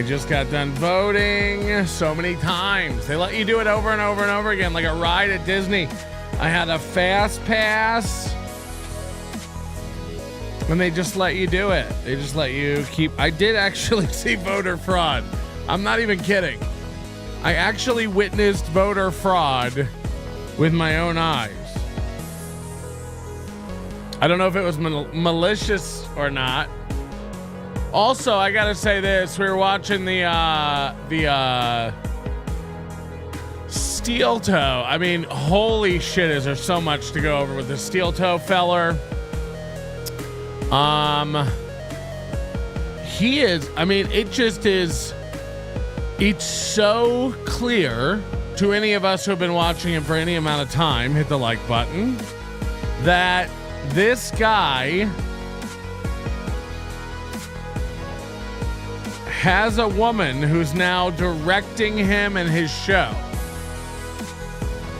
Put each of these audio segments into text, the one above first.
just got done voting so many times. They let you do it over and over and over again, like a ride at Disney. I had a fast pass, and they just let you do it. They just let you keep. I did actually see voter fraud. I'm not even kidding. I actually witnessed voter fraud with my own eyes. I don't know if it was malicious or not. Also, I gotta say this: we were watching the steel toe. I mean, holy shit! Is there so much to go over with the steel toe feller? He is. I mean, it just is. It's so clear to any of us who have been watching him for any amount of time. Hit the like button. That this guy has a woman who's now directing him and his show.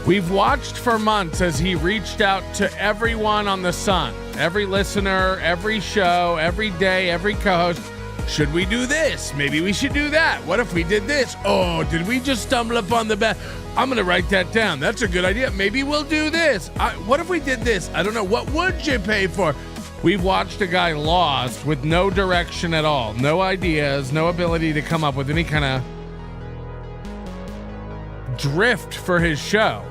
We've watched for months as he reached out to everyone on The Sun, every listener, every show, every day, every co-host. Should we do this? Maybe we should do that. What if we did this? Oh, did we just stumble upon the best? I'm going to write that down. That's a good idea. Maybe we'll do this. What if we did this? I don't know. What would you pay for? We've watched a guy lost with no direction at all. No ideas, no ability to come up with any kind of drift for his show.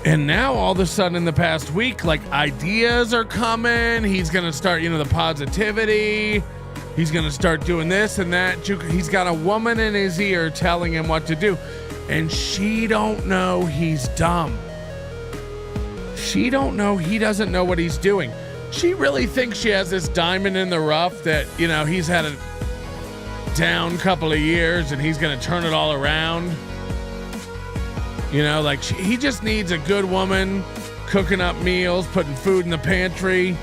And now all of a sudden in the past week, like, ideas are coming. He's going to start, the positivity. He's going to start doing this and that. He's got a woman in his ear telling him what to do. And she don't know he's dumb. She don't know he doesn't know what he's doing. She really thinks she has this diamond in the rough that, he's had a down couple of years and he's going to turn it all around. He just needs a good woman cooking up meals, putting food in the pantry,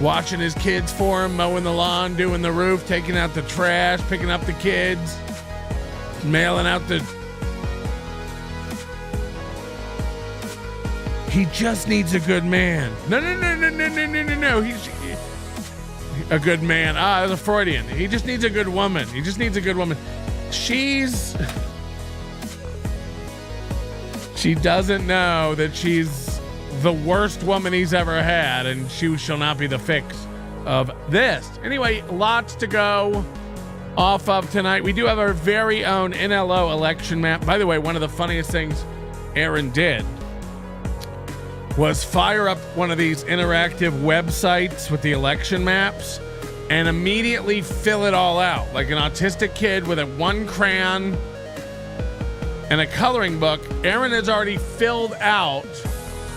watching his kids for him, mowing the lawn, doing the roof, taking out the trash, picking up the kids, mailing out the... He just needs a good man. No. He's a good man. That's a Freudian. He just needs a good woman. She doesn't know that she's the worst woman he's ever had, and she shall not be the fix of this. Anyway, lots to go off of tonight. We do have our very own NLO election map. By the way, one of the funniest things Aaron did was fire up one of these interactive websites with the election maps and immediately fill it all out like an autistic kid with a one crayon and a coloring book. Aaron has already filled out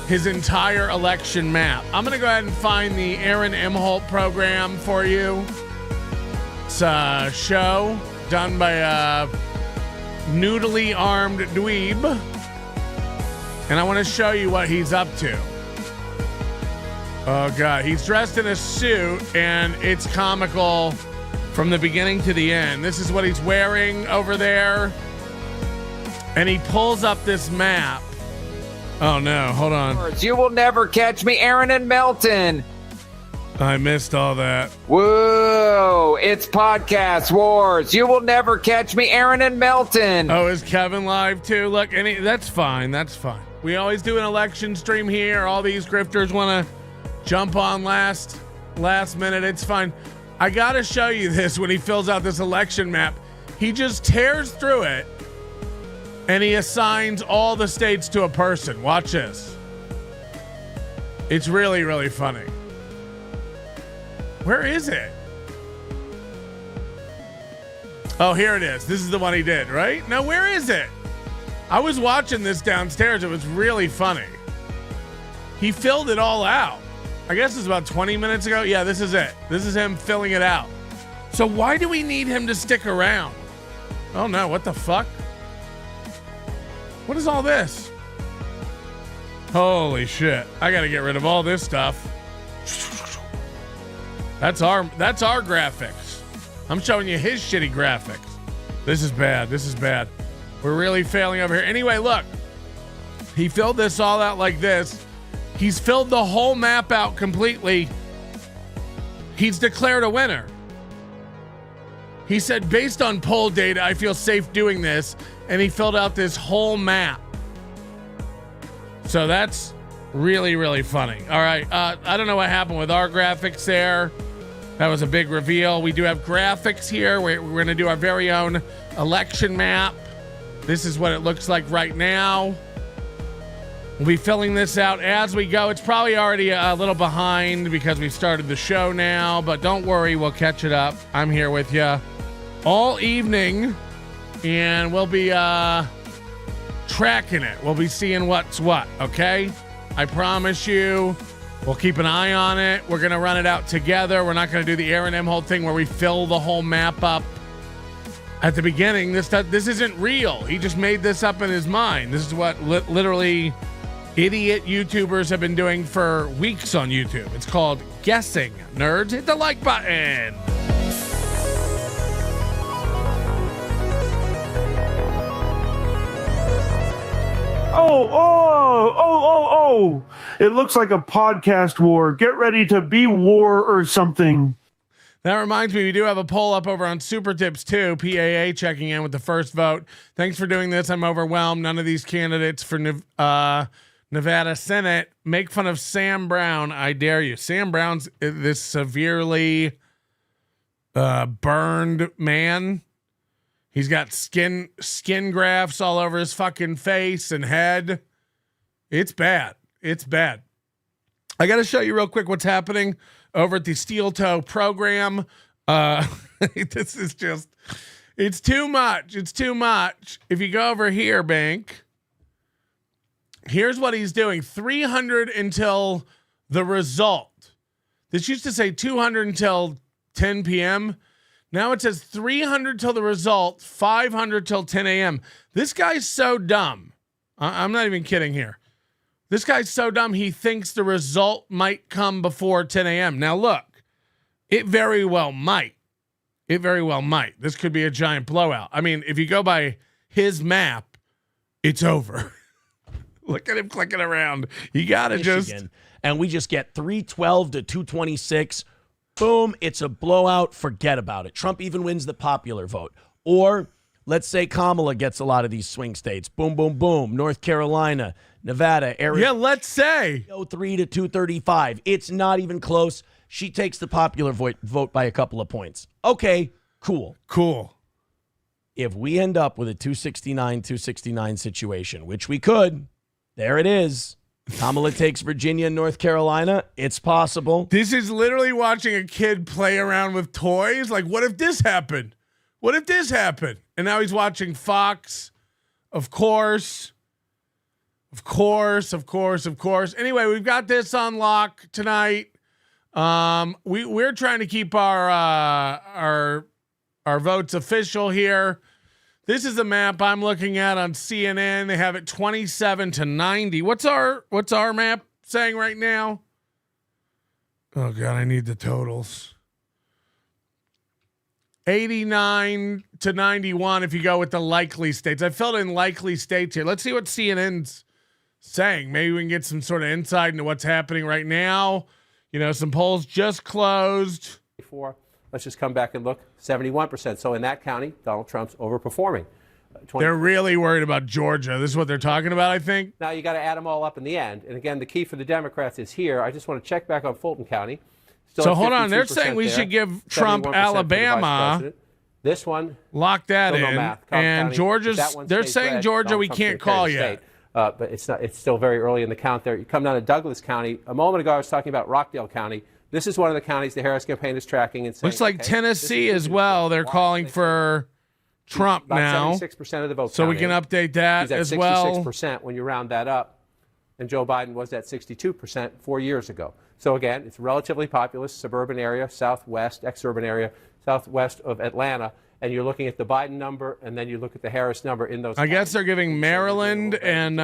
his entire election map. I'm going to go ahead and find the Aaron Imholt program for you. It's a show done by a noodly armed dweeb. And I want to show you what he's up to. Oh, God. He's dressed in a suit, and it's comical from the beginning to the end. This is what he's wearing over there. And he pulls up this map. Oh, no. Hold on. You will never catch me, Aaron and Melton. I missed all that. Whoa. It's Podcast Wars. You will never catch me, Aaron and Melton. Oh, is Kevin live, too? Look, that's fine. That's fine. We always do an election stream here. All these grifters want to jump on last minute. It's fine. I got to show you this when he fills out this election map. He just tears through it. And he assigns all the states to a person. Watch this. It's really, really funny. Where is it? Oh, here it is. This is the one he did, right? Now, where is it? I was watching this downstairs. It was really funny. He filled it all out. I guess it's about 20 minutes ago. Yeah, this is it. This is him filling it out. So why do we need him to stick around? Oh, no. What the fuck? What is all this? Holy shit. I got to get rid of all this stuff. That's our graphics. I'm showing you his shitty graphics. This is bad. We're really failing over here. Anyway, look. He filled this all out like this. He's filled the whole map out completely. He's declared a winner. He said, based on poll data, I feel safe doing this. And he filled out this whole map. So that's really, really funny. All right. I don't know what happened with our graphics there. That was a big reveal. We do have graphics here. We're going to do our very own election map. This is what it looks like right now. We'll be filling this out as we go. It's probably already a little behind because we started the show now, but don't worry, we'll catch it up. I'm here with you all evening, and we'll be tracking it. We'll be seeing what's what, okay? I promise you, we'll keep an eye on it. We're going to run it out together. We're not going to do the Aaron M. whole thing where we fill the whole map up at the beginning. This isn't real. He just made this up in his mind. This is what literally idiot YouTubers have been doing for weeks on YouTube. It's called guessing. Nerds, hit the like button. Oh. It looks like a podcast war. Get ready to be war or something. That reminds me, we do have a poll up over on Super Tips too. PAA checking in with the first vote. Thanks for doing this. I'm overwhelmed. None of these candidates for Nevada Senate make fun of Sam Brown. I dare you. Sam Brown's this severely burned man. He's got skin grafts all over his fucking face and head. It's bad. It's bad. I got to show you real quick what's happening over at the Steel Toe program. This is just, it's too much. It's too much. If you go over here, Bank, here's what he's doing. 300 until the result. This used to say 200 until 10 p.m. Now it says 300 till the result, 500 till 10 a.m. This guy's so dumb. I'm not even kidding here. This guy's so dumb, he thinks the result might come before 10 a.m. Now, look, it very well might. It very well might. This could be a giant blowout. I mean, if you go by his map, it's over. Look at him clicking around. You got to just. And we just get 312 to 226. Boom, it's a blowout. Forget about it. Trump even wins the popular vote. Or let's say Kamala gets a lot of these swing states. Boom, boom, boom. North Carolina, Nevada, Arizona. Yeah, let's say 3 to 235. It's not even close. She takes the popular vote by a couple of points. Okay, cool. Cool. If we end up with a 269 situation, which we could, there it is. Kamala takes Virginia and North Carolina. It's possible. This is literally watching a kid play around with toys. Like, what if this happened? What if this happened? And now he's watching Fox. Of course. Anyway, we've got this on lock tonight. We're trying to keep our votes official here. This is the map I'm looking at on CNN. They have it 27 to 90. What's our map saying right now? Oh God, I need the totals. 89 to 91 if you go with the likely states. I filled in likely states here. Let's see what CNN's saying. Maybe we can get some sort of insight into what's happening right now. You know, some polls just closed. Let's just come back and look. 71%. So in that county, Donald Trump's overperforming. They're really worried about Georgia. This is what they're talking about, I think. Now you got to add them all up in the end. And again, the key for the Democrats is here. I just want to check back on Fulton County. So hold on. They're saying we should give Trump Alabama. This one. Lock that in. Math. And Georgia's, they're saying red. Georgia we can't call yet. But it's not. It's still very early in the count there. You come down to Douglas County. A moment ago I was talking about Rockdale County. This is one of the counties the Harris campaign is tracking and saying. Looks like Tennessee as well. They're calling for Trump now. 76% of the vote. So we can update that as well. 66% when you round that up. And Joe Biden was at 62% 4 years ago. So again, it's a relatively populous suburban area, southwest, exurban area, southwest of Atlanta. And you're looking at the Biden number, and then you look at the Harris number in those. I guess they're giving Maryland and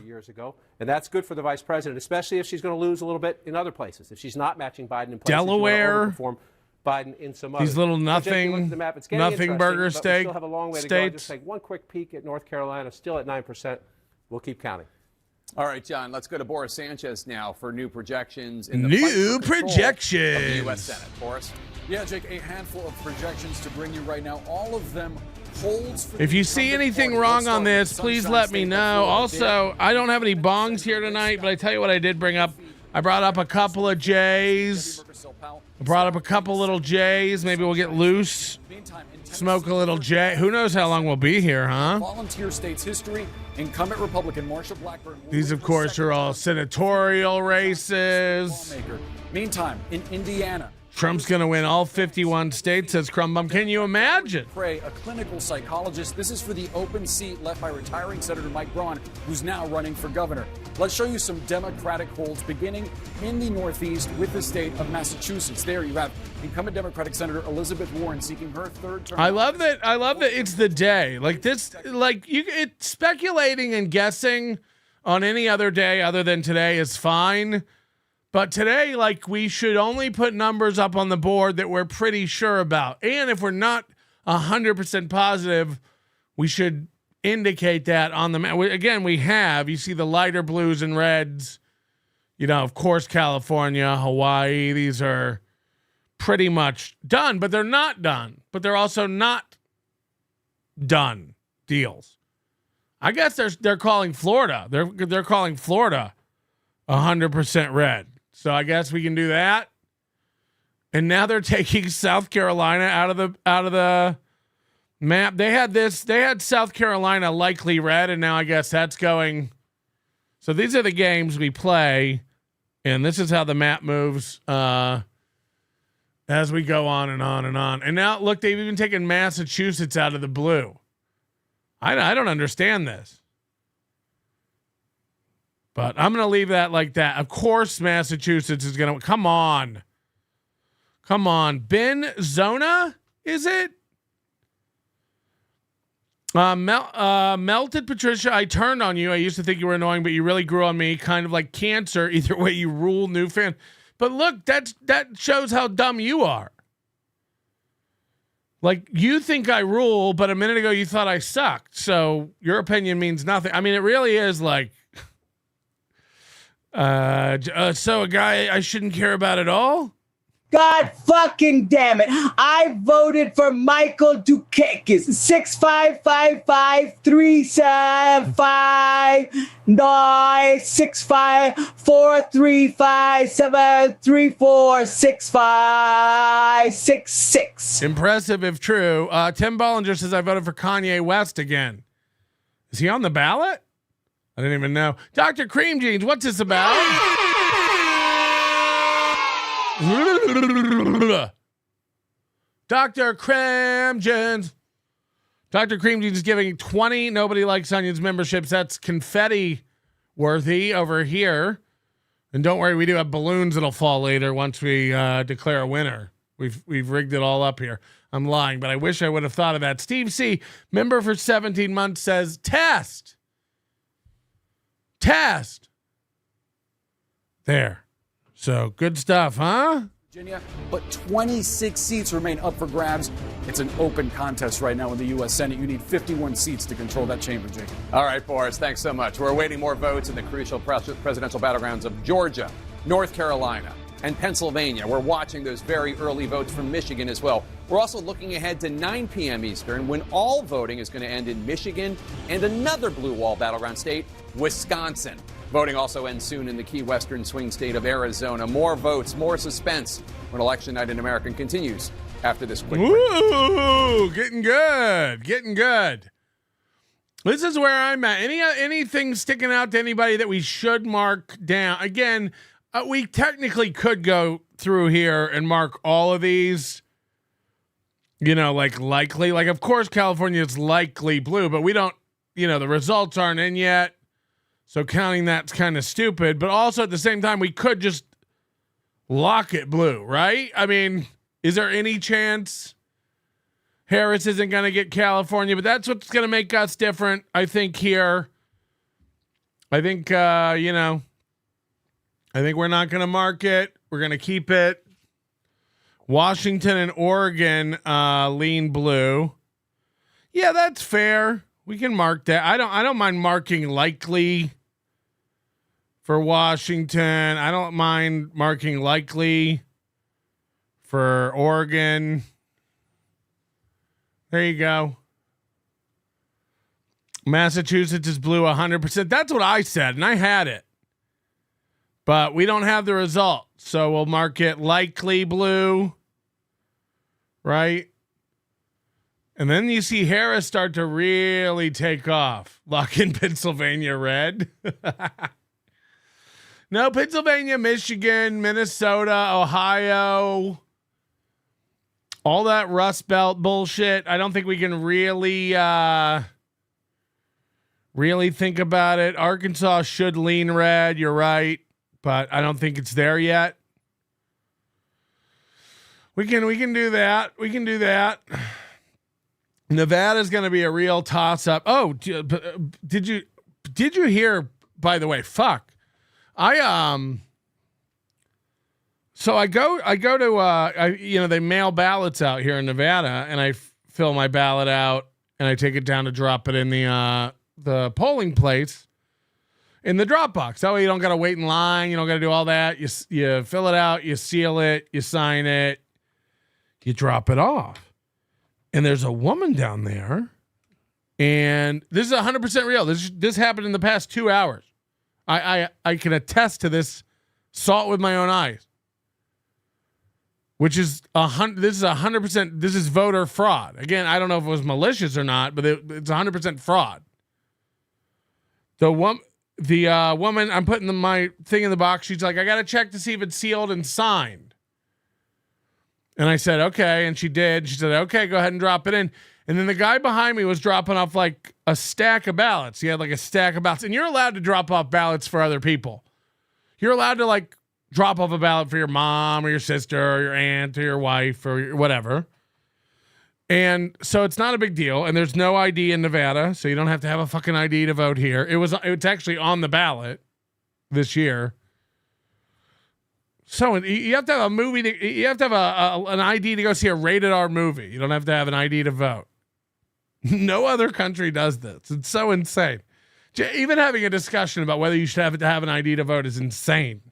years ago, and that's good for the vice president, especially if she's going to lose a little bit in other places. If she's not matching Biden in places, Delaware, perform Biden in some these little nothing burger steak still have a long way to go. Just take one quick peek at North Carolina, still at 9%. We'll keep counting. All right, John, let's go to Boris Sanchez now for new projections in the new projections of the U.S. Senate. Boris. Yeah, Jake, a handful of projections to bring you right now. All of them holds for If you see anything wrong on this, please let me know. Also, I don't have any bongs here tonight, but I tell you what I did bring up. I brought up a couple of J's. I brought up a couple little J's. Maybe we'll get loose. Smoke a little J. Who knows how long we'll be here, huh? Volunteer states history. Incumbent Republican Marsha Blackburn. These, of course, are all senatorial races. Meantime, in Indiana, Trump's going to win all 51 states, says Crumbum. Can you imagine? Pray, a clinical psychologist. This is for the open seat left by retiring Senator Mike Braun, who's now running for governor. Let's show you some Democratic holds beginning in the Northeast with the state of Massachusetts. There you have incumbent Democratic Senator Elizabeth Warren seeking her third term. I love that it's the day. Like this, like it's speculating and guessing on any other day other than today is fine. But today, like, we should only put numbers up on the board that we're pretty sure about. And if we're not 100% positive, we should indicate that on the map. Again, we have. You see the lighter blues and reds. You know, of course, California, Hawaii. These are pretty much done, but they're not done. But they're also not done deals. I guess they're calling Florida. They're calling Florida 100% red. So I guess we can do that. And now they're taking South Carolina out of the map. They had South Carolina likely red, and now I guess that's going. So these are the games we play, and this is how the map moves as we go on and on and on. And now look, they've even taken Massachusetts out of the blue. I don't understand this. But I'm going to leave that like that. Of course, Massachusetts is going to... Come on. Ben Zona, is it? Melted Patricia, I turned on you. I used to think you were annoying, but you really grew on me. Kind of like cancer. Either way, you rule, new fan. But look, that shows how dumb you are. Like, you think I rule, but a minute ago you thought I sucked. So your opinion means nothing. I mean, it really is like... so a guy I shouldn't care about at all? God fucking damn it. I voted for Michael Dukakis. 65553754357346566. Impressive if true. Tim Bollinger says I voted for Kanye West again. Is he on the ballot? I didn't even know. Dr. Cream Jeans, what's this about? Dr. Cream Jeans. Dr. Cream Jeans is giving 20 Nobody Likes Onions memberships. That's confetti worthy over here. And don't worry, we do have balloons that'll fall later once we declare a winner. We've rigged it all up here. I'm lying, but I wish I would have thought of that. Steve C., member for 17 months, says, test. There. So good stuff, huh? Virginia, but 26 seats remain up for grabs. It's an open contest right now in the U.S. Senate. You need 51 seats to control that chamber, Jake. All right, Boris, thanks so much. We're awaiting more votes in the crucial presidential battlegrounds of Georgia, North Carolina, and Pennsylvania. We're watching those very early votes from Michigan as well. We're also looking ahead to 9 p.m. Eastern when all voting is going to end in Michigan and another blue wall battleground state, Wisconsin. Voting also ends soon in the key western swing state of Arizona. More votes, more suspense when Election Night in America continues after this quick break. Ooh, getting good. This is where I'm at. Anything sticking out to anybody that we should mark down? Again, we technically could go through here and mark all of these, you know, like likely. Like, of course, California is likely blue, but we don't, you know, the results aren't in yet. So counting that's kind of stupid, but also at the same time, we could just lock it blue, right? I mean, is there any chance Harris isn't going to get California? But that's what's going to make us different, I think, here. I think, I think we're not going to mark it. We're going to keep it. Washington and Oregon lean blue. Yeah, that's fair. We can mark that. I don't mind marking likely for Washington. I don't mind marking likely for Oregon. There you go. Massachusetts is blue 100%. That's what I said, and I had it. But we don't have the result. So we'll mark it likely blue. Right? And then you see Harris start to really take off. Lock in Pennsylvania red. No, Pennsylvania, Michigan, Minnesota, Ohio. All that Rust Belt bullshit. I don't think we can really think about it. Arkansas should lean red. You're right. But I don't think it's there yet. We can do that. We can do that. Nevada's going to be a real toss-up. Oh, did you hear? By the way, fuck. So I go to they mail ballots out here in Nevada, and I fill my ballot out, and I take it down to drop it in the polling place in the drop box. That way you don't got to wait in line. You don't got to do all that. You fill it out, you seal it, you sign it, you drop it off. And there's a woman down there, and this is 100% real. This happened in the past 2 hours. I can attest to this, saw it with my own eyes. Which is this is 100%. This is voter fraud. Again, I don't know if it was malicious or not, but it's 100% fraud. The woman, I'm putting my thing in the box. She's like, I got to check to see if it's sealed and signed. And I said, okay. And she did. She said, okay, go ahead and drop it in. And then the guy behind me was dropping off like a stack of ballots. He had like a stack of ballots. And you're allowed to drop off ballots for other people. You're allowed to like drop off a ballot for your mom or your sister or your aunt or your wife or whatever. And so it's not a big deal. And there's no ID in Nevada, so you don't have to have a fucking ID to vote here. It's actually on the ballot this year. So you have to have a movie. You have to have an ID to go see a rated R movie. You don't have to have an ID to vote. No other country does this. It's so insane. Even having a discussion about whether you should have to have an ID to vote is insane.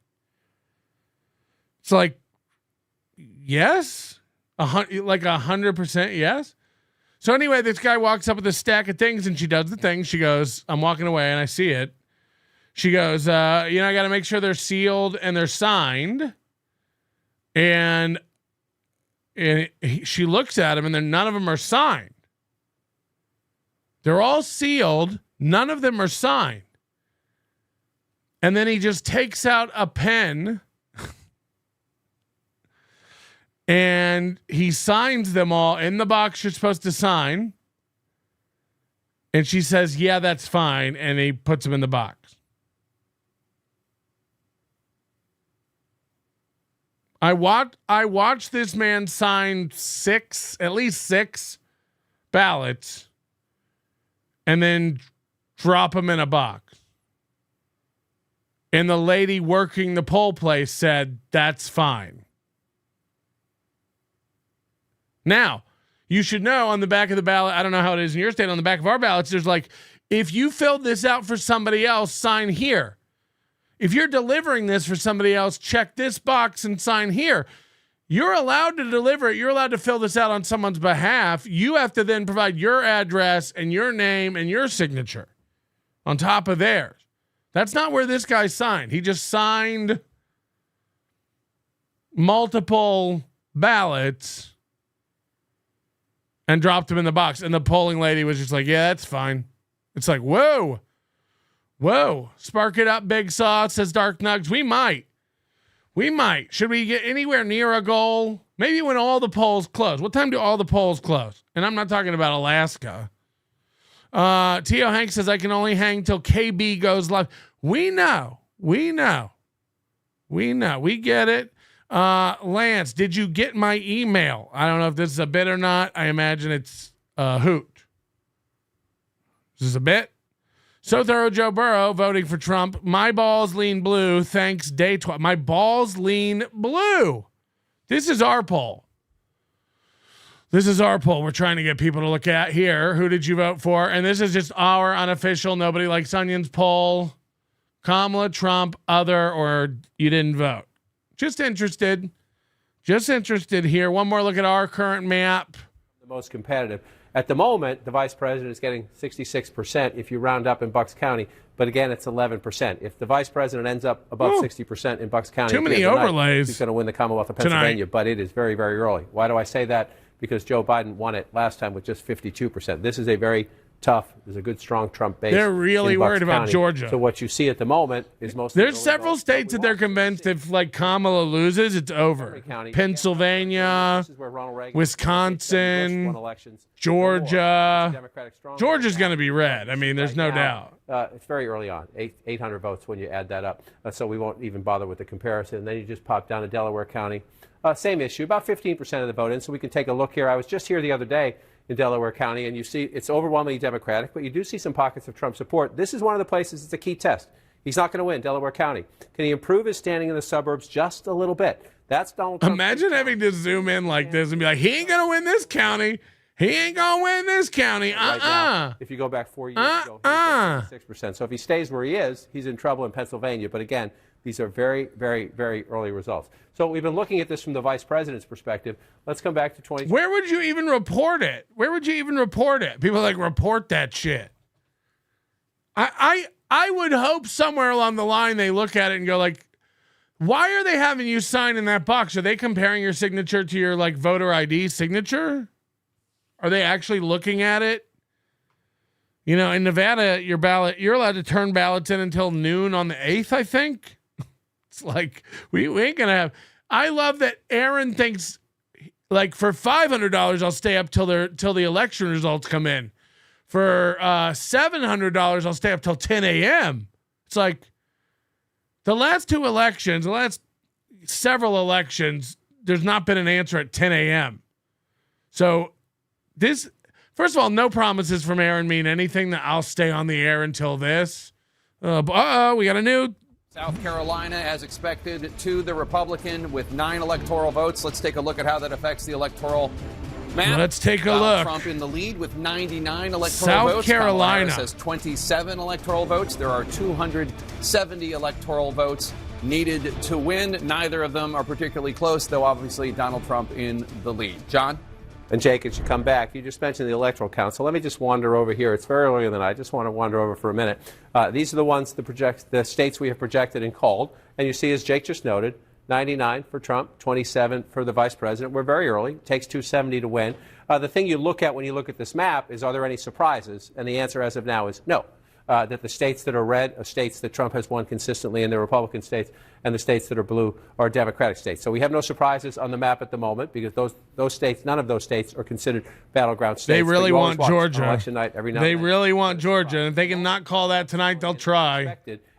It's like, yes, like 100% yes. So anyway, this guy walks up with a stack of things, and she does the thing. She goes, I'm walking away, and I see it. She goes, I got to make sure they're sealed and they're signed. And she looks at them, and then none of them are signed. They're all sealed. None of them are signed. And then he just takes out a pen and he signs them all in the box you're supposed to sign. And she says, yeah, that's fine. And he puts them in the box. I watched this man sign at least six ballots and then drop them in a box. And the lady working the poll place said, that's fine. Now, you should know on the back of the ballot, I don't know how it is in your state, on the back of our ballots, there's like, if you filled this out for somebody else, sign here. If you're delivering this for somebody else, check this box and sign here. You're allowed to deliver it. You're allowed to fill this out on someone's behalf. You have to then provide your address and your name and your signature on top of theirs. That's not where this guy signed. He just signed multiple ballots and dropped them in the box. And the polling lady was just like, yeah, that's fine. It's like, whoa. Spark it up, Big Sauce, says Dark Nugs. We might. Should we get anywhere near a goal? Maybe when all the polls close. What time do all the polls close? And I'm not talking about Alaska. Tio Hank says, I can only hang till KB goes live. We know. We get it. Lance, did you get my email? I don't know if this is a bit or not. I imagine it's a hoot. Is this a bit? So thorough Joe Burrow voting for Trump. My balls lean blue. Thanks, day 12. My balls lean blue. This is our poll. We're trying to get people to look at here. Who did you vote for? And this is just our unofficial Nobody Likes Onions poll. Kamala, Trump, other, or you didn't vote. Just interested. Just interested here. One more look at our current map. The most competitive. At the moment, the vice president is getting 66% if you round up in Bucks County. But again, it's 11%. If the vice president ends up above 60% in Bucks County, too many overlays. He's going to win the Commonwealth of Pennsylvania. But it is very, very early. Why do I say that? Because Joe Biden won it last time with just 52%. This is a very tough. There's a good, strong Trump base. They're really in Bucks worried about County. Georgia. So what you see at the moment is mostly. There's several states that they're convinced if like Kamala loses, it's over. Pennsylvania, This is where Ronald Reagan, Wisconsin, won elections. Georgia. Democratic stronghold. Georgia's going to be red. I mean, there's no doubt. It's very early on, 800 votes when you add that up. So we won't even bother with the comparison. And then you just pop down to Delaware County. Same issue, about 15% of the vote in. So we can take a look here. I was just here the other day in Delaware County, and you see it's overwhelmingly Democratic, but you do see some pockets of Trump support. This is one of the places it's a key test. He's not going to win Delaware County. Can he improve his standing in the suburbs just a little bit? That's Donald Trump. Imagine having to zoom in like this and be like, he ain't going to win this county. He ain't going to win this county. Right now, if you go back 4 years ago, he was 6%. So if he stays where he is, he's in trouble in Pennsylvania. But again, these are very, very, very early results. So we've been looking at this from the vice president's perspective. Let's come back to 2020. Where would you even report it? Where would you even report it? People like report that shit. I would hope somewhere along the line they look at it and go like, why are they having you sign in that box? Are they comparing your signature to your like voter ID signature? Are they actually looking at it? You know, in Nevada, you're allowed to turn ballots in until noon on the 8th, I think. It's like, we ain't going to have. I love that Aaron thinks, like, for $500, I'll stay up till the election results come in. For $700, I'll stay up till 10 a.m. It's like, the last two elections, the last several elections, there's not been an answer at 10 a.m. So this, first of all, no promises from Aaron mean anything that I'll stay on the air until this. We got a new. South Carolina, as expected, to the Republican with 9 electoral votes. Let's take a look at how that affects the electoral map. Let's take a Donald look. Trump in the lead with 99 electoral South votes. Carolina Kamala Harris has 27 electoral votes. There are 270 electoral votes needed to win. Neither of them are particularly close, though obviously Donald Trump in the lead. John? And Jake, as you come back, you just mentioned the Electoral Council. Let me just wander over here. It's very early in the night. I just want to wander over for a minute. These are the ones, the states we have projected and called. And you see, as Jake just noted, 99 for Trump, 27 for the vice president. We're very early. It takes 270 to win. The thing you look at when you look at this map is, are there any surprises? And the answer as of now is no. That the states that are red are states that Trump has won consistently in the Republican states, and the states that are blue are Democratic states. So we have no surprises on the map at the moment because those states, none of those states are considered battleground states. They really want Georgia. Election night, every now they and then. really want Georgia. And if they can not call that tonight, they'll try.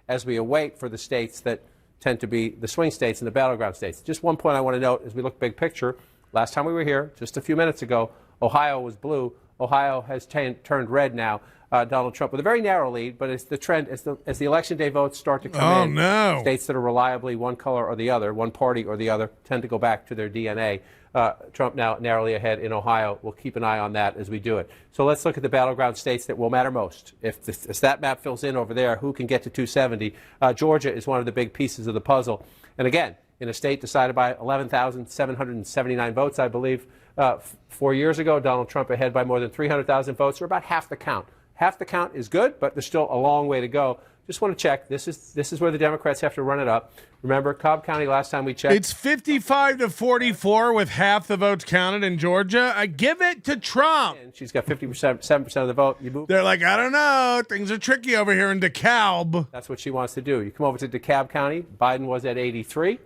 As we await for the states that tend to be the swing states and the battleground states. Just one point I want to note as we look big picture. Last time we were here, just a few minutes ago, Ohio was blue. Ohio has turned red now. Donald Trump with a very narrow lead, but it's the trend as the election day votes start to come in. No. States that are reliably one color or the other, one party or the other, tend to go back to their DNA. Trump now narrowly ahead in Ohio. We'll keep an eye on that as we do it. So let's look at the battleground states that will matter most. If that map fills in over there, who can get to 270? Georgia is one of the big pieces of the puzzle. And again, in a state decided by 11,779 votes, I believe, 4 years ago, Donald Trump ahead by more than 300,000 votes, or about half the count. Half the count is good, but there's still a long way to go. Just want to check. This is where the Democrats have to run it up. Remember, Cobb County, last time we checked. It's 55-44 with half the votes counted in Georgia. I give it to Trump. And she's got 7% of the vote. You move. They're like, I don't know. Things are tricky over here in DeKalb. That's what she wants to do. You come over to DeKalb County. Biden was at 83.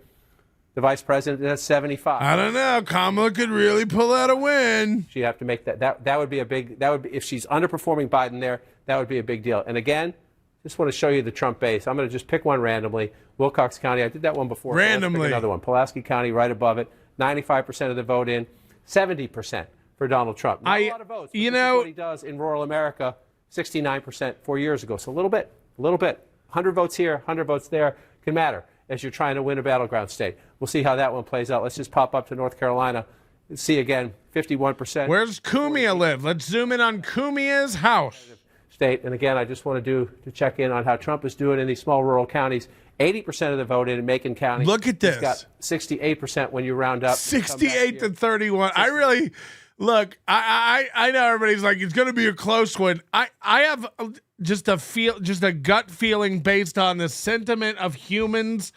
The vice president is at 75. I don't know. Kamala could really pull out a win. She'd have to make that would be a big, if she's underperforming Biden there, that would be a big deal. And again, just want to show you the Trump base. I'm going to just pick one randomly. Wilcox County, I did that one before. Randomly. So let's pick another one. Pulaski County, right above it. 95% of the vote in, 70% for Donald Trump. Not a lot of votes. But this is what he does in rural America, 69% 4 years ago. So a little bit. 100 votes here, 100 votes there can matter as you're trying to win a battleground state. We'll see how that one plays out. Let's just pop up to North Carolina. See again, 51%. Where's Cumia live? Let's zoom in on Cumia's house. state. And again, I just want to check in on how Trump is doing in these small rural counties. 80% of the vote in Macon County. Look at this. He's got 68% when you round up. 68 to 31. I really look. I know everybody's like it's going to be a close one. I have just a gut feeling based on the sentiment of humans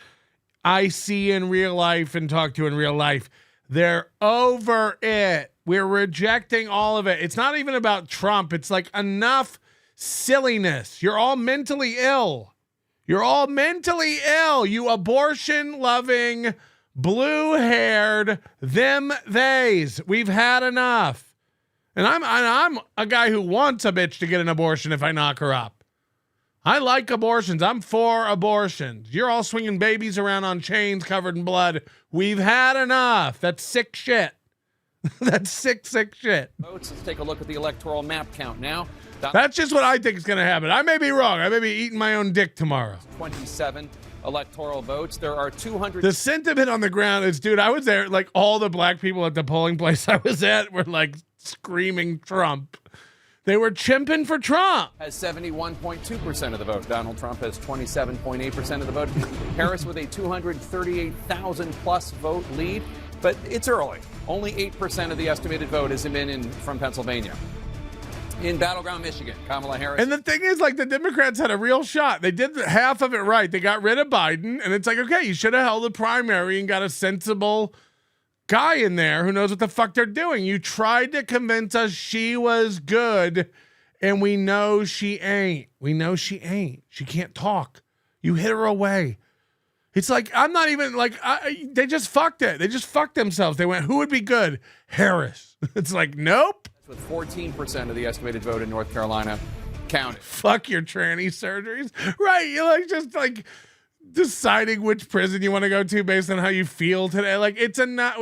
I see in real life and talk to in real life. They're over it. We're rejecting all of it. It's not even about Trump. It's like enough silliness. You're all mentally ill. You're all mentally ill. You abortion-loving, blue-haired, them-theys. We've had enough. And I'm a guy who wants a bitch to get an abortion if I knock her up. I like abortions. I'm for abortions. You're all swinging babies around on chains covered in blood. We've had enough. That's sick shit. That's sick shit. Votes. Let's take a look at the electoral map count now. That's just what I think is going to happen. I may be wrong. I may be eating my own dick tomorrow. 27 electoral votes. There are 200. The sentiment on the ground is, dude, I was there. Like all the black people at the polling place I was at were like screaming Trump. They were chimping for Trump. Has 71.2% of the vote. Donald Trump has 27.8% of the vote. Harris with a 238,000 plus vote lead. But it's early. Only 8% of the estimated vote has been in from Pennsylvania. In battleground Michigan, Kamala Harris. And the thing is, like, the Democrats had a real shot. They did half of it right. They got rid of Biden, and it's like, okay, you should have held a primary and got a sensible guy in there who knows what the fuck they're doing. You tried to convince us she was good, and we know she ain't. We know she ain't. She can't talk. You hit her away. It's like, I'm not even, like, they just fucked it. They just fucked themselves. They went, who would be good? Harris. It's like, nope. With 14% of the estimated vote in North Carolina counted. Fuck your tranny surgeries. Right. You're like just like deciding which prison you want to go to based on how you feel today. Like it's enough.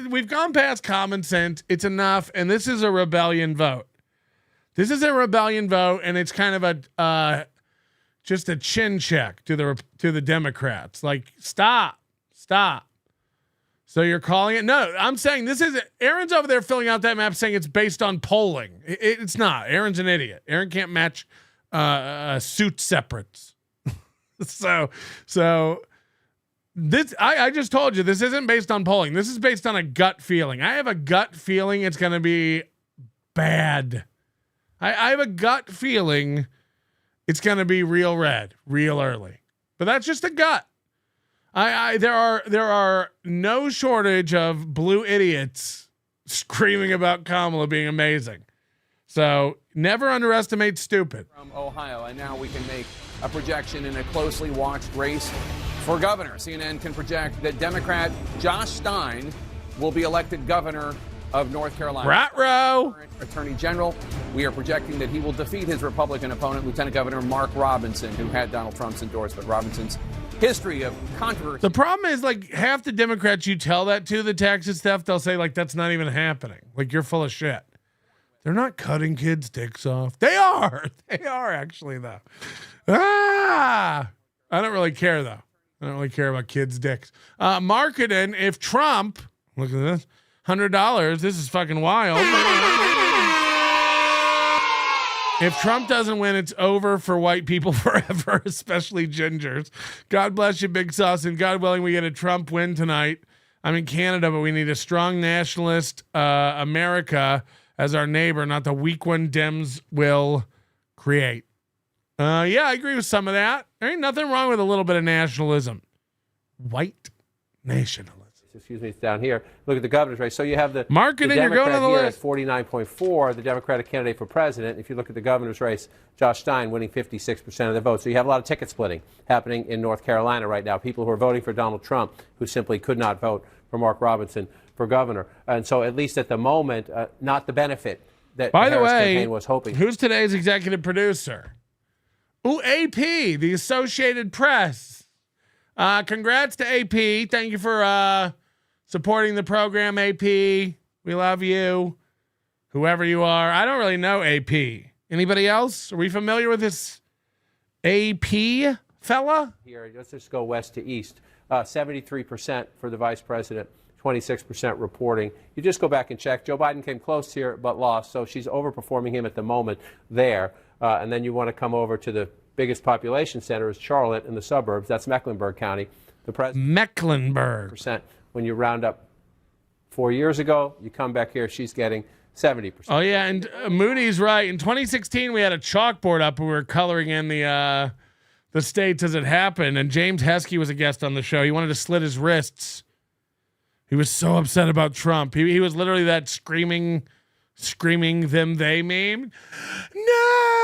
We've gone past common sense. It's enough. And this is a rebellion vote. This is a rebellion vote. And it's kind of a, just a chin check to the Democrats. Like, stop. So you're calling it? No, I'm saying this is Aaron's over there filling out that map saying it's based on polling. It's not. Aaron's an idiot. Aaron can't match suit separates. so this I just told you this isn't based on polling. This is based on a gut feeling. I have a gut feeling it's going to be bad. I have a gut feeling it's going to be real red, real early. But that's just a gut. There are no shortage of blue idiots screaming about Kamala being amazing. So never underestimate stupid. From Ohio, and now we can make a projection in a closely watched race for governor. CNN can project that Democrat Josh Stein will be elected governor of North Carolina. Rat-row. Attorney General, we are projecting that he will defeat his Republican opponent, Lieutenant Governor Mark Robinson, who had Donald Trump's endorsement. Robinson's history of controversy. The problem is, like, half the Democrats you tell that to, the taxes stuff, they'll say, like, that's not even happening. Like, you're full of shit. They're not cutting kids' dicks off. They are. They are, actually, though. I don't really care, though. I don't really care about kids' dicks. Marketing, if Trump, look at this, $100, this is fucking wild. If Trump doesn't win, it's over for white people forever, especially gingers. God bless you, Big Sauce, and God willing, we get a Trump win tonight. I'm in Canada, but we need a strong nationalist America as our neighbor, not the weak one Dems will create. Yeah, I agree with some of that. There ain't nothing wrong with a little bit of nationalism. White nationalism. Excuse me, it's down here. Look at the governor's race. So you have the marketing. You're going to the list. 49.4, the Democratic candidate for president. If you look at the governor's race, Josh Stein winning 56% of the vote. So you have a lot of ticket splitting happening in North Carolina right now. People who are voting for Donald Trump who simply could not vote for Mark Robinson for governor. And so at least at the moment, not the benefit that the Harris campaign was hoping. Who's today's executive producer? Ooh, AP, the Associated Press. Congrats to AP. Thank you for supporting the program, AP. We love you. Whoever you are. I don't really know AP. Anybody else? Are we familiar with this AP fella? Here, let's just go west to east. 73% for the vice president, 26% reporting. You just go back and check. Joe Biden came close here but lost, so she's overperforming him at the moment there. And then you want to come over to the biggest population center is Charlotte in the suburbs. That's Mecklenburg County. The president, Mecklenburg. percent. When you round up 4 years ago, you come back here, she's getting 70%. Oh, yeah, and Moody's right. In 2016, we had a chalkboard up and we were coloring in the states as it happened, and James Heskey was a guest on the show. He wanted to slit his wrists. He was so upset about Trump. He was literally that screaming them they meme. No!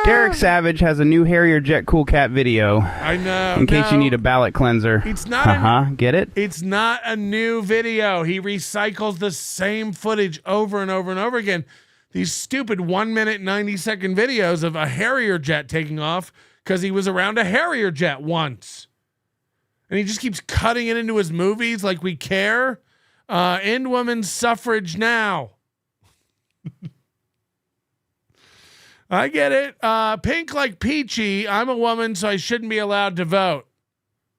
Derek Savage has a new Harrier Jet Cool Cat video. I know. In case you need a ballot cleanser. It's not Get it? It's not a new video. He recycles the same footage over and over and over again. These stupid 1 minute, 90-second videos of a Harrier jet taking off because he was around a Harrier jet once. And he just keeps cutting it into his movies like we care. End women's suffrage now. I get it. Pink like peachy. I'm a woman, so I shouldn't be allowed to vote.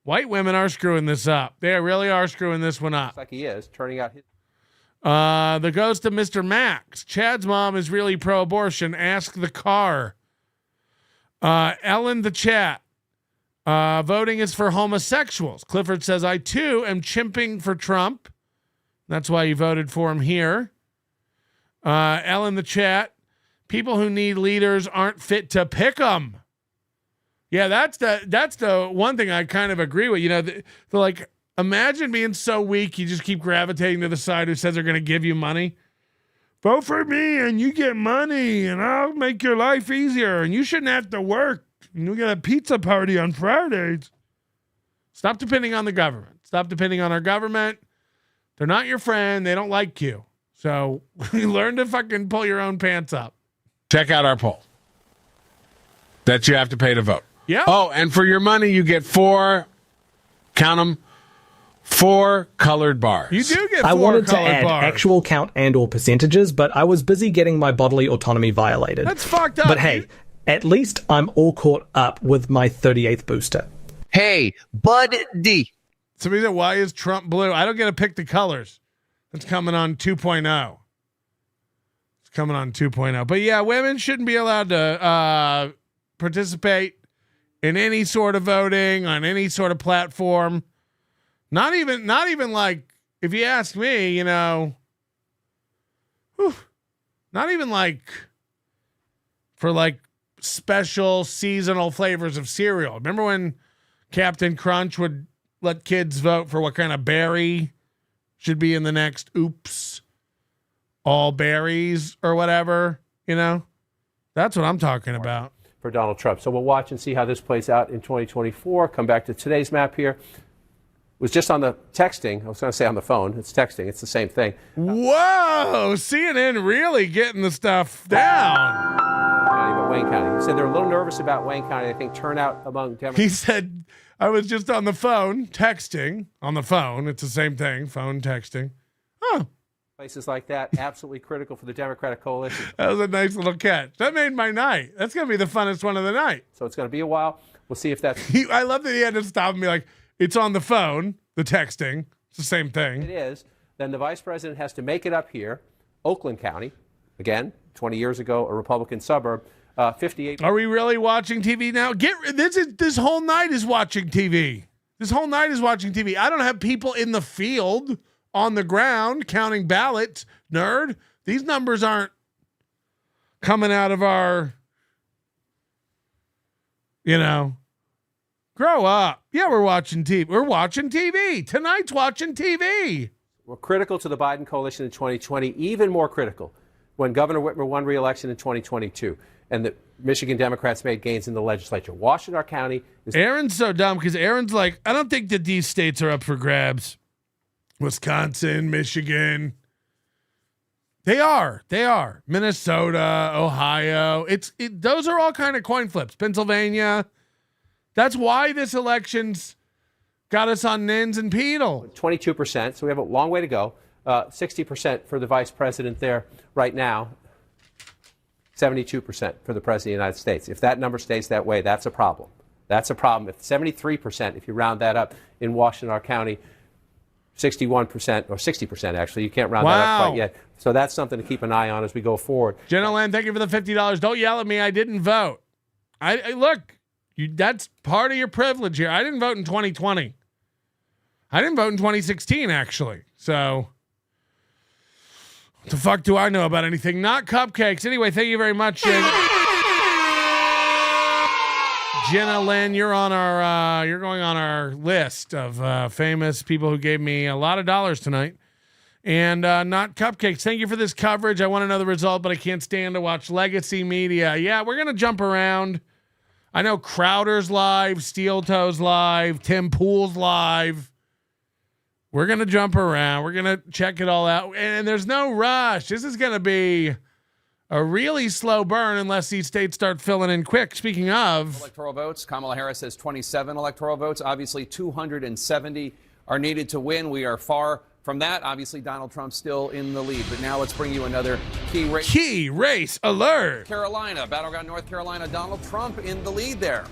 White women are screwing this up. They really are screwing this one up. Looks like he is, turning out his... The ghost of Mr. Max. Chad's mom is really pro-abortion. Ask the car. Ellen the chat. Voting is for homosexuals. Clifford says, I too am chimping for Trump. That's why you voted for him here. Ellen the chat. People who need leaders aren't fit to pick them. Yeah, that's the one thing I kind of agree with. You know, they're like, imagine being so weak you just keep gravitating to the side who says they're going to give you money. Vote for me and you get money and I'll make your life easier and you shouldn't have to work. And we got a pizza party on Fridays. Stop depending on the government. Stop depending on our government. They're not your friend. They don't like you. So learn to fucking pull your own pants up. Check out our poll that you have to pay to vote. Yeah. Oh, and for your money, you get 4, count them, 4 colored bars. You do get 4 I wanted to colored add bars. actual count and or percentages, but I was busy getting my bodily autonomy violated. That's fucked up. But hey, at least I'm all caught up with my 38th booster. Hey, Bud D. Somebody said, why is Trump blue? I don't get to pick the colors. That's coming on 2.0. It's coming on 2.0. But yeah, women shouldn't be allowed to participate in any sort of voting on any sort of platform. Not even like, if you ask me, you know, not even like for like special seasonal flavors of cereal. Remember when Captain Crunch would let kids vote for what kind of berry should be in the next Oops All Berries or whatever, you know? That's what I'm talking about. For Donald Trump. So we'll watch and see how this plays out in 2024. Come back to today's map here. Was just on the texting. I was going to say on the phone. It's texting. It's the same thing. Whoa! CNN really getting the stuff down. But Wayne County. He said they're a little nervous about Wayne County. I think turnout among Democrats. He said, I was just on the phone texting. On the phone. It's the same thing. Phone texting. Oh. Places like that, absolutely critical for the Democratic coalition. That was a nice little catch. That made my night. That's going to be the funnest one of the night. So it's going to be a while. We'll see if that's... I love that he had to stop and be like, it's on the phone, the texting. It's the same thing. It is. Then the vice president has to make it up here. Oakland County, again, 20 years ago, a Republican suburb, 58... Are we really watching TV now? This whole night is watching TV. This whole night is watching TV. I don't have people in the field on the ground counting ballots, nerd. These numbers aren't coming out of our, grow up. Yeah, we're watching TV. We're watching TV. Tonight's watching TV. We're critical to the Biden coalition in 2020, even more critical when Governor Whitmer won re-election in 2022 and the Michigan Democrats made gains in the legislature. Washington County is... Aaron's so dumb because Aaron's like, I don't think that these states are up for grabs. Wisconsin, Michigan. They are. Minnesota, Ohio. Those are all kind of coin flips. Pennsylvania. That's why this election's got us on nins and pedal. 22%, so we have a long way to go. 60% for the vice president there right now. 72% for the president of the United States. If that number stays that way, that's a problem. That's a problem. If 73%, if you round that up in Washtenaw County, 61% or 60%, actually. You can't round that up quite yet. So that's something to keep an eye on as we go forward. Jenna Land, thank you for the $50. Don't yell at me. I didn't vote. I look, that's part of your privilege here. I didn't vote in 2020. I didn't vote in 2016, actually. So what the fuck do I know about anything? Not cupcakes. Anyway, thank you very much, Jenna Lynn. You're on our you're going on our list of famous people who gave me a lot of dollars tonight. And not cupcakes. Thank you for this coverage. I want to know the result, but I can't stand to watch legacy media. Yeah, we're gonna jump around. I know Crowder's live, Steel Toes live, Tim Pool's live. We're going to jump around. We're going to check it all out. And there's no rush. This is going to be a really slow burn unless these states start filling in quick. Speaking of electoral votes, Kamala Harris has 27 electoral votes. Obviously, 270 are needed to win. We are far from that. Obviously, Donald Trump's still in the lead. But now let's bring you another key race. Key race alert. Carolina, battleground North Carolina, Donald Trump in the lead there.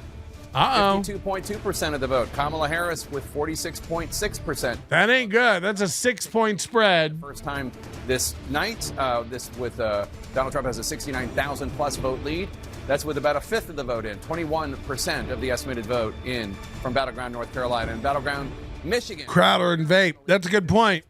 52.2% of the vote. Kamala Harris with 46.6%. That ain't good. That's a 6-point spread. First time this night. This with Donald Trump has a 69,000 plus vote lead. That's with about a fifth of the vote in. 21% of the estimated vote in from battleground North Carolina and battleground Michigan. Crowder and vape. That's a good point.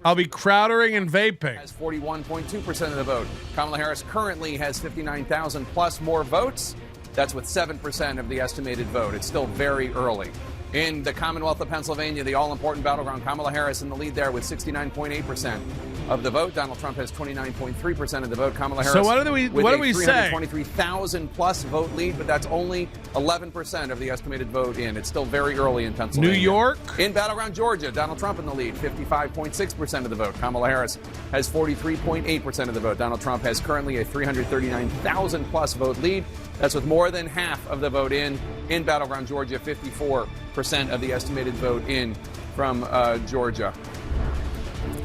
I'll be crowdering and vaping. Has 41.2% of the vote. Kamala Harris currently has 59,000 plus more votes. That's with 7% of the estimated vote. It's still very early. In the Commonwealth of Pennsylvania, the all-important battleground, Kamala Harris in the lead there with 69.8% of the vote. Donald Trump has 29.3% of the vote. Kamala Harris. So what do we say? 323,000 plus vote lead, but that's only 11% of the estimated vote in. It's still very early in Pennsylvania. New York? In battleground Georgia, Donald Trump in the lead, 55.6% of the vote. Kamala Harris has 43.8% of the vote. Donald Trump has currently a 339,000 plus vote lead. That's with more than half of the vote in battleground Georgia, 54% of the estimated vote in from Georgia.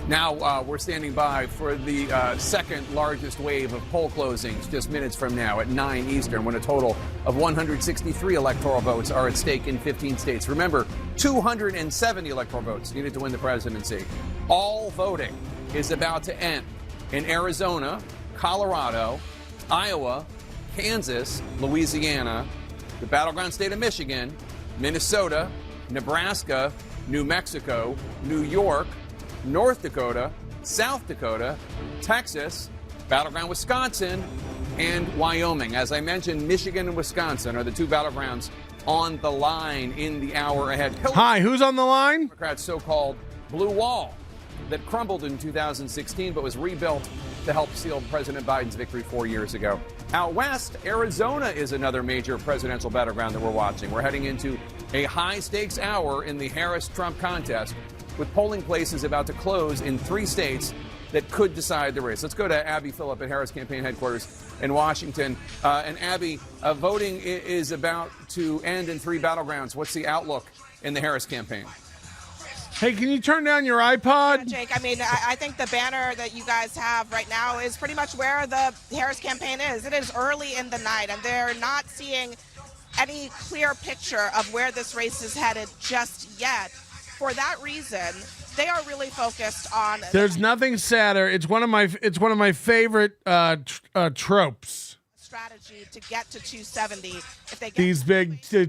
Now we're standing by for the second largest wave of poll closings just minutes from now at 9 Eastern, when a total of 163 electoral votes are at stake in 15 states. Remember, 270 electoral votes needed to win the presidency. All voting is about to end in Arizona, Colorado, Iowa, Kansas, Louisiana, the battleground state of Michigan, Minnesota, Nebraska, New Mexico, New York, North Dakota, South Dakota, Texas, battleground Wisconsin, and Wyoming. As I mentioned, Michigan and Wisconsin are the two battlegrounds on the line in the hour ahead. Hi, who's on the line? Democrats' so-called blue wall that crumbled in 2016 but was rebuilt to help seal President Biden's victory 4 years ago. Out west, Arizona is another major presidential battleground that we're watching. We're heading into a high-stakes hour in the Harris-Trump contest, with polling places about to close in 3 states that could decide the race. Let's go to Abby Phillip at Harris Campaign Headquarters in Washington. And Abby, voting is about to end in 3 battlegrounds. What's the outlook in the Harris campaign? Hey, can you turn down your iPod? Yeah, Jake, I mean, I think the banner that you guys have right now is pretty much where the Harris campaign is. It is early in the night, and they're not seeing any clear picture of where this race is headed just yet. For that reason, they are really focused on. There's nothing sadder. It's one of my favorite tropes. Strategy to get to 270. If they get these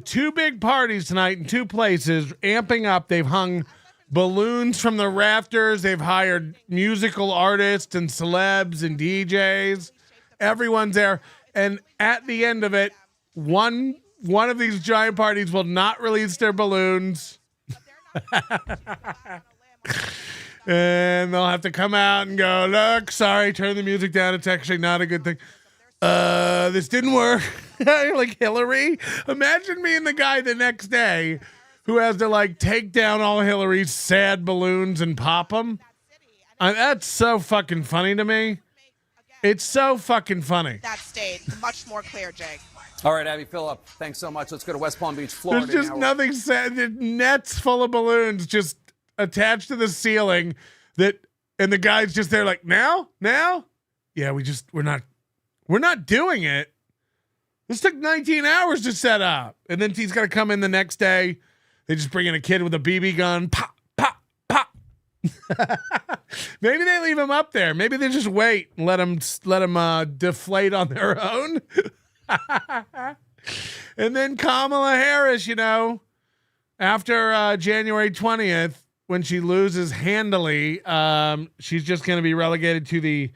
two big parties tonight in 2 places, amping up. They've hung balloons from the rafters. They've hired musical artists and celebs and DJs. Everyone's there, and at the end of it, one of these giant parties will not release their balloons. And they'll have to come out and go, look, sorry, turn the music down. It's actually not a good thing. This didn't work. Like Hillary. Imagine being the guy the next day who has to like take down all Hillary's sad balloons and pop them. That's so fucking funny to me. It's so fucking funny. That stayed much more clear, Jake. All right, Abby Phillip, thanks so much. Let's go to West Palm Beach, Florida. There's just nothing sad. Nets full of balloons just attached to the ceiling and the guy's just there like, now? Yeah, we're not doing it. This took 19 hours to set up. And then he's got to come in the next day. They just bring in a kid with a BB gun. Pop, pop, pop. Maybe they leave him up there. Maybe they just wait and let him deflate on their own. And then Kamala Harris, after January 20th, when she loses handily, she's just going to be relegated to the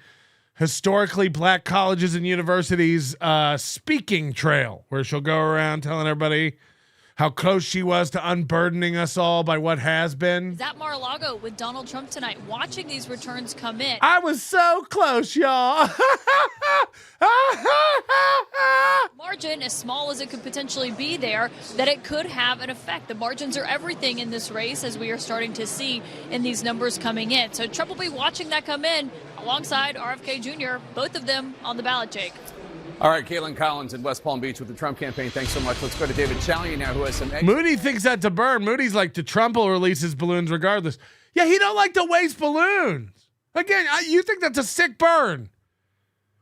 historically black colleges and universities speaking trail, where she'll go around telling everybody how close she was to unburdening us all by what has been. Is at Mar-a-Lago with Donald Trump tonight, watching these returns come in. I was so close, y'all. Margin, as small as it could potentially be there, that it could have an effect. The margins are everything in this race, as we are starting to see in these numbers coming in. So Trump will be watching that come in alongside RFK Jr., both of them on the ballot, Jake. All right, Caitlin Collins in West Palm Beach with the Trump campaign. Thanks so much. Let's go to David Chalian now, who has some... Moody thinks that's a burn. Moody's like, the Trump will release his balloons regardless. Yeah, he don't like to waste balloons. Again, you think that's a sick burn.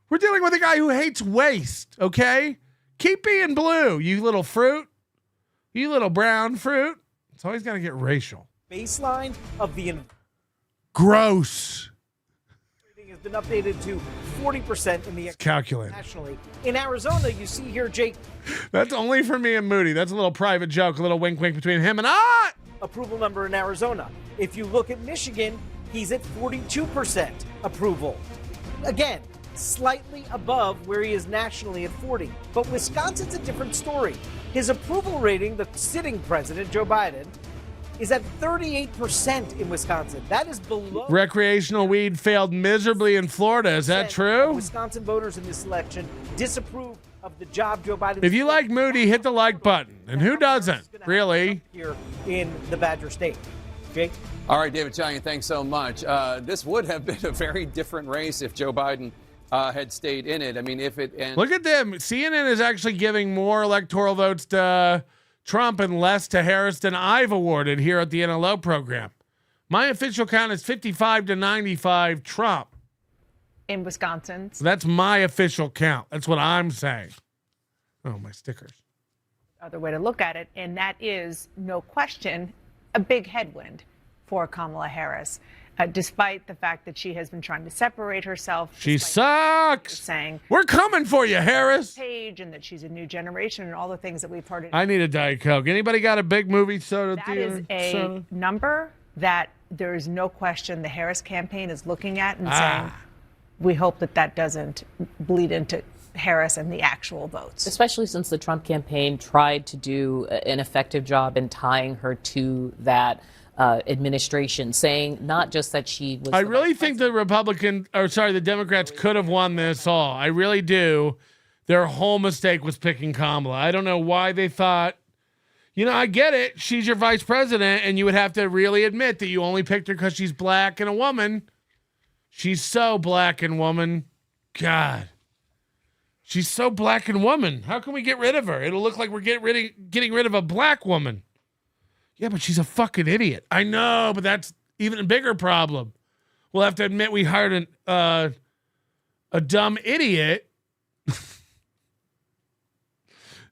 We're dealing with a guy who hates waste, okay? Keep being blue, you little fruit. You little brown fruit. It's always got to get racial. Baseline of the... Gross. Has been updated to 40% in the calculate nationally. In Arizona, you see here, Jake. That's only for me and Moody. That's a little private joke, a little wink wink between him and I. Approval number in Arizona. If you look at Michigan, he's at 42% approval. Again, slightly above where he is nationally at 40. But Wisconsin's a different story. His approval rating, the sitting president, Joe Biden, is at 38% in Wisconsin. That is below. Recreational weed failed miserably in Florida. Is that true? Wisconsin voters in this election disapprove of the job Joe Biden. If you like Moody, hit the like button. And who doesn't, really? Here in the Badger State. Jake? All right, David Chalian, thanks so much. This would have been a very different race if Joe Biden had stayed in it. I mean, if it... Look at them. CNN is actually giving more electoral votes to Trump and less to Harris than I've awarded here at the NLO program. My official count is 55 to 95 Trump. In Wisconsin. So that's my official count. That's what I'm saying. Oh, my stickers. Other way to look at it, and that is, no question, a big headwind for Kamala Harris. Despite the fact that she has been trying to separate herself. She sucks. Saying, we're coming for you, Harris. Page, and that she's a new generation and all the things that we've heard. I need a Diet Coke. Anybody got a big movie soda? That is a number that there is no question the Harris campaign is looking at and saying, we hope that that doesn't bleed into Harris and the actual votes. Especially since the Trump campaign tried to do an effective job in tying her to that administration, saying not just that she was... I really think the Democrats could have won this all. I really do. Their whole mistake was picking Kamala. I don't know why they thought, I get it. She's your vice president, and you would have to really admit that you only picked her because she's black and a woman. She's so black and woman. God. She's so black and woman. How can we get rid of her? It'll look like we're getting rid of a black woman. Yeah, but she's a fucking idiot. I know, but that's even a bigger problem. We'll have to admit we hired a dumb idiot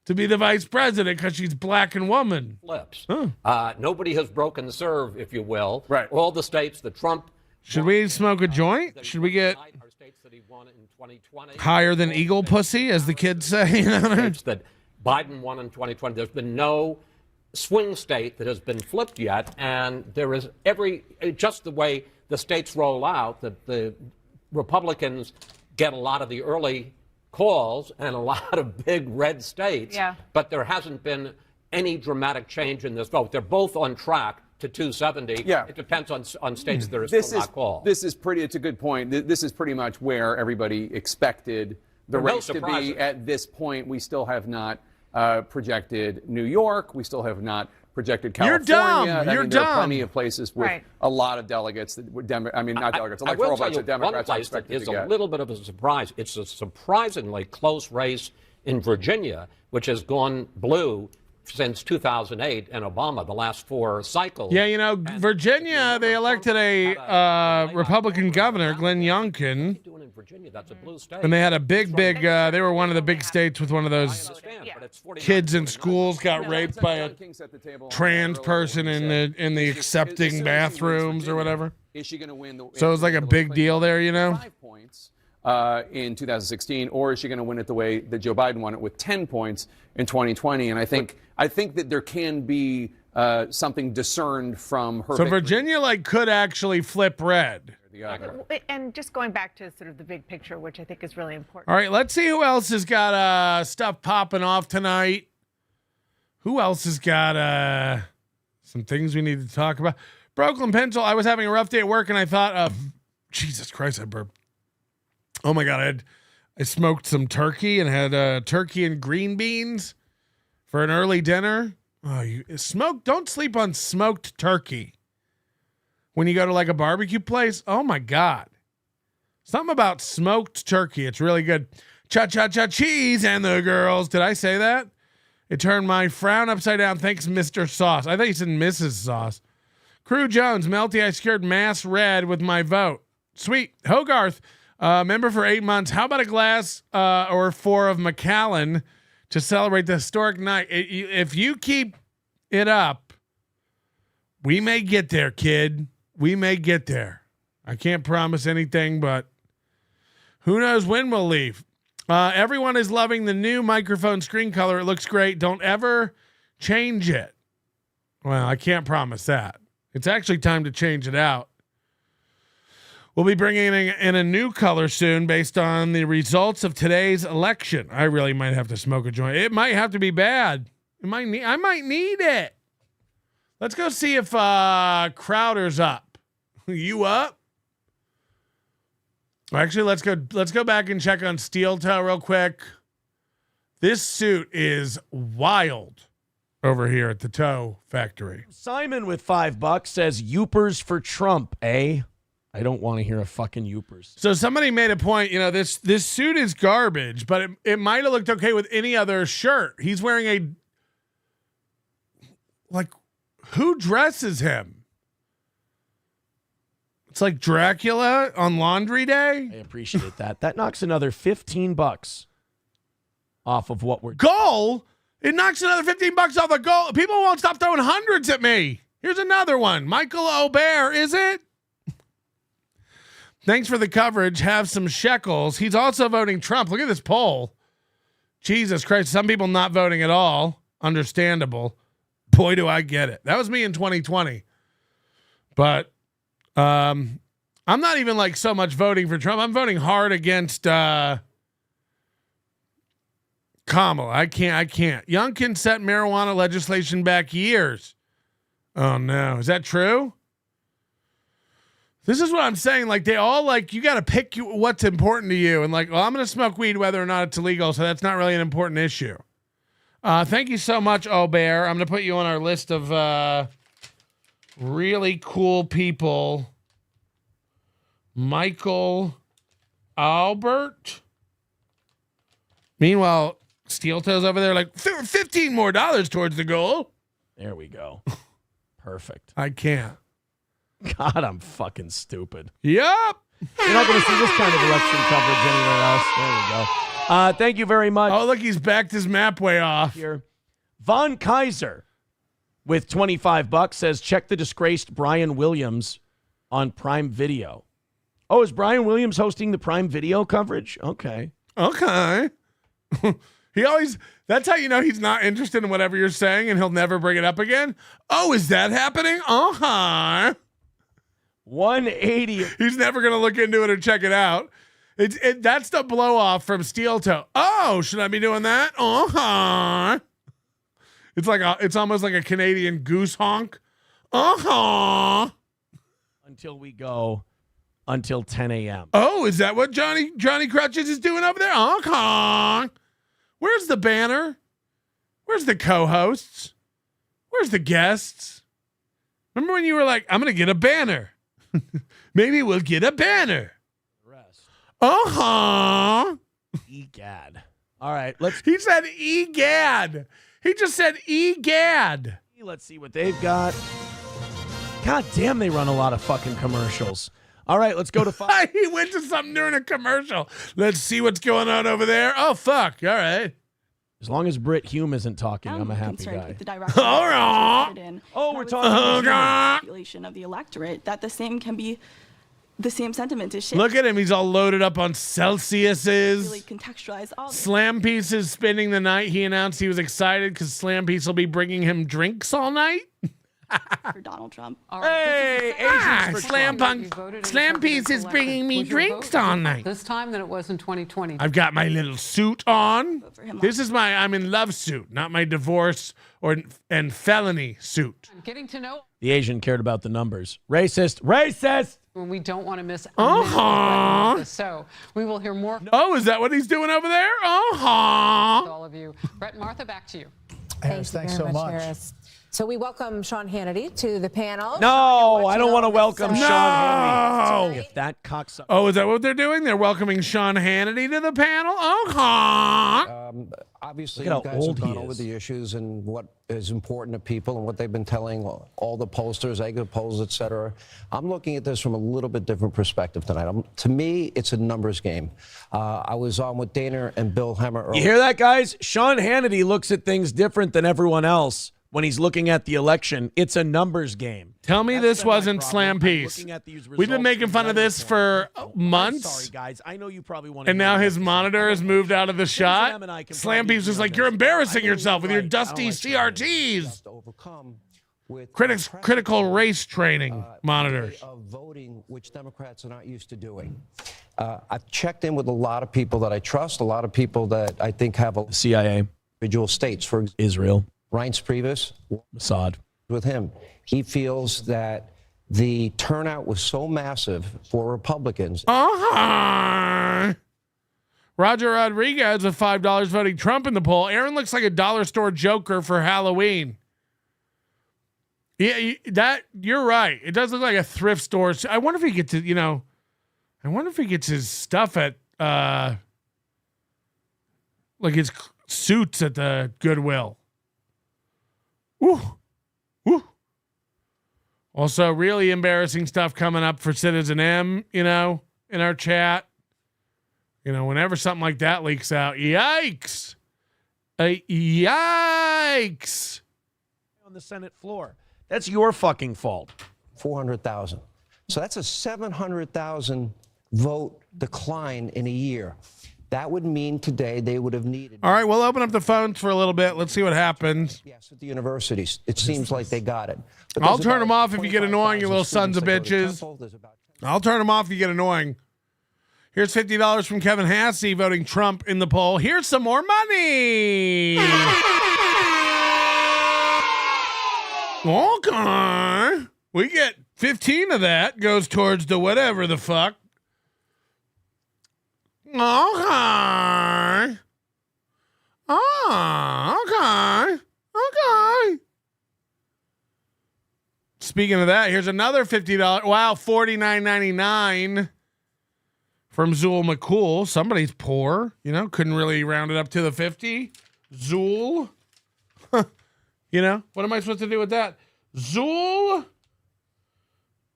to be the vice president because she's black and woman. Flips. Nobody has broken the serve, if you will. Right. All the states that Trump... Should we smoke a joint? Should we get higher than eagle pussy, as the kids say? States that Biden won in 2020. There's been no swing state that has been flipped yet, and there is just the way the states roll out, the Republicans get a lot of the early calls and a lot of big red states, but there hasn't been any dramatic change in this vote. They're both on track to 270. Yeah. It depends on states that are still not called. It's a good point. This is pretty much where everybody expected the race to be at this point. We still have not projected New York. We still have not projected California. You're dumb. There are plenty of places with a lot of delegates that would electoral votes that Democrats are expected to get. One place that is a little bit of a surprise. It's a surprisingly close race in Virginia, which has gone blue since 2008 and Obama, the last 4 cycles. Yeah, Virginia, they elected a Republican governor, Glenn Youngkin, Virginia. That's a blue state. And they had a big, they were one of the big states with one of those kids in schools got raped by a trans person in the accepting bathrooms or whatever. Is she going to win? So it was like a big deal there, you know? 5 points in 2016, or is she going to win it the way that Joe Biden won it with 10 points in 2020? And I think that there can be something discerned from her. So victory. Virginia could actually flip red. And just going back to sort of the big picture, which I think is really important. All right, let's see who else has got stuff popping off tonight. Who else has got some things we need to talk about? Brooklyn Pencil, I was having a rough day at work and I thought of, Jesus Christ, I burped. Oh my God, I smoked some turkey and had turkey and green beans for an early dinner. Oh, don't sleep on smoked turkey. When you go to like a barbecue place, oh my God. Something about smoked turkey. It's really good. Cha-cha-cha cheese and the girls. Did I say that? It turned my frown upside down. Thanks, Mr. Sauce. I thought you said Mrs. Sauce. Crew Jones, Melty, I secured mass red with my vote. Sweet. Hogarth, member for 8 months. How about a glass or 4 of Macallan to celebrate the historic night? If you keep it up, we may get there, kid. We may get there. I can't promise anything, but who knows when we'll leave. Everyone is loving the new microphone screen color. It looks great. Don't ever change it. Well, I can't promise that. It's actually time to change it out. We'll be bringing in a new color soon based on the results of today's election. I really might have to smoke a joint. It might have to be bad. I might need it. Let's go see if Crowder's up. You up? Actually, let's go back and check on Steel Toe real quick. This suit is wild over here at the Toe Factory. Simon with $5 says Youpers for Trump, eh? I don't want to hear a fucking Youpers. So somebody made a point, this suit is garbage, but it might have looked okay with any other shirt. He's wearing who dresses him? It's like Dracula on laundry day. I appreciate that. That knocks another $15 off of what we're goal. It knocks another $15 off a goal. People won't stop throwing hundreds at me. Here's another one. Michael Aubert, is it? Thanks for the coverage. Have some shekels. He's also voting Trump. Look at this poll. Jesus Christ. Some people not voting at all. Understandable. Boy, do I get it. That was me in 2020. But I'm not even so much voting for Trump. I'm voting hard against Kamala. I can't. Youngkin set marijuana legislation back years. Oh no. Is that true? This is what I'm saying. They all you got to pick what's important to you. And well, I'm going to smoke weed whether or not it's illegal. So that's not really an important issue. Thank you so much, Aubert. I'm going to put you on our list of really cool people. Michael Albert. Meanwhile, Steel Toe's over there $15 more towards the goal. There we go. Perfect. I can't. God, I'm fucking stupid. Yup. You're not going to see this kind of election coverage anywhere else. There we go. Thank you very much. Oh, look, he's backed his map way off. Here. Von Kaiser with $25 says, check the disgraced Brian Williams on Prime Video. Oh, is Brian Williams hosting the Prime Video coverage? Okay. That's how you know he's not interested in whatever you're saying and he'll never bring it up again. Oh, is that happening? 180. He's never going to look into it or check it out. That's the blow off from Steel Toe. Oh, should I be doing that? It's almost like a Canadian goose honk. Until we go until 10 a.m. Oh, is that what Johnny Crutches is doing over there? Where's the banner? Where's the co-hosts? Where's the guests? Remember when you were like, I'm going to get a banner. Maybe we'll get a banner. Egad. All right, He said egad. He just said egad. Let's see what they've got. God damn, they run a lot of fucking commercials. All right, let's go to 5. He went to something during a commercial. Let's see what's going on over there. Oh, fuck. All right. As long as Britt Hume isn't talking, I'm a happy guy. With the direction All right. in. Oh, we're I would talking say about the population of the electorate that the same sentiment is shared. Look at him. He's all loaded up on Celsiuses. Really contextualize all this. Slam Piece is spending the night. He announced he was excited because Slam Piece will be bringing him drinks all night. For Donald Trump. Hey, Asians for Slam Trump. Punk. Slam Piece is bringing me drinks all night. This time than it was in 2020. I've got my little suit on. This is my I'm in love suit, not my divorce and felony suit. I'm getting to know The Asian cared about the numbers. Racist. when we don't want to miss a minute of Brett Martha. So we will hear more. Oh, is that what he's doing over there? With all of you. Brett Martha, back to you. Harris, thanks so much. Harris. So we welcome Sean Hannity to the panel. No, I don't want to welcome Sean Hannity. No. If that cocksucker. Oh, is that what they're doing? They're welcoming Sean Hannity to the panel? Obviously, Look you how guys old have he gone over is. the issues and what is important to people and what they've been telling all the pollsters, exit polls, et cetera. I'm looking at this from a little bit different perspective tonight. To me, it's a numbers game. I was on with Dana and Bill Hemmer earlier. You hear that, guys? Sean Hannity looks at things different than everyone else when he's looking at the election. It's a numbers game. Tell me this wasn't Slam Piece. We've been making fun of this for months. Sorry, guys. I know you probably want. And now his monitor has moved out of the shot. Slam Piece is like, you're embarrassing yourself with your dusty CRTs. Critical race training monitors. Of voting, which Democrats are not used to doing. I've checked in with a lot of people that I trust, a lot of people that I think have a CIA, individual states, for example, Israel, Reince Priebus, Mossad. With him, he feels that the turnout was so massive for Republicans. Roger Rodriguez with $5 voting Trump in the poll. Aaron looks like a dollar store Joker for Halloween. Yeah, you're right. It does look like a thrift store. I wonder if he gets his stuff at like his suits at the Goodwill. Woo. Woo. Also, really embarrassing stuff coming up for Citizen M, in our chat. Whenever something like that leaks out, yikes. Yikes. On the Senate floor. That's your fucking fault. 400,000. So that's a 700,000 vote decline in a year. That would mean today they would have needed. All right, we'll open up the phones for a little bit. Let's see what happens. Yes, at the universities. It seems like they got it. I'll turn them off if you get annoying, you little sons of bitches. I'll turn them off if you get annoying. Here's $50 from Kevin Hassey voting Trump in the poll. Here's some more money. Okay. We get 15 of that goes towards the whatever the fuck. Okay. Okay. Speaking of that, here's another $50. Wow, $49.99 from Zool McCool. Somebody's poor, couldn't really round it up to the 50. Zool. What am I supposed to do with that? Zool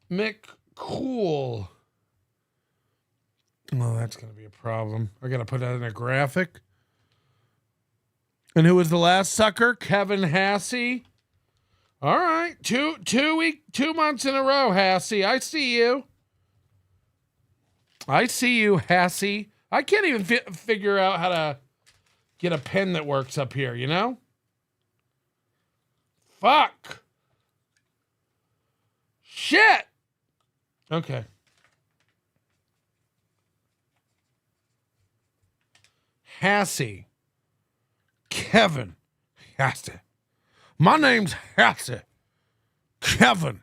McCool. Oh, that's going to be a problem. I got to put that in a graphic. And who was the last sucker? Kevin Hassey. All right. 2 months in a row, Hassey. I see you. Hassey. I can't even figure out how to get a pen that works up here, Fuck. Shit. Okay. Hassey. Kevin Hassey. My name's Hassey. Kevin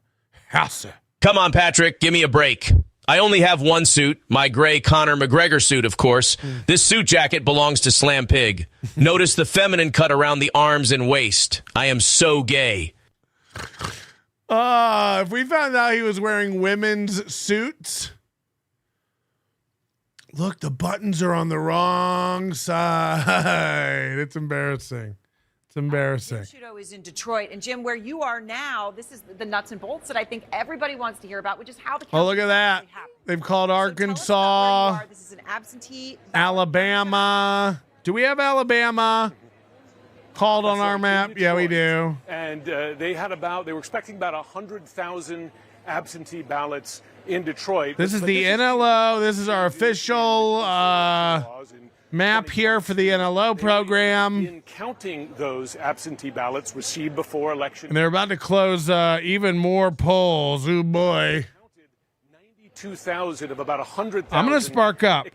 Hassey. Come on, Patrick. Give me a break. I only have one suit, my gray Conor McGregor suit, of course. This suit jacket belongs to Slam Pig. Notice the feminine cut around the arms and waist. I am so gay. If we found out he was wearing women's suits. Look, the buttons are on the wrong side. It's embarrassing. Jim Sciutto is in Detroit. And Jim, where you are now, this is the nuts and bolts that I think everybody wants to hear about, which is how the look at that. happened. They've called Arkansas, This is an absentee. Alabama. Do we have Alabama called on our map? Yeah, we do. And they were expecting about 100,000 absentee ballots in Detroit. This is the NLO. This is our official map here for the NLO program. In counting those absentee ballots received before election. And they're about to close even more polls. Oh, boy. 2,000 of about 100,000. I'm going to spark up.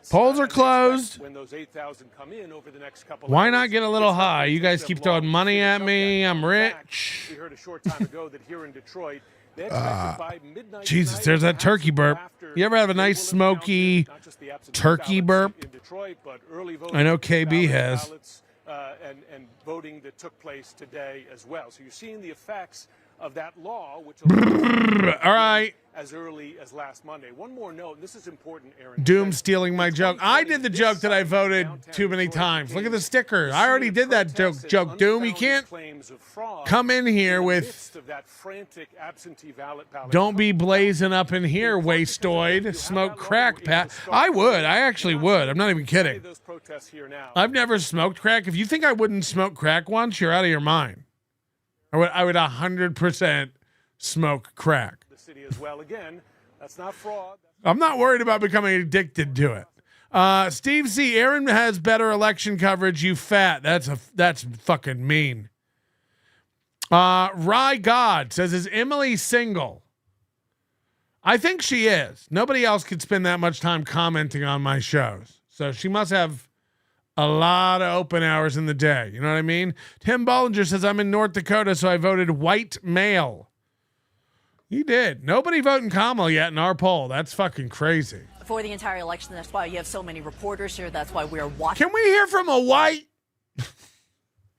Polls are closed. When those 8,000 come in over the next couple Why not get a little high? You guys keep throwing money at me. I'm rich. We heard a short time ago that here in Detroit, they expected by midnight Jesus, there's that turkey burp. You ever have a nice smoky turkey burp? I know KB has. And voting that took place today as well. So you're seeing the effects of that law, which all right, as early as last Monday. One more note, and this is important, Aaron. Doom stealing my joke. I did the joke that I voted too many times. Look at the sticker. I already did that joke. Doom, you can't come in here with don't be blazing up in here, wastoid. Smoke crack, Pat. I would. I actually would. I'm not even kidding. I've never smoked crack. If you think I wouldn't smoke crack once, you're out of your mind. I would 100% smoke crack. The city as well. Again, that's not fraud. I'm not worried about becoming addicted to it. Steve C. Aaron has better election coverage. You fat. That's fucking mean. Rye God says, is Emily single? I think she is. Nobody else could spend that much time commenting on my shows, so she must have a lot of open hours in the day. You know what I mean? Tim Bollinger says, I'm in North Dakota, so I voted white male. You did. Nobody voting Kamala yet in our poll. That's fucking crazy. For the entire election, that's why you have so many reporters here. That's why we're watching. Can we hear from a white?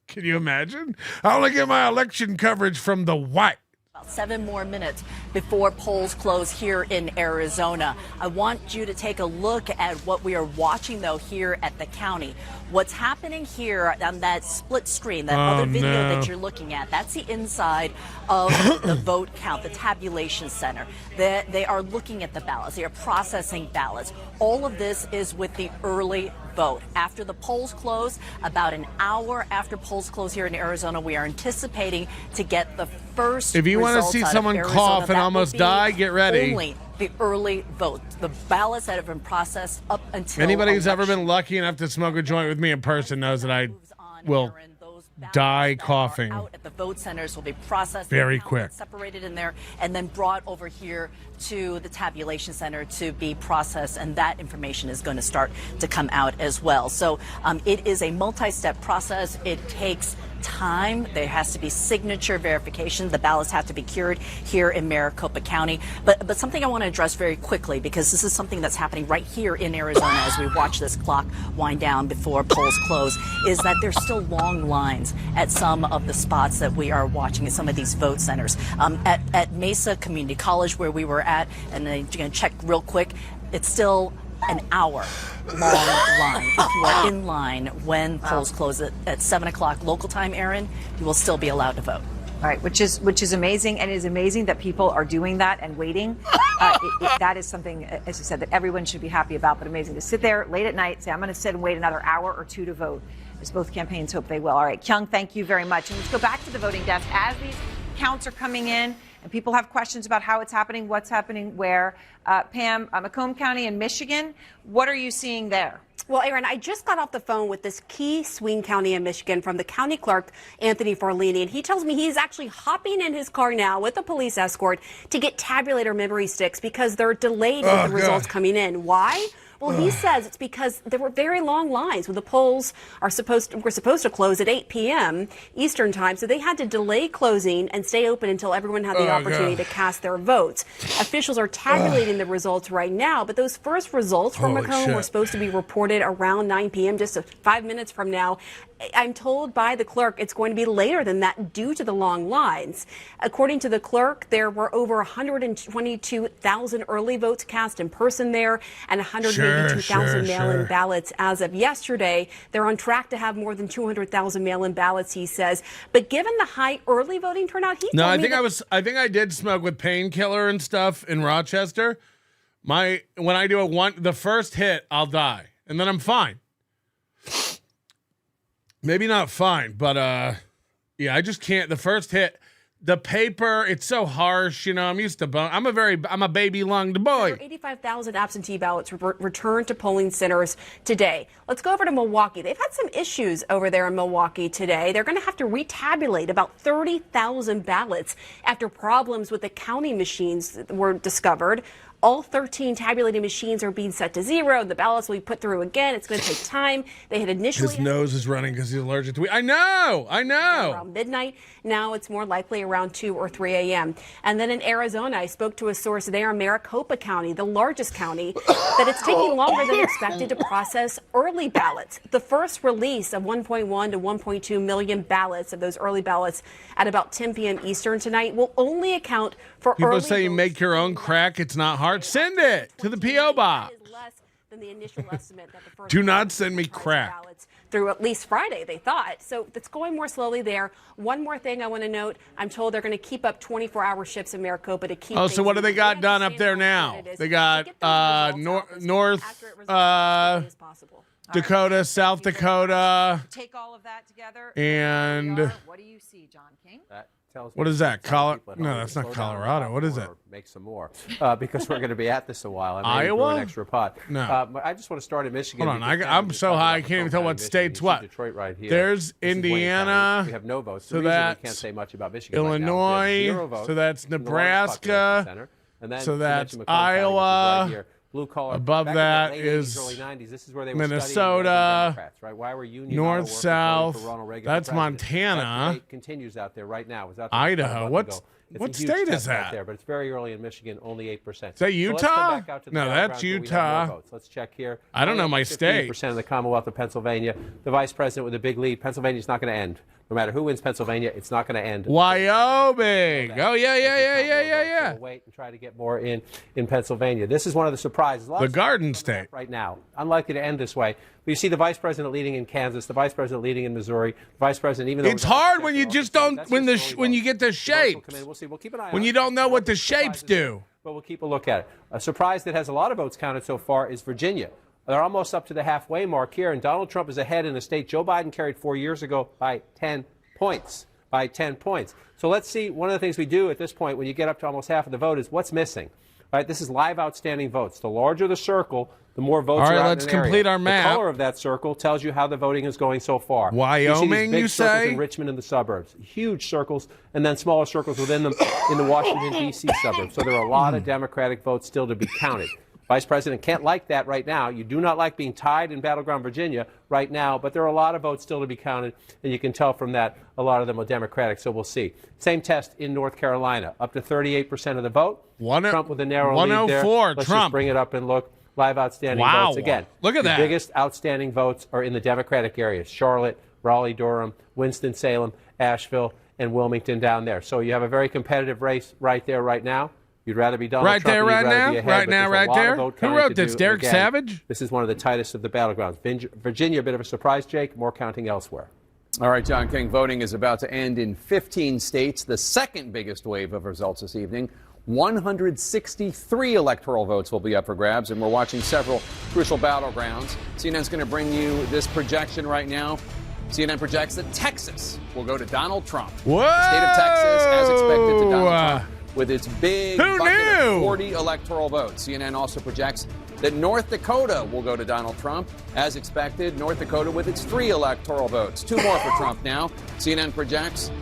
Can you imagine? I only get my election coverage from the white. About 7 more minutes before polls close here in Arizona. I want you to take a look at what we are watching, though, here at the county. What's happening here on that split screen, that other video that you're looking at, that's the inside of the vote count, the tabulation center. They are looking at the ballots. They are processing ballots. All of this is with the early vote. After the polls close, about an hour after polls close here in Arizona, we are anticipating to get the first. If you want to see someone cough and almost die, get ready. Only the early vote, the ballots that have been processed up until. Anybody who's ever been lucky enough to smoke a joint with me in person knows that I will die coughing. Out at the vote centers will be processed very quick, separated in there, and then brought over here to the tabulation center to be processed, and that information is going to start to come out as well. So it is a multi-step process. It takes time. There has to be signature verification. The ballots have to be cured here in Maricopa County. But something I want to address very quickly, because this is something that's happening right here in Arizona as we watch this clock wind down before polls close, is that there's still long lines at some of the spots that we are watching at some of these vote centers. At Mesa Community College, where we were at, and I'm going to check real quick, it's still an hour long line. If you are in line when polls close at 7 o'clock local time, Aaron, you will still be allowed to vote. All right, which is amazing, and it is amazing that people are doing that and waiting. That is something, as you said, that everyone should be happy about, but amazing to sit there late at night, say, I'm going to sit and wait another hour or two to vote, as both campaigns hope they will. All right, Kyung, thank you very much. And let's go back to the voting desk. As these counts are coming in and people have questions about how it's happening, what's happening where, Pam, Macomb County in Michigan, what are you seeing there? Well, Aaron, I just got off the phone with this key swing county in Michigan from the county clerk, Anthony Forlini, and he tells me he's actually hopping in his car now with a police escort to get tabulator memory sticks because they're delayed with the results coming in. Why? Well, he says it's because there were very long lines when the polls were supposed to close at 8 p.m. Eastern time, so they had to delay closing and stay open until everyone had the opportunity to cast their votes. Officials are tabulating the results right now, but those first results from Macomb were supposed to be reported around 9 p.m., just 5 minutes from now. I'm told by the clerk it's going to be later than that due to the long lines. According to the clerk, there were over 122,000 early votes cast in person there and 182,000 mail-in ballots as of yesterday. They're on track to have more than 200,000 mail-in ballots, he says. But given the high early voting turnout, I think I did smoke with painkiller and stuff in Rochester. When I do the first hit, I'll die, and then I'm fine. Maybe not fine, but yeah, I just can't. The first hit, the paper, it's so harsh. I'm used to I'm a baby lunged boy. 85,000 absentee ballots returned to polling centers today. Let's go over to Milwaukee. They've had some issues over there in Milwaukee today. They're going to have to retabulate about 30,000 ballots after problems with the counting machines were discovered. All 13 tabulating machines are being set to zero. The ballots will be put through again. It's going to take time. They had initially... His nose is running because he's allergic to wheat. I know. Around midnight. Now it's more likely around 2 or 3 a.m. And then in Arizona, I spoke to a source there in Maricopa County, the largest county, that it's taking longer than expected to process early ballots. The first release of 1.1 to 1.2 million ballots of those early ballots at about 10 p.m. Eastern tonight will only account for People early say you make your own crack. It's not hard. Send it to the P.O. box. than the initial estimate that the first Do not send me crack. ballots through at least Friday, they thought. So it's going more slowly there. One more thing I want to note, I'm told they're going to keep up 24-hour shifts in Maricopa to keep so what do they got done up there now? They got North Dakota, South Dakota. Take all of that together. And what do you see, John King? What is that? No, that's not Colorado. What is it? Make some more, because we're going to be at this a while. Iowa? An extra pot. No. I just want to start in Michigan. Hold on, I'm so high I can't even tell what state's what. Detroit right here. There's Indiana. We have no votes. So we that's can't say much about Michigan. Illinois. Right now. So that's Nebraska. And then so that's Iowa. Blue collar. Above that is early 90s, this is where they Minnesota, Democrats, right? Why were union North, South. That's president? Montana. That continues out there right now. Idaho. What state is that? There, but it's very early in Michigan, only 8%. Is that Utah? No, that's Utah. Let's check here. I don't know my state. 15% of the Commonwealth of Pennsylvania. The vice president with a big lead. Pennsylvania's not going to end. No matter who wins Pennsylvania, it's not going to end. Wyoming. Oh, yeah. So we'll wait and try to get more in Pennsylvania. This is one of the surprises. The Garden State. Right now. Unlikely to end this way. But you see the vice president leading in Kansas, the vice president leading in Missouri, the vice president, even though it's hard when you just don't, when you get the shapes. We'll see. We'll keep an eye on it. When you don't know what the shapes do. But we'll keep a look at it. A surprise that has a lot of votes counted so far is Virginia. They're almost up to the halfway mark here, and Donald Trump is ahead in a state Joe Biden carried 4 years ago by 10 points. So let's see. One of the things we do at this point when you get up to almost half of the vote is what's missing. All right, this is live outstanding votes. The larger the circle, the more votes are out. All right, let's complete our map. The color of that circle tells you how the voting is going so far. Wyoming, you say? In Richmond and the suburbs. Huge circles, and then smaller circles within them in the Washington, D.C. suburbs. So there are a lot of Democratic votes still to be counted. Vice President can't like that right now. You do not like being tied in battleground Virginia right now, but there are a lot of votes still to be counted, and you can tell from that a lot of them are Democratic, so we'll see. Same test in North Carolina, up to 38% of the vote. Trump with a narrow lead there. Let's just bring it up and look. Live outstanding votes again. Look at that. The biggest outstanding votes are in the Democratic areas, Charlotte, Raleigh-Durham, Winston-Salem, Asheville, and Wilmington down there. So you have a very competitive race right there right now. You'd rather be Donald Trump. Right there. Who wrote this? Derek Savage? This is one of the tightest of the battlegrounds. Virginia, a bit of a surprise, Jake. More counting elsewhere. All right, John King, voting is about to end in 15 states, the second biggest wave of results this evening. 163 electoral votes will be up for grabs, and we're watching several crucial battlegrounds. CNN's going to bring you this projection right now. CNN projects that Texas will go to Donald Trump. Whoa! The state of Texas, as expected, to Donald Trump with its big bucket of 40 electoral votes. CNN also projects that North Dakota will go to Donald Trump. As expected, North Dakota with its 3 electoral votes. 2 more for Trump now. CNN projects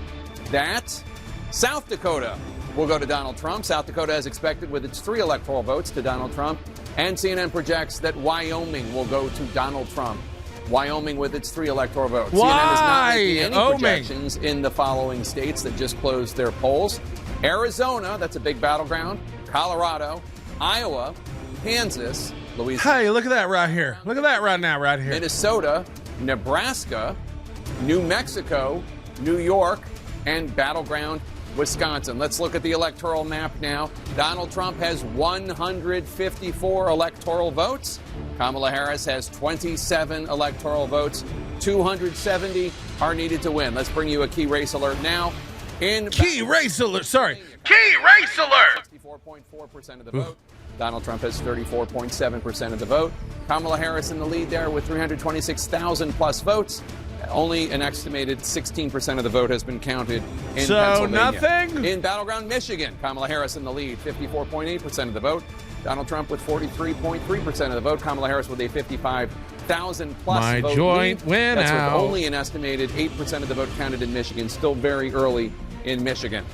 that South Dakota will go to Donald Trump. South Dakota, as expected, with its 3 electoral votes to Donald Trump. And CNN projects that Wyoming will go to Donald Trump. Wyoming with its 3 electoral votes. CNN is not making any projections in the following states that just closed their polls. Arizona, that's a big battleground. Colorado, Iowa, Kansas, Louisiana. Hey, look at that right here. Look at that right now, right here. Minnesota, Nebraska, New Mexico, New York, and battleground Wisconsin. Let's look at the electoral map now. Donald Trump has 154 electoral votes. Kamala Harris has 27 electoral votes. 270 are needed to win. Let's bring you a key race alert now. Key race alert. Sorry. Key race alert. 64.4% of the vote. Donald Trump has 34.7% of the vote. Kamala Harris in the lead there with 326,000 plus votes. Only an estimated 16% of the vote has been counted in Pennsylvania. Nothing? In battleground Michigan, Kamala Harris in the lead, 54.8% of the vote. Donald Trump with 43.3% of the vote. Kamala Harris with a 55,000 plus My vote joint lead. win That's out. with only an estimated 8% of the vote counted in Michigan. Still very early in Michigan.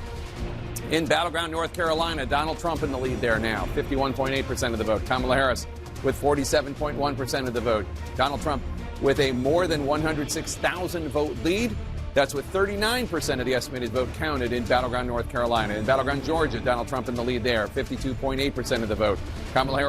In battleground North Carolina, Donald Trump in the lead there now, 51.8% of the vote. Kamala Harris with 47.1% of the vote. Donald Trump with a more than 106,000 vote lead. That's with 39% of the estimated vote counted in battleground North Carolina. In battleground Georgia, Donald Trump in the lead there, 52.8% of the vote. Kamala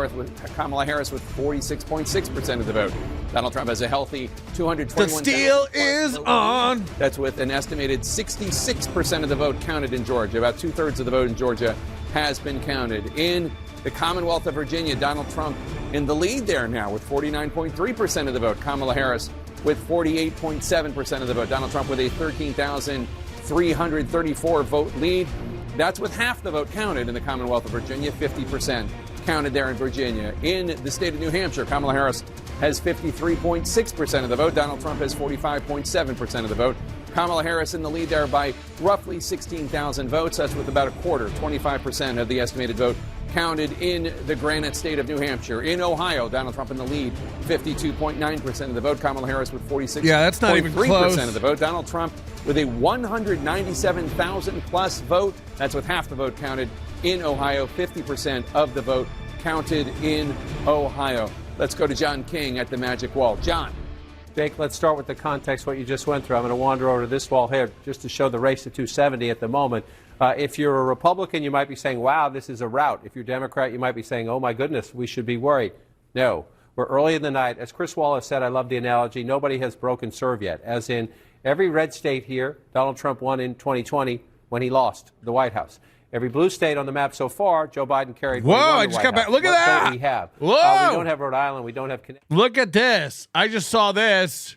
Harris with 46.6% of the vote. Donald Trump has a healthy 221. The steal is on. That's with an estimated 66% of the vote counted in Georgia. About 2/3 of the vote in Georgia has been counted. In the Commonwealth of Virginia, Donald Trump in the lead there now with 49.3% of the vote. Kamala Harris with 48.7% of the vote. Donald Trump with a 13,334 vote lead. That's with half the vote counted in the Commonwealth of Virginia, 50% counted there in Virginia. In the state of New Hampshire, Kamala Harris has 53.6% of the vote. Donald Trump has 45.7% of the vote. Kamala Harris in the lead there by roughly 16,000 votes. That's with about a quarter, 25% of the estimated vote counted in the granite state of New Hampshire. In Ohio, Donald Trump in the lead, 52.9% of the vote. Kamala Harris with 46.3% that's not even close. of the vote. Donald Trump with a 197,000 plus vote. That's with half the vote counted in Ohio, 50% of the vote counted in Ohio. Let's go to John King at the Magic Wall. John. Jake, let's start with the context, what you just went through. I'm going to wander over to this wall here just to show the race to 270 at the moment. If you're a Republican, you might be saying, wow, this is a rout. If you're a Democrat, you might be saying, oh, my goodness, we should be worried. No, we're early in the night. As Chris Wallace said, I love the analogy, nobody has broken serve yet. As in, every red state here, Donald Trump won in 2020 when he lost the White House. Every blue state on the map so far, Joe Biden carried. Whoa, I just got back. Look at that. What we have. Whoa. We don't have Rhode Island. We don't have Connecticut. Look at this. I just saw this.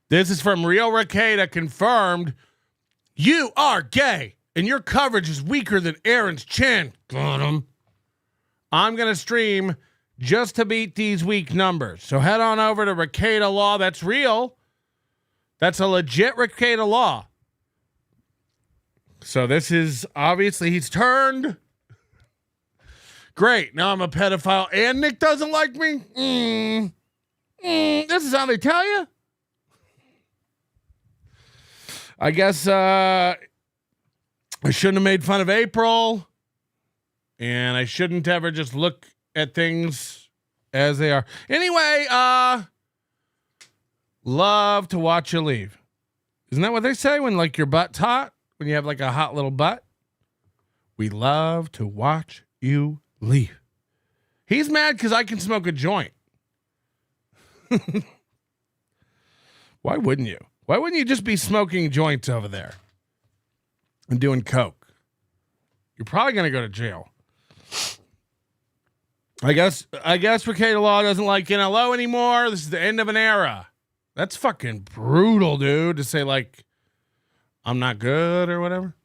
This is from Real Ricada, confirmed. You are gay, and your coverage is weaker than Aaron's chin. Got him. I'm going to stream just to beat these weak numbers. So head on over to Ricada Law. That's real. That's a legit Ricada Law. So this is obviously he's turned. Great. Now I'm a pedophile and Nick doesn't like me. This is how they tell you. I guess I shouldn't have made fun of April, and I shouldn't ever just look at things as they are. Anyway, love to watch you leave. Isn't that what they say when like your butt's hot? When you have like a hot little butt? We love to watch you leave. He's mad because I can smoke a joint. Why wouldn't you? Why wouldn't you just be smoking joints over there and doing coke? You're probably going to go to jail. I guess Ricada Law doesn't like NLO anymore. This is the end of an era. That's fucking brutal, dude, to say like, I'm not good or whatever.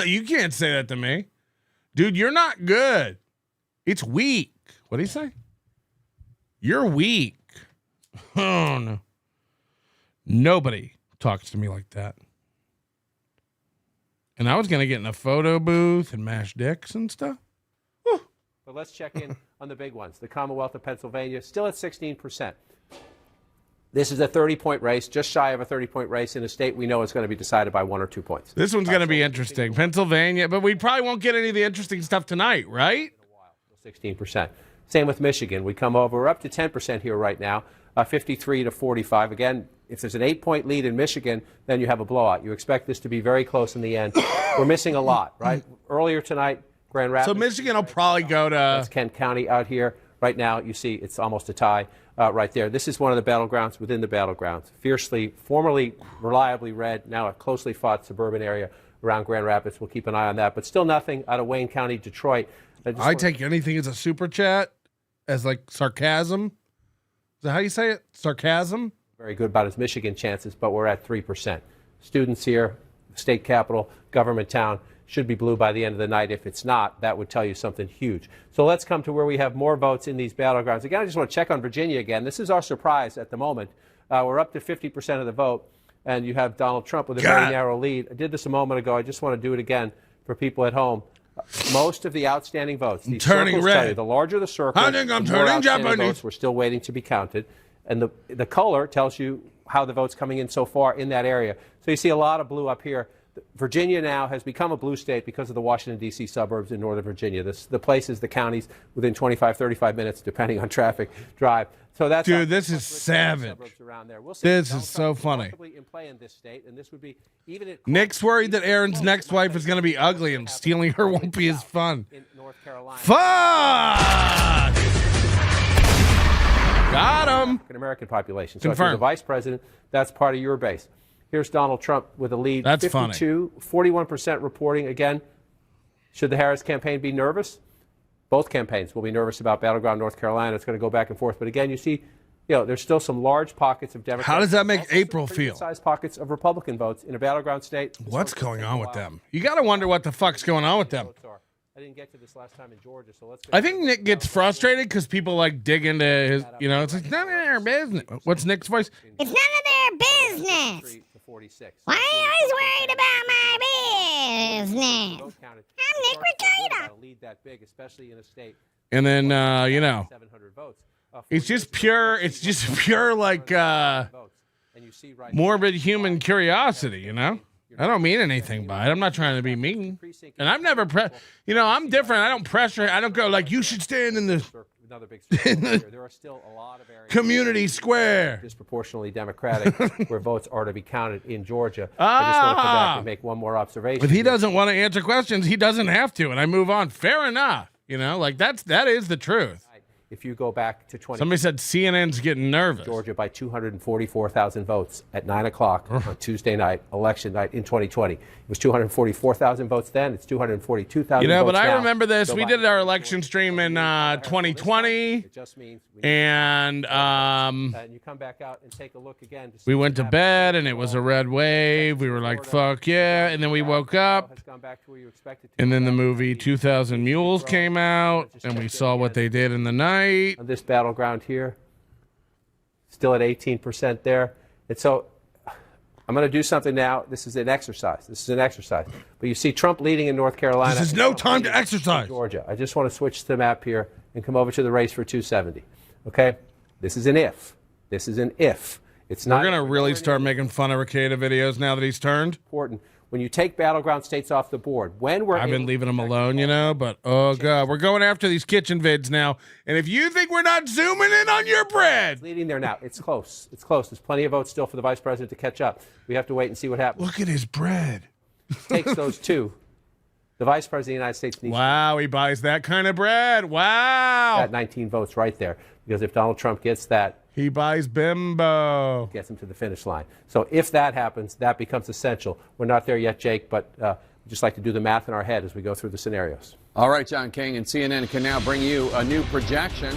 You can't say that to me. Dude, you're not good. It's weak. What do you say? You're weak. Oh, no. Nobody talks to me like that. And I was going to get in a photo booth and mash dicks and stuff. But let's check in on the big ones. The Commonwealth of Pennsylvania still at 16%. This is a 30-point race, just shy of a 30-point race in a state we know is going to be decided by 1 or 2 points. This one's going to be interesting. Pennsylvania, but we probably won't get any of the interesting stuff tonight, right? 16%. Same with Michigan. We come over, we're up to 10% here right now, 53 to 45. Again, if there's an 8-point lead in Michigan, then you have a blowout. You expect this to be very close in the end. We're missing a lot, right? Earlier tonight, Grand Rapids. So Michigan will probably go to... That's Kent County out here. Right now, you see it's almost a tie right there. This is one of the battlegrounds within the battlegrounds. Fiercely, formerly reliably red, now a closely fought suburban area around Grand Rapids. We'll keep an eye on that. But still nothing out of Wayne County, Detroit. I take anything as a super chat, as like sarcasm. Is that how you say it? Sarcasm? Very good about his Michigan chances, but we're at 3%. Students here, state capital, government town, should be blue by the end of the night. If it's not, that would tell you something huge. So let's come to where we have more votes in these battlegrounds. Again, I just want to check on Virginia again. This is our surprise at the moment. We're up to 50% of the vote, and you have Donald Trump with a very narrow lead. I did this a moment ago. I just want to do it again for people at home. Most of the outstanding votes, these turning circles red. tell you, the larger the circle, I think I'm the more turning outstanding Japanese. votes we're still waiting to be counted. And the color tells you how the vote's coming in so far in that area. So you see a lot of blue up here. Virginia now has become a blue state because of the Washington, D.C. suburbs in northern Virginia. The places, the counties, within 25, 35 minutes, depending on traffic, drive. So that's Dude, this is savage. This is so funny. In play in this state, and this would be even at Nick's worried that Aaron's next wife is going to be ugly and stealing her won't be as fun. Fuck! Got him. American population. So if Confirmed. you're the vice president, that's part of your base. Here's Donald Trump with a lead. That's 52, 41% reporting. Again, should the Harris campaign be nervous? Both campaigns will be nervous about battleground North Carolina. It's going to go back and forth. But again, you see, there's still some large pockets of Democrats. How does that make April feel? Size pockets of Republican votes in a battleground state. What's going on with them? You got to wonder what the fuck's going on with them. I didn't get to this last time in Georgia, so let's. I think Nick gets frustrated because people like dig into his, it's like none of their business. What's Nick's voice? It's none of their business. Why are you always worried about my business? I'm Nick Ricada. Lead that big, especially in a state. And then, 700 votes. It's just pure. It's just pure like morbid human curiosity. I don't mean anything by it. I'm not trying to be mean. And I've never, I'm different. I don't pressure. I don't go like, you should stand in the There are still a lot of areas community square. Disproportionately Democratic where votes are to be counted in Georgia. I just want to come back and make one more observation. If he doesn't want to answer questions, he doesn't have to, and I move on. Fair enough. That is the truth. If you go back to 20, somebody said CNN's getting nervous. Georgia by 244,000 votes at 9 o'clock on Tuesday night, election night in 2020. It was 244,000 votes then. It's 242,000 votes but I now. remember this. Joe We Biden did our election stream in 2020. And you come back out and take a look again. We went to bed, and it was a red wave. We were like, fuck yeah. And then we woke up. And then the movie 2,000 Mules came out, and we saw what they did in the night. On this battleground here, still at 18% there. And so I'm going to do something now. This is an exercise. But you see Trump leading in North Carolina. This is no time to exercise. Georgia. I just want to switch the map here and come over to the race for 270. Okay? This is an if. It's not. We're going to really start making fun of Ricada videos now that he's turned. Important. When you take battleground states off the board, I've been leaving them alone, but oh god, we're going after these kitchen vids now. And if you think we're not zooming in on your bread, leading there now. It's close. There's plenty of votes still for the vice president to catch up. We have to wait and see what happens. Look at his bread. Takes those two. The vice president of the United States needs. Wow, he buys that kind of bread. Wow. Got 19 votes right there. Because if Donald Trump gets that, he buys Bimbo. Gets him to the finish line. So if that happens, that becomes essential. We're not there yet, Jake, but we just like to do the math in our head as we go through the scenarios. All right, John King, and CNN can now bring you a new projection.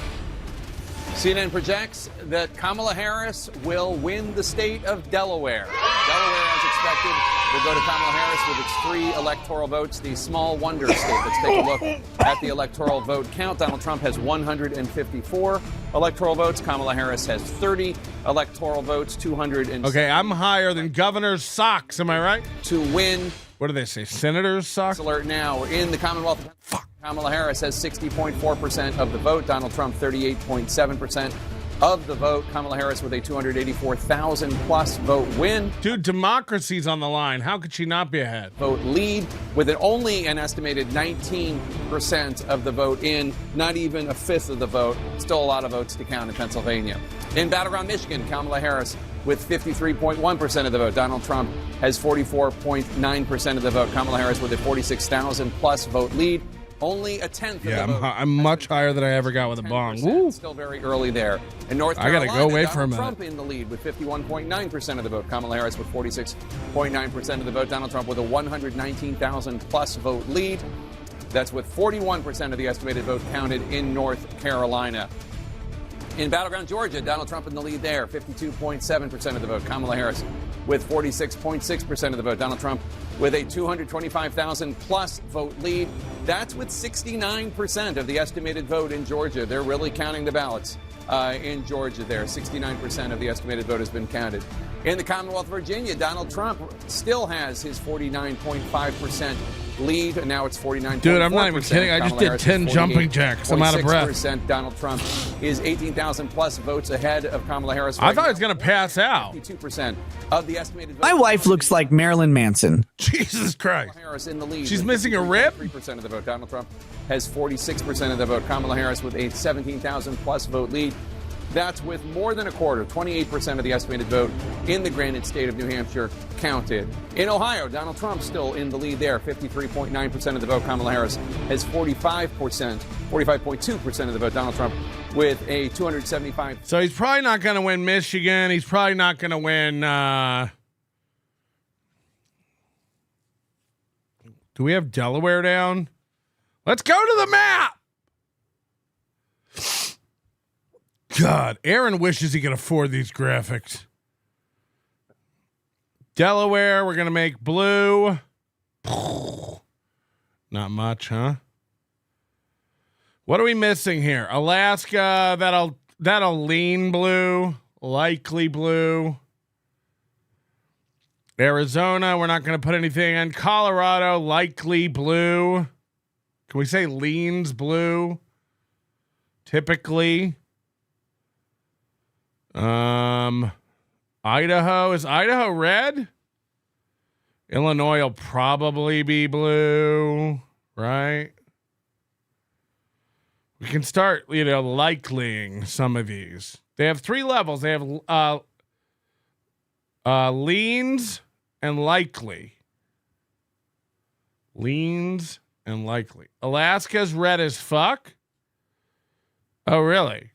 CNN projects that Kamala Harris will win the state of Delaware. Delaware, as expected, will go to Kamala Harris with its 3 electoral votes, the small wonder state. Let's take a look at the electoral vote count. Donald Trump has 154 electoral votes. Kamala Harris has 30 electoral votes, 200. Okay, I'm higher than Governor's socks. Am I right? To win. What do they say? Senator's socks? Alert now. We're in the Commonwealth of Pennsylvania. Kamala Harris has 60.4% of the vote. Donald Trump, 38.7% of the vote. Kamala Harris with a 284,000 plus vote win. Dude, democracy's on the line. How could she not be ahead? Vote lead with only an estimated 19% of the vote in, not even a fifth of the vote. Still a lot of votes to count in Pennsylvania. In battleground Michigan, Kamala Harris with 53.1% of the vote. Donald Trump has 44.9% of the vote. Kamala Harris with a 46,000 plus vote lead. Only a tenth of Yeah, the vote. I'm much higher than I ever got with a bong. Woo. Still very early there. In North I Carolina, gotta go away for a Donald minute. Trump in the lead with 51.9% of the vote. Kamala Harris with 46.9% of the vote. Donald Trump with a 119,000 plus vote lead. That's with 41% of the estimated vote counted in North Carolina. In battleground Georgia, Donald Trump in the lead there, 52.7% of the vote. Kamala Harris with 46.6% of the vote. Donald Trump with a 225,000 plus vote lead. That's with 69% of the estimated vote in Georgia. They're really counting the ballots in Georgia there. 69% of the estimated vote has been counted. In the Commonwealth of Virginia, Donald Trump still has his 49.5% lead, and now it's 49.4%. Dude, I'm not even kidding. I just did 10 jumping jacks. I'm out of breath. Donald Trump is 18,000 plus votes ahead of Kamala Harris. I thought he was going to pass out. 52% of the estimated vote. My wife looks like Marilyn Manson. Jesus Christ. Harris in the lead. She's missing a rib? 3% of the vote. Donald Trump has 46% of the vote. Kamala Harris with a 17,000 plus vote lead. That's with more than a quarter, 28% of the estimated vote in the granted state of New Hampshire counted. In Ohio, Donald Trump still in the lead there, 53.9% of the vote. Kamala Harris has 45.2% of the vote. Donald Trump with a 275. So he's probably not going to win Michigan. He's probably not going to win. Do we have Delaware down? Let's go to the map. God, Aaron wishes he could afford these graphics. Delaware, we're going to make blue. Not much, huh? What are we missing here? Alaska, that'll lean blue, likely blue. Arizona, we're not going to put anything in. Colorado, likely blue. Can we say leans blue? Typically. Idaho, is Idaho red? Illinois will probably be blue, right? We can start, likeling some of these. They have 3 levels. They have leans and likely. Leans and likely. Alaska's red as fuck. Oh, really?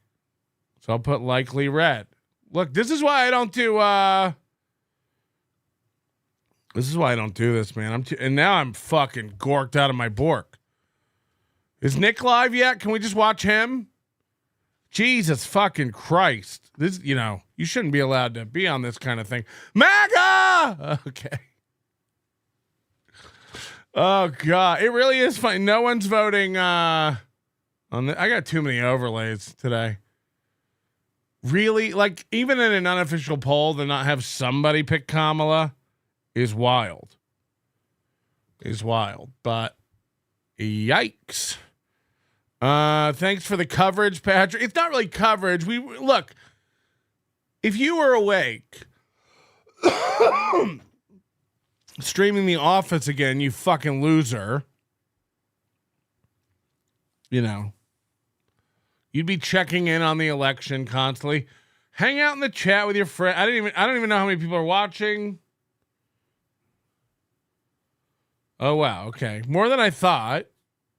So I'll put likely red. Look, this is why I don't do this, man. And now I'm fucking gorked out of my bork. Is Nick live yet? Can we just watch him? Jesus fucking Christ. This, you shouldn't be allowed to be on this kind of thing. MAGA! Okay. Oh God. It really is funny. No one's voting on I got too many overlays today. Really, like, even in an unofficial poll, to not have somebody pick Kamala is wild. But yikes. Thanks for the coverage, Patrick. It's not really coverage. Look, if you were awake, streaming The Office again, you fucking loser. You'd be checking in on the election constantly. Hang out in the chat with your friend. I don't even know how many people are watching. Oh wow, okay. More than I thought.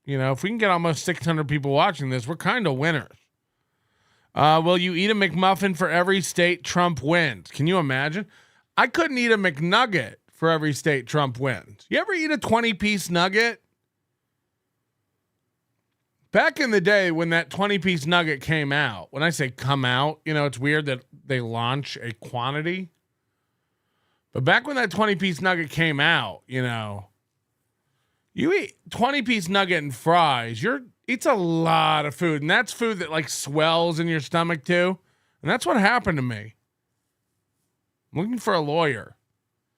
If we can get almost 600 people watching this, we're kind of winners. Will you eat a McMuffin for every state Trump wins? Can you imagine? I couldn't eat a McNugget for every state Trump wins. You ever eat a 20-piece nugget? Back in the day when that 20-piece nugget came out, when I say come out, it's weird that they launch a quantity. But back when that 20-piece nugget came out, you eat 20-piece nugget and fries, it's a lot of food. And that's food that like swells in your stomach too. And that's what happened to me. I'm looking for a lawyer.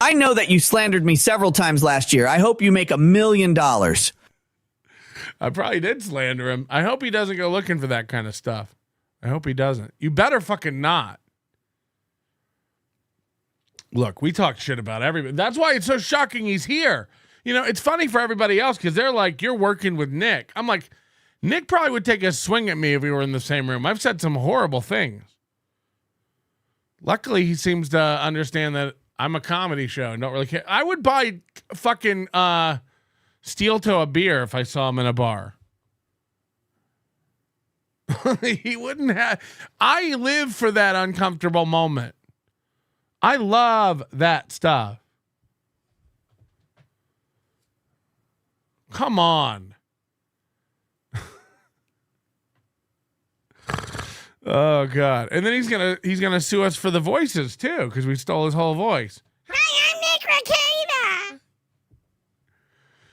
I know that you slandered me several times last year. I hope you make $1 million. I probably did slander him. I hope he doesn't go looking for that kind of stuff. I hope he doesn't. You better fucking not. Look, we talk shit about everybody. That's why it's so shocking he's here. It's funny for everybody else because they're like, you're working with Nick. I'm like, Nick probably would take a swing at me if we were in the same room. I've said some horrible things. Luckily, he seems to understand that I'm a comedy show and don't really care. I would buy fucking steel toe a beer if I saw him in a bar. He wouldn't have. I live for that uncomfortable moment. I love that stuff. Come on. Oh God. And then he's gonna sue us for the voices too, because we stole his whole voice. Hi, I'm Nick Ricada.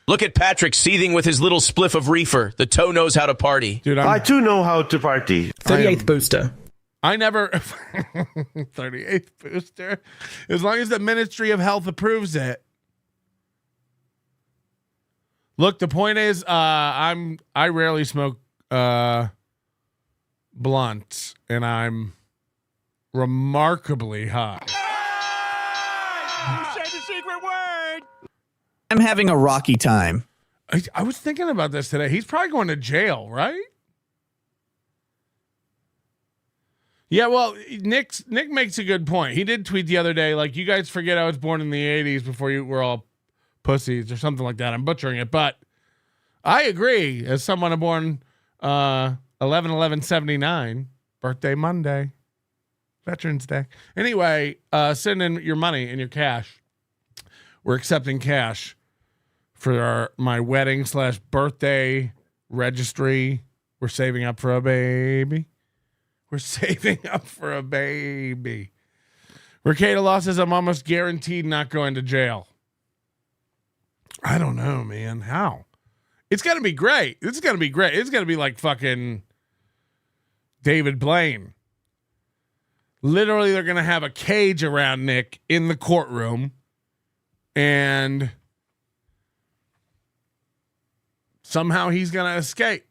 Look at Patrick seething with his little spliff of reefer. The toe knows how to party. Dude, I too know how to party. 38th booster. I never 38th booster. As long as the Ministry of Health approves it. Look, the point is, I rarely smoke blunts, and I'm remarkably high. You said the secret word. I'm having a rocky time. I was thinking about this today. He's probably going to jail, right? Yeah, well, Nick makes a good point. He did tweet the other day, like, you guys forget I was born in the 80s before you were all pussies or something like that. I'm butchering it, but I agree. As someone born 11/11/79, birthday Monday, Veterans Day. Anyway, send in your money and your cash. We're accepting cash for my wedding / birthday registry. We're saving up for a baby. We're saving up for a baby. Ricada Law says I'm almost guaranteed not going to jail. I don't know, man. How? It's going to be great. It's going to be great. It's going to be like fucking David Blaine. Literally, they're going to have a cage around Nick in the courtroom. And somehow he's going to escape.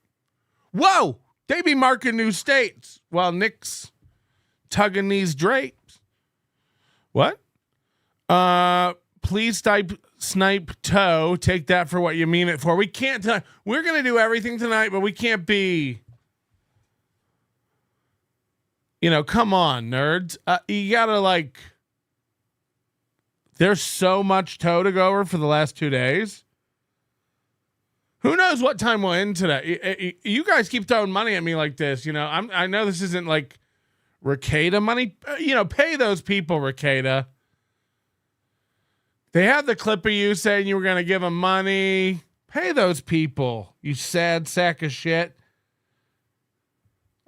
Whoa! They be marking new states while Nick's tugging these drapes. What? Please snipe toe. Take that for what you mean it for. We can't. We're going to do everything tonight, but we can't be. Come on, nerds. You got to like. There's so much toe to go over for the last 2 days. Who knows what time we'll end today? You guys keep throwing money at me like this. I know this isn't like Ricada money. Pay those people, Ricada. They had the clip of you saying you were going to give them money. Pay those people, you sad sack of shit.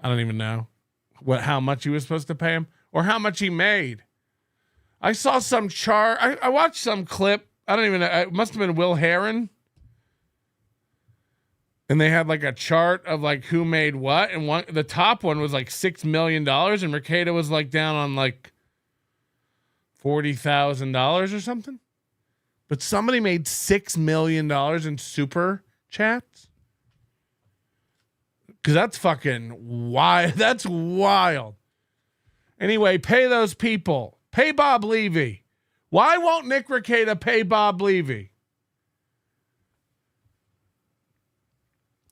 I don't even know how much he was supposed to pay him or how much he made. I saw some chart. I watched some clip. I don't even know. It must have been Will Heron. And they had like a chart of like who made what. And the top one was like $6 million. And Ricada was like down on like $40,000 or something. But somebody made $6 million in super chats. Because that's fucking wild. That's wild. Anyway, pay those people. Pay Bob Levy. Why won't Nick Ricada pay Bob Levy?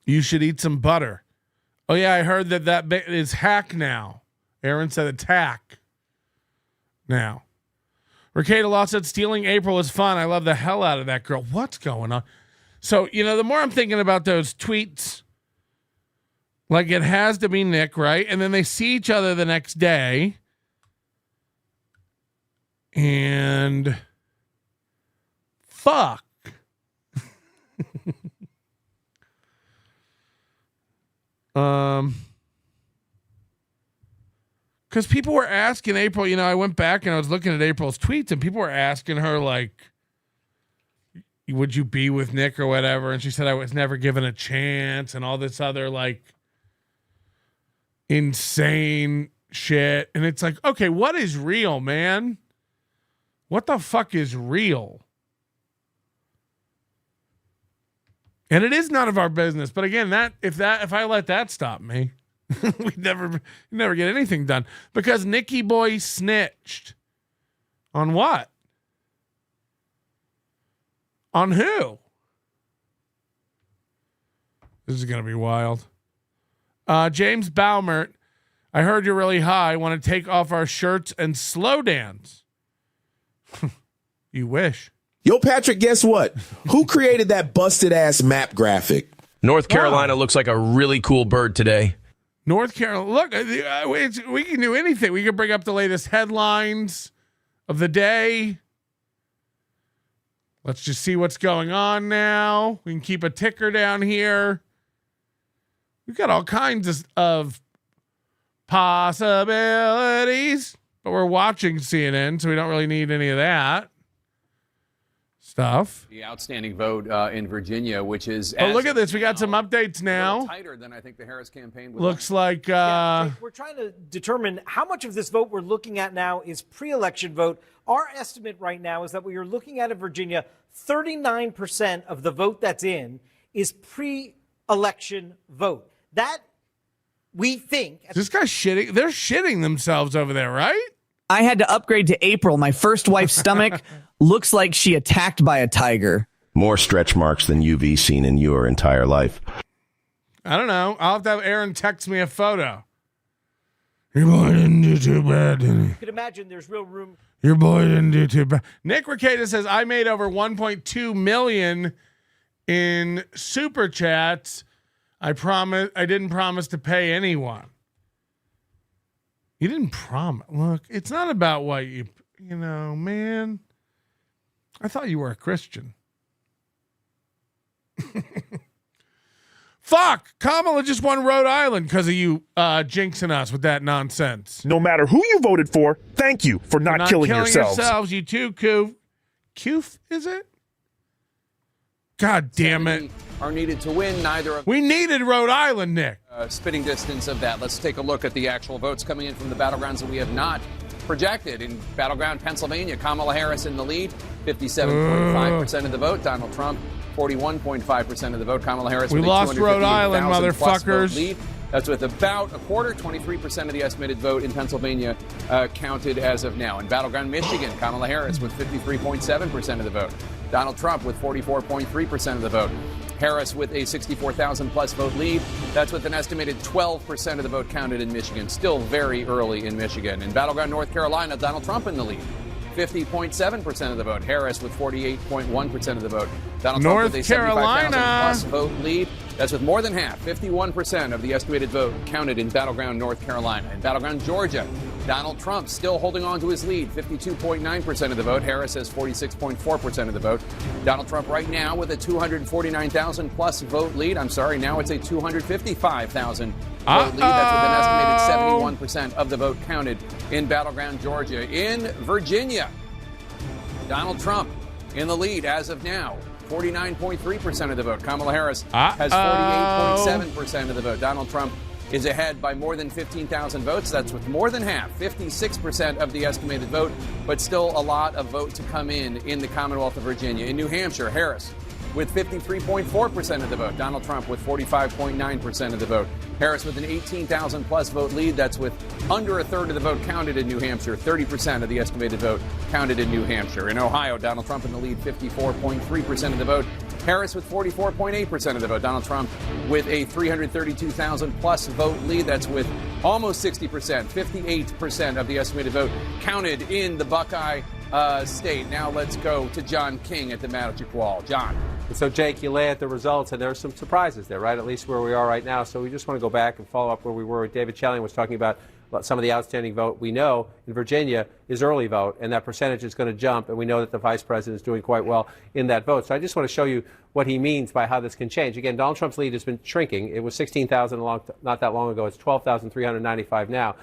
You should eat some butter. Oh, yeah, I heard that is hack now. Aaron said attack now. Ricada Law said stealing April is fun. I love the hell out of that girl. What's going on? So, the more I'm thinking about those tweets, like it has to be Nick, right? And then they see each other the next day. And fuck. Because people were asking April, I went back and I was looking at April's tweets and people were asking her, like, would you be with Nick or whatever? And she said, I was never given a chance and all this other, like, insane shit. And it's like, okay, what is real, man? What the fuck is real? And it is none of our business. But again, if I let that stop me, we'd never get anything done. Because Nicky Boy snitched. On what? On who? This is going to be wild. James Baumert, I heard you're really high. Want to take off our shirts and slow dance? You wish. Yo, Patrick, guess what? Who created that busted-ass map graphic? North Carolina looks like a really cool bird today. North Carolina, look, we can do anything. We can bring up the latest headlines of the day. Let's just see what's going on now. We can keep a ticker down here. We've got all kinds of possibilities, but we're watching CNN, so we don't really need any of that stuff. The outstanding vote in Virginia, which is... Oh, look at this. We got some updates now. Tighter than I think the Harris campaign would Looks like... Jake, we're trying to determine how much of this vote we're looking at now is pre-election vote. Our estimate right now is that what you're looking at in Virginia, 39% of the vote that's in is pre-election vote. That, we think... This guy's shitting. They're shitting themselves over there, right? I had to upgrade to April. My first wife's stomach looks like she attacked by a tiger. More stretch marks than you've seen in your entire life. I don't know. I'll have to have Aaron text me a photo. Your boy didn't do too bad, did he? You could imagine there's real room. Your boy didn't do too bad. Nick Ricada says, I made over 1.2 million in super chats. I didn't promise to pay anyone. You didn't promise. Look, it's not about what you know, man. I thought you were a Christian. Fuck! Kamala just won Rhode Island because of you jinxing us with that nonsense. No matter who you voted for, thank you for not killing yourselves. You too, Koof. Koof, is it? God damn it. Are needed to win. Neither of... We needed Rhode Island, Nick. Spitting distance of that. Let's take a look at the actual votes coming in from the battlegrounds that we have not projected. In battleground Pennsylvania, Kamala Harris in the lead, 57.5% of the vote. Donald Trump, 41.5% of the vote. Kamala Harris We with lost a Rhode Island, 258,000 plus vote motherfuckers. lead. That's with about a quarter, 23% of the estimated vote in Pennsylvania counted as of now. In battleground Michigan, Kamala Harris with 53.7% of the vote. Donald Trump with 44.3% of the vote. Harris with a 64,000 plus vote lead. That's with an estimated 12% of the vote counted in Michigan. Still very early in Michigan. In battleground North Carolina, Donald Trump in the lead. 50.7% of the vote. Harris with 48.1% of the vote. Donald Trump with a 75,000 plus vote lead. That's with more than half, 51% of the estimated vote counted in battleground North Carolina. In battleground Georgia, Donald Trump still holding on to his lead, 52.9% of the vote. Harris has 46.4% of the vote. Donald Trump right now with a 249,000 plus vote lead. I'm sorry, now it's a 255,000 vote lead. That's with an estimated 71% of the vote counted in battleground Georgia. In Virginia, Donald Trump in the lead as of now. 49.3% of the vote. Kamala Harris has 48.7% of the vote. Donald Trump is ahead by more than 15,000 votes. That's with more than half, 56% of the estimated vote, but still a lot of vote to come in the Commonwealth of Virginia. In New Hampshire, Harris with 53.4% of the vote. Donald Trump with 45.9% of the vote. Harris with an 18,000 plus vote lead. That's with under a third of the vote counted in New Hampshire. 30% of the estimated vote counted in New Hampshire. In Ohio, Donald Trump in the lead, 54.3% of the vote. Harris with 44.8% of the vote. Donald Trump with a 332,000 plus vote lead. That's with almost 60%, 58% of the estimated vote counted in the Buckeye state. Now let's go to John King at the Magic Wall. John. And so, Jake, you lay out the results, and there are some surprises there, right? At least where we are right now. So we just want to go back and follow up where we were. David Chelling was talking about some of the outstanding vote. We know in Virginia is early vote, and that percentage is going to jump, and we know that the vice president is doing quite well in that vote. So I just want to show you what he means by how this can change. Again, Donald Trump's lead has been shrinking. It was 16,000 not that long ago. It's 12,395 now.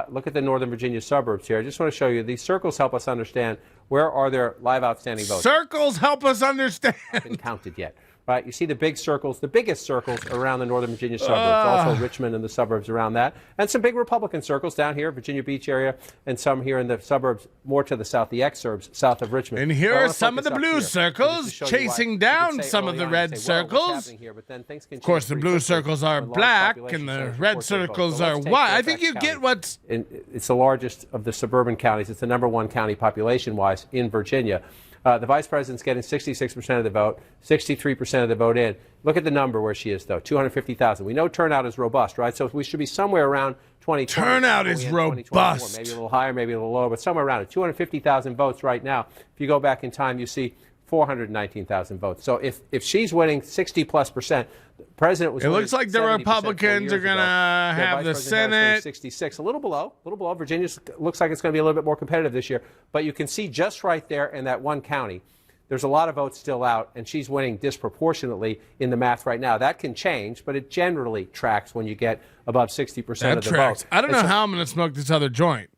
Look at the Northern Virginia suburbs here. I just want to show you these circles help us understand where are there live outstanding votes. Circles help us understand. Haven't counted yet. Right, you see the big circles, the biggest circles around the Northern Virginia suburbs, also Richmond and the suburbs around that, and some big Republican circles down here, Virginia Beach area, and some here in the suburbs more to the south, the exurbs south of Richmond. And here are some of the blue circles chasing down some of the red circles. Of course, the blue circles are black and the red circles are white. I think you get what's... It's the largest of the suburban counties. It's the #1 county population-wise in Virginia. The vice president's getting 66% of the vote, 63% of the vote in. Look at the number where she is, though, 250,000. We know turnout is robust, right? So we should be somewhere around 2020. Turnout is robust. Maybe a little higher, maybe a little lower, but somewhere around it. 250,000 votes right now. If you go back in time, you see 419,000 votes. So if she's winning 60+%, the president was. It looks like the Republicans are going to have the Senate. 66, a little below. Virginia looks like it's going to be a little bit more competitive this year. But you can see just right there in that one county, there's a lot of votes still out, and she's winning disproportionately in the math right now. That can change, but it generally tracks when you get above 60% of the votes. I don't know how I'm going to smoke this other joint.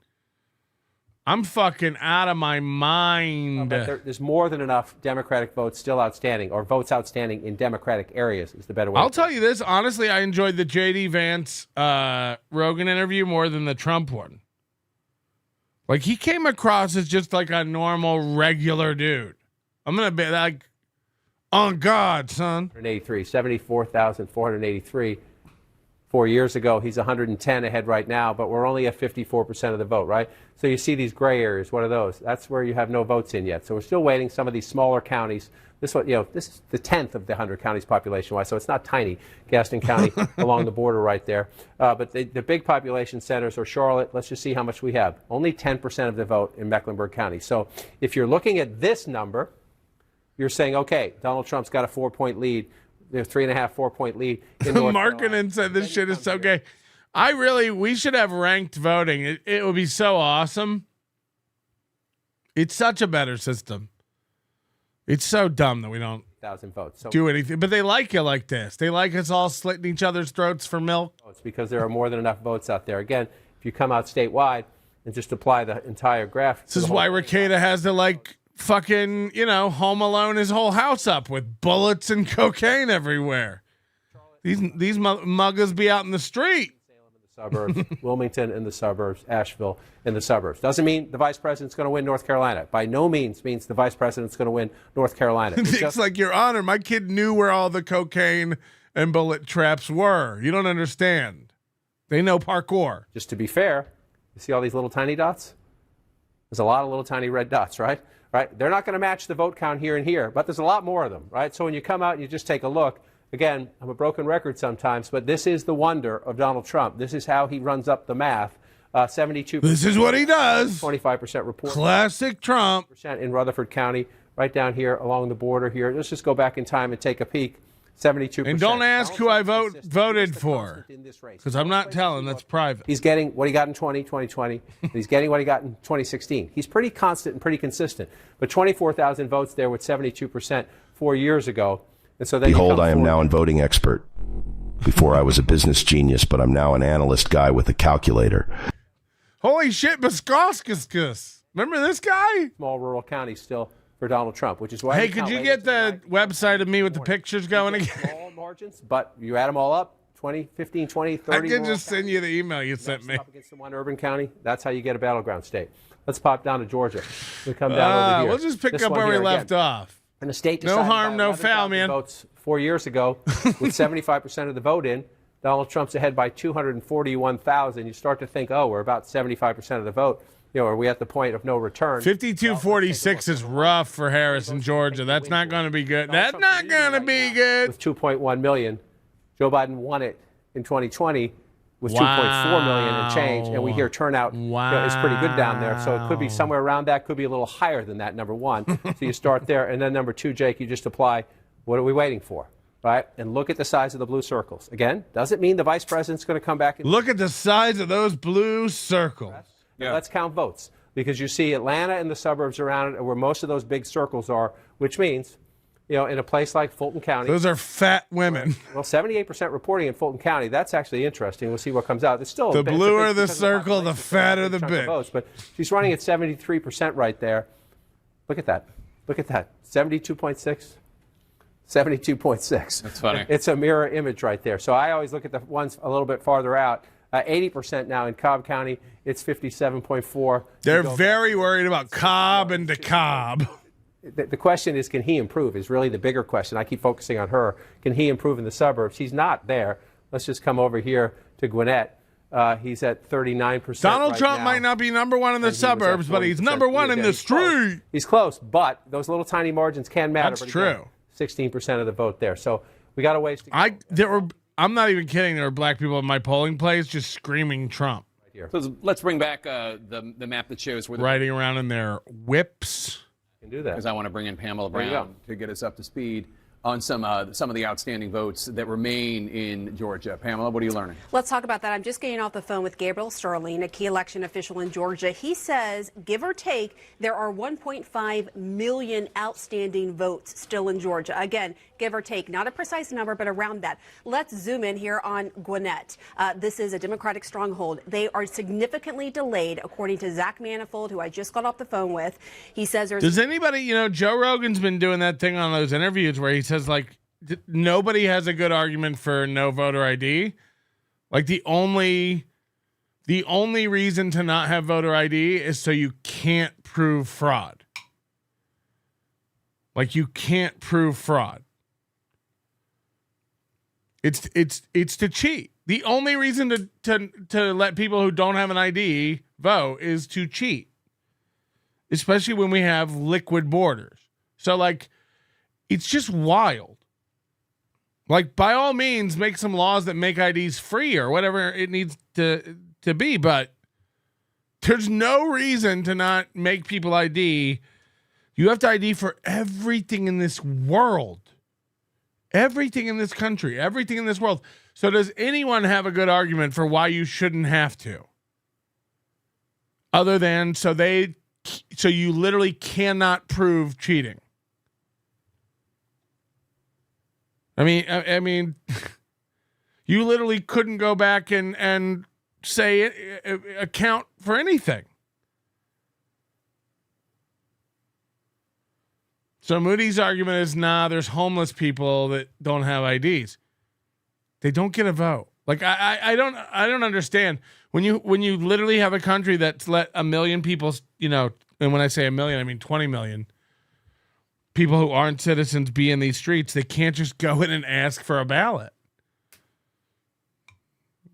I'm fucking out of my mind. But there's more than enough Democratic votes still outstanding, or votes outstanding in Democratic areas is the better way. I'll tell you this. Honestly, I enjoyed the J.D. Vance Rogan interview more than the Trump one. Like, he came across as just like a normal, regular dude. I'm going to be like, on God, son. 74,483. 4 years ago, he's 110 ahead right now, but we're only at 54% of the vote, right? So you see these gray areas. What are those? That's where you have no votes in yet. So we're still waiting. Some of these smaller counties. This one, this is the 10th of the 100 counties population-wise, so it's not tiny. Gaston County along the border right there. But the big population centers are Charlotte. Let's just see how much we have. Only 10% of the vote in Mecklenburg County. So if you're looking at this number, you're saying, okay, Donald Trump's got a 4-point lead. There's 3.5, 4-point lead. Markinen said this shit is so gay. We should have ranked voting. It would be so awesome. It's such a better system. It's so dumb that we don't 1,000 votes. do anything. But they like you like this. They like us all slitting each other's throats for milk. It's because there are more than enough votes out there. Again, if you come out statewide and just apply the entire graph. This is why Ricada has to fucking, Home Alone his whole house up with bullets and cocaine everywhere. These muggers be out in the street. Suburbs, Wilmington in the suburbs, Asheville in the suburbs. Doesn't mean the vice president's going to win North Carolina. By no means means the vice president's going to win North Carolina. It's like, Your Honor, my kid knew where all the cocaine and bullet traps were. You don't understand. They know parkour. Just to be fair, you see all these little tiny dots? There's a lot of little tiny red dots, right? Right? They're not going to match the vote count here and here, but there's a lot more of them, right? So when you come out and you just take a look, again, I'm a broken record sometimes, but this is the wonder of Donald Trump. This is how he runs up the math. 72%. This is what he does. 25% report. Classic Trump. In Rutherford County, right down here along the border here. Let's just go back in time and take a peek. 72%. And don't ask who I voted for, because I'm not telling. That's private. He's getting what he got in 2020. He's getting what he got in 2016. He's pretty constant and pretty consistent. But 24,000 votes there with 72% 4 years ago. And so then behold, I am now a voting expert. Before I was a business genius, but I'm now an analyst guy with a calculator. Holy shit, Biscoscus. Remember this guy? Small rural county still for Donald Trump, which is why. Hey, could you get the website of me with the pictures going again? Small margins, but you add them all up, 20, 15, 20, 30. I can just send you the email you sent me. Up against the one urban county. That's how you get a battleground state. Let's pop down to Georgia. We come down over here. We'll just pick up where we left off. And the state no harm, no foul, man. Votes 4 years ago with 75% of the vote in. Donald Trump's ahead by 241,000. You start to think, we're about 75% of the vote. Are we at the point of no return? 52-46 is rough for Harris in Georgia. That's not going to be good. That's not going to be good. With 2.1 million. Joe Biden won it in 2020 with 2.4 million and change. And we hear turnout is pretty good down there. So it could be somewhere around that. Could be a little higher than that, number one. So you start there. And then number two, Jake, you just apply. What are we waiting for? Right? And look at the size of the blue circles. Again, doesn't mean the vice president's going to come back. Look at the size of those blue circles. Yeah. Let's count votes, because you see Atlanta and the suburbs around it where most of those big circles are, which means, in a place like Fulton County. Those are fat women. Well, 78% reporting in Fulton County. That's actually interesting. We'll see what comes out. It's still the bluer the circle, the fatter the bitch. Votes, but she's running at 73% right there. Look at that. Look at that. 72.6. 72.6. That's funny. It's a mirror image right there. So I always look at the ones a little bit farther out. 80% now in Cobb County. It's 57.4. They're very worried about Cobb and DeKalb. The question is, can he improve is really the bigger question. I keep focusing on her. Can he improve in the suburbs? He's not there. Let's just come over here to Gwinnett. He's at 39%. Donald right Trump now. might not be number one in the suburbs, but he's number one in the street. He's close, but those little tiny margins can matter. That's true. 16% of the vote there. So we got a ways to go. I'm not even kidding. There were black people in my polling place just screaming Trump. So let's bring back the map that shows where riding around in their whips. Can do that. Because I want to bring in Pamela There you Brown to get us up to speed on some of the outstanding votes that remain in Georgia. Pamela, what are you learning? Let's talk about that. I'm just getting off the phone with Gabriel Sterling, a key election official in Georgia. He says, give or take, there are 1.5 million outstanding votes still in Georgia. Again, give or take, not a precise number, but around that. Let's zoom in here on Gwinnett. This is a Democratic stronghold. They are significantly delayed, according to Zach Manifold, who I just got off the phone with. He says there's... Does anybody, Joe Rogan's been doing that thing on those interviews where he says, like, nobody has a good argument for no voter ID. Like, the only reason to not have voter ID is so you can't prove fraud. Like, you can't prove fraud. It's to cheat. The only reason to let people who don't have an ID vote is to cheat. Especially when we have liquid borders. So, like, it's just wild. Like, by all means, make some laws that make IDs free or whatever it needs to be, but there's no reason to not make people ID. You have to ID for everything in this world. Everything in this country, everything in this world. So does anyone have a good argument for why you shouldn't have to? Other than so you literally cannot prove cheating. I mean, you literally couldn't go back and say account for anything. So Moody's argument is, there's homeless people that don't have IDs. They don't get a vote. Like, I don't understand when you literally have a country that's let 1 million people, and when I say 1 million, I mean 20 million people who aren't citizens be in these streets. They can't just go in and ask for a ballot.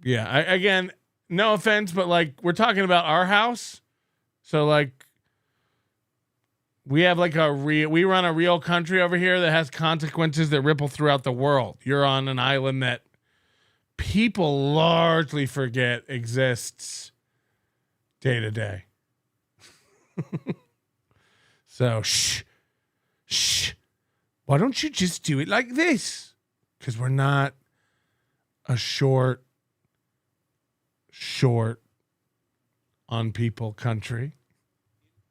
Yeah, again, no offense, but like, we're talking about our house. So like, we have like we run a real country over here that has consequences that ripple throughout the world. You're on an island that people largely forget exists day to day. So, shh. Why don't you just do it like this? Because we're not a short on people country.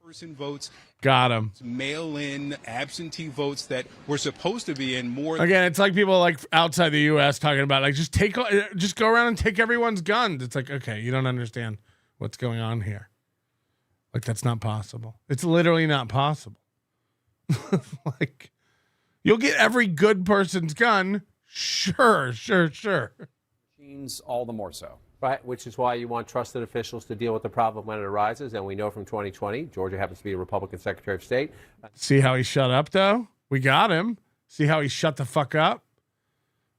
Person votes. Got him. Mail-in absentee votes that were supposed to be in more. Again, it's like people like outside the U.S. talking about like just go around and take everyone's guns. It's like, okay, you don't understand what's going on here. Like, that's not possible. It's literally not possible. Like, you'll get every good person's gun. Sure. Machines, all the more so. Right, which is why you want trusted officials to deal with the problem when it arises. And we know from 2020, Georgia happens to be a Republican Secretary of State. See how he shut up, though? We got him. See how he shut the fuck up?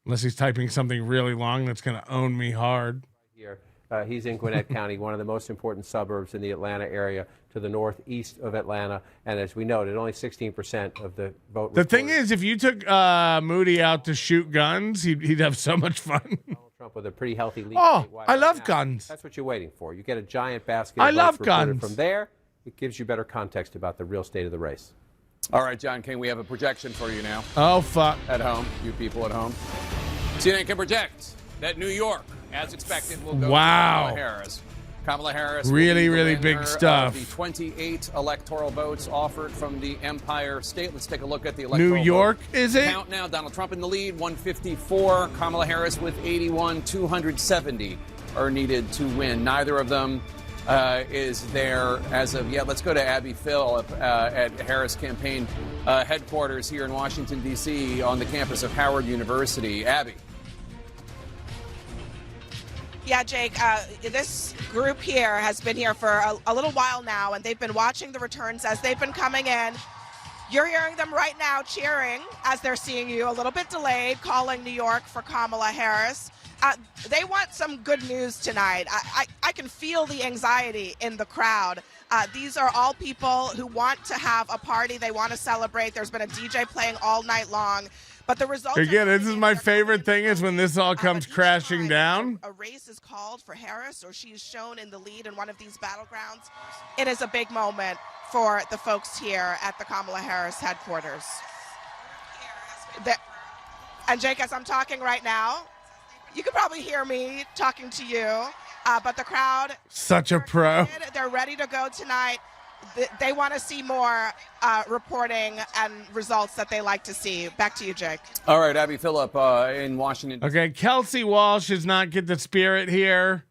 Unless he's typing something really long that's going to own me hard. Here, he's in Gwinnett County, one of the most important suburbs in the Atlanta area, to the northeast of Atlanta. And as we noted, only 16% of the vote. The thing is, if you took Moody out to shoot guns, he'd have so much fun. Trump with a pretty healthy lead. Oh, I love guns. That's what you're waiting for. You get a giant basket. I of love votes reported guns. From there, it gives you better context about the real state of the race. All right, John King, we have a projection for you now. Oh, fuck. At home, you people at home. CNN can project that New York, as expected, will go to Kamala Harris. Kamala Harris really big stuff. The 28 electoral votes offered from the Empire State. Let's take a look at the electoral New York, vote is it? count now. Donald Trump in the lead, 154. Kamala Harris with 81. 270 are needed to win. Neither of them is there as of yet. Let's go to Abby Phillip at Harris campaign headquarters here in Washington, D.C. on the campus of Howard University. Abby. Yeah, Jake, this group here has been here for a little while now, and they've been watching the returns as they've been coming in. You're hearing them right now cheering as they're seeing you, a little bit delayed, calling New York for Kamala Harris. They want some good news tonight. I can feel the anxiety in the crowd. These are all people who want to have a party. They want to celebrate. There's been a DJ playing all night long. But the results again, this is my favorite thing is when this all comes crashing down. A race is called for Harris, or she is shown in the lead in one of these battlegrounds. It is a big moment for the folks here at the Kamala Harris headquarters. And Jake, as I'm talking right now, you can probably hear me talking to you, but the crowd, such a pro. They're ready to go tonight. They want to see more reporting and results that they like to see. Back to you, Jake. All right, Abby Phillip in Washington. Okay, Kelsey Walsh does not get the spirit here.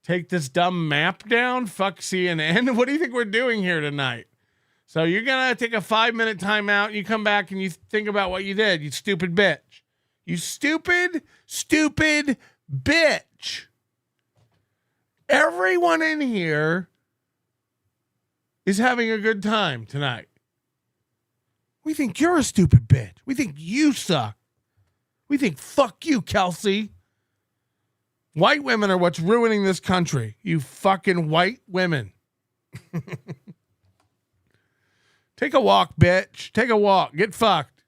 Take this dumb map down. Fuck CNN. What do you think we're doing here tonight? So you're going to take a 5-minute timeout. You come back and you think about what you did. You stupid bitch. You stupid bitch. Everyone in here is having a good time tonight. We think you're a stupid bitch. We think you suck. We think fuck you, Kelsey. White women are what's ruining this country. You fucking white women. Take a walk, bitch. Take a walk. Get fucked.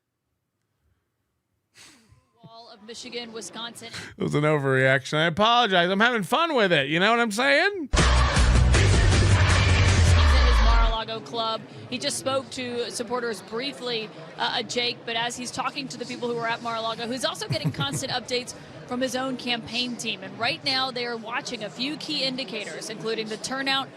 Wall of Michigan, Wisconsin. It was an overreaction. I apologize. I'm having fun with it. You know what I'm saying? Mar-a-Lago club. He just spoke to supporters briefly, Jake, but as he's talking to the people who are at Mar-a-Lago, who's also getting constant updates from his own campaign team. And right now they are watching a few key indicators, including the turnout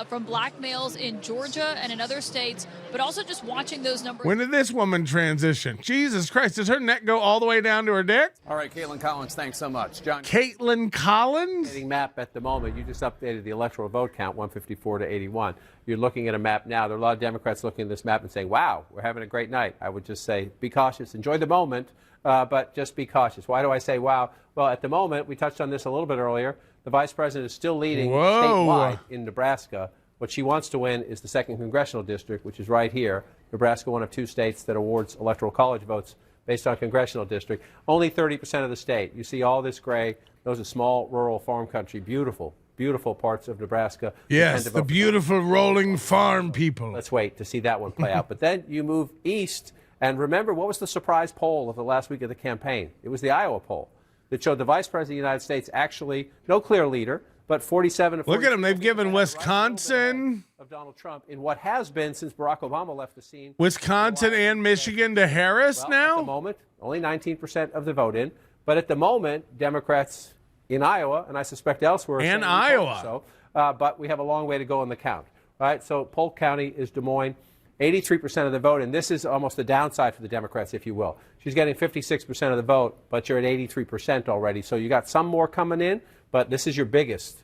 from black males in Georgia and in other states, but also just watching those numbers. When did this woman transition? Jesus Christ, does her neck go all the way down to her dick? All right, Caitlin Collins, thanks so much. John. Caitlin Collins? Map at the moment, you just updated the electoral vote count, 154 to 81. You're looking at a map now. There are a lot of Democrats looking at this map and saying, wow, we're having a great night. I would just say, be cautious, enjoy the moment, but just be cautious. Why do I say wow? Well, at the moment, we touched on this a little bit earlier, the vice president is still leading statewide in Nebraska. What she wants to win is the 2nd congressional district, which is right here. Nebraska, one of 2 states that awards electoral college votes based on congressional district. Only 30% of the state. You see all this gray. Those are small, rural farm country. Beautiful, beautiful parts of Nebraska. Yes, the beautiful rolling farm people. Let's wait to see that one play out. But then you move east, and remember, what was the surprise poll of the last week of the campaign? It was the Iowa poll that showed the vice president of the United States actually, no clear leader, but 47 to 40. Look at them. They've given Wisconsin of Donald Trump in what has been, since Barack Obama left the scene, Wisconsin and Michigan to Harris now? At the moment, only 19% of the vote in. But at the moment, Democrats in Iowa, and I suspect elsewhere. And Iowa. So, but we have a long way to go in the count. Right? So Polk County is Des Moines. 83% of the vote, and this is almost the downside for the Democrats, if you will. She's getting 56% of the vote, but you're at 83% already. So you got some more coming in, but this is your biggest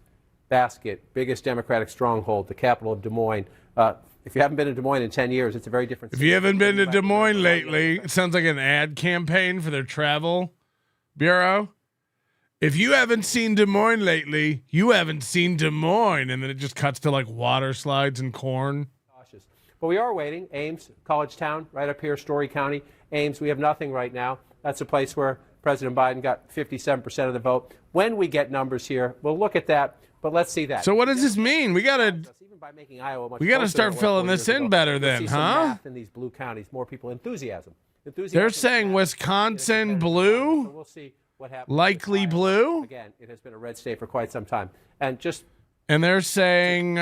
basket, biggest Democratic stronghold, the capital of Des Moines. If you haven't been to Des Moines in 10 years, it's a very different city. If you haven't been to Des Moines lately, it sounds like an ad campaign for their travel bureau. If you haven't seen Des Moines lately, you haven't seen Des Moines. And then it just cuts to like water slides and corn. But we are waiting. Ames, College Town, right up here, Story County. Ames, we have nothing right now. That's a place where President Biden got 57% of the vote. When we get numbers here, we'll look at that, but let's see that. So what does this mean? We got to start filling this in better then, huh? Math in these blue counties, more people, enthusiasm. They're saying Wisconsin blue? So we'll see what happens. Likely blue? Again, it has been a red state for quite some time. And they're saying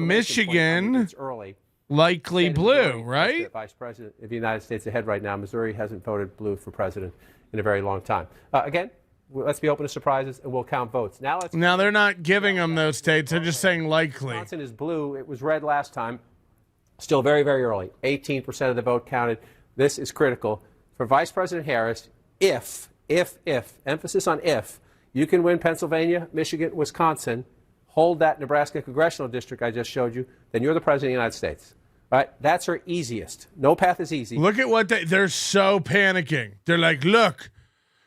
Michigan. It's early. Likely blue, right? The Vice President of the United States ahead right now. Missouri hasn't voted blue for president in a very long time. Again, let's be open to surprises, and we'll count votes. Now they're not giving them those states. They're just saying likely. Wisconsin is blue. It was red last time. Still very, very early. 18% of the vote counted. This is critical for Vice President Harris. If, emphasis on if, you can win Pennsylvania, Michigan, Wisconsin, hold that Nebraska congressional district I just showed you, then you're the president of the United States. Right? That's her easiest. No path is easy. Look at what they're so panicking. They're like, look,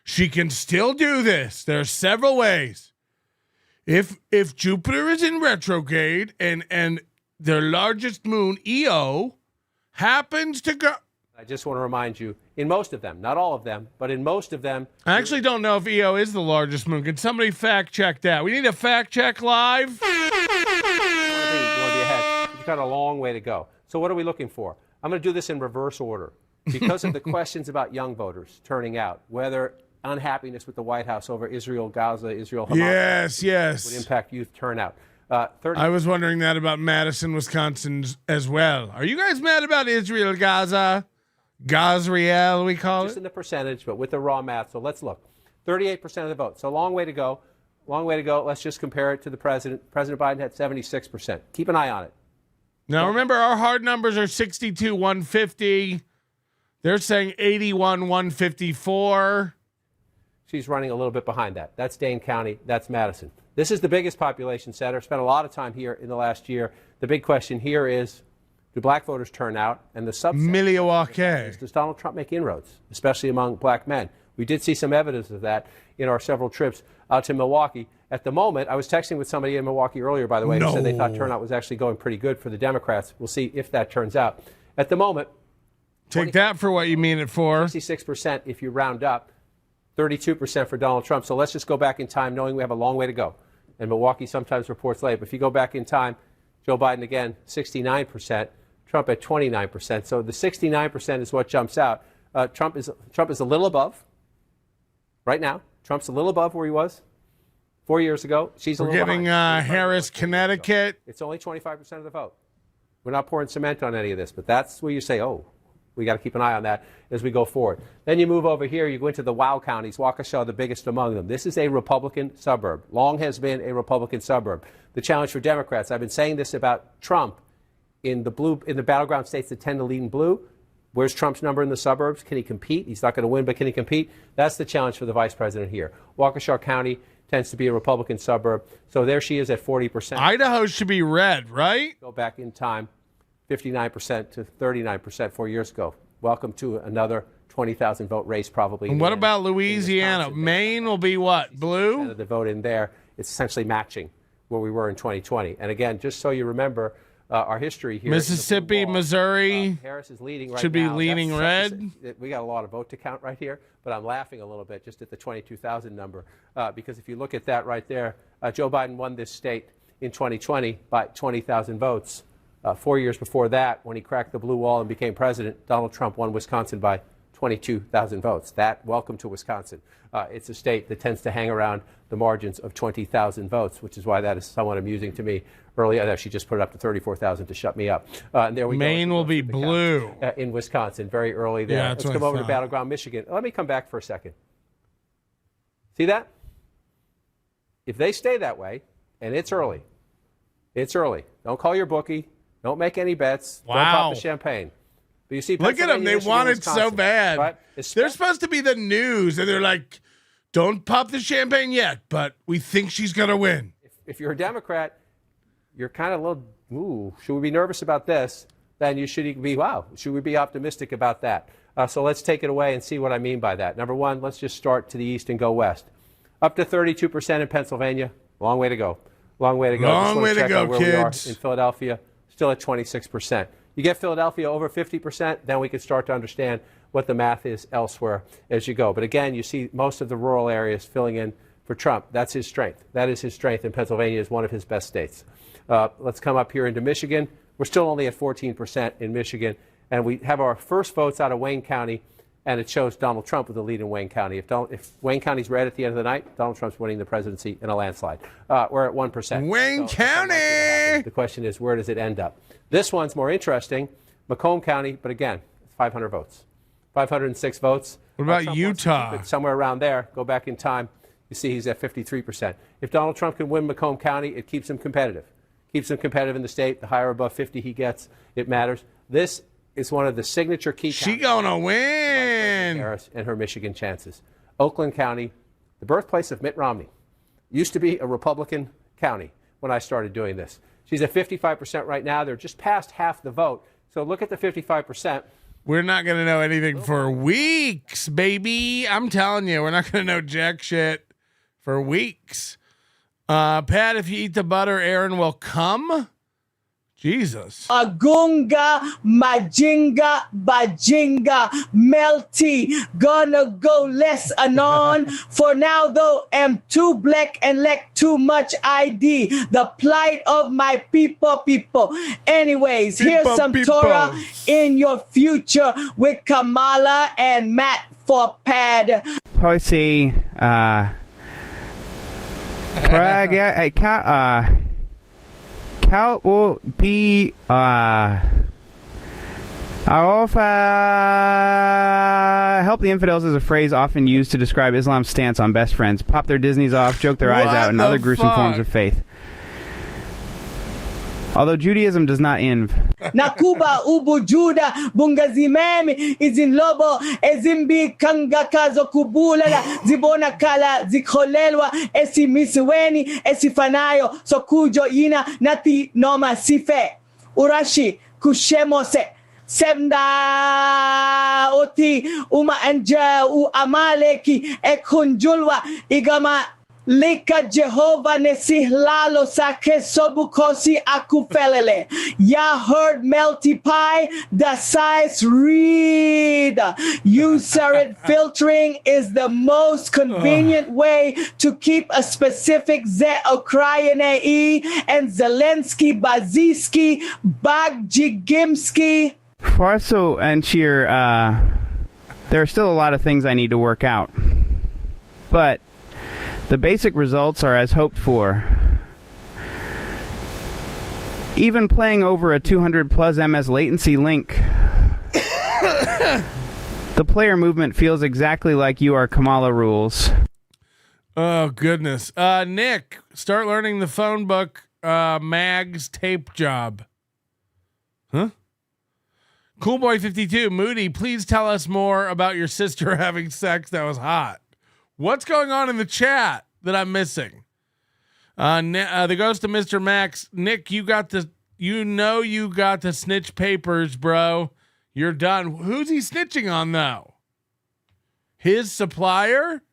she can still do this. There are several ways. If Jupiter is in retrograde and their largest moon, Io, happens to go. I just want to remind you, in most of them, not all of them, but in most of them. I actually don't know if Io is the largest moon. Can somebody fact check that? We need a fact check live. You want to be ahead. You've got a long way to go. So what are we looking for? I'm going to do this in reverse order. because of the questions about young voters turning out, whether unhappiness with the White House over Israel, Gaza, Israel, Hamas Yes. would impact youth turnout. I was wondering that about Madison, Wisconsin as well. Are you guys mad about Israel, Gaza? Gazriel, we call just it? in the percentage, but with the raw math. So let's look. 38% of the vote. So a long way to go. Long way to go. Let's just compare it to the president. President Biden had 76%. Keep an eye on it. Now, remember, our hard numbers are 62, 150. They're saying 81, 154. She's running a little bit behind that. That's Dane County. That's Madison. This is the biggest population center. Spent a lot of time here in the last year. The big question here is, do black voters turn out? And the subset Milwaukee. is, does Donald Trump make inroads, especially among black men? We did see some evidence of that in our several trips out to Milwaukee. At the moment, I was texting with somebody in Milwaukee earlier, by the way, who said they thought turnout was actually going pretty good for the Democrats. We'll see if that turns out. At the moment, take that for what you mean it for. 66% if you round up, 32% for Donald Trump. So let's just go back in time, knowing we have a long way to go. And Milwaukee sometimes reports late. But if you go back in time, Joe Biden again, 69%, Trump at 29%. So the 69% is what jumps out. Trump is a little above right now. Trump's a little above where he was 4 years ago. She's a We're little getting behind. Harris, Connecticut. It's only 25% of the vote. We're not pouring cement on any of this, but that's where you say, oh, we got to keep an eye on that as we go forward. Then you move over here, you go into the WOW counties, Waukesha, the biggest among them. This is a Republican suburb. Long has been a Republican suburb. The challenge for Democrats, I've been saying this about Trump in the battleground states that tend to lead in blue. Where's Trump's number in the suburbs? Can he compete? He's not going to win, but can he compete? That's the challenge for the vice president here. Waukesha County tends to be a Republican suburb. So there she is at 40%. Idaho should be red, right? Go back in time, 59% to 39% 4 years ago. Welcome to another 20,000 vote race probably. And what about Louisiana? Maine will be what, blue? The vote in there, it's essentially matching where we were in 2020. And again, just so you remember our history here. Mississippi, Missouri Harris is leading right should be now. leaning red. We got a lot of vote to count right here, but I'm laughing a little bit just at the 22,000 number because if you look at that right there, Joe Biden won this state in 2020 by 20,000 votes. 4 years before that, when he cracked the blue wall and became president, Donald Trump won Wisconsin by 22,000 votes. Welcome to Wisconsin. It's a state that tends to hang around the margins of 20,000 votes, which is why that is somewhat amusing to me. Earlier, she just put it up to 34,000 to shut me up. And there we Maine go. will be blue. In Wisconsin, very early there. Yeah, Let's come over to battleground Michigan. Let me come back for a second. See that? If they stay that way, and it's early. Don't call your bookie. Don't make any bets. Wow. Don't pop the champagne. But you see, look at them. They want it so bad. Right? They're supposed to be the news, and they're like, don't pop the champagne yet, but we think she's going to win. If you're a Democrat, you're kind of a little, ooh, should we be nervous about this? Then you should be, wow, should we be optimistic about that? So let's take it away and see what I mean by that. Number one, let's just start to the east and go west. Up to 32% in Pennsylvania. Long way to go. Long way to go. Long way to go, where kids. We are in Philadelphia, still at 26%. You get Philadelphia over 50%, then we can start to understand what the math is elsewhere as you go. But again, you see most of the rural areas filling in for Trump. That's his strength. That is his strength, and Pennsylvania is one of his best states. Let's come up here into Michigan. We're still only at 14% in Michigan, and we have our first votes out of Wayne County, and it shows Donald Trump with the lead in Wayne County. If Wayne County's red at the end of the night, Donald Trump's winning the presidency in a landslide. We're at 1%. Wayne County! The question is, where does it end up? This one's more interesting. Macomb County, but again, 500 votes. 506 votes. What about Utah? Somewhere around there. Go back in time. You see he's at 53%. If Donald Trump can win Macomb County, it keeps him competitive. Keeps him competitive in the state. The higher above 50 he gets, it matters. This is one of the signature key counties. She gonna win. Harris and her Michigan chances. Oakland County, the birthplace of Mitt Romney, used to be a Republican county when I started doing this. She's at 55% right now. They're just past half the vote. So look at the 55%. We're not going to know anything for weeks, baby. I'm telling you, we're not going to know jack shit for weeks. Pat, if you eat the butter, Aaron will come. Jesus. Agunga, Majinga, Bajinga, Melty, gonna go less anon. For now, though, am too black and lack too much ID. The plight of my people. Anyways, here's some Torah in your future with Kamala and Matt for pad. Pussy, Cal will be help the infidels is a phrase often used to describe Islam's stance on best friends, pop their Disneys off, joke their eyes out, and other gruesome forms of faith. Although Judaism does not end. Nakuba ubu Juda bungazimemi izinlobo ezimbi kangakazo kubulala zibona kala zikholelwa esimisiweni esifanayo sokujo ina nati noma sife urashi kushemose semda oti uma anja u amaleki ekunjulwa igama Lika Jehovah nesihlalo sake sobukosi akufelele. Ya heard Melty Pie, the size read. User filtering is the most convenient way to keep a specific ze Ukraine and Zelensky, Baziski, Bagjigimski. Farso and Cheer, there are still a lot of things I need to work out. But the basic results are as hoped for. Even playing over a 200 plus ms latency link, the player movement feels exactly like you are Kamala rules. Oh, goodness. Nick, start learning the phone book, Mag's tape job. Huh? Coolboy52, Moody, please tell us more about your sister having sex that was hot. What's going on in the chat that I'm missing? The ghost of Mr. Max. Nick, you got the snitch papers, bro. You're done. Who's he snitching on, though? His supplier?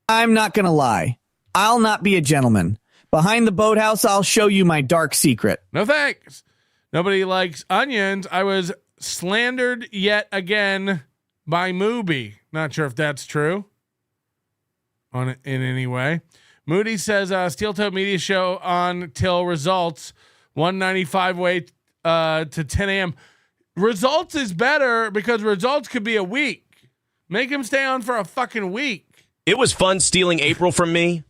I'm not going to lie. I'll not be a gentleman. Behind the boathouse, I'll show you my dark secret. No thanks. Nobody likes onions. I was slandered yet again by Mooby. Not sure if that's true. In any way. Moody says Steel Toe Media Show on till results 195 way to 10 a.m. Results is better because results could be a week. Make him stay on for a fucking week. It was fun stealing April from me.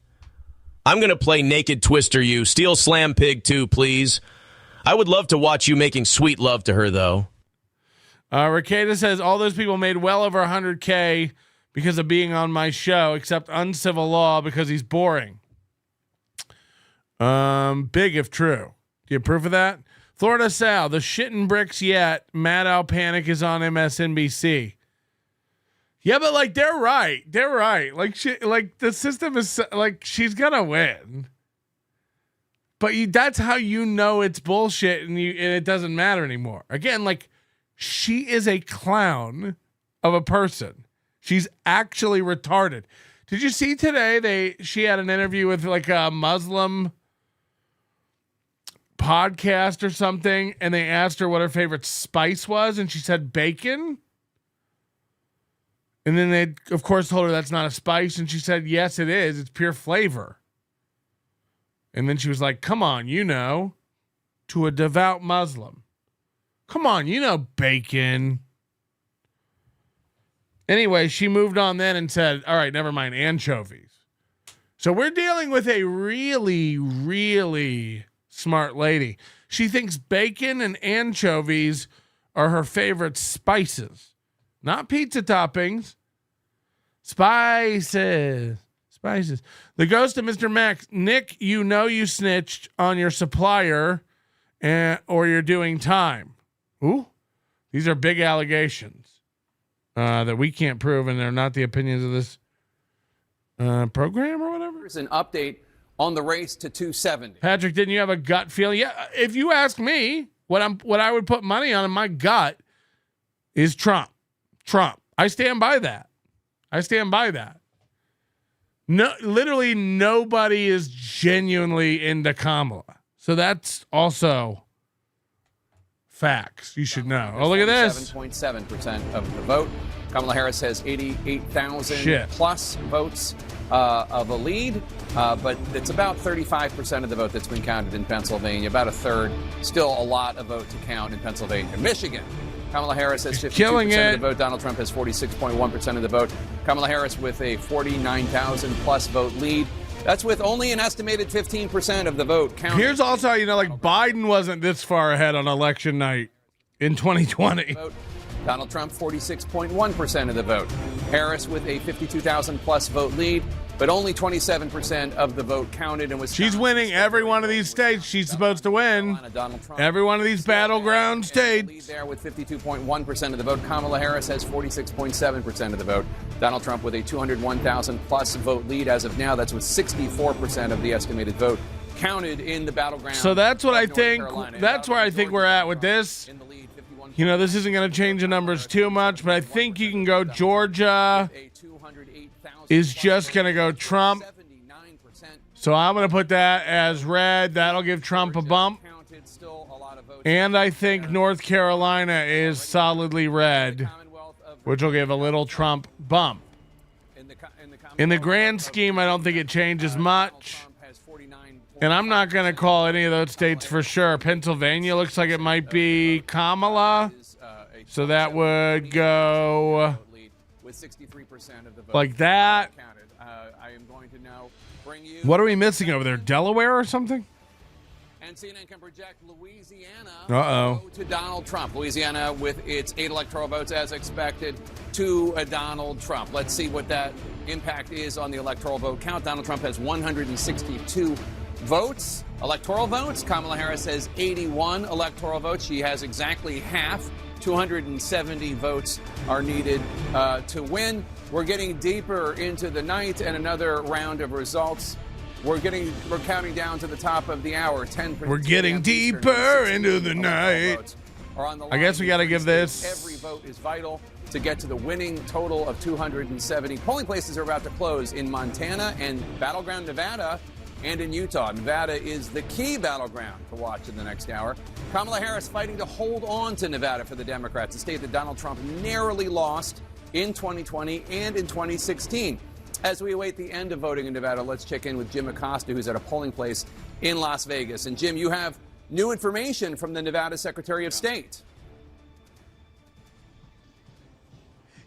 I'm going to play Naked Twister you. Steal Slam Pig too, please. I would love to watch you making sweet love to her, though. Ricada says all those people made well over 100K because of being on my show, except Uncivil Law because he's boring. Big if true. Do you have proof of that? Florida Sal, the shit in bricks yet. Mad Al Panic is on MSNBC. Yeah, but like they're right. They're right. Like the system is like she's gonna win. But that's how you know it's bullshit and it doesn't matter anymore. Again, like she is a clown of a person. She's actually retarded. Did you see today she had an interview with like a Muslim podcast or something, and they asked her what her favorite spice was, and she said bacon. And then they, of course, told her that's not a spice, and she said, yes, it is. It's pure flavor. And then she was like, come on, to a devout Muslim. Come on, bacon. Anyway, she moved on then and said, all right, never mind, anchovies. So we're dealing with a really, really smart lady. She thinks bacon and anchovies are her favorite spices. Not pizza toppings. Spices. The ghost of Mr. Max. Nick, you snitched on your supplier or you're doing time. Ooh, these are big allegations. That we can't prove, and they're not the opinions of this program or whatever. Here's an update on the race to 270. Patrick, didn't you have a gut feeling? Yeah, if you ask me, what I would put money on in my gut is Trump. I stand by that. No, literally nobody is genuinely into Kamala. So that's also facts. You should know. Oh, look at this. 7.7% of the vote. Kamala Harris has 88,000 plus votes of a lead, but it's about 35% of the vote that's been counted in Pennsylvania, about a third. Still a lot of vote to count in Pennsylvania. Michigan, Kamala Harris has 52% of the vote. Donald Trump has 46.1% of the vote. Kamala Harris with a 49,000 plus vote lead. That's with only an estimated 15% of the vote counted. Here's also how you know, like, Biden wasn't this far ahead on election night in 2020. Donald Trump, 46.1% of the vote. Harris with a 52,000 plus vote lead, but only 27% of the vote counted and was. She's winning every one of these states she's supposed to win. Every one of these battleground states. There with 52.1% of the vote. Kamala Harris has 46.7% of the vote. Donald Trump with a 201,000 plus vote lead as of now. That's with 64% of the estimated vote counted in the battleground. So that's what I think. That's where I think we're at with this. You know, this isn't going to change the numbers too much, but I think you can go Georgia is just going to go Trump. So I'm going to put that as red. That'll give Trump a bump. And I think North Carolina is solidly red, which will give a little Trump bump. In the grand scheme, I don't think it changes much. And I'm not going to call any of those states for sure. Pennsylvania looks like it might be Kamala. So that would go like that. What are we missing over there? Delaware or something? And CNN can project Louisiana to Donald Trump. Louisiana with its 8 electoral votes as expected to Donald Trump. Let's see what that impact is on the electoral vote count. Donald Trump has 162 votes, electoral votes. Kamala Harris has 81 electoral votes. She has exactly half. 270 votes are needed to win. We're getting deeper into the night and another round of results. We're counting down to the top of the hour. 10. We're getting deeper into the night. I guess we got to give this. Every vote is vital to get to the winning total of 270. Polling places are about to close in Montana and battleground Nevada and in Utah. Nevada is the key battleground to watch in the next hour. Kamala Harris fighting to hold on to Nevada for the Democrats, a state that Donald Trump narrowly lost in 2020 and in 2016. As we await the end of voting in Nevada, let's check in with Jim Acosta, who's at a polling place in Las Vegas. And Jim, you have new information from the Nevada Secretary of State.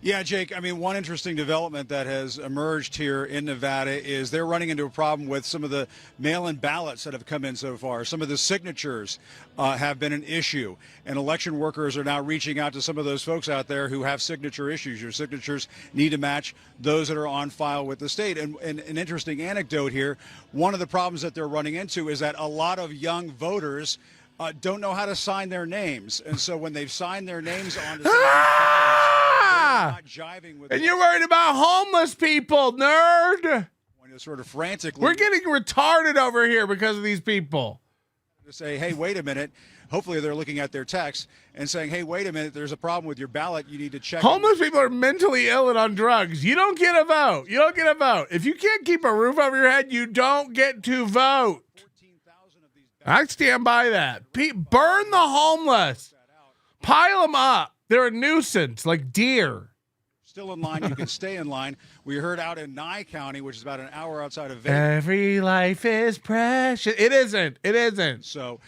Yeah, Jake, I mean, one interesting development that has emerged here in Nevada is they're running into a problem with some of the mail-in ballots that have come in so far. Some of the signatures have been an issue, and election workers are now reaching out to some of those folks out there who have signature issues. Your signatures need to match those that are on file with the state. And an interesting anecdote here, one of the problems that they're running into is that a lot of young voters don't know how to sign their names. And so when they've signed their names on to some of these ballots, and you're worried about homeless people, nerd. Sort of frantically. We're getting retarded over here because of these people. To say, hey, wait a minute. Hopefully they're looking at their text and saying, hey, wait a minute, there's a problem with your ballot. You need to check. Homeless people are mentally ill and on drugs. You don't get a vote. You don't get a vote. If you can't keep a roof over your head, you don't get to vote. I stand by that. Burn the homeless. Pile them up. They're a nuisance, like deer. Still in line. You can stay in line. We heard out in Nye County, which is about an hour outside of Vegas. Every life is precious. It isn't. It isn't. So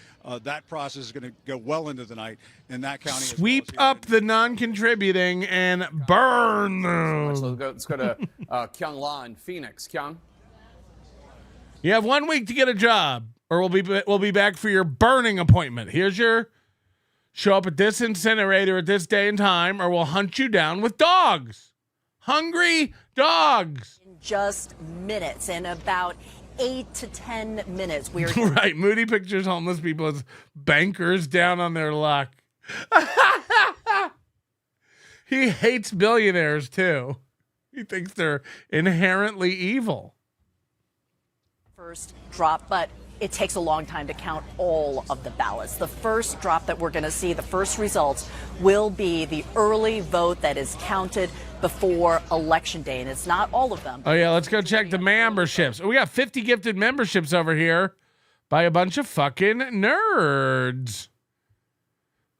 that process is going to go well into the night in that county. Sweep up the non-contributing and burn them. Let's go to Kyung La in Phoenix. Kyung? You have 1 week to get a job, or we'll be back for your burning appointment. Here's your... Show up at this incinerator at this day and time, or we'll hunt you down with dogs. Hungry dogs. In just minutes, in about 8 to 10 minutes, we're right. Moody pictures homeless people as bankers down on their luck. He hates billionaires too. He thinks they're inherently evil. First drop, but it takes a long time to count all of the ballots. The first drop that we're going to see, the first results, will be the early vote that is counted before Election Day, and it's not all of them. Oh, yeah, let's go check the memberships. We got 50 gifted memberships over here by a bunch of fucking nerds.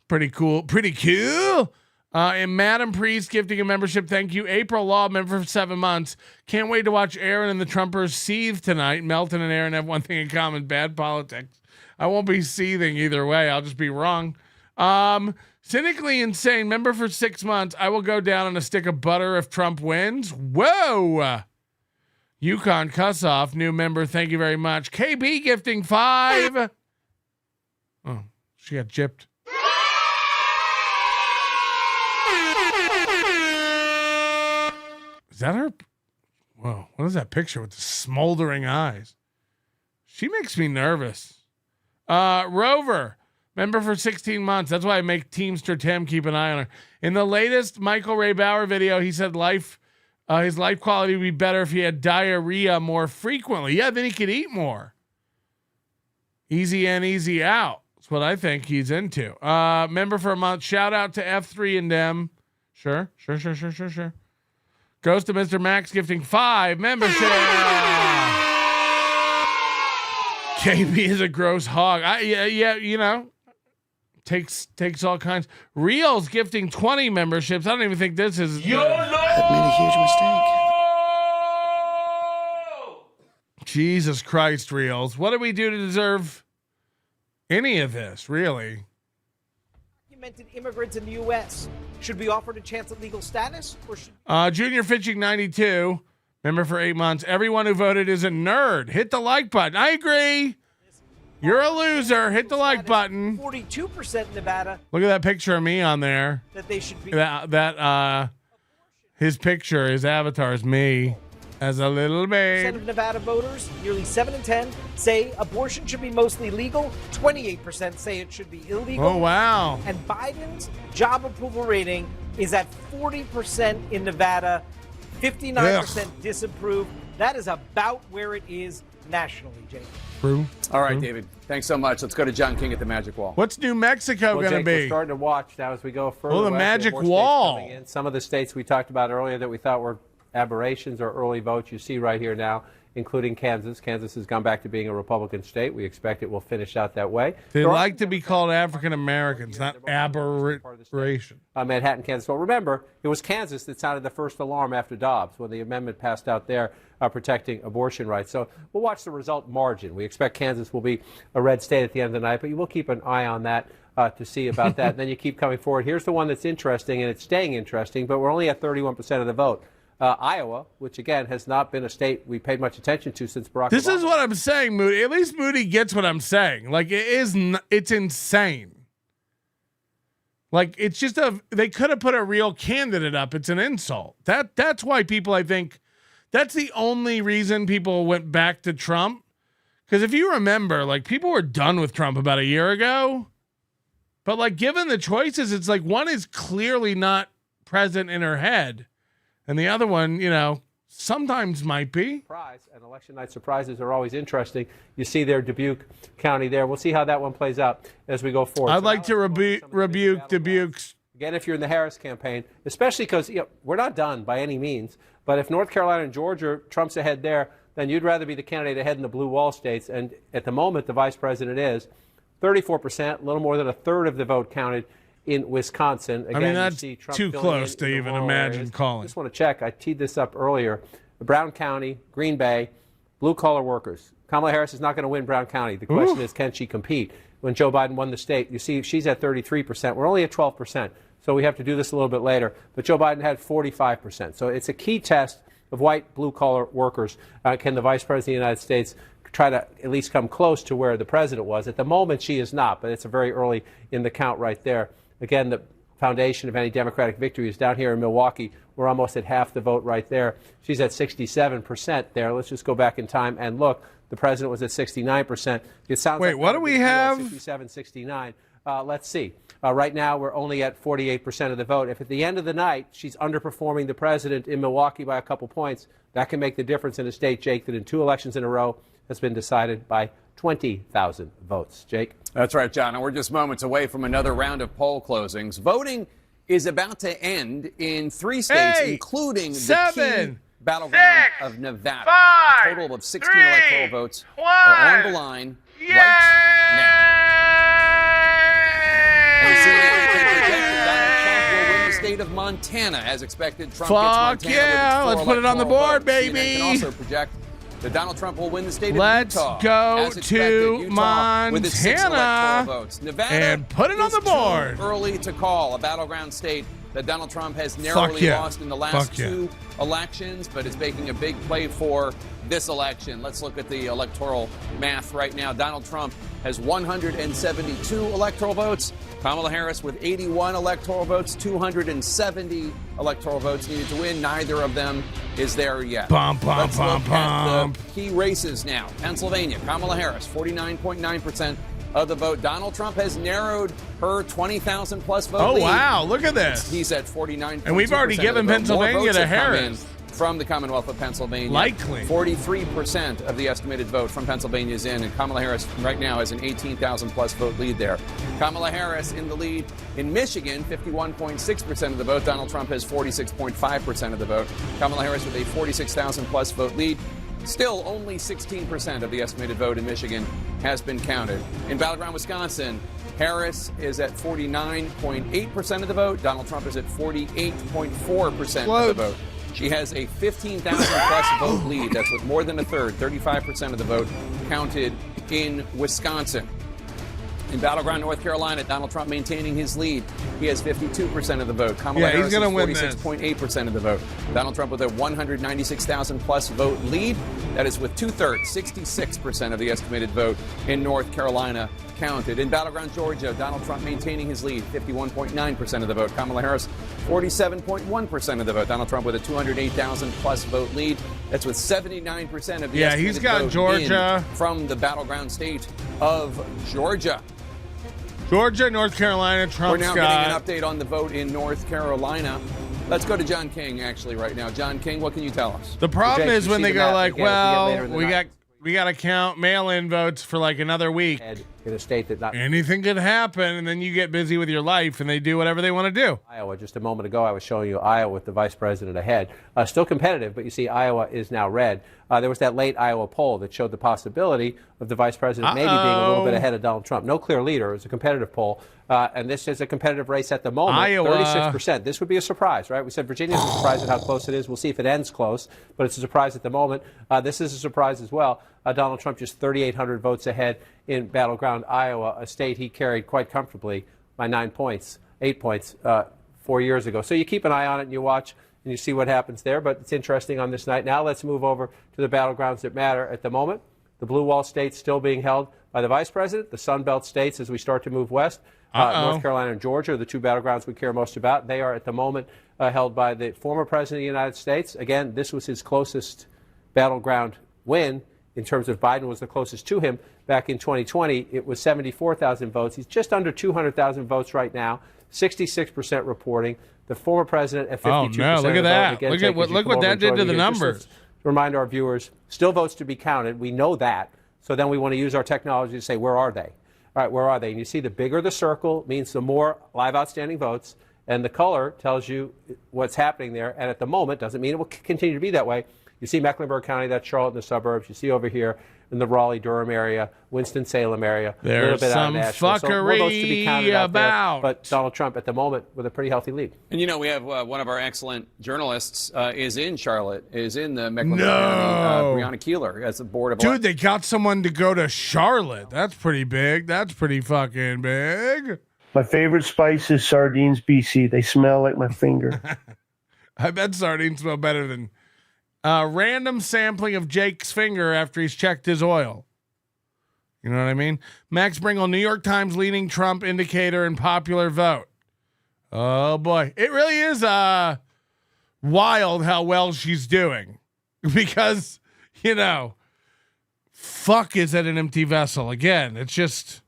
Pretty cool. Pretty cool. And Madam Priest gifting a membership. Thank you. April Law, member for 7 months. Can't wait to watch Aaron and the Trumpers seethe tonight. Melton and Aaron have one thing in common: bad politics. I won't be seething either way. I'll just be wrong. Cynically insane, member for 6 months. I will go down on a stick of butter if Trump wins. Whoa. Yukon Cussoff, new member. Thank you very much. KB gifting 5. Oh, she got gypped. Is that her? Whoa, what is that picture with the smoldering eyes? She makes me nervous. Rover, member for 16 months. That's why I make Teamster Tim keep an eye on her. In the latest Michael Ray Bauer video, he said his life quality would be better if he had diarrhea more frequently. Yeah, then he could eat more. Easy in, easy out. That's what I think he's into. Member for a month. Shout out to F3 and them. Sure. Goes to Mr. Max gifting 5 membership. KB is a gross hog. Yeah, you know, takes all kinds. Reels gifting 20 memberships. I don't even think this is. I've made a huge mistake. Jesus Christ, Reels. What do we do to deserve any of this, really? Documented immigrants in the U.S. should be offered a chance at legal status, or should Junior Fitching 92, member for 8 months. Everyone who voted is a nerd. Hit the like button. I agree. You're a loser. Hit the like button. 42% in Nevada Look at that picture of me on there. that they should be His picture, his avatar is me as a little babe. of Nevada voters, nearly 7 in 10, say abortion should be mostly legal. 28% say it should be illegal. Oh, wow. And Biden's job approval rating is at 40% in Nevada, 59% disapprove. That is about where it is nationally, Jake. True. All right, David. Thanks so much. Let's go to John King at the Magic Wall. What's New Mexico going to Jake, be? We're starting to watch now as we go further. Oh, the west, Magic more states Wall. coming in. Some of the states we talked about earlier that we thought were aberrations or early votes, you see right here now, including Kansas. Kansas has gone back to being a Republican state. We expect it will finish out that way. They like to be called African Americans, not aberration. Manhattan, Kansas. Well, remember, it was Kansas that sounded the first alarm after Dobbs when the amendment passed out there protecting abortion rights. So we'll watch the result margin. We expect Kansas will be a red state at the end of the night, but you will keep an eye on that to see about that. And then you keep coming forward. Here's the one that's interesting, and it's staying interesting, but we're only at 31% of the vote. Iowa, which again has not been a state we paid much attention to since Barack Obama. This is what I'm saying, Moody. At least Moody gets what I'm saying. Like, it's insane. Like, it's just they could have put a real candidate up. It's an insult. That's why people, I think, that's the only reason people went back to Trump. Because if you remember, like, people were done with Trump about a year ago. But, like, given the choices, it's like one is clearly not present in her head. And the other one, you know, sometimes might be. Surprise, and election night surprises are always interesting. You see there, Dubuque County there. We'll see how that one plays out as we go forward. I'd like to rebuke Dubuque's. Again, if you're in the Harris campaign, especially because we're not done by any means, but if North Carolina and Georgia, Trump's ahead there, then you'd rather be the candidate ahead in the blue wall states. And at the moment, the vice president is 34%, a little more than a third of the vote counted in Wisconsin. Again, I mean, that's you see Trump too close to even imagine areas. calling. I just want to check. I teed this up earlier. Brown County, Green Bay, blue-collar workers. Kamala Harris is not going to win Brown County. The question is, can she compete? When Joe Biden won the state, you see she's at 33%. We're only at 12%, so we have to do this a little bit later. But Joe Biden had 45%. So it's a key test of white blue-collar workers. Can the Vice President of the United States try to at least come close to where the president was? At the moment, she is not, but it's a very early in the count right there. Again, the foundation of any Democratic victory is down here in Milwaukee. We're almost at half the vote right there. She's at 67% there. Let's just go back in time and look. The president was at 69%. It sounds Wait, like what do we have? 67, 69. Let's see. Right now, we're only at 48% of the vote. If at the end of the night she's underperforming the president in Milwaukee by a couple points, that can make the difference in a state, Jake, that in 2 elections in a row has been decided by 20,000 votes. Jake? That's right, John. And we're just moments away from another round of poll closings. Voting is about to end in 3 states, incling the key battleground of Nevada. 5, a total of 16 electoral votes are on the line right now. And state of Montana, as expected. Trump Fuck gets Montana yeah, with let's put it on the board, votes. CNN baby. can also project that Donald Trump will win the state Let's of Utah. go as expected, to Utah with its 6 Montana electoral votes. Nevada and put it on is the board. Too early to call, a battleground state that Donald Trump has narrowly lost in the last 2 elections, but is making a big play for this election. Let's look at the electoral math right now. Donald Trump has 172 electoral votes. Kamala Harris with 81 electoral votes, 270 electoral votes needed to win. Neither of them is there yet. Let's look at the key races now. Pennsylvania, Kamala Harris, 49.9% of the vote. Donald Trump has narrowed her 20,000 plus vote lead. Oh, wow. Look at this. He's at 49%. And we've already given Pennsylvania to Harris. From the Commonwealth of Pennsylvania. Likely. 43% of the estimated vote from Pennsylvania is in, and Kamala Harris right now has an 18,000 plus vote lead there. Kamala Harris in the lead in Michigan, 51.6% of the vote. Donald Trump has 46.5% of the vote. Kamala Harris with a 46,000 plus vote lead. Still, only 16% of the estimated vote in Michigan has been counted. In battleground Wisconsin, Harris is at 49.8% of the vote. Donald Trump is at 48.4% of the vote. She has a 15,000 plus vote lead. That's with more than a third, 35% of the vote counted in Wisconsin. In battleground North Carolina, Donald Trump maintaining his lead. He has 52% of the vote. Kamala Harris has 46.8% of the vote. Donald Trump with a 196,000 plus vote lead. That is with 2/3, 66% of the estimated vote in North Carolina counted. In battleground Georgia, Donald Trump maintaining his lead, 51.9% of the vote. Kamala Harris, 47.1% of the vote. Donald Trump with a 208,000 plus vote lead. That's with 79% of the estimated he's got vote Georgia from the battleground state of Georgia. Georgia, North Carolina, Trump's We're now getting an update on the vote in North Carolina. Let's go to John King, actually, right now. John King, what can you tell us? The problem is when they go like, well, we got to count mail-in votes for like another week. In a state that anything could happen, and then you get busy with your life, and they do whatever they want to do. Iowa, just a moment ago, I was showing you Iowa with the vice president ahead. Still competitive, but you see Iowa is now red. There was that late Iowa poll that showed the possibility of the vice president maybe being a little bit ahead of Donald Trump. No clear leader. It was a competitive poll, and this is a competitive race at the moment. Iowa. 36%. This would be a surprise, right? We said Virginia's a surprise at how close it is. We'll see if it ends close, but it's a surprise at the moment. This is a surprise as well. Donald Trump just 3,800 votes ahead in battleground Iowa, a state he carried quite comfortably by 8 points 4 years ago. So you keep an eye on it and you watch and you see what happens there. But it's interesting on this night. Now let's move over to the battlegrounds that matter at the moment. The blue wall states still being held by the vice president. The Sun Belt states, as we start to move west, North Carolina and Georgia are the two battlegrounds we care most about. They are at the moment held by the former president of the United States. Again, this was his closest battleground win. In terms of Biden was the closest to him back in 2020. It was 74,000 votes. He's just under 200,000 votes right now, 66% reporting. The former president at 52%. Oh, no, look at that. Again, Look what that did to the numbers. Just to remind our viewers, still votes to be counted. We know that. So then we want to use our technology to say, where are they? All right, where are they? And you see the bigger the circle means the more live outstanding votes. And the color tells you what's happening there. And at the moment, doesn't mean it will continue to be that way. You see Mecklenburg County, that's Charlotte in the suburbs. You see over here in the Raleigh-Durham area, Winston-Salem area. There's a little bit some out of Nashville. So more votes to be counted out there, but Donald Trump at the moment with a pretty healthy lead. And you know, we have one of our excellent journalists is in Charlotte, is in the Mecklenburg County, Brianna Keeler, as the board of Dude, they got someone to go to Charlotte. That's pretty big. That's pretty fucking big. My favorite spice is sardines BC. They smell like my finger. I bet sardines smell better than random sampling of Jake's finger after he's checked his oil. You know what I mean? Max Bringle, New York Times leading Trump indicator and popular vote. Oh boy. It really is wild how well she's doing. Because, you know, fuck is at an empty vessel. Again, it's just...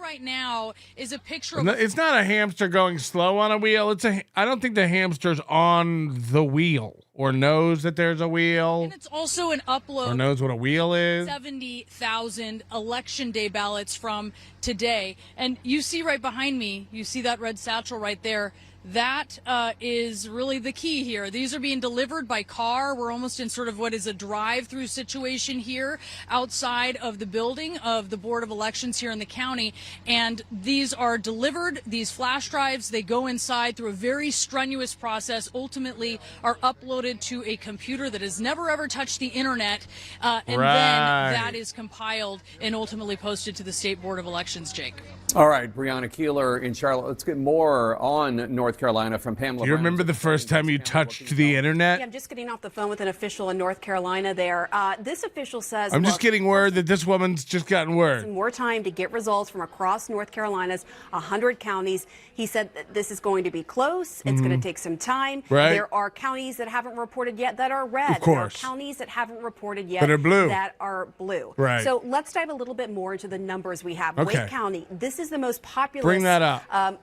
right now is a picture of it's not a hamster going slow on a wheel. I don't think the hamster's on the wheel or knows that there's a wheel. And it's also an upload or knows what a wheel is. 70,000 election day ballots from today. And you see right behind me, you see that red satchel right there. that is really the key here. These are being delivered by car. We're almost in sort of what is a drive-through situation here outside of the building of the Board of Elections here in the county. And these are delivered, these flash drives, they go inside through a very strenuous process, ultimately are uploaded to a computer that has never ever touched the internet, and then that is compiled and ultimately posted to the State Board of Elections, Jake. All right, Brianna Keeler in Charlotte. Let's get more on North Carolina from Pamela. Do you remember the first time you touched the internet? Yeah, I'm just getting off the phone with an official in North Carolina there. This official says... I'm just getting word that this woman's just gotten word. More time to get results from across North Carolina's 100 counties. He said that this is going to be close. It's going to take some time. Right. There are counties that haven't reported yet that are red. Of course. There are counties that haven't reported yet that are blue. Right. So let's dive a little bit more into the numbers we have. Okay. Wake County, this is the most populous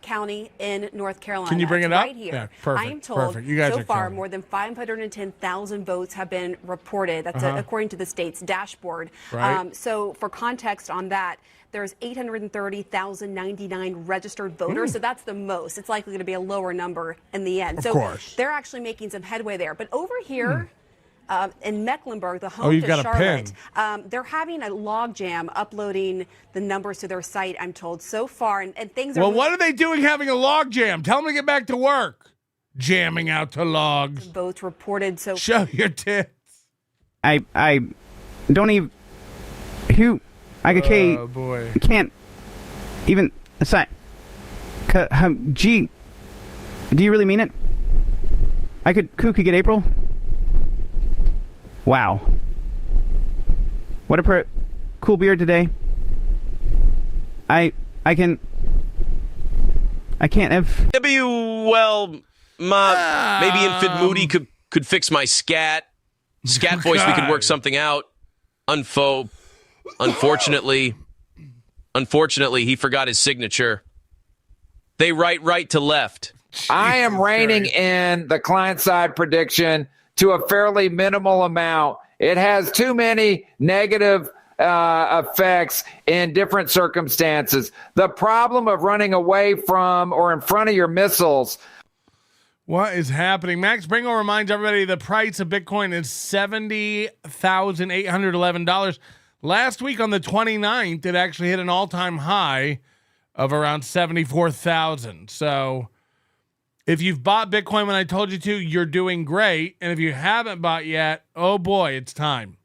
county in North Carolina. Can you bring it right up? Here. Yeah, perfect. I am told You guys so are far killing. more than 510,000 votes have been reported. That's according to the state's dashboard. Right. So for context on that, there's 830,099 registered voters. So that's the most. It's likely going to be a lower number in the end. Of course. They're actually making some headway there. But over here, in Mecklenburg, the home you've to got Charlotte, a pin. they're having a log jam uploading the numbers to their site, I'm told, so far. And things are... Well, what are they doing having a log jam? Tell them to get back to work. Jamming out to logs. Votes reported. So show your tits. I don't even... Who... Oh, boy. Can't even... Aside... Gee... Do you really mean it? Who could get April? Wow. What a cool beard today. I can't have... Maybe Infant Moody could fix my scat voice. We could work something out. Unfortunately, he forgot his signature. They write right to left. I am reining in the client side prediction to a fairly minimal amount. It has too many negative effects in different circumstances. The problem of running away from or in front of your missiles. What is happening? Max Bringle reminds everybody the price of Bitcoin is $70,811. Last week on the 29th, it actually hit an all-time high of around 74,000. So if you've bought Bitcoin when I told you to, you're doing great. And if you haven't bought yet, oh boy, it's time.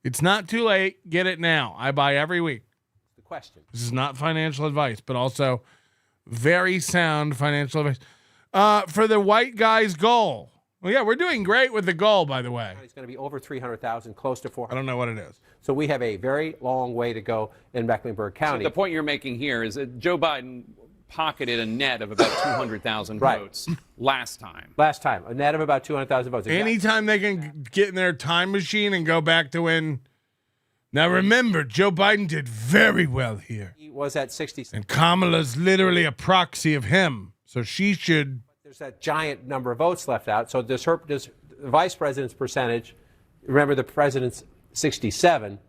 It's not too late. Get it now. I buy every week. The question. This is not financial advice, but also very sound financial advice. For the white guy's goal. Well, yeah, we're doing great with the goal, by the way. It's going to be over 300,000, close to 400. I don't know what it is. So we have a very long way to go in Mecklenburg County. So the point you're making here is that Joe Biden pocketed a net of about 200,000 votes last time. Last time, a net of about 200,000 votes. Anytime they can get in their time machine and go back to when. Now remember, Joe Biden did very well here. He was at 60. And Kamala's literally a proxy of him. So she should. There's that giant number of votes left out. So does the vice president's percentage, remember the president's 67,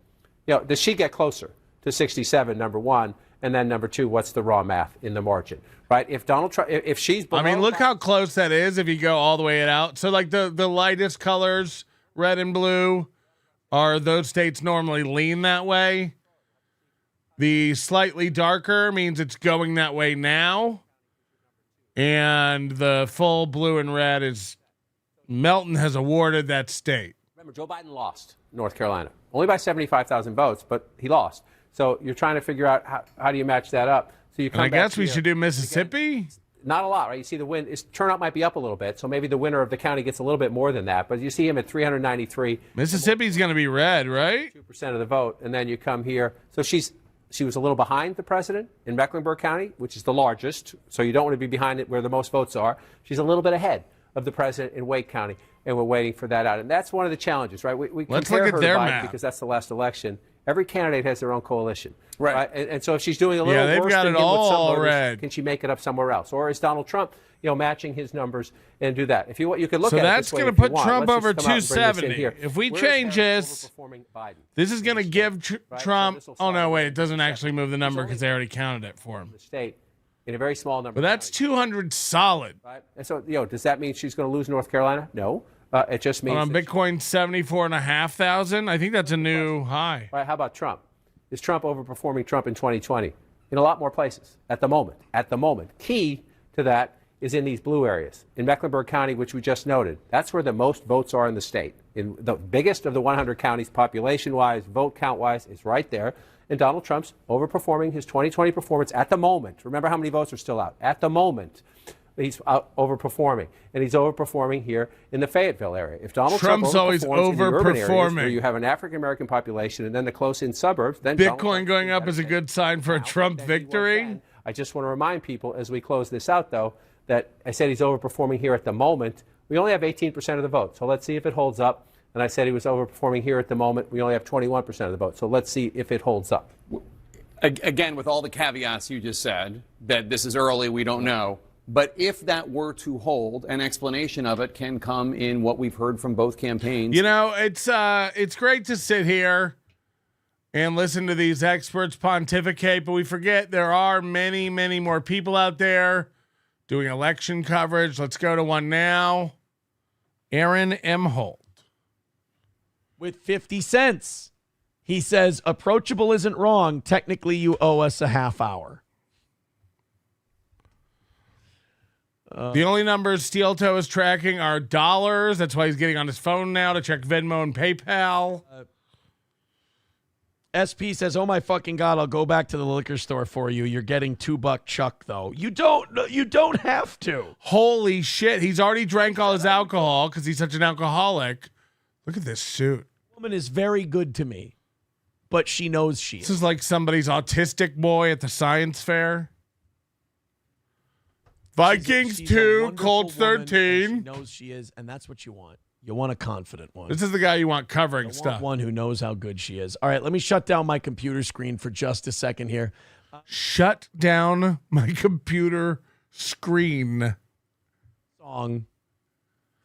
does she get closer to 67, number one? And then number two, what's the raw math in the margin, right? If Donald Trump, if she's below, I mean, look how close that is if you go all the way out. So like the lightest colors, red and blue, are those states normally lean that way. The slightly darker means it's going that way now. And the full blue and red is Melton has awarded that state. Remember, Joe Biden lost North Carolina, only by 75,000 votes, but he lost. So you're trying to figure out how do you match that up. So you come and I back guess we should do Mississippi. Again, not a lot, right? You see the win. Turnout might be up a little bit, so maybe the winner of the county gets a little bit more than that. But you see him at 393. Mississippi's going to be red, right? 2% of the vote, and then you come here. So she was a little behind the president in Mecklenburg County, which is the largest. So you don't want to be behind it where the most votes are. She's a little bit ahead of the president in Wake County, and we're waiting for that out. And that's one of the challenges, right? We Let's compare look at her their to Biden map. because that's the last election. Every candidate has their own coalition, right? And so if she's doing a little they've worse got than it him with some all voters, red. can she make it up somewhere else, or is Donald Trump, matching his numbers and do that? If you could look so at that's it this way going if to you put want. Trump Let's over just come out and bring this in 270. here. If we Where change is this, Biden? this is going to give Trump. So Oh no, wait! It doesn't actually move the number because they already counted it for him. The state. in a very small number. But that's 200 solid. Right? And so, does that mean she's going to lose North Carolina? No. It just means... On Bitcoin, 74,500. I think that's a new high. Right, how about Trump? Is Trump overperforming Trump in 2020? In a lot more places at the moment. At the moment. Key to that is in these blue areas. In Mecklenburg County, which we just noted, that's where the most votes are in the state. In the biggest of the 100 counties, population-wise, vote count-wise, is right there. And Donald Trump's overperforming his 2020 performance at the moment. Remember how many votes are still out? At the moment, he's overperforming. And he's overperforming here in the Fayetteville area. If Donald Trump's always overperforms in the urban areas overperforming. where you have an African-American population and then the close-in suburbs, then Bitcoin going up is a good sign for a Trump victory. I just want to remind people as we close this out, though, that I said he's overperforming here at the moment. We only have 18% of the vote, so let's see if it holds up. And I said he was overperforming here at the moment. We only have 21% of the vote, so let's see if it holds up. Again, with all the caveats you just said, that this is early, we don't know. But if that were to hold, an explanation of it can come in what we've heard from both campaigns. It's great to sit here and listen to these experts pontificate, but we forget there are many, many more people out there doing election coverage. Let's go to one now. Aaron M. Holt. With 50 cents. He says, approachable isn't wrong. Technically, you owe us a half hour. The only numbers Steel Toe is tracking are dollars. That's why he's getting on his phone now to check Venmo and PayPal. SP says, oh my fucking God, I'll go back to the liquor store for you. You're getting $2 Chuck, though. You don't have to. Holy shit. He's already drank all his alcohol because he's such an alcoholic. Look at this suit. Woman is very good to me, but she knows she is. This is like somebody's autistic boy at the science fair. Vikings she's 2, Colts woman, 13. She knows she is, and that's what you want. You want a confident one. This is the guy you want covering want stuff. One who knows how good she is. All right, let me shut down my computer screen for just a second here. Shut down my computer screen. Song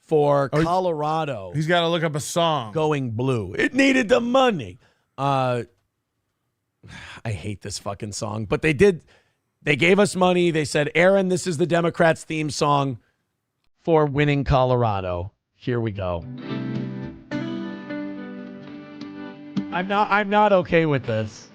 for Colorado. He's got to look up a song. Going blue. It needed the money. I hate this fucking song, but they did. They gave us money. They said, Aaron, this is the Democrats' theme song for winning Colorado. Here we go. I'm not okay with this.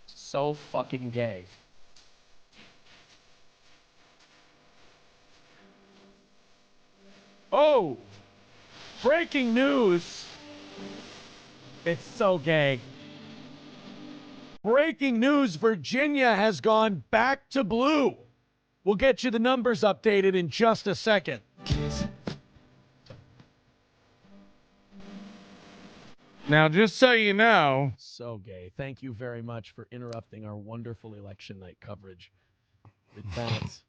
So fucking gay. Oh! Breaking news! It's so gay. Breaking news, Virginia has gone back to blue. We'll get you the numbers updated in just a second. Now, just so you know. So gay. Thank you very much for interrupting our wonderful election night coverage with that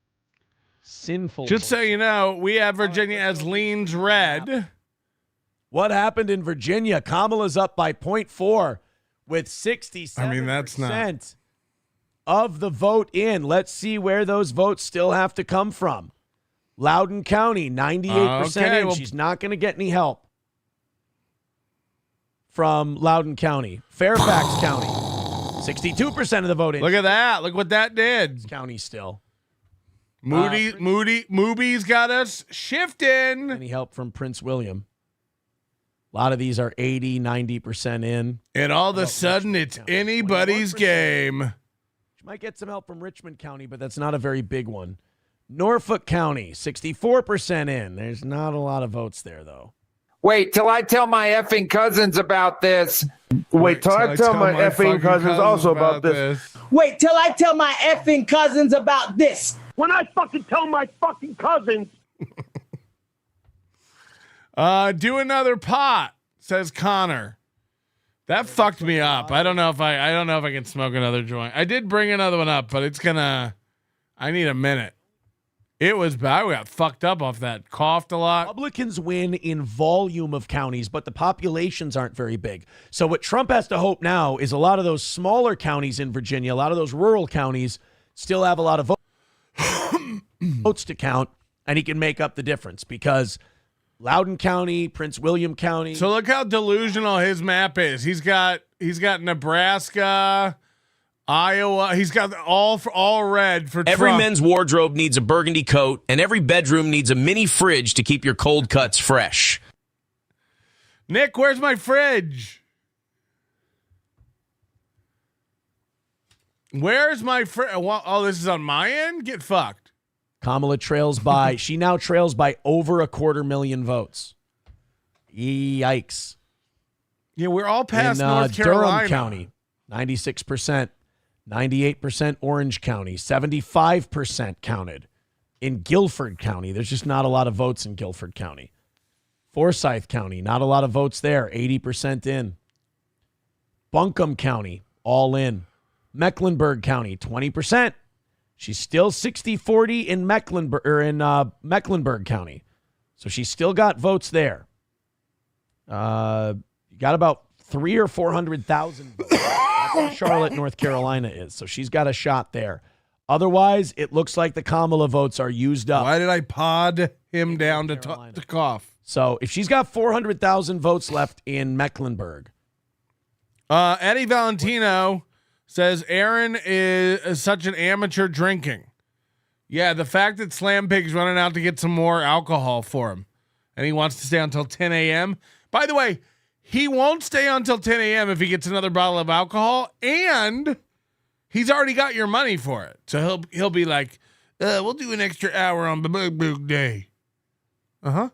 sinful. Just so you know, we have Virginia as leans red. What happened in Virginia? Kamala's up by 0.4 with 67% I mean, that's not of the vote in. Let's see where those votes still have to come from. Loudoun County, 98% in. Well, she's not going to get any help from Loudoun County. Fairfax County, 62% of the vote in. Look at that. Look what that did. County still. Moody's got us shifting. Any help from Prince William? A lot of these are 80, 90% in. And all of a sudden, it's anybody's game. You might get some help from Richmond County, but that's not a very big one. Norfolk County, 64% in. There's not a lot of votes there, though. Wait till I tell my effing cousins about this. Wait till I tell my effing cousins also about this. Wait till I tell my effing cousins about this. When I fucking tell my fucking cousins. Do another pot, says Connor. That fucked me up. I don't know if I can smoke another joint. I did bring another one up, but I need a minute. It was bad. We got fucked up off that. Coughed a lot. Republicans win in volume of counties, but the populations aren't very big. So what Trump has to hope now is a lot of those smaller counties in Virginia, a lot of those rural counties still have a lot of votes to count, and he can make up the difference because Loudoun County, Prince William County. So look how delusional his map is. He's got Nebraska, Iowa. He's got all red for Every Trump. men's wardrobe needs a burgundy coat, and every bedroom needs a mini fridge to keep your cold cuts fresh. Nick, where's my fridge? Where's my fridge? Oh, this is on my end? Get fucked. Kamala she now trails by over 250,000 votes. Yikes. Yeah, we're all past in North Carolina. Durham County, 96%, 98% Orange County, 75% counted. In Guilford County, there's just not a lot of votes in Guilford County. Forsyth County, not a lot of votes there, 80% in. Buncombe County, all in. Mecklenburg County, 20%. She's still 60-40 in Mecklenburg County. So she's still got votes there. You got about 300,000 or 400,000 votes. That's where Charlotte, North Carolina is. So she's got a shot there. Otherwise, it looks like the Kamala votes are used up. Why did I pod him down to cough? So if she's got 400,000 votes left in Mecklenburg. Eddie Valentino says Aaron is such an amateur drinking. Yeah, the fact that Slam Pig's running out to get some more alcohol for him, and he wants to stay until 10 a.m. By the way, he won't stay until 10 a.m. if he gets another bottle of alcohol, and he's already got your money for it. So he'll be like, we'll do an extra hour on the big day. Uh-huh.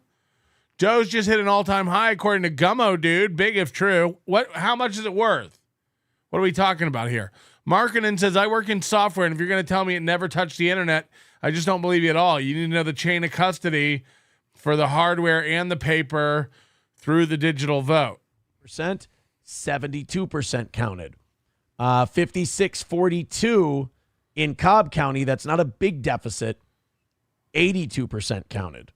Joe's just hit an all-time high according to Gummo, dude. Big if true. How much is it worth? What are we talking about here? Markkinen says, I work in software, and if you're going to tell me it never touched the internet, I just don't believe you at all. You need to know the chain of custody for the hardware and the paper through the digital vote. 72% counted. 56-42 in Cobb County. That's not a big deficit. 82% counted.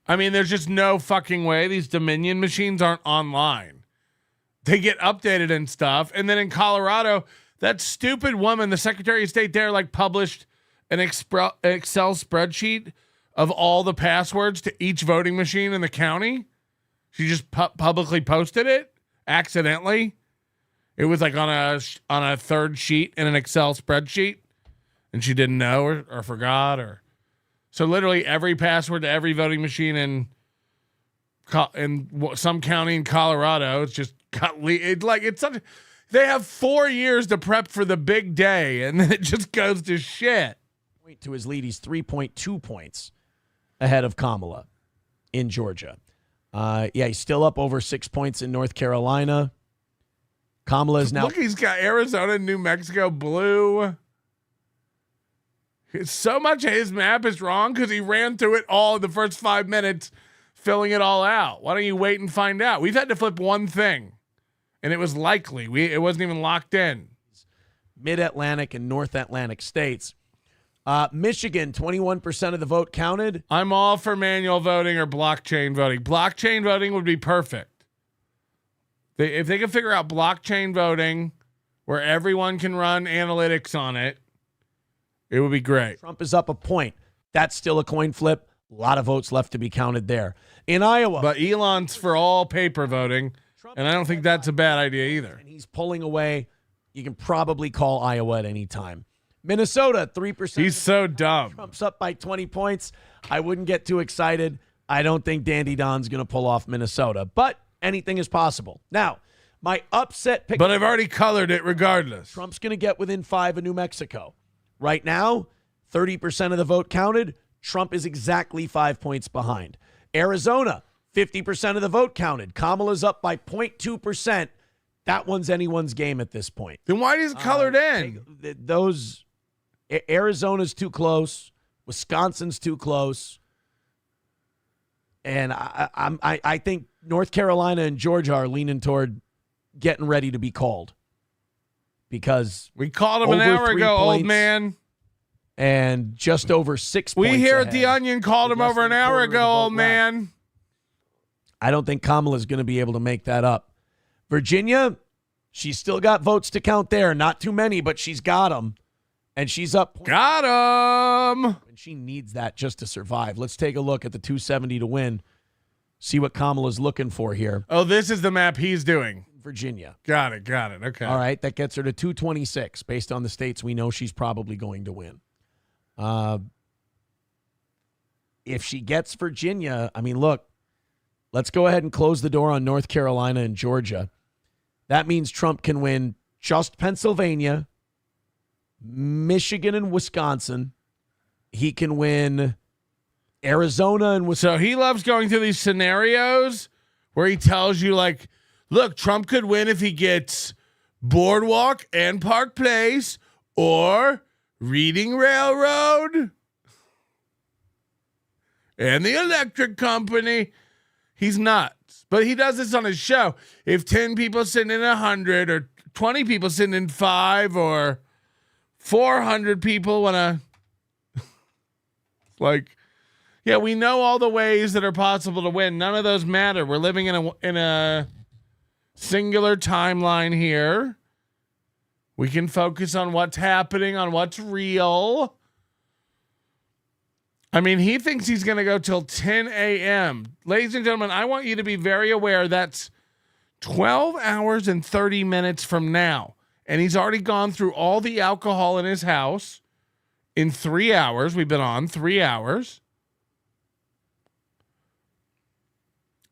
I mean, there's just no fucking way these Dominion machines aren't online. They get updated and stuff. And then in Colorado, that stupid woman, the Secretary of State there, published an Excel spreadsheet of all the passwords to each voting machine in the county. She just publicly posted it accidentally. It was on a third sheet in an Excel spreadsheet, and she didn't know or forgot. So literally every password to every voting machine in some county in Colorado, it's just they have 4 years to prep for the big day, and then it just goes to shit. To his lead, he's 3.2 points ahead of Kamala in Georgia. He's still up over 6 points in North Carolina. Kamala is now. Look, he's got Arizona and New Mexico blue. So much of his map is wrong because he ran through it all in the first 5 minutes, filling it all out. Why don't you wait and find out? We've had to flip one thing, and it was likely. It wasn't even locked in. Mid-Atlantic and North Atlantic states. Michigan, 21% of the vote counted. I'm all for manual voting or blockchain voting. Blockchain voting would be perfect. If they could figure out blockchain voting where everyone can run analytics on it, it would be great. Trump is up a point. That's still a coin flip. A lot of votes left to be counted there. In Iowa. But Elon's for all paper voting, and I don't think that's a bad idea either. And he's pulling away. You can probably call Iowa at any time. Minnesota, 3%. He's so dumb. Trump's up by 20 points. I wouldn't get too excited. I don't think Dandy Don's going to pull off Minnesota, but anything is possible. Now, my upset pick. But I've already colored it regardless. Trump's going to get within 5 of New Mexico. Right now, 30% of the vote counted. Trump is exactly 5 points behind. Arizona, 50% of the vote counted. Kamala's up by 0.2%. That one's anyone's game at this point. Then why is it colored in? Arizona's too close. Wisconsin's too close. And I think North Carolina and Georgia are leaning toward getting ready to be called. Because we called them an hour ago, old man. And just over 6 points. We here at The Onion called him over an hour ago, old man. I don't think Kamala's going to be able to make that up. Virginia, she's still got votes to count there. Not too many, but she's got them. And she's up. Got him. And she needs that just to survive. Let's take a look at the 270 to win. See what Kamala's looking for here. Oh, this is the map he's doing. Virginia. Got it. Okay. All right, that gets her to 226 based on the states we know she's probably going to win. If she gets Virginia, I mean, look, let's go ahead and close the door on North Carolina and Georgia. That means Trump can win just Pennsylvania, Michigan, and Wisconsin. He can win Arizona and Wisconsin. So he loves going through these scenarios where he tells you, like, look, Trump could win if he gets Boardwalk and Park Place or Reading Railroad and the electric company. He's nuts. But he does this on his show. If 10 people send in 100 or 20 people send in 5 or 400 people want to, like, yeah, we know all the ways that are possible to win. None of those matter. We're living in a singular timeline here. We can focus on what's happening, on what's real. I mean, he thinks he's going to go till 10 a.m. Ladies and gentlemen, I want you to be very aware that's 12 hours and 30 minutes from now. And he's already gone through all the alcohol in his house in 3 hours. We've been on 3 hours.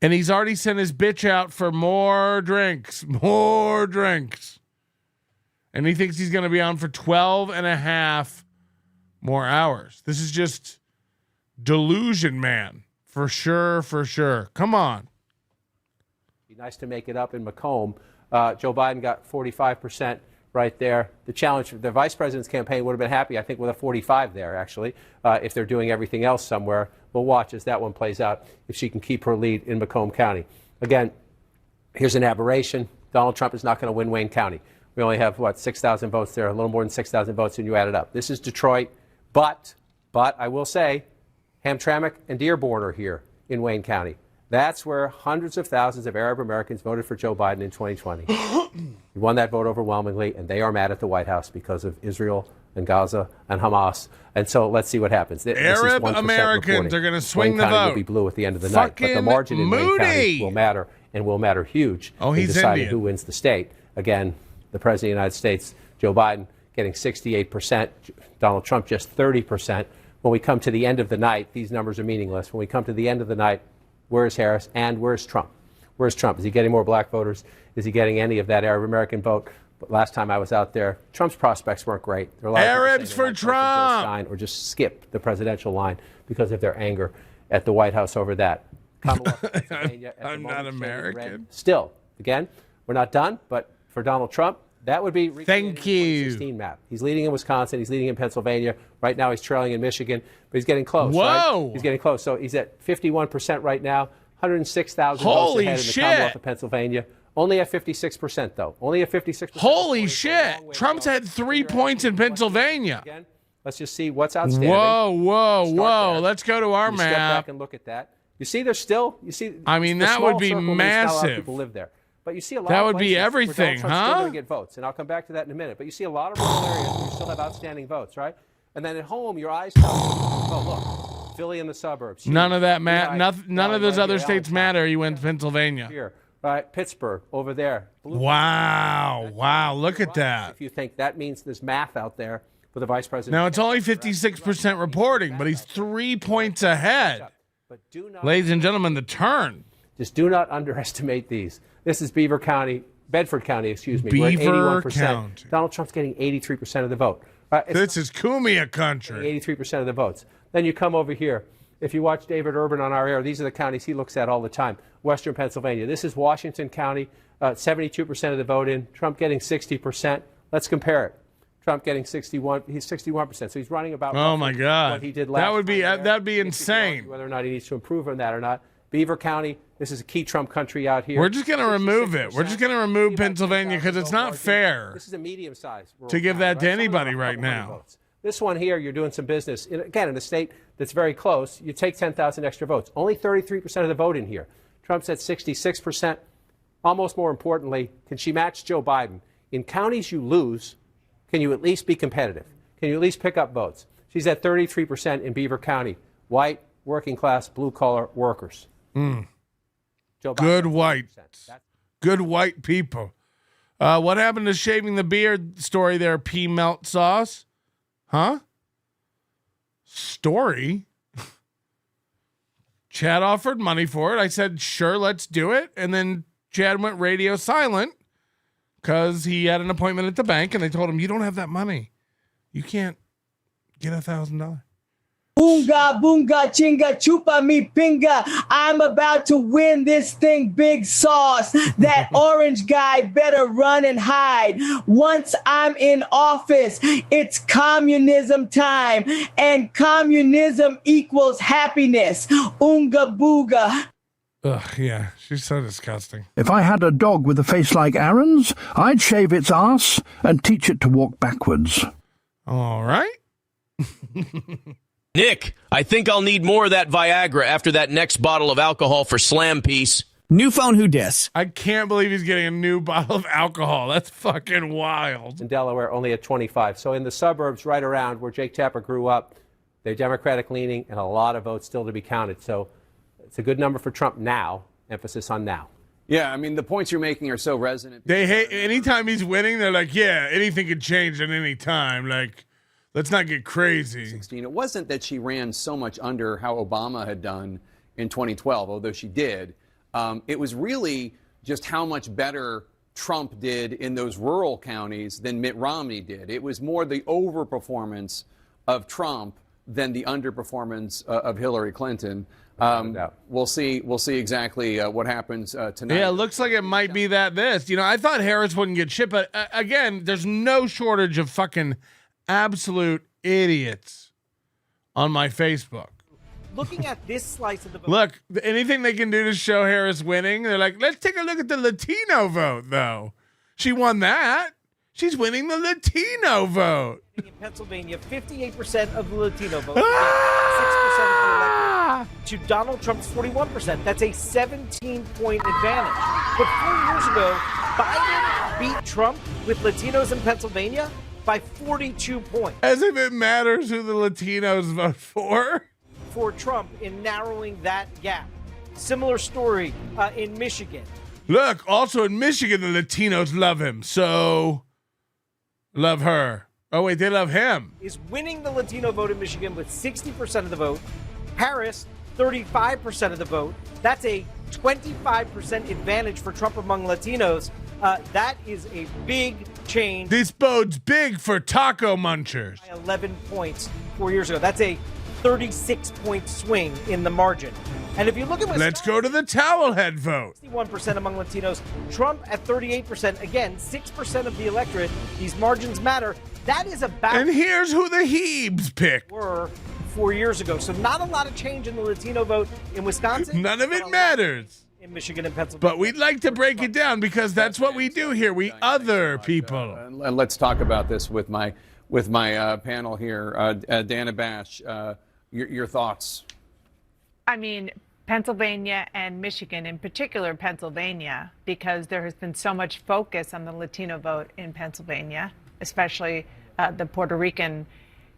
And he's already sent his bitch out for more drinks. And he thinks he's going to be on for 12 and a half more hours. This is just delusion, man. For sure. Come on. Be nice to make it up in Macomb. Joe Biden got 45% right there. The challenge for the vice president's campaign would have been happy, I think, with a 45 there, actually, if they're doing everything else somewhere. We'll watch as that one plays out, if she can keep her lead in Macomb County. Again, here's an aberration. Donald Trump is not going to win Wayne County. We only have, 6,000 votes there, a little more than 6,000 votes when you add it up. This is Detroit, but I will say Hamtramck and Dearborn are here in Wayne County. That's where hundreds of thousands of Arab Americans voted for Joe Biden in 2020. He won that vote overwhelmingly, and they are mad at the White House because of Israel and Gaza and Hamas. And so let's see what happens. Arab Americans are going to swing the vote. Will be blue at the end of the night, but the margin in Wayne County will matter, and will matter huge in deciding who wins the state. Again, the President of the United States, Joe Biden, getting 68%, Donald Trump just 30%. When we come to the end of the night, these numbers are meaningless. When we come to the end of the night, where's Harris and where's Trump? Where's Trump? Is he getting more black voters? Is he getting any of that Arab American vote? But last time I was out there, Trump's prospects weren't great. There are a lot Arabs of for Trump! Or just skip the presidential line because of their anger at the White House over that. I'm not American. Still, again, we're not done, but for Donald Trump, that would be Thank you. 2016 map. He's leading in Wisconsin. He's leading in Pennsylvania. Right now, he's trailing in Michigan, but he's getting close. Whoa! Right? He's getting close. So he's at 51% right now. 106,000 votes ahead in the Commonwealth of Pennsylvania. Only at 56%, though. Only at 56%. Holy shit! Trump's had 3 points in Pennsylvania. Again, let's just see what's outstanding. Whoa! Let's go to our map. Step back and look at that. You see, there's still. You see. I mean, that would be massive. Not a lot of people live there. But you see a lot that of would be everything, still going to get votes, and I'll come back to that in a minute. But you see a lot of rural areas where you still have outstanding votes, right? And then at home, your eyes tell you, oh, look, Philly and the suburbs. None of that none of those other states matter. You went to Pennsylvania. Here, right? Pittsburgh over there. Wow! Look at that. If you think that means there's math out there for the vice president. Now it's only 56% reporting, but he's 3 points ahead. Ladies and gentlemen, the turn. Just do not underestimate these. This is Bedford County, excuse me. Beaver We're at 81%. County. Donald Trump's getting 83% of the vote. Right? This is Cumia country. 83% of the votes. Then you come over here. If you watch David Urban on our air, these are the counties he looks at all the time. Western Pennsylvania. This is Washington County, 72% of the vote in. Trump getting 60%. Let's compare it. Trump getting 61. He's 61%. So he's running about. Oh my God! What he did last that'd be insane. Whether or not he needs to improve on that or not. Beaver County. This is a key Trump country out here. We're just going to remove it. We're just going to remove Pennsylvania because it's not fair. This is a medium size to give that to anybody right now. This one here, you're doing some business. Again, in a state that's very close, you take 10,000 extra votes. Only 33% of the vote in here. Trump's at 66%. Almost more importantly, can she match Joe Biden? In counties you lose, can you at least be competitive? Can you at least pick up votes? She's at 33% in Beaver County. White, working class, blue collar workers. Joe Biden Good at white. 40%. Good white people. What happened to shaving the beard story there, P. Melt Sauce? Huh? Story? Chad offered money for it. I said, sure, let's do it. And then Chad went radio silent because he had an appointment at the bank and they told him, you don't have that money. You can't get $1,000. Boonga, boonga, chinga, chupa mi pinga. I'm about to win this thing, big sauce. That orange guy better run and hide. Once I'm in office, it's communism time. And communism equals happiness. Oonga booga. Ugh, yeah, she's so disgusting. If I had a dog with a face like Aaron's, I'd shave its ass and teach it to walk backwards. All right. Nick, I think I'll need more of that Viagra after that next bottle of alcohol for Slam Piece. New phone, who dis? I can't believe he's getting a new bottle of alcohol. That's fucking wild. In Delaware, only at 25. So in the suburbs right around where Jake Tapper grew up, they're Democratic leaning and a lot of votes still to be counted. So it's a good number for Trump now. Emphasis on now. Yeah, I mean, the points you're making are so resonant. They hate anytime he's winning, they're like, yeah, anything could change at any time. Like, let's not get crazy. 16. It wasn't that she ran so much under how Obama had done in 2012, although she did. It was really just how much better Trump did in those rural counties than Mitt Romney did. It was more the overperformance of Trump than the underperformance of Hillary Clinton. We'll see exactly what happens tonight. Yeah, it looks like it might be this. You know, I thought Harris wouldn't get shit, but again, there's no shortage of fucking absolute idiots on my Facebook. Looking at this slice of the vote. Look, anything they can do to show Harris winning, they're like, let's take a look at the Latino vote, though. She won that. She's winning the Latino vote. In Pennsylvania, 58% of the Latino vote, 6% of the electorate, to Donald Trump's 41%. That's a 17-point advantage. But 4 years ago, Biden beat Trump with Latinos in Pennsylvania by 42 points. As if it matters who the Latinos vote for. For Trump in narrowing that gap. Similar story in Michigan. Look, also in Michigan, the Latinos love him. So, love her. Oh, wait, they love him. Is winning the Latino vote in Michigan with 60% of the vote. Harris, 35% of the vote. That's a 25% advantage for Trump among Latinos. That is a big change. This bodes big for taco munchers. 11 points 4 years ago. That's a 36-point swing in the margin. And if you look at Wisconsin, let's go to the towelhead vote. 61% among Latinos. Trump at 38%. Again, 6% of the electorate. These margins matter. That is about. And here's who the Hebes picked. Were 4 years ago. So not a lot of change in the Latino vote in Wisconsin. None of it matters. In Michigan and Pennsylvania. But we'd like to break it down because that's what we do here. We other people. And let's talk about this with my panel here. Dana Bash, your thoughts? I mean, Pennsylvania and Michigan, in particular Pennsylvania, because there has been so much focus on the Latino vote in Pennsylvania, especially the Puerto Rican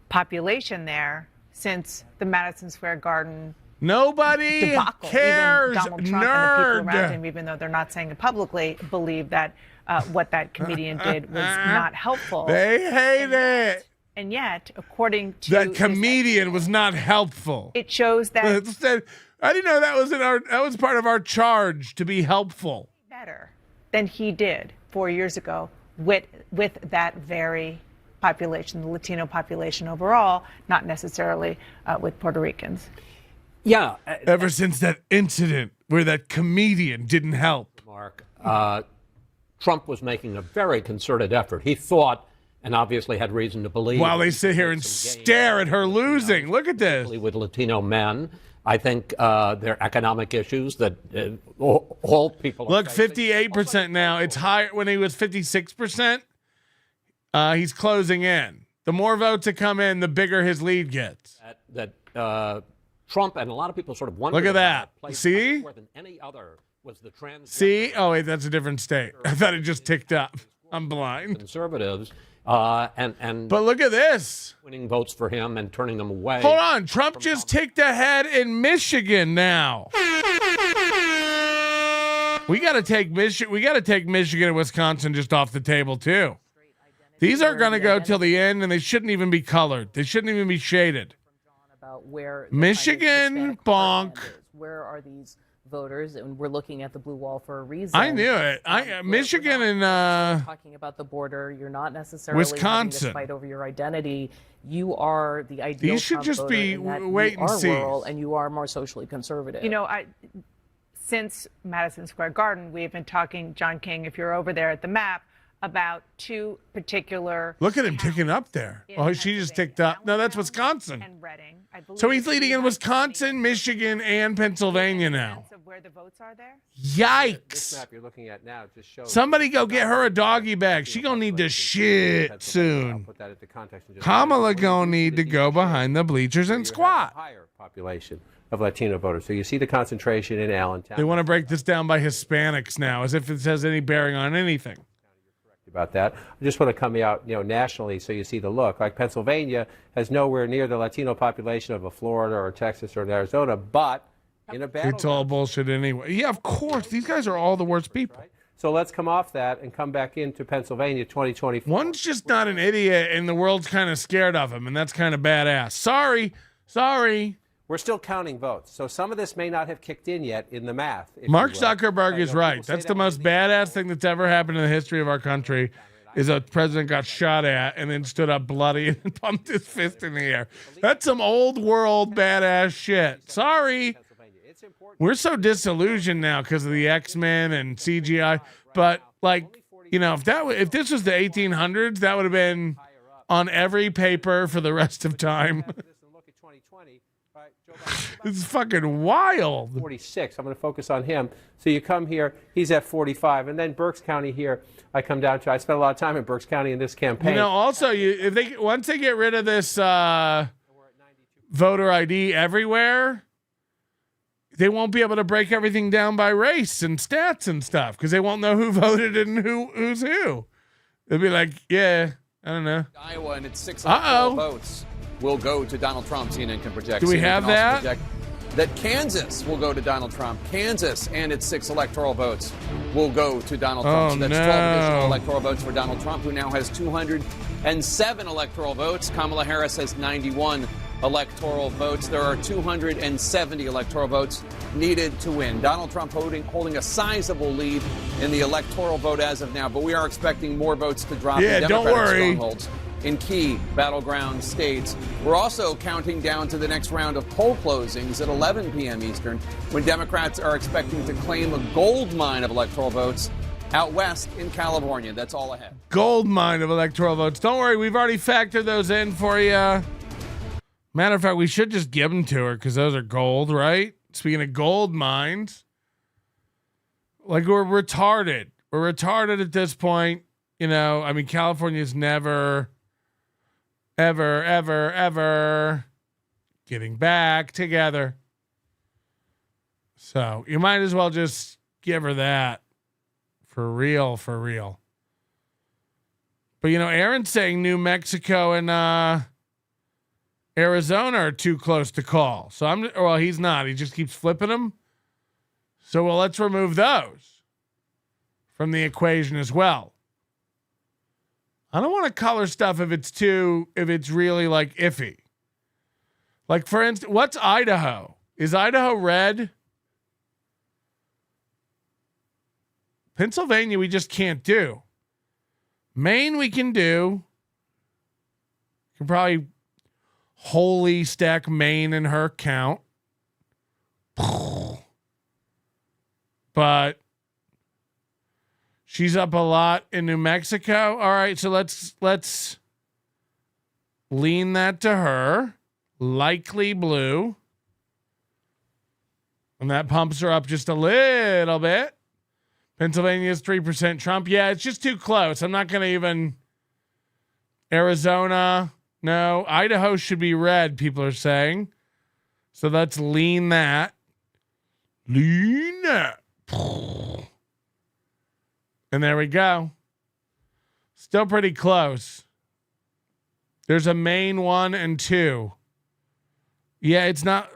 population there since the Madison Square Garden nobody debacle. cares. Even Donald Trump Nerd. and the people around him, even though they're not saying it publicly, believe that what that comedian did was not helpful. They hate it. And yet, according to that comedian was not helpful. It shows that I didn't know that was part of our charge to be helpful. Better than he did 4 years ago with that very population, the Latino population overall, not necessarily with Puerto Ricans. Yeah. Ever since that incident where that comedian didn't help. Mark, Trump was making a very concerted effort. He thought, and obviously had reason to believe. While they sit here and stare at her losing. Look at this. With Latino men. I think there are economic issues that all people look, 58% now. It's higher when he was 56%. He's closing in. The more votes that come in, the bigger his lead gets. Trump and a lot of people sort of wonder. Look at that. See? More than any other was the trans. See? Oh, wait, that's a different state. I thought it just ticked up. I'm blind. Conservatives. But look at this. Winning votes for him and turning them away. Hold on. Trump just ticked ahead in Michigan now. We got to take Michigan and Wisconsin just off the table too. These are going to go till the end, and they shouldn't even be colored. They shouldn't even be shaded. About where Michigan, bonk. Where are these voters? And we're looking at the blue wall for a reason. I knew it. Michigan and talking about the border. You're not necessarily Wisconsin. having to fight over your identity. You are the ideal. These should Trump just voter be in that wait you and are see. rural and you are more socially conservative. You know, since Madison Square Garden, we've been talking, John King, if you're over there at the map, about two particular. Look at him ticking up there. Oh, she just ticked up. No, that's Wisconsin. So he's leading in Wisconsin, Michigan, and Pennsylvania now. Of where the votes are there? Yikes. This map you're looking at now just shows. Somebody go get her a doggy bag. She gonna need to shit soon. Put that into context and just Kamala gonna need to go behind the bleachers and squat. higher population of Latino voters. So you see the concentration in Allentown. They want to break this down by Hispanics now, as if it has any bearing on anything. About that. I just want to come out, nationally so you see the look. Like Pennsylvania has nowhere near the Latino population of a Florida or Texas or an Arizona, but in a battle. It's all bullshit anyway. Yeah, of course. These guys are all the worst people. Right? So let's come off that and come back into Pennsylvania 2024. One's just not an idiot, and the world's kind of scared of him, and that's kind of badass. Sorry. We're still counting votes, so some of this may not have kicked in yet in the math. Mark Zuckerberg is right. That's the most badass thing that's ever happened in the history of our country, is a president got shot at and then stood up bloody and pumped his fist in the air. That's some old world badass shit. Sorry. We're so disillusioned now because of the X-Men and CGI. But, if this was the 1800s, that would have been on every paper for the rest of time. It's fucking wild. 46. I'm going to focus on him. So you come here, he's at 45, and then Berks County here. I come down to. I spent a lot of time in Berks County in this campaign. Also, once they get rid of this voter ID everywhere, they won't be able to break everything down by race and stats and stuff because they won't know who voted and who's who. They'll be like, yeah, I don't know. Iowa and its 6 electoral votes will go to Donald Trump. CNN can project. Do we have that? That Kansas will go to Donald Trump. Kansas and its 6 electoral votes will go to Donald Trump. So that's 12 additional electoral votes for Donald Trump, who now has 207 electoral votes. Kamala Harris has 91 electoral votes. There are 270 electoral votes needed to win. Donald Trump holding a sizable lead in the electoral vote as of now, but we are expecting more votes to drop in Democratic strongholds in key battleground states. We're also counting down to the next round of poll closings at 11 p.m. Eastern, when Democrats are expecting to claim a gold mine of electoral votes out west in California. That's all ahead. Gold mine of electoral votes. Don't worry, we've already factored those in for you. Matter of fact, we should just give them to her because those are gold, right? Speaking of gold mines, we're retarded. We're retarded at this point. California's never, ever getting back together. So you might as well just give her that. For real. But, Aaron's saying New Mexico and Arizona are too close to call. So he's not. He just keeps flipping them. So, let's remove those from the equation as well. I don't want to color stuff if it's really iffy. Like, for instance, what's Idaho? Is Idaho red? Pennsylvania, we just can't do. Maine, we can do. Can probably wholly stack Maine in her count. But she's up a lot in New Mexico. All right, so let's lean that to her. Likely blue. And that pumps her up just a little bit. Pennsylvania's 3% Trump. Yeah, it's just too close. I'm not going to even... Arizona, no. Idaho should be red, people are saying. So let's lean that. Lean that. And there we go. Still pretty close. There's a Maine 1 and 2. Yeah, it's not...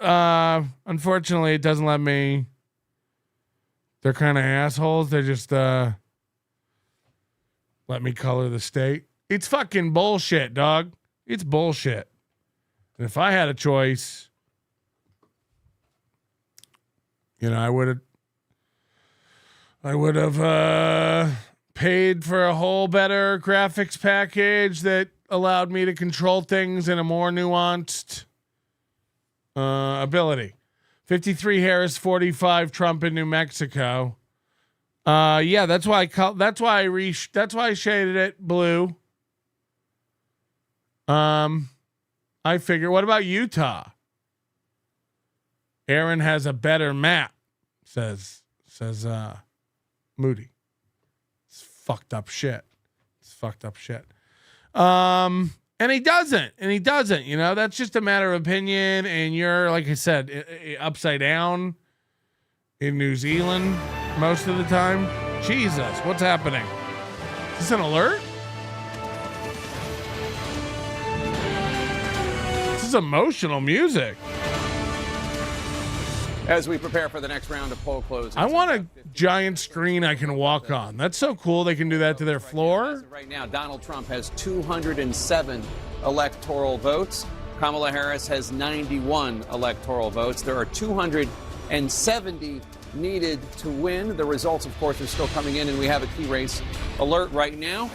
unfortunately, it doesn't let me They're kind of assholes. They just let me color the state. It's fucking bullshit, dog. It's bullshit. And if I had a choice, I would have paid for a whole better graphics package that allowed me to control things in a more nuanced ability. 53 Harris, 45 Trump in New Mexico. Yeah, that's why I shaded it blue. I figure. What about Utah? Aaron has a better map, says Moody. It's fucked up shit. And he doesn't. That's just a matter of opinion. And you're, like I said, upside down in New Zealand most of the time. Jesus, what's happening? Is this an alert? This is emotional music. As we prepare for the next round of poll closings. I want a giant screen I can walk on. That's so cool they can do that to their floor. Right now, Donald Trump has 207 electoral votes. Kamala Harris has 91 electoral votes. There are 270 needed to win. The results, of course, are still coming in, and we have a key race alert right now.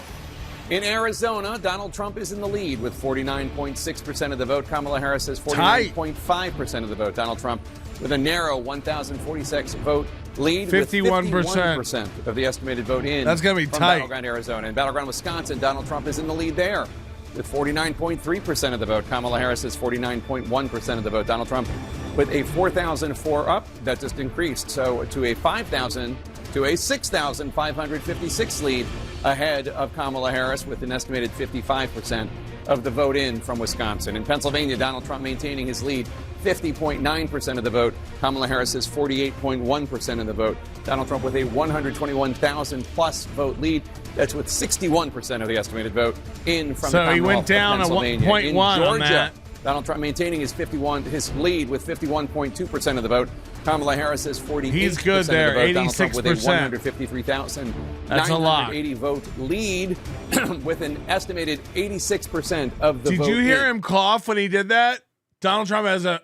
In Arizona, Donald Trump is in the lead with 49.6% of the vote. Kamala Harris has 49.5% of the vote. Donald Trump with a narrow 1,046 vote lead 51% of the estimated vote in. That's going to be from tight. Battleground Arizona. In Battleground Wisconsin, Donald Trump is in the lead there with 49.3% of the vote. Kamala Harris has 49.1% of the vote. Donald Trump with a 4,004 up. That just increased. So to a 5,000 to a 6,556 lead ahead of Kamala Harris with an estimated 55% of the vote in from Wisconsin. In Pennsylvania, Donald Trump maintaining his lead, 50.9% of the vote. Kamala Harris has 48.1% of the vote. Donald Trump with a 121,000 plus vote lead. That's with 61% of the estimated vote in from the So he went down a 1.1 on that. Donald Trump maintaining his lead with 51.2% of the vote. Kamala Harris has 48%. He's good there, of the vote. 86%. Donald Trump with a 153,980 vote lead with an estimated 86% of the vote. Did you hear him cough when he did that? Donald Trump has a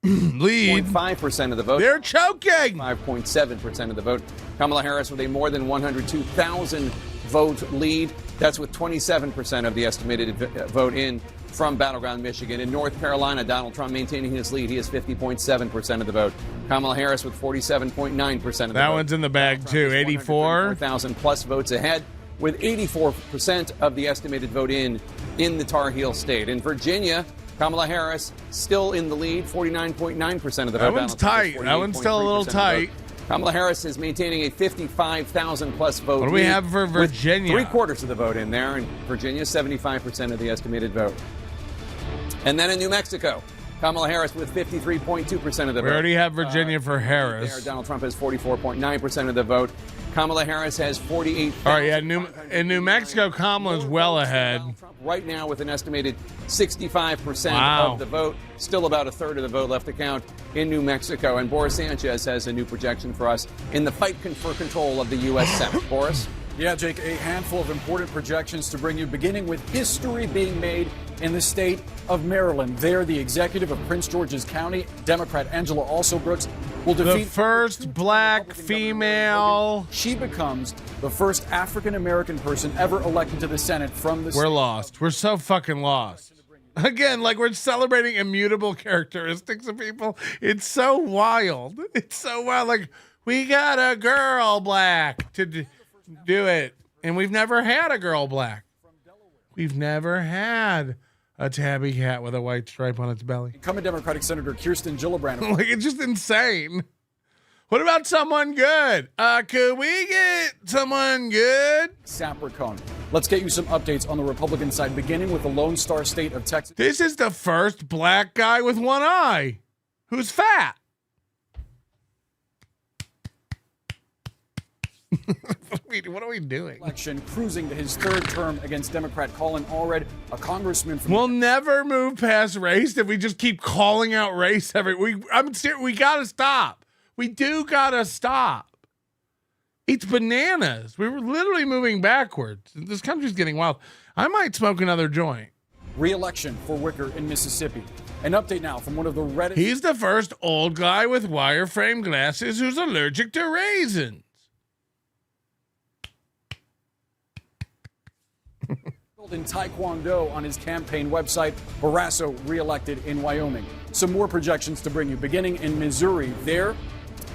lead. 0.5% of the vote. They're choking. 5.7% of the vote. Kamala Harris with a more than 102,000 vote lead. That's with 27% of the estimated vote in from Battleground Michigan. In North Carolina, Donald Trump maintaining his lead. He has 50.7% of the vote. Kamala Harris with 47.9% of the vote. That one's in the bag, too. 84. 1,000 plus votes ahead with 84% of the estimated vote in the Tar Heel state. In Virginia, Kamala Harris still in the lead, 49.9% of the vote. That one's tight. That one's still a little tight. Kamala Harris is maintaining a 55,000 plus vote. What do we have for Virginia? 3/4 of the vote in there. And Virginia, 75% of the estimated vote. And then in New Mexico, Kamala Harris with 53.2% of the vote. We already have Virginia for Harris. There, Donald Trump has 44.9% of the vote. Kamala Harris has 48. All right, yeah. In New Mexico, Kamala's well ahead. Right now with an estimated 65% Wow. of the vote. Still about a third of the vote left to count in New Mexico. And Boris Sanchez has a new projection for us in the fight for control of the U.S. Senate. Boris? Yeah, Jake, a handful of important projections to bring you, beginning with history being made in the state of Maryland. There, the executive of Prince George's County, Democrat Angela Alsobrooks, will defeat the first black female. She becomes the first African-American person ever elected to the Senate from the state. We're lost. We're so fucking lost. Again, like we're celebrating immutable characteristics of people. It's so wild. It's so wild. Like, we got a girl black to do it. And we've never had a girl black. We've never had a tabby cat with a white stripe on its belly. Incumbent Democratic Senator Kirsten Gillibrand. Like, it's just insane. What about someone good? Could we get someone good? Sapricone. Let's get you some updates on the Republican side, beginning with the Lone Star State of Texas. This is the first black guy with one eye who's fat. What are we doing? Election cruising to his third term against Democrat Colin Allred, a congressman from. We'll never move past race if we just keep calling out race every week. I'm serious. We gotta stop. We do gotta stop. It's bananas. We were literally moving backwards. This country's getting wild. I might smoke another joint. Re-election for Wicker in Mississippi. An update now from one of the reddest. He's the first old guy with wireframe glasses who's allergic to raisins. In Taekwondo on his campaign website, Barrasso reelected in Wyoming. Some more projections to bring you. Beginning in Missouri, there,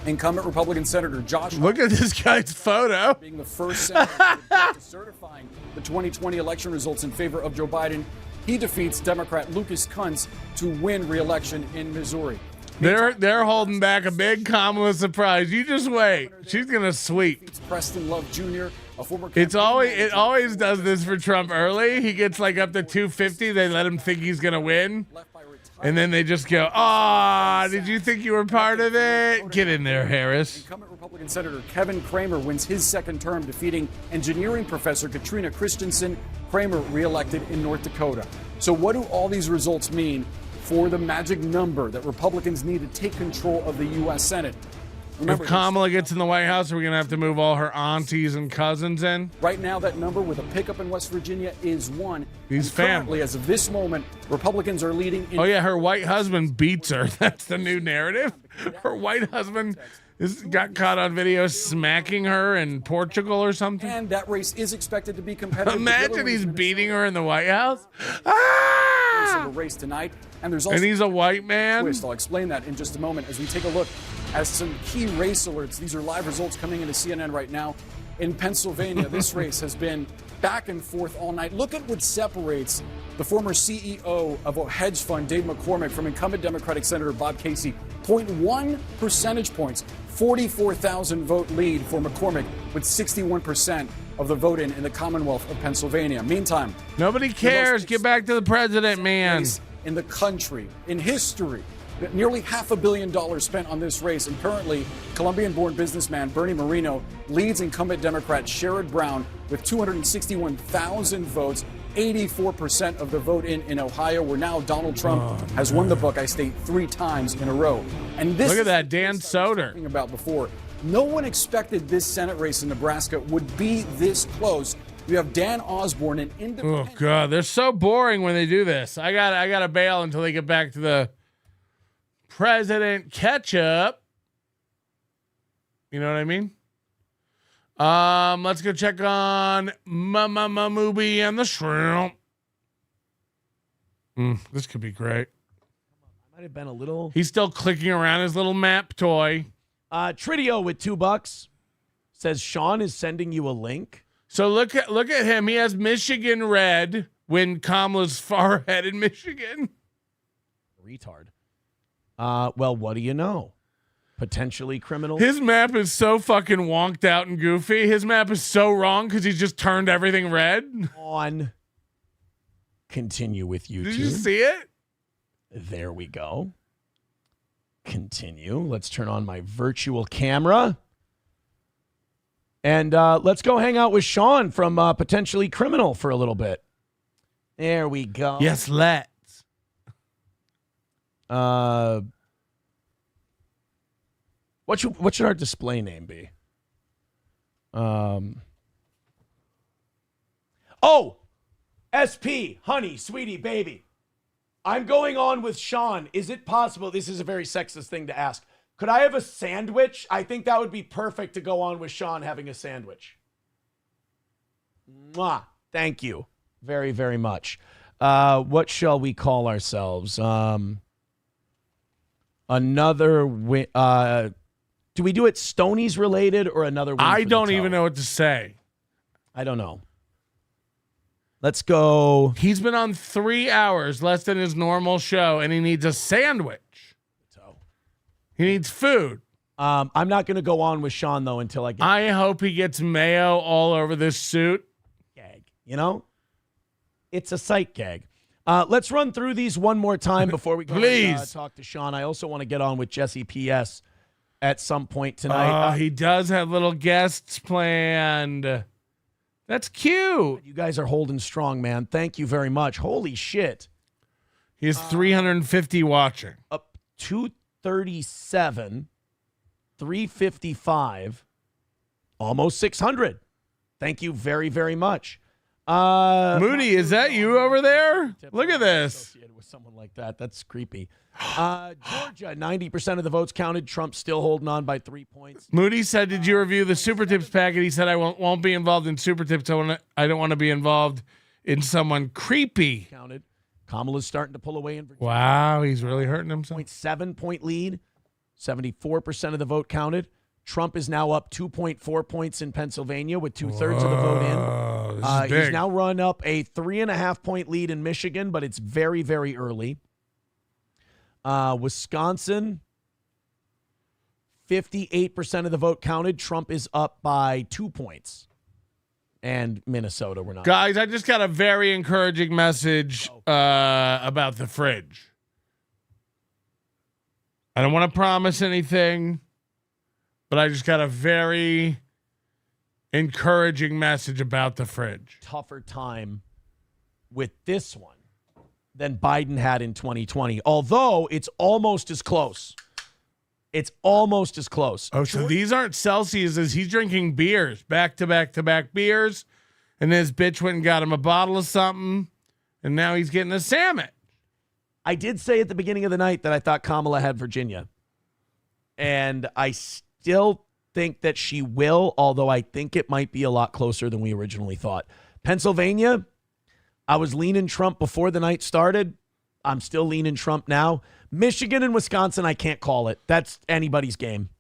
incumbent Republican Senator Josh. Look at this guy's photo. Being the first senator to certifying the 2020 election results in favor of Joe Biden, he defeats Democrat Lucas Kunz to win re-election in Missouri. They're holding back a big Kamala surprise. You just wait. She's gonna sweep. Preston Love Jr., a former. It always does this for Trump early. He gets like up to 250. They let him think he's gonna win, and then they just go, "Ah, did you think you were part of it? Get in there, Harris." Incumbent Republican Senator Kevin Cramer wins his second term, defeating engineering professor Katrina Christensen. Cramer reelected in North Dakota. So what do all these results mean for the magic number that Republicans need to take control of the U.S. Senate? Remember, if Kamala gets in the White House, are we going to have to move all her aunties and cousins in? Right now, that number with a pickup in West Virginia is 1. He's family. As of this moment, Republicans are leading. Oh, yeah, her white husband beats her. That's the new narrative. Her white husband got caught on video smacking her in Portugal or something. And that race is expected to be competitive. Imagine he's beating her in the White House. Race tonight, and there's also and he's a white man. Twist. I'll explain that in just a moment as we take a look at some key race alerts. These are live results coming into CNN right now. In Pennsylvania, this race has been back and forth all night. Look at what separates the former CEO of a hedge fund, Dave McCormick, from incumbent Democratic Senator Bob Casey. 0.1 percentage points, 44,000 vote lead for McCormick, with 61% of the vote in the Commonwealth of Pennsylvania. Meantime, nobody cares. Get back to the president, man. In the country, in history, nearly $500 million spent on this race, and currently Colombian-born businessman Bernie Moreno leads incumbent Democrat Sherrod Brown with 261,000 votes, 84% of the vote in Ohio, where now Donald Trump has won the book, I state, 3 times in a row. And this look at that, Dan Soder. Talking about before. No one expected this Senate race in Nebraska would be this close. You have Dan Osborne, an independent. Oh God, they're so boring when they do this. I gotta bail until they get back to the President Ketchup. You know what I mean? Let's go check on Mubi and the Shrimp. This could be great. Might have been a little. He's still clicking around his little map toy. Tridio with $2 says Sean is sending you a link. So look at him. He has Michigan red when Kamala's far ahead in Michigan. Retard. Well, what do you know? Potentially criminal. His map is so fucking wonked out and goofy. His map is so wrong because he's just turned everything red. On. Continue with YouTube. Did you see it? There we go. Continue. Let's turn on my virtual camera. And let's go hang out with Sean from Potentially Criminal for a little bit. There we go. Yes, let's. What should our display name be? SP, honey, sweetie, baby. I'm going on with Sean. Is it possible? This is a very sexist thing to ask. Could I have a sandwich? I think that would be perfect to go on with Sean having a sandwich. Mwah. Thank you very, very much. What shall we call ourselves? Another do we do it Stoney's related or another win? I don't even know what to say. I don't know. Let's go. He's been on 3 hours, less than his normal show, and he needs a sandwich. He needs food. I'm not going to go on with Sean, though, until I get... I hope he gets mayo all over this suit. Gag. You know? It's a sight gag. Let's run through these one more time before we go and, talk to Sean. I also want to get on with Jesse P.S. at some point tonight. He does have little guests planned. That's cute. You guys are holding strong, man. Thank you very much. Holy shit. He has 350 watching. Up 237, 355 almost 600. Thank you very, very much. Moody, is that you over there? Look at this. Associated with someone like that. That's creepy. Georgia, 90% of the votes counted. Trump still holding on by 3 points. Moody said, did you review the Super Tips packet? He said, I won't be involved in Super Tips. I don't want to be involved in someone creepy. Counted. Kamala's starting to pull away in Virginia. Wow, he's really hurting himself. 7-point lead. 74% of the vote counted. Trump is now up 2.4 points in Pennsylvania with 2/3 of the vote in. He's now run up a 3.5-point lead in Michigan, but it's very, very early. Wisconsin, 58% of the vote counted. Trump is up by 2 points. And Minnesota, we're not. Guys, I just got a very encouraging message about the fridge. I don't want to promise anything, but I just got a very encouraging message about the fridge. Tougher time with this one than Biden had in 2020, although it's almost as close. It's almost as close. Oh, so these aren't Celsiuses. He's drinking beers, back-to-back beers, and this bitch went and got him a bottle of something, and now he's getting a salmon. I did say at the beginning of the night that I thought Kamala had Virginia, and I still think that she will, although I think it might be a lot closer than we originally thought. Pennsylvania, I was leaning Trump before the night started. I'm still leaning Trump now. Michigan and Wisconsin, I can't call it. That's anybody's game.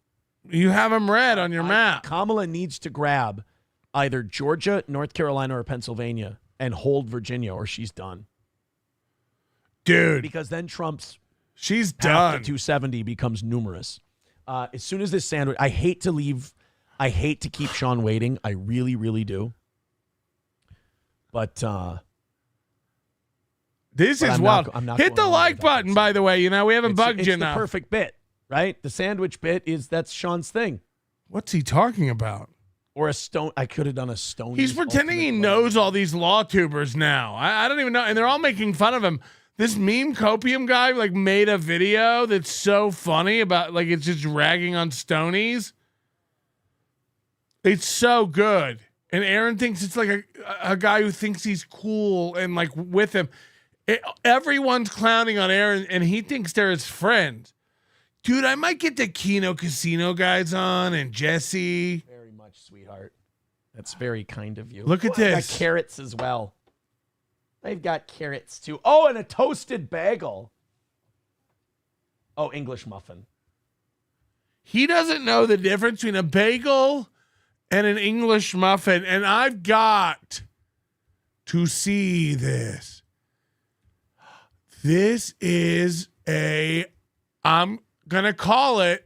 You have them red on your map. Kamala needs to grab either Georgia, North Carolina, or Pennsylvania and hold Virginia, or she's done. Dude. Because then Trump's she's path done. to 270 becomes numerous. As soon as this sandwich, I hate to keep Sean waiting. I really, really do. But this is wild. Hit the like button, by the way. You know, we haven't bugged you enough. It's the perfect bit, right? The sandwich bit that's Sean's thing. What's he talking about? Or a stone. I could have done a stone. He's pretending he knows all these law tubers now. I don't even know. And they're all making fun of him. This meme copium guy made a video that's so funny about it's just ragging on Stonies. It's so good. And Aaron thinks it's like a guy who thinks he's cool and with him. Everyone's clowning on Aaron and he thinks they're his friends. Dude, I might get the Keno Casino guys on and Jesse. Very much, sweetheart. That's very kind of you. Look at this. Got carrots as well. They've got carrots too. Oh, and a toasted bagel. Oh, English muffin. He doesn't know the difference between a bagel and an English muffin, and I've got to see this. This is I'm going to call this.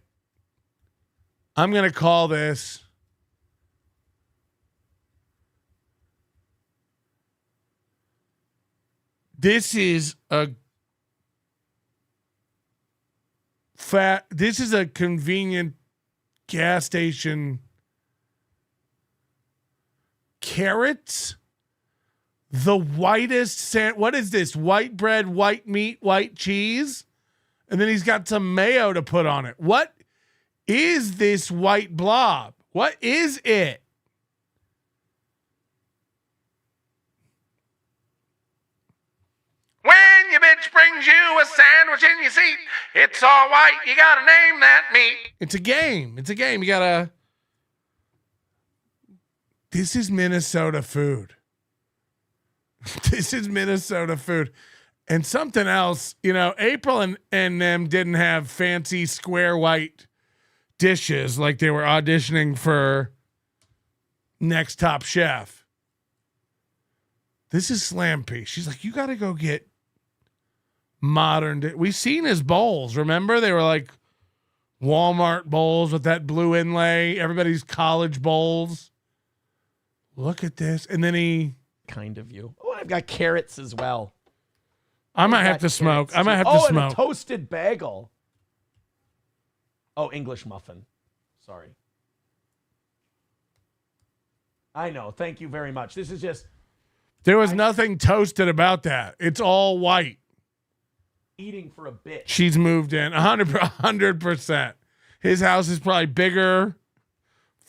This is a convenient gas station. Carrots, the whitest what is this? White bread, white meat, white cheese, and then he's got some mayo to put on it. What is this white blob? What is it? When your bitch brings you a sandwich in your seat, it's all white. You gotta name that meat. It's a game. You gotta. This is Minnesota food. This is Minnesota food. And something else, April and them didn't have fancy square white dishes like they were auditioning for Next Top Chef. This is Slam P. She's like, you got to go get modern. We've seen his bowls. Remember? They were Walmart bowls with that blue inlay. Everybody's college bowls. Look at this. And then he... Kind of you. Oh, I've got carrots as well. I might have to smoke. I might have to and smoke. A toasted bagel. Oh, English muffin. Sorry. I know. Thank you very much. This is just... There was nothing toasted about that. It's all white. Eating for a bit. She's moved in. 100%. His house is probably bigger,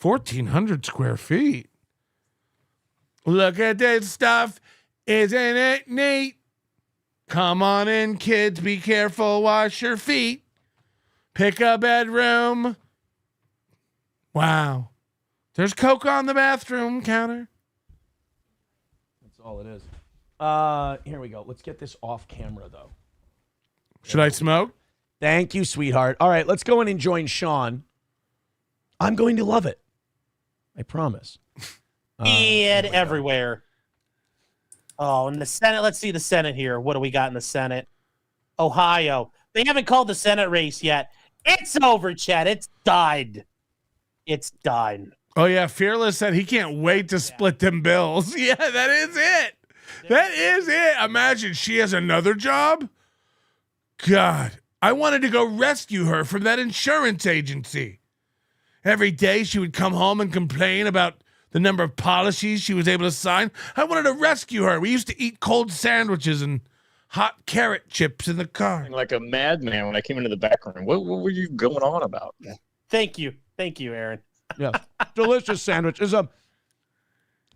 1,400 square feet. Look at this stuff. Isn't it neat? Come on in, kids. Be careful. Wash your feet. Pick a bedroom. Wow. There's Coke on the bathroom counter. That's all it is. Here we go. Let's get this off camera, though. Should I smoke? Thank you, sweetheart. All right, let's go in and join Sean. I'm going to love it. I promise. And everywhere. Oh, in the Senate, let's see the Senate here. What do we got in the Senate? Ohio. They haven't called the Senate race yet. It's over, Chad. It's died. It's died. Oh, yeah. Fearless said he can't wait to split them bills. Yeah, that is it. That is it. Imagine she has another job. God, I wanted to go rescue her from that insurance agency. Every day she would come home and complain about the number of policies she was able to sign. I wanted to rescue her. We used to eat cold sandwiches and hot carrot chips in the car. Like a madman when I came into the back room. What were you going on about? Thank you, Aaron. Yeah, delicious sandwich.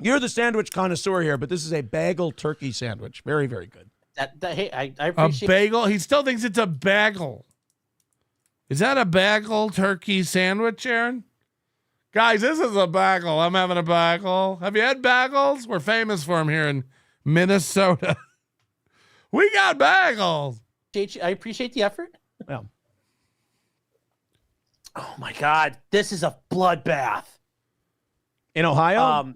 You're the sandwich connoisseur here, but this is a bagel turkey sandwich. Very, very good. Hey, I appreciate a bagel. He still thinks it's a bagel. Is that a bagel turkey sandwich, Aaron? Guys, this is a bagel. I'm having a bagel. Have you had bagels? We're famous for them here in Minnesota. We got bagels. I appreciate the effort. Well. Oh my God, this is a bloodbath. In Ohio?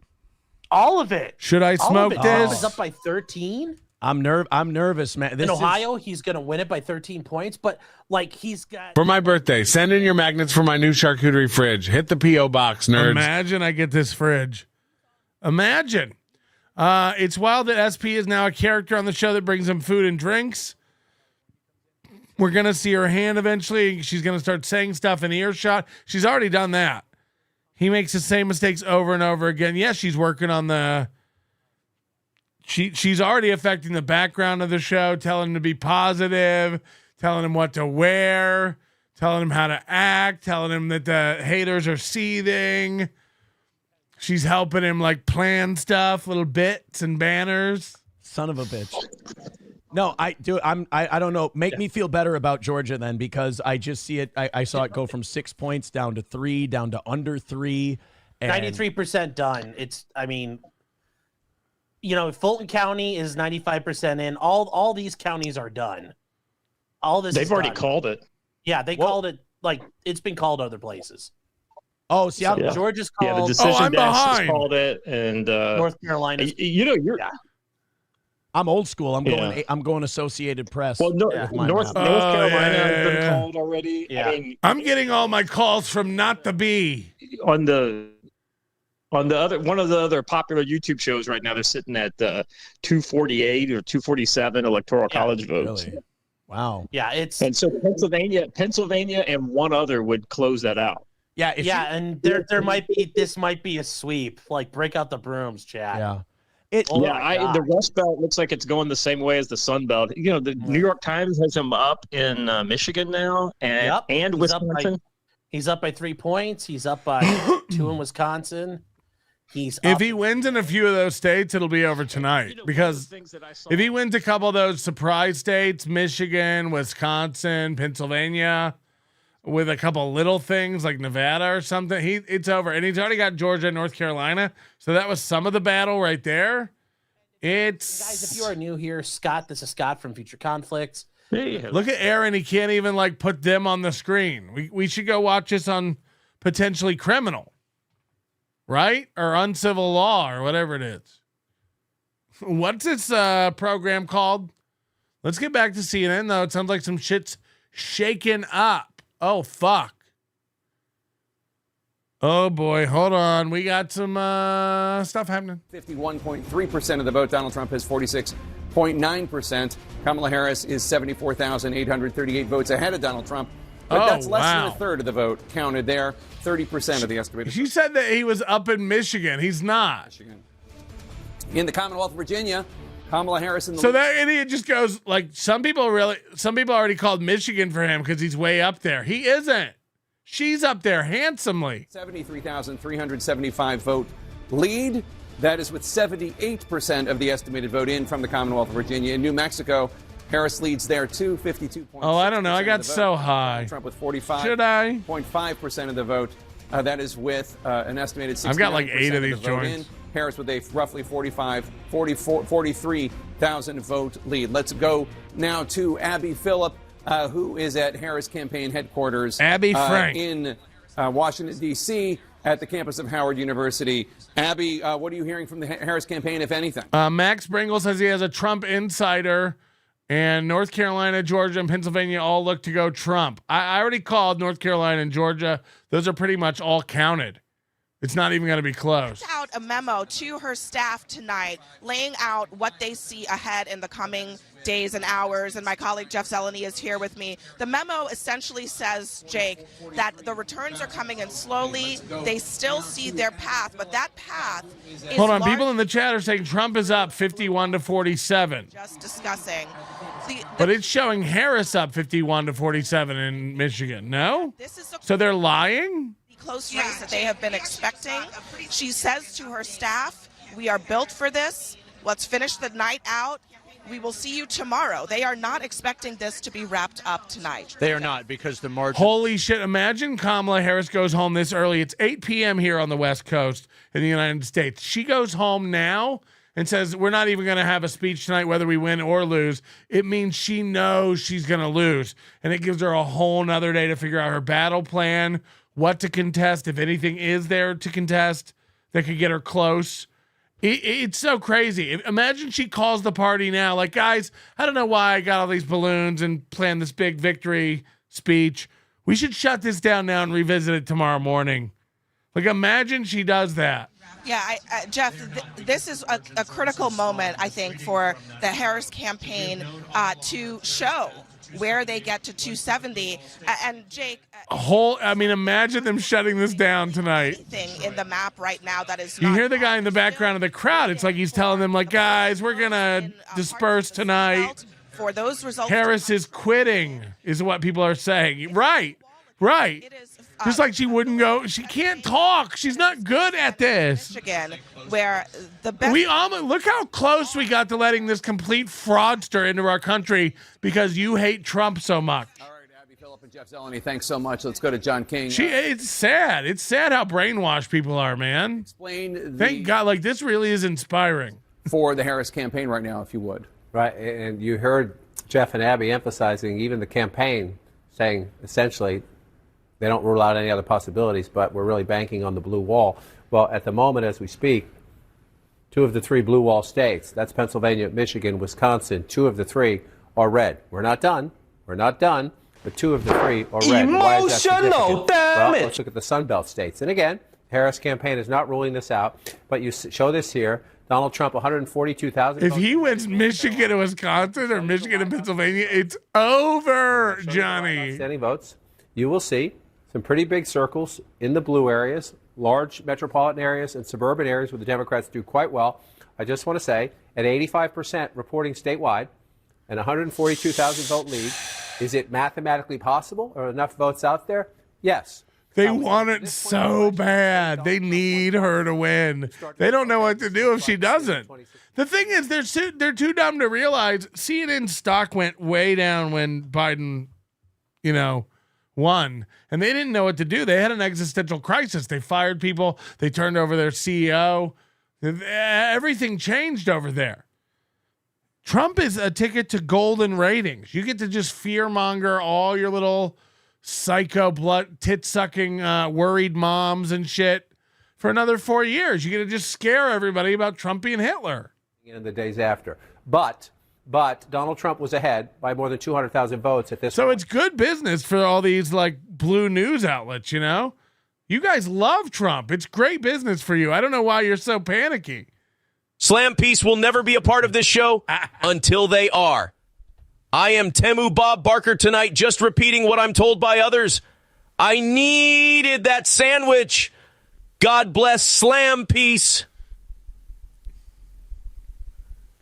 All of it. Should I smoke this? Trump is up by 13. I'm nervous, man. In Ohio, he's going to win it by 13 points, but like he's got. For my birthday, send in your magnets for my new charcuterie fridge. Hit the P.O. box, nerds. Imagine I get this fridge. Imagine. It's wild that SP is now a character on the show that brings him food and drinks. We're going to see her hand eventually. She's going to start saying stuff in earshot. She's already done that. He makes the same mistakes over and over again. Yes, she's working on the... She's already affecting the background of the show, telling him to be positive, telling him what to wear, telling him how to act, telling him that the haters are seething. She's helping him like plan stuff, little bits and banners. Son of a bitch. No, I don't know. Make me feel better about Georgia then, because I just see it. I saw it go from 6 points down to 3, down to under 3. 93% done. Fulton County is 95% in. All these counties are done. All this. They've already called it. Yeah, they called it. Like it's been called other places. Oh, see, Georgia's called. Yeah, the decision desk has called it, and North Carolina. I'm old school. I'm going Associated Press. Well, North Carolina has been called already. Yeah. I'm getting all my calls from Not the Bee. On the other one of the other popular YouTube shows right now, they're sitting at 248 or 247 electoral college votes. Really? Wow. Yeah, and so Pennsylvania, and one other would close that out. Yeah, and there might be this might be a sweep. Like break out the brooms, Chad. Yeah. The Rust Belt looks like it's going the same way as the Sun Belt. The New York Times has him up in Michigan now, and Wisconsin. He's up by 3 points. He's up by 2 in Wisconsin. If he wins in a few of those states, it'll be over tonight. Because if he wins a couple of those surprise states, Michigan, Wisconsin, Pennsylvania, with a couple little things like Nevada or something, it's over. And he's already got Georgia and North Carolina. So that was some of the battle right there. Guys, if you are new here, Scott, this is Scott from Future Conflicts. Hey, look at Aaron. He can't even put them on the screen. We should go watch this on potentially criminal. Right? Or uncivil law or whatever it is. What's this program called? Let's get back to CNN, though. It sounds like some shit's shaking up. Oh, fuck. Oh, boy. Hold on. We got some stuff happening. 51.3% of the vote. Donald Trump has 46.9%. Kamala Harris is 74,838 votes ahead of Donald Trump. But that's less than a third of the vote counted there. 30% of the estimated. She said that he was up in Michigan. He's not. Michigan. In the Commonwealth of Virginia, Kamala Harris in the... So that idiot just goes, some people already called Michigan for him because he's way up there. He isn't. She's up there handsomely. 73,375 vote lead. That is with 78% of the estimated vote in from the Commonwealth of Virginia. In New Mexico, Harris leads there too, 52.6%. Oh, I don't know. I got so high. Trump with 45.5% Should I? of the vote. That is with an estimated 69% I've got like 8 of these the vote in. joints. Harris with a roughly 43,000 vote lead. Let's go now to Abby Phillip, who is at Harris campaign headquarters. Abby Frank. In Washington, D.C., at the campus of Howard University. Abby, what are you hearing from the Harris campaign, if anything? Max Bringle says he has a Trump insider, and North Carolina, Georgia, and Pennsylvania all look to go Trump. I already called North Carolina and Georgia. Those are pretty much all counted. It's not even going to be close. Out a memo to her staff tonight laying out what they see ahead in the coming days and hours, and my colleague Jeff Zeleny is here with me. The memo essentially says, Jake, that the returns are coming in slowly. They still see their path, but that path is Hold on, people in the chat are saying Trump is up 51-47. Just discussing. But it's showing Harris up 51-47 in Michigan. No? So they're lying? Close race that they have been expecting. She says to her staff, we are built for this. Let's finish the night out. We will see you tomorrow. They are not expecting this to be wrapped up tonight. They are not, because the margin. Holy shit. Imagine Kamala Harris goes home this early. It's 8 p.m. here on the West Coast in the United States. She goes home now and says, we're not even going to have a speech tonight, whether we win or lose. It means she knows she's going to lose. And it gives her a whole nother day to figure out her battle plan, what to contest, if anything is there to contest that could get her close. It's so crazy. Imagine she calls the party now, like, guys, I don't know why I got all these balloons and planned this big victory speech. We should shut this down now and revisit it tomorrow morning. Like, imagine she does that. Yeah, Jeff, this is a critical moment, I think, for the Harris campaign to show where they get to 270. And Jake, imagine them shutting this down tonight. thing in the map right now that is You hear the guy in the background of the crowd. It's like he's telling them, like, guys, we're going to disperse tonight. For those results, Harris is quitting, is what people are saying. Right. Just like she wouldn't go. She can't talk. She's not good at this. Michigan, where the best. Look how close we got to letting this complete fraudster into our country because you hate Trump so much. All right, Abby Phillip and Jeff Zeleny, thanks so much. Let's go to John King. It's sad. It's sad how brainwashed people are, man. Thank God. Like, this really is inspiring. For the Harris campaign right now, if you would. Right, and you heard Jeff and Abby emphasizing, even the campaign saying essentially they don't rule out any other possibilities, but we're really banking on the blue wall. Well, at the moment as we speak, 2 of the 3 blue wall states, that's Pennsylvania, Michigan, Wisconsin, 2 of the 3 are red. We're not done, but 2 of the 3 are red. Why is that significant? Well, let's look at the Sun Belt states. And again, Harris campaign is not ruling this out, but you show this here. Donald Trump, 142,000. If he wins Michigan and Wisconsin or Michigan and Pennsylvania, it's over, Johnny. Outstanding votes. You will see some pretty big circles in the blue areas, large metropolitan areas and suburban areas where the Democrats do quite well. I just want to say, at 85% reporting statewide and 142,000 vote lead, is it mathematically possible? Are enough votes out there? Yes. They want it so bad. They need her to win. They don't know what to do if she doesn't. The thing is, they're too dumb to realize CNN stock went way down when Biden, won. And they didn't know what to do. They had an existential crisis. They fired people. They turned over their CEO. Everything changed over there. Trump is a ticket to golden ratings. You get to just fearmonger all your little psycho blood tit-sucking worried moms and shit for another 4 years. You get to just scare everybody about Trump being Hitler. In the days after. But Donald Trump was ahead by more than 200,000 votes at this point. So it's good business for all these like blue news outlets, You guys love Trump. It's great business for you. I don't know why you're so panicky. Slam Peace will never be a part of this show until they are. I am Temu Bob Barker tonight, just repeating what I'm told by others. I needed that sandwich. God bless Slam Peace.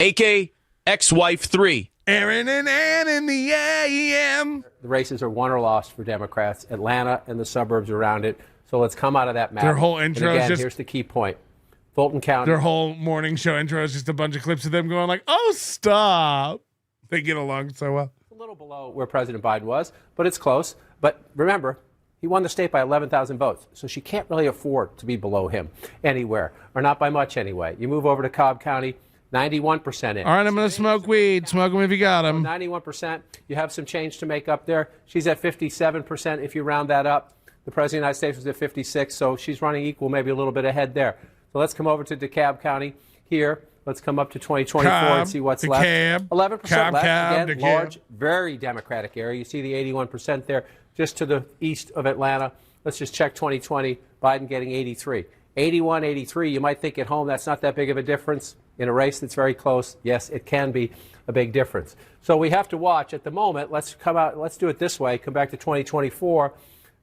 AK ex-wife 3. Aaron and Ann in the AM. The races are won or lost for Democrats, Atlanta and the suburbs around it. So let's come out of that map. Their whole intro and again, is just... here's the key point. Fulton County. Their whole morning show intro is just a bunch of clips of them going like, oh, stop. They get along so well. A little below where President Biden was, but it's close. But remember, he won the state by 11,000 votes. So she can't really afford to be below him anywhere, or not by much anyway. You move over to Cobb County, 91% in. All right, I'm going to smoke weed. Smoke them if you got them. 91%. You have some change to make up there. She's at 57% if you round that up. The President of the United States was at 56, so she's running equal, maybe a little bit ahead there. So let's come over to DeKalb County here. Let's come up to 2024 and see what's left. 11% left. Again, large, very Democratic area. You see the 81% there just to the east of Atlanta. Let's just check 2020. Biden getting 83. 81, 83. You might think at home that's not that big of a difference. In a race that's very close, yes, it can be a big difference. So we have to watch at the moment. Let's come out. Let's do it this way. Come back to 2024,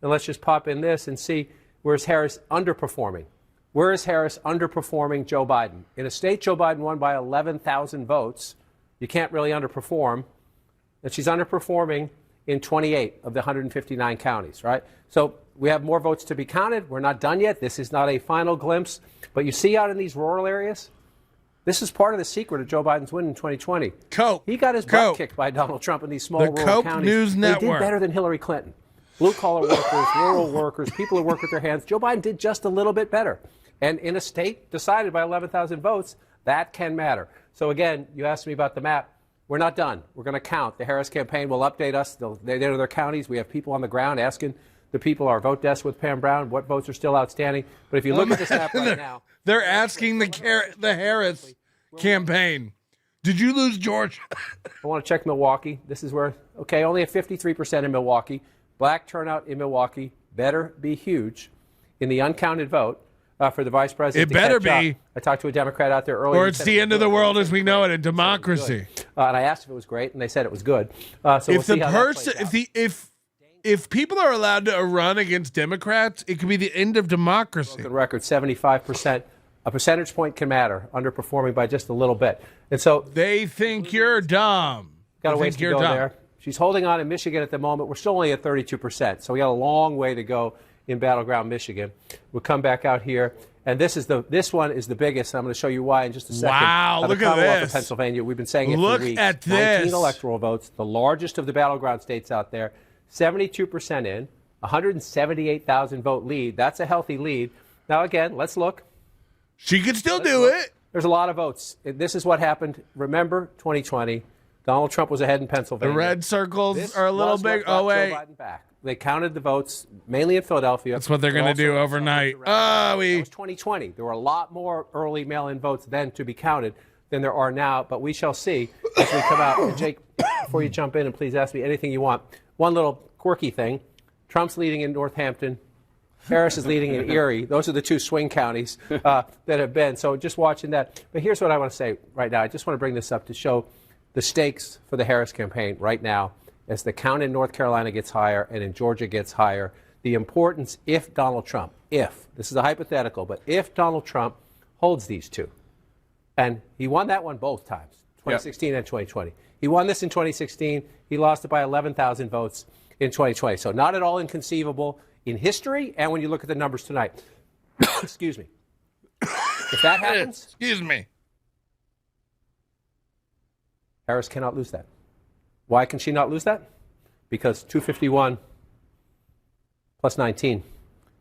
and let's just pop in this and see where's Harris underperforming. Where is Harris underperforming Joe Biden? In a state Joe Biden won by 11,000 votes, you can't really underperform. And she's underperforming in 28 of the 159 counties, right? So we have more votes to be counted. We're not done yet. This is not a final glimpse. But you see out in these rural areas, this is part of the secret of Joe Biden's win in 2020. He got his butt kicked by Donald Trump in these small rural counties. News Network. They did better than Hillary Clinton. Blue-collar workers, rural workers, people who work with their hands. Joe Biden did just a little bit better. And in a state decided by 11,000 votes, that can matter. So again, you asked me about the map. We're not done. We're going to count. The Harris campaign will update us. They enter their counties. We have people on the ground asking the people, our vote desk with Pam Brown, what votes are still outstanding. But if you look at this map right now. They're asking the Harris campaign. Did you lose Georgia? I want to check Milwaukee. This is where, okay, only at 53% in Milwaukee. Black turnout in Milwaukee better be huge in the uncounted vote for the vice president. It better be. I talked to a Democrat out there earlier. Or it's the end of the world as we know it in democracy. And I asked if it was great, and they said it was good. So if the person, if people are allowed to run against Democrats, it could be the end of democracy. Broken record, 75%. A percentage point can matter, underperforming by just a little bit. And so they think you're dumb. Got a ways to go there. She's holding on in Michigan at the moment. We're still only at 32%, so we got a long way to go in battleground Michigan. We'll come back out here, and this one is the biggest. I'm going to show you why in just a second. Wow, look at this. Of Pennsylvania. We've been saying it for weeks. Look at this. 19 electoral votes, the largest of the battleground states out there. 72% in, 178,000 vote lead. That's a healthy lead. Now again, let's look. She could still do it. There's a lot of votes. This is what happened. Remember 2020. Donald Trump was ahead in Pennsylvania. The red circles are a little big. Oh, wait. Joe Biden back. They counted the votes, mainly in Philadelphia. That's what they're going to do overnight. That was 2020. There were a lot more early mail-in votes then to be counted than there are now, but we shall see as we come out. And Jake, before you jump in, and please ask me anything you want, one little quirky thing. Trump's leading in Northampton. Harris is leading in Erie. Those are the two swing counties that have been. So just watching that. But here's what I want to say right now. I just want to bring this up to show the stakes for the Harris campaign right now as the count in North Carolina gets higher and in Georgia gets higher. The importance if Donald Trump, this is a hypothetical, but if Donald Trump holds these two, and he won that one both times, 2016 and 2020. He won this in 2016. He lost it by 11,000 votes in 2020. So not at all inconceivable in history, and when you look at the numbers tonight. Excuse me. If that happens, excuse me, Harris cannot lose that. Why can she not lose that? Because 251 plus 19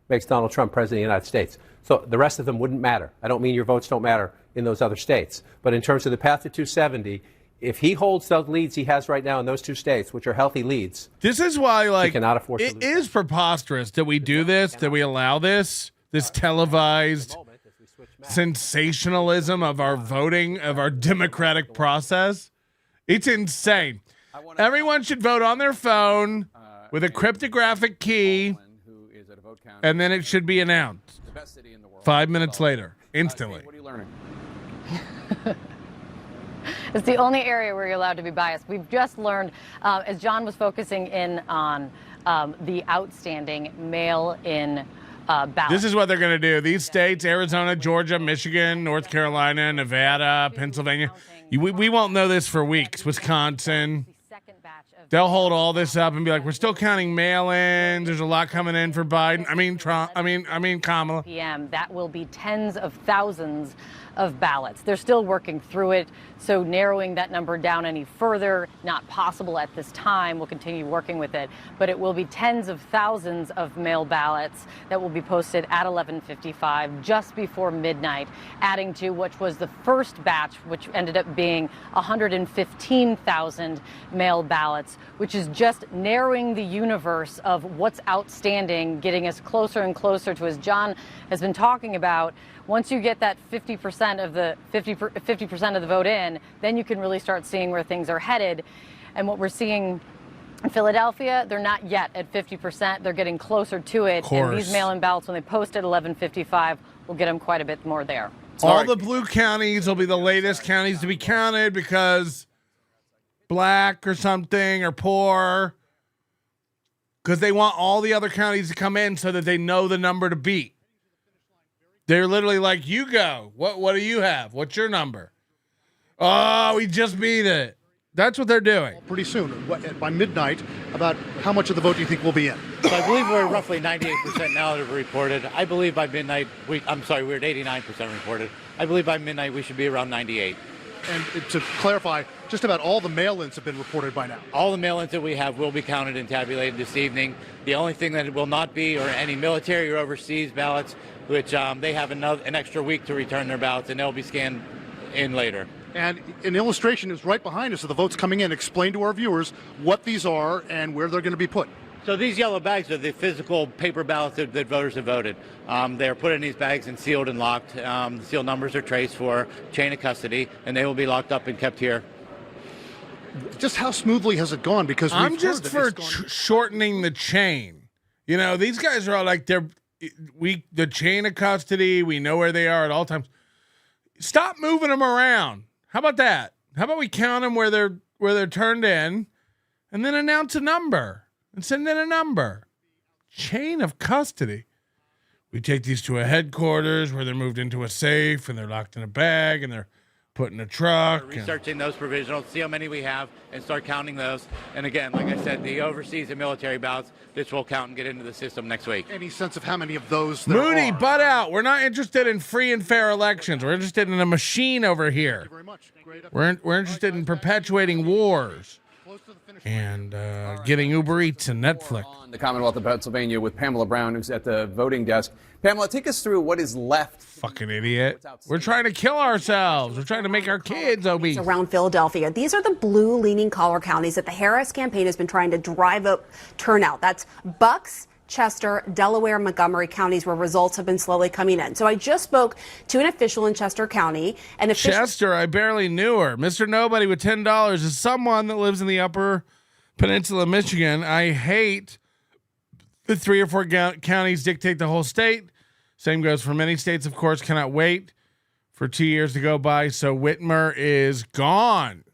makes Donald Trump president of the United States. So the rest of them wouldn't matter. I don't mean your votes don't matter in those other states. But in terms of the path to 270, if he holds the leads he has right now in those two states, which are healthy leads, this is why, he cannot afford to lose. It is preposterous that we do this, that we allow this televised sensationalism of our voting, of our democratic process. It's insane. Everyone should vote on their phone with a cryptographic key, and then it should be announced 5 minutes later, instantly. What are you learning? It's the only area where you're allowed to be biased. We've just learned, as John was focusing in on the outstanding mail-in ballots. This is what they're going to do. These states, Arizona, Georgia, Michigan, North Carolina, Nevada, Pennsylvania, we won't know this for weeks. Wisconsin. They'll hold all this up and be like, we're still counting mail-ins. There's a lot coming in for Biden. I mean, Trump. I mean, Kamala. PM. That will be tens of thousands of ballots. They're still working through it, so narrowing that number down any further, not possible at this time. We'll continue working with it, but it will be tens of thousands of mail ballots that will be posted at 11:55 just before midnight, adding to which was the first batch, which ended up being 115,000 mail ballots, which is just narrowing the universe of what's outstanding, getting us closer and closer to, as John has been talking about, once you get that 50% of the 50% of the vote in, then you can really start seeing where things are headed. And what we're seeing in Philadelphia, they're not yet at 50%. They're getting closer to it. And these mail-in ballots, when they post at 11:55, will get them quite a bit more there. All the blue counties will be the latest counties to be counted because black or something or poor, because they want all the other counties to come in so that they know the number to beat. They're literally like, you go. What do you have? What's your number? Oh, we just beat it. That's what they're doing. Pretty soon, by midnight, about how much of the vote do you think will be in? So I believe we're roughly 98% now that are reported. I believe by midnight, we're at 89% reported. I believe by midnight we should be around 98. And to clarify, just about all the mail-ins have been reported by now. All the mail-ins that we have will be counted and tabulated this evening. The only thing that it will not be are any military or overseas ballots, which they have an extra week to return their ballots, and they'll be scanned in later. And an illustration is right behind us of the votes coming in. Explain to our viewers what these are and where they're going to be put. So these yellow bags are the physical paper ballots that voters have voted. They're put in these bags and sealed and locked. The seal numbers are traced for chain of custody, and they will be locked up and kept here. Just how smoothly has it gone? Because I'm just for shortening the chain. You know, these guys are all like, the chain of custody. We know where they are at all times. Stop moving them around. How about that? How about we count them where they're turned in, and then announce a number and send in a number. Chain of custody. We take these to a headquarters where they're moved into a safe and they're locked in a bag and they're put in a truck. Researching those provisionals, see how many we have, and start counting those. And again, like I said, the overseas and military ballots, this will count and get into the system next week. Any sense of how many of those there Moody, are? butt out. We're not interested in free and fair elections. We're interested in a machine over here. Thank you very much. We're interested in perpetuating wars and getting Uber Eats and Netflix. The Commonwealth of Pennsylvania with Pamela Brown, who's at the voting desk. Pamela, take us through what is left. Fucking idiot. We're trying to kill ourselves. We're trying to make our kids obese. Around Philadelphia. These are the blue-leaning collar counties that the Harris campaign has been trying to drive up turnout. That's Bucks, Chester, Delaware, Montgomery counties where results have been slowly coming in. So I just spoke to an official in Chester County. Chester, I barely knew her. Mr. Nobody with $10 is someone that lives in the upper peninsula of Michigan. I hate the 3 or 4 counties dictate the whole state. Same goes for many states, of course. Cannot wait for 2 years to go by. So Whitmer is gone.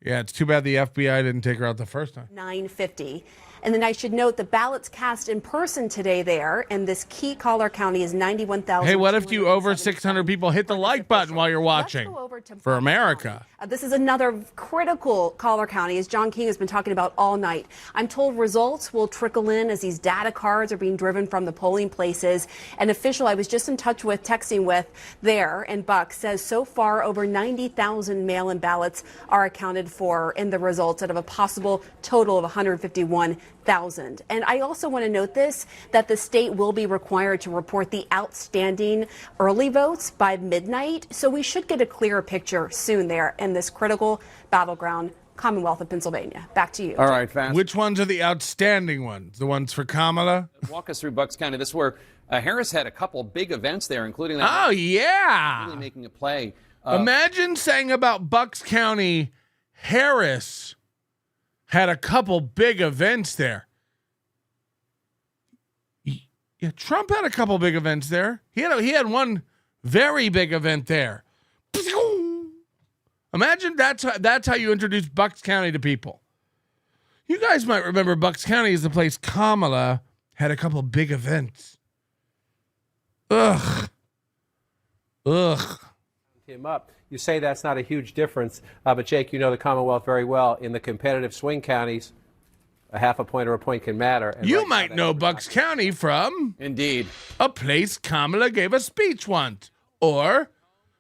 Yeah, it's too bad the FBI didn't take her out the first time. 950. And then I should note the ballots cast in person today there, and this key collar county is 91,000. Hey, what if you over 600 people hit the like button while you're watching for America? This is another critical collar county, as John King has been talking about all night. I'm told results will trickle in as these data cards are being driven from the polling places. An official I was just in touch with, texting with there in Buck, says so far over 90,000 mail-in ballots are accounted for in the results out of a possible total of 151,000. And I also want to note this, that the state will be required to report the outstanding early votes by midnight. So we should get a clearer picture soon there in this critical battleground, Commonwealth of Pennsylvania. Back to you. All right, fast. Which ones are the outstanding ones? The ones for Kamala? Walk us through Bucks County. This is where Harris had a couple big events there, including that. Oh, yeah. Really making a play. Imagine saying about Bucks County, Harris had a couple big events there. Yeah, Trump had a couple big events there. He had one very big event there. Imagine that's how you introduce Bucks County to people. You guys might remember Bucks County is the place Kamala had a couple big events. Ugh. Him up. You say that's not a huge difference, but Jake, you know the Commonwealth very well. In the competitive swing counties, a half a point or a point can matter. And You might know Bucks County from... Indeed. A place Kamala gave a speech once. Or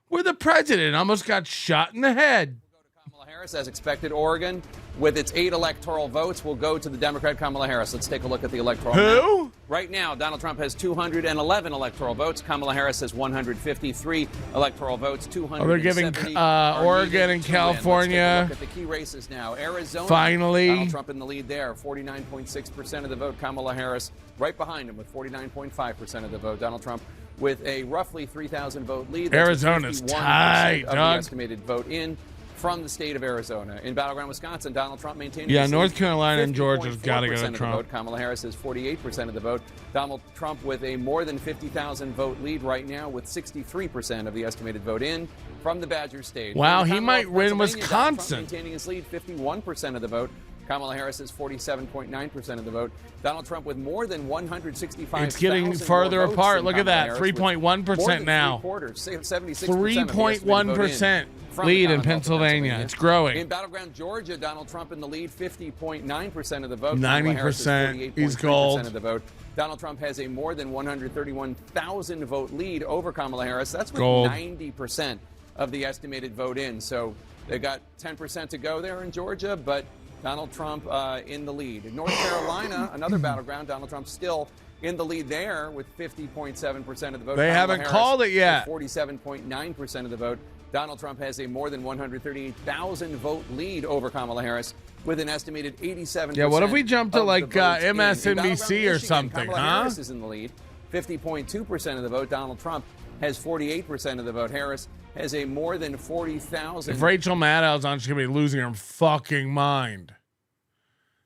where the president almost got shot in the head. Kamala Harris, as expected, Oregon, with its 8 electoral votes, will go to the Democrat Kamala Harris. Let's take a look at the electoral Who? map. Right now, Donald Trump has 211 electoral votes. Kamala Harris has 153 electoral votes. 270 they're giving Oregon and California. Let's take a look at the key races now. Arizona. Finally. Donald Trump in the lead there. 49.6% of the vote. Kamala Harris right behind him with 49.5% of the vote. Donald Trump with a roughly 3,000 vote lead. That's Arizona's 51% tight, of the dog. estimated vote in from the state of Arizona. In battleground Wisconsin, Donald Trump maintaining Yeah, his North lead, Carolina and Georgia's got to go 50.4% to of the Trump. vote. Kamala Harris has 48% of the vote. Donald Trump with a more than 50,000 vote lead right now with 63% of the estimated vote in from the Badger State. Wow, In the he might Commonwealth, win Pennsylvania, Donald Trump Wisconsin. maintaining his lead, 51% of the vote. Kamala Harris has 47.9% of the vote. Donald Trump with more than 165,000 It's getting more further votes apart. than Look at Kamala that, Harris, with 3.1% now. 3.1% lead in Pennsylvania. It's growing. In battleground Georgia, Donald Trump in the lead, 50.9% of the vote. Kamala Harris is 90%. He's 48.3% gold. of the vote. Donald Trump has a more than 131,000 vote lead over Kamala Harris. That's with Gold. 90% of the estimated vote in. So they got 10% to go there in Georgia, but Donald Trump in the lead. In North Carolina, another battleground, Donald Trump still in the lead there with 50.7% of the vote. They Kamala haven't Harris called it yet. with 47.9% of the vote. Donald Trump has a more than 138,000 vote lead over Kamala Harris with an estimated 87%. Yeah, what if we jump to of like the votes in MSNBC battleground or Michigan, something, Kamala huh? Harris is in the lead, 50.2% of the vote. Donald Trump has 48% of the vote. Harris has a more than 40,000. If Rachel Maddow's on, she's going to be losing her fucking mind.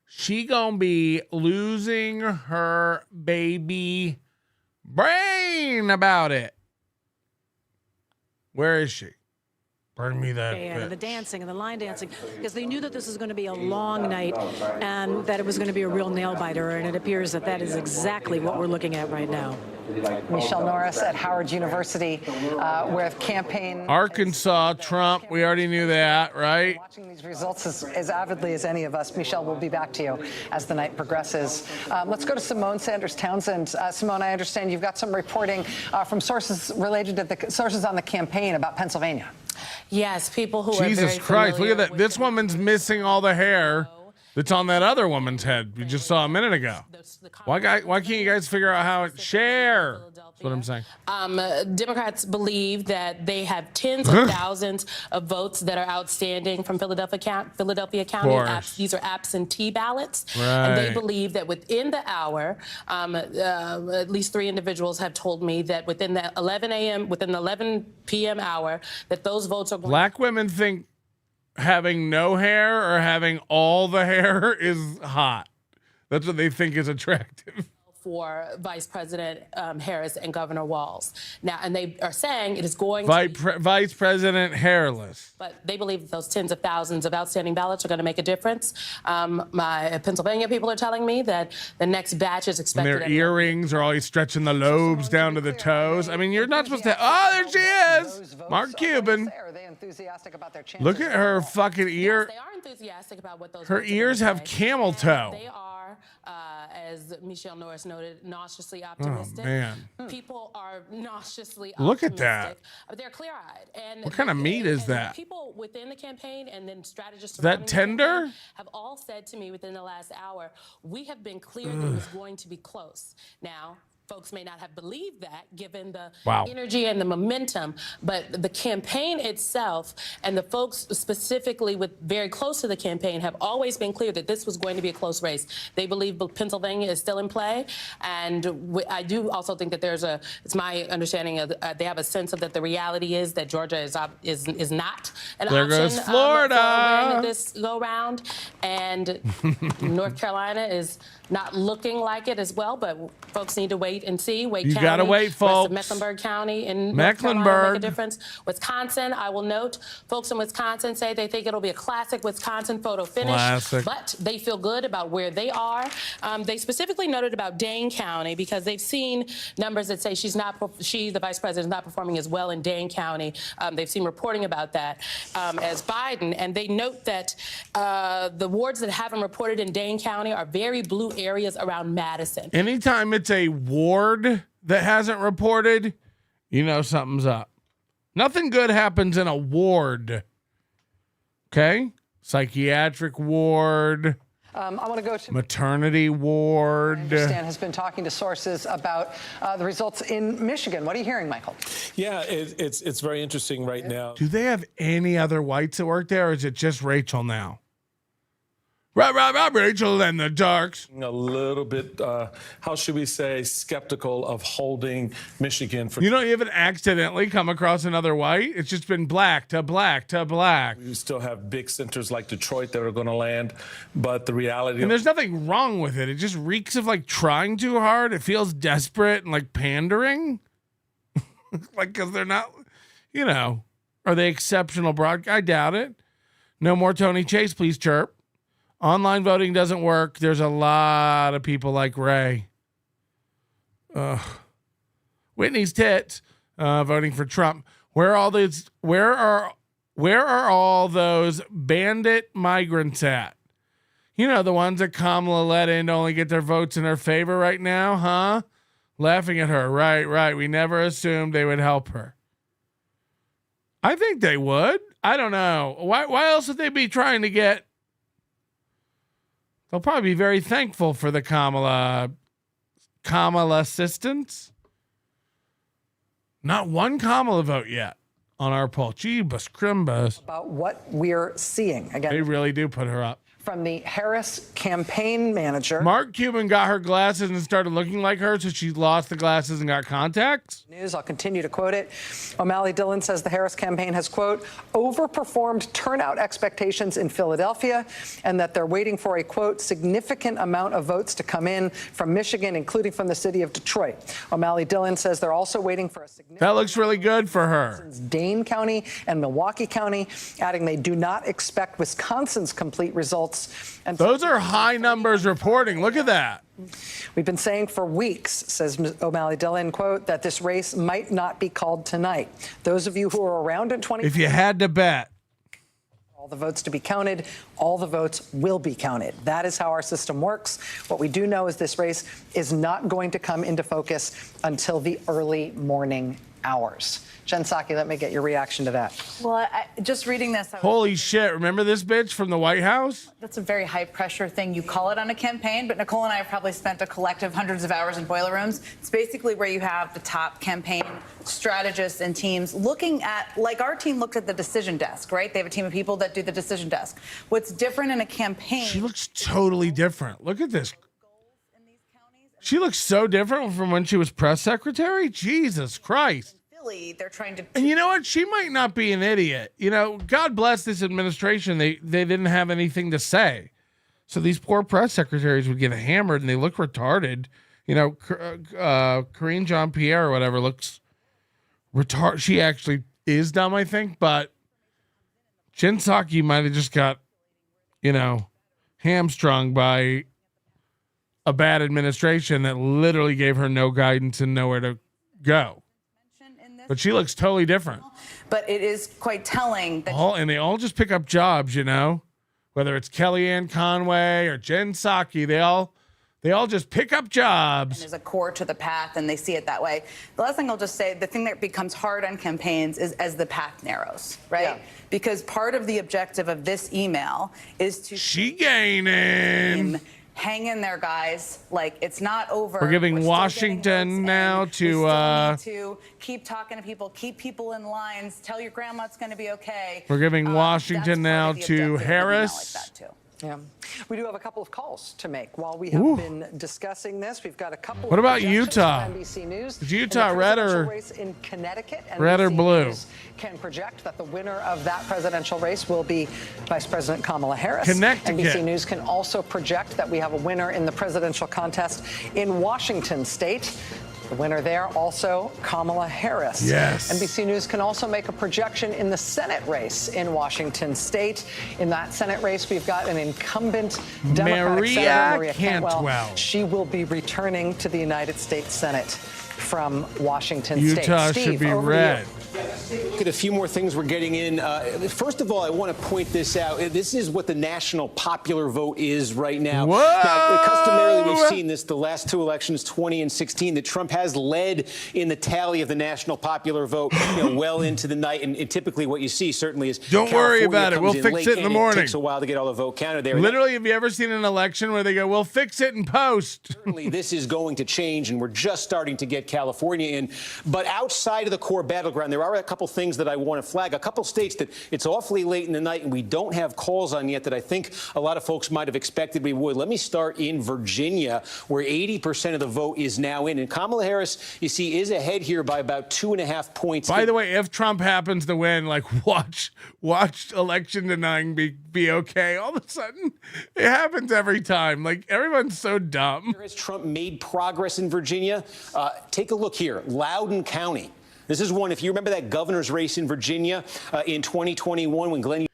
She going to be losing her baby brain about it. Where is she? Bring me that And the bitch. dancing and the line dancing, because they knew that this was going to be a long night and that it was going to be a real nail biter, and it appears that that is exactly what we're looking at right now. Michelle Norris at Howard University with campaign. Arkansas, Trump, we already knew that, right? Watching these results as avidly as any of us. Michelle, we'll be back to you as the night progresses. Let's go to Simone Sanders Townsend. Simone, I understand you've got some reporting from sources related to the sources on the campaign about Pennsylvania. Yes, people who are Jesus very Christ, look familiar at that. This woman's missing all the hair that's on that other woman's head we just saw a minute ago. Why can't you guys figure out how it share? That's what I'm saying. Democrats believe that they have tens of thousands of votes that are outstanding from Philadelphia County. course. These are absentee ballots. Right. And they believe that within the hour, at least 3 individuals have told me that within the 11 p.m. hour, that those votes are going Black women think having no hair or having all the hair is hot. That's what they think is attractive. for Vice President Harris and Governor Walz. Now, and they are saying it is going Vice President hairless. but they believe that those tens of thousands of outstanding ballots are going to make a difference. My Pennsylvania people are telling me that the next batch is And expected. their earrings are always stretching the lobes down to the toes. I mean, you're not supposed to. Oh, there she is. Mark Cuban. Look at her fucking ear. They are enthusiastic about what those Her votes are ears gonna have say. camel toe. They are, as Michelle Norris noted, nauseously optimistic. Oh, man. People are nauseously Look at optimistic. that. They're clear-eyed. And What kind of meat is that? People within the campaign and then strategists Is that surrounding the tender? campaign have all said to me within the last hour, we have been clear that it was going to be close. Now, folks may not have believed that given the Wow. energy and the momentum, but the campaign itself and the folks specifically with very close to the campaign have always been clear that this was going to be a close race. They believe Pennsylvania is still in play, and I do also think that it's my understanding of they have a sense of that the reality is that Georgia is not an There option goes for Florida. a win this go round, and North Carolina is not looking like it as well, but folks need to wait wait and see. Wake You County, gotta wait, rest folks. of Mecklenburg County in North Carolina will Mecklenburg. make a difference. Wisconsin, I will note, folks in Wisconsin say they think it'll be a classic Wisconsin photo finish, Classic. but they feel good about where they are. They specifically noted about Dane County because they've seen numbers that say she, the vice president, is not performing as well in Dane County. They've seen reporting about that as Biden, and they note that the wards that haven't reported in Dane County are very blue areas around Madison. Anytime it's a ward that hasn't reported, you know something's up. Nothing good happens in a ward. Okay? Psychiatric ward. I want to go to maternity ward. I understand has been talking to sources about the results in Michigan. What are you hearing, Michael? Yeah, it's very interesting right now. Do they have any other whites that work there, or is it just Rachel now? Rachel and the Darks. A little bit, how should we say, skeptical of holding Michigan for. You don't even accidentally come across another white. It's just been black to black to black. We still have big centers like Detroit that are going to land, but the reality. And there's nothing wrong with it. It just reeks of like trying too hard. It feels desperate and like pandering. Like, because they're not, you know, are they exceptional broadcast? I doubt it. No more Tony Chase, please chirp. Online voting doesn't work. There's a lot of people like Ray. Whitney's tits voting for Trump. Where are all those bandit migrants at? You know, the ones that Kamala let in to only get their votes in her favor right now, huh? Laughing at her. Right. We never assumed they would help her. I think they would. I don't know. Why else would they be trying to get... They'll probably be very thankful for the Kamala assistance. Not one Kamala vote yet on our poll. Jeebus Crimbus. About what we're seeing. Again, they really do put her up. From the Harris campaign manager. Mark Cuban got her glasses and started looking like her, so she lost the glasses and got contacts. News, I'll continue to quote it. O'Malley Dillon says the Harris campaign has, quote, overperformed turnout expectations in Philadelphia and that they're waiting for a, quote, significant amount of votes to come in from Michigan, including from the city of Detroit. O'Malley Dillon says they're also waiting for a significant... That looks really good for her. Dane County and Milwaukee County, adding they do not expect Wisconsin's complete results. And those are high numbers reporting. Look at that. We've been saying for weeks, says O'Malley Dillon, quote, that this race might not be called tonight. Those of you who are around in 20... If you had to bet. All the votes to be counted, all the votes will be counted. That is how our system works. What we do know is this race is not going to come into focus until the early morning hours. Jen Psaki, let me get your reaction to that. Well, just reading this. Holy shit. Remember this bitch from the White House? That's a very high pressure thing. You call it on a campaign, but Nicole and I have probably spent a collective hundreds of hours in boiler rooms. It's basically where you have the top campaign strategists and teams looking at, like our team looked at the decision desk, right? They have a team of people that do the decision desk. What's different in a campaign? She looks totally different. Look at this. She looks so different from when she was press secretary. Jesus Christ. They're trying to... And you know what? She might not be an idiot. You know, God bless this administration. They didn't have anything to say. So these poor press secretaries would get hammered and they look retarded. You know, Karine Jean-Pierre or whatever looks retarded. She actually is dumb, I think. But Jen Psaki might have just got, you know, hamstrung by a bad administration that literally gave her no guidance and nowhere to go. But she looks totally different. But it is quite telling that... And they all just pick up jobs, you know? Whether it's Kellyanne Conway or Jen Psaki, they all just pick up jobs. There's a core to the path, and they see it that way. The last thing I'll just say, the thing that becomes hard on campaigns is as the path narrows, right? Yeah. Because part of the objective of this email is to... She gaining... Hang in there, guys. Like, it's not over. We're giving Washington now to... need to keep talking to people, keep people in lines, tell your grandma it's going to be okay. We're giving Washington now to Harris. Like that too. Yeah. We do have a couple of calls to make. While we have been discussing this, we've got a couple What of about Utah? NBC News. Is Utah red or race in Connecticut? Red or blue? News can project that the winner of that presidential race will be Vice President Kamala Harris. Connecticut. NBC News can also project that we have a winner in the presidential contest in Washington state. The winner there, also Kamala Harris. Yes. NBC News can also make a projection in the Senate race in Washington state. In that Senate race, we've got an incumbent Democratic Senator, Maria Cantwell. She will be returning to the United States Senate from Washington state. Utah Steve, should be over to red. Look at a few more things we're getting in. First of all, I want to point this out. This is what the national popular vote is right now. Whoa! Now, customarily, we've seen this the last two elections, 20 and 16, that Trump has led in the tally of the national popular vote well into the night. And typically what you see certainly is Don't worry about it. We'll fix it in the morning. It takes a while to get all the vote counted there. Literally, have you ever seen an election where they go, we'll fix it in post? Certainly, this is going to change, and we're just starting to get California in. But outside of the core battleground, there are a couple things that I want to flag. A couple states that it's awfully late in the night and we don't have calls on yet that I think a lot of folks might have expected we would. Let me start in Virginia, where 80% of the vote is now in. And Kamala Harris, you see, is ahead here by about 2.5 points. By the way, if Trump happens to win, like watch election denying be okay. All of a sudden, it happens every time. Like everyone's so dumb. Has Trump made progress in Virginia? Take a look here. Loudoun County. This is one, if you remember that governor's race in Virginia in 2021 when Glenn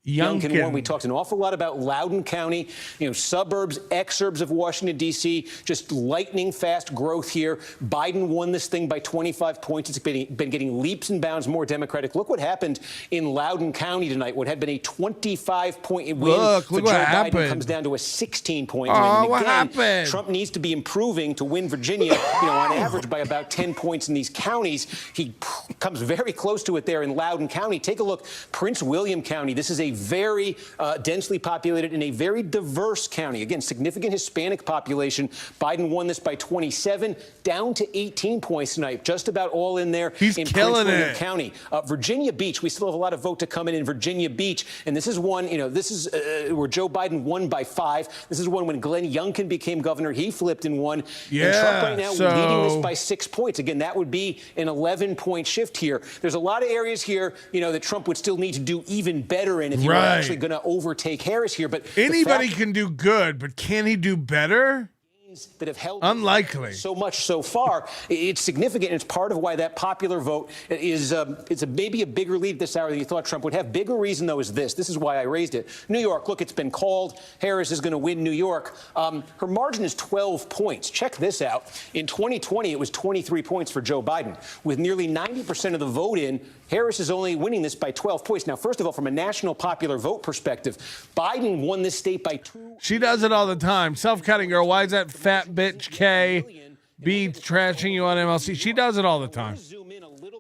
Youngkin won. We talked an awful lot about Loudoun County, suburbs, exurbs of Washington, D.C., just lightning fast growth here. Biden won this thing by 25 points. It's been getting leaps and bounds more Democratic. Look what happened in Loudoun County tonight. What had been a 25-point win for Joe Biden comes down to a 16-point win. And what again, happened? Trump needs to be improving to win Virginia, on average by about 10 points in these counties. He comes very close to it there in Loudoun County. Take a look. Prince William County. This is a very densely populated and a very diverse county. Again, significant Hispanic population. Biden won this by 27, down to 18 points tonight. Just about all in there. He's in killing Prince William it. County. Virginia Beach, we still have a lot of vote to come in Virginia Beach. And this is one, this is where Joe Biden won by 5. This is one when Glenn Youngkin became governor. He flipped and won. Yeah, and Trump right now leading this by 6 points. Again, that would be an 11-point shift here. There's a lot of areas here, that Trump would still need to do even better in if he were actually going to overtake Harris here. But anybody can do good, but can he do better? That have held unlikely so much so far. It's significant. It's part of why that popular vote is maybe a bigger lead this hour than you thought Trump would have. Bigger reason, though, is this. This is why I raised it. New York, look, it's been called. Harris is going to win New York. Her margin is 12 points. Check this out. In 2020, it was 23 points for Joe Biden. With nearly 90% of the vote in, Harris is only winning this by 12 points. Now, first of all, from a national popular vote perspective, Biden won this state by 2. She does it all the time. Self-cutting girl. Why is that fat bitch K be trashing you on MLC? She does it all the time.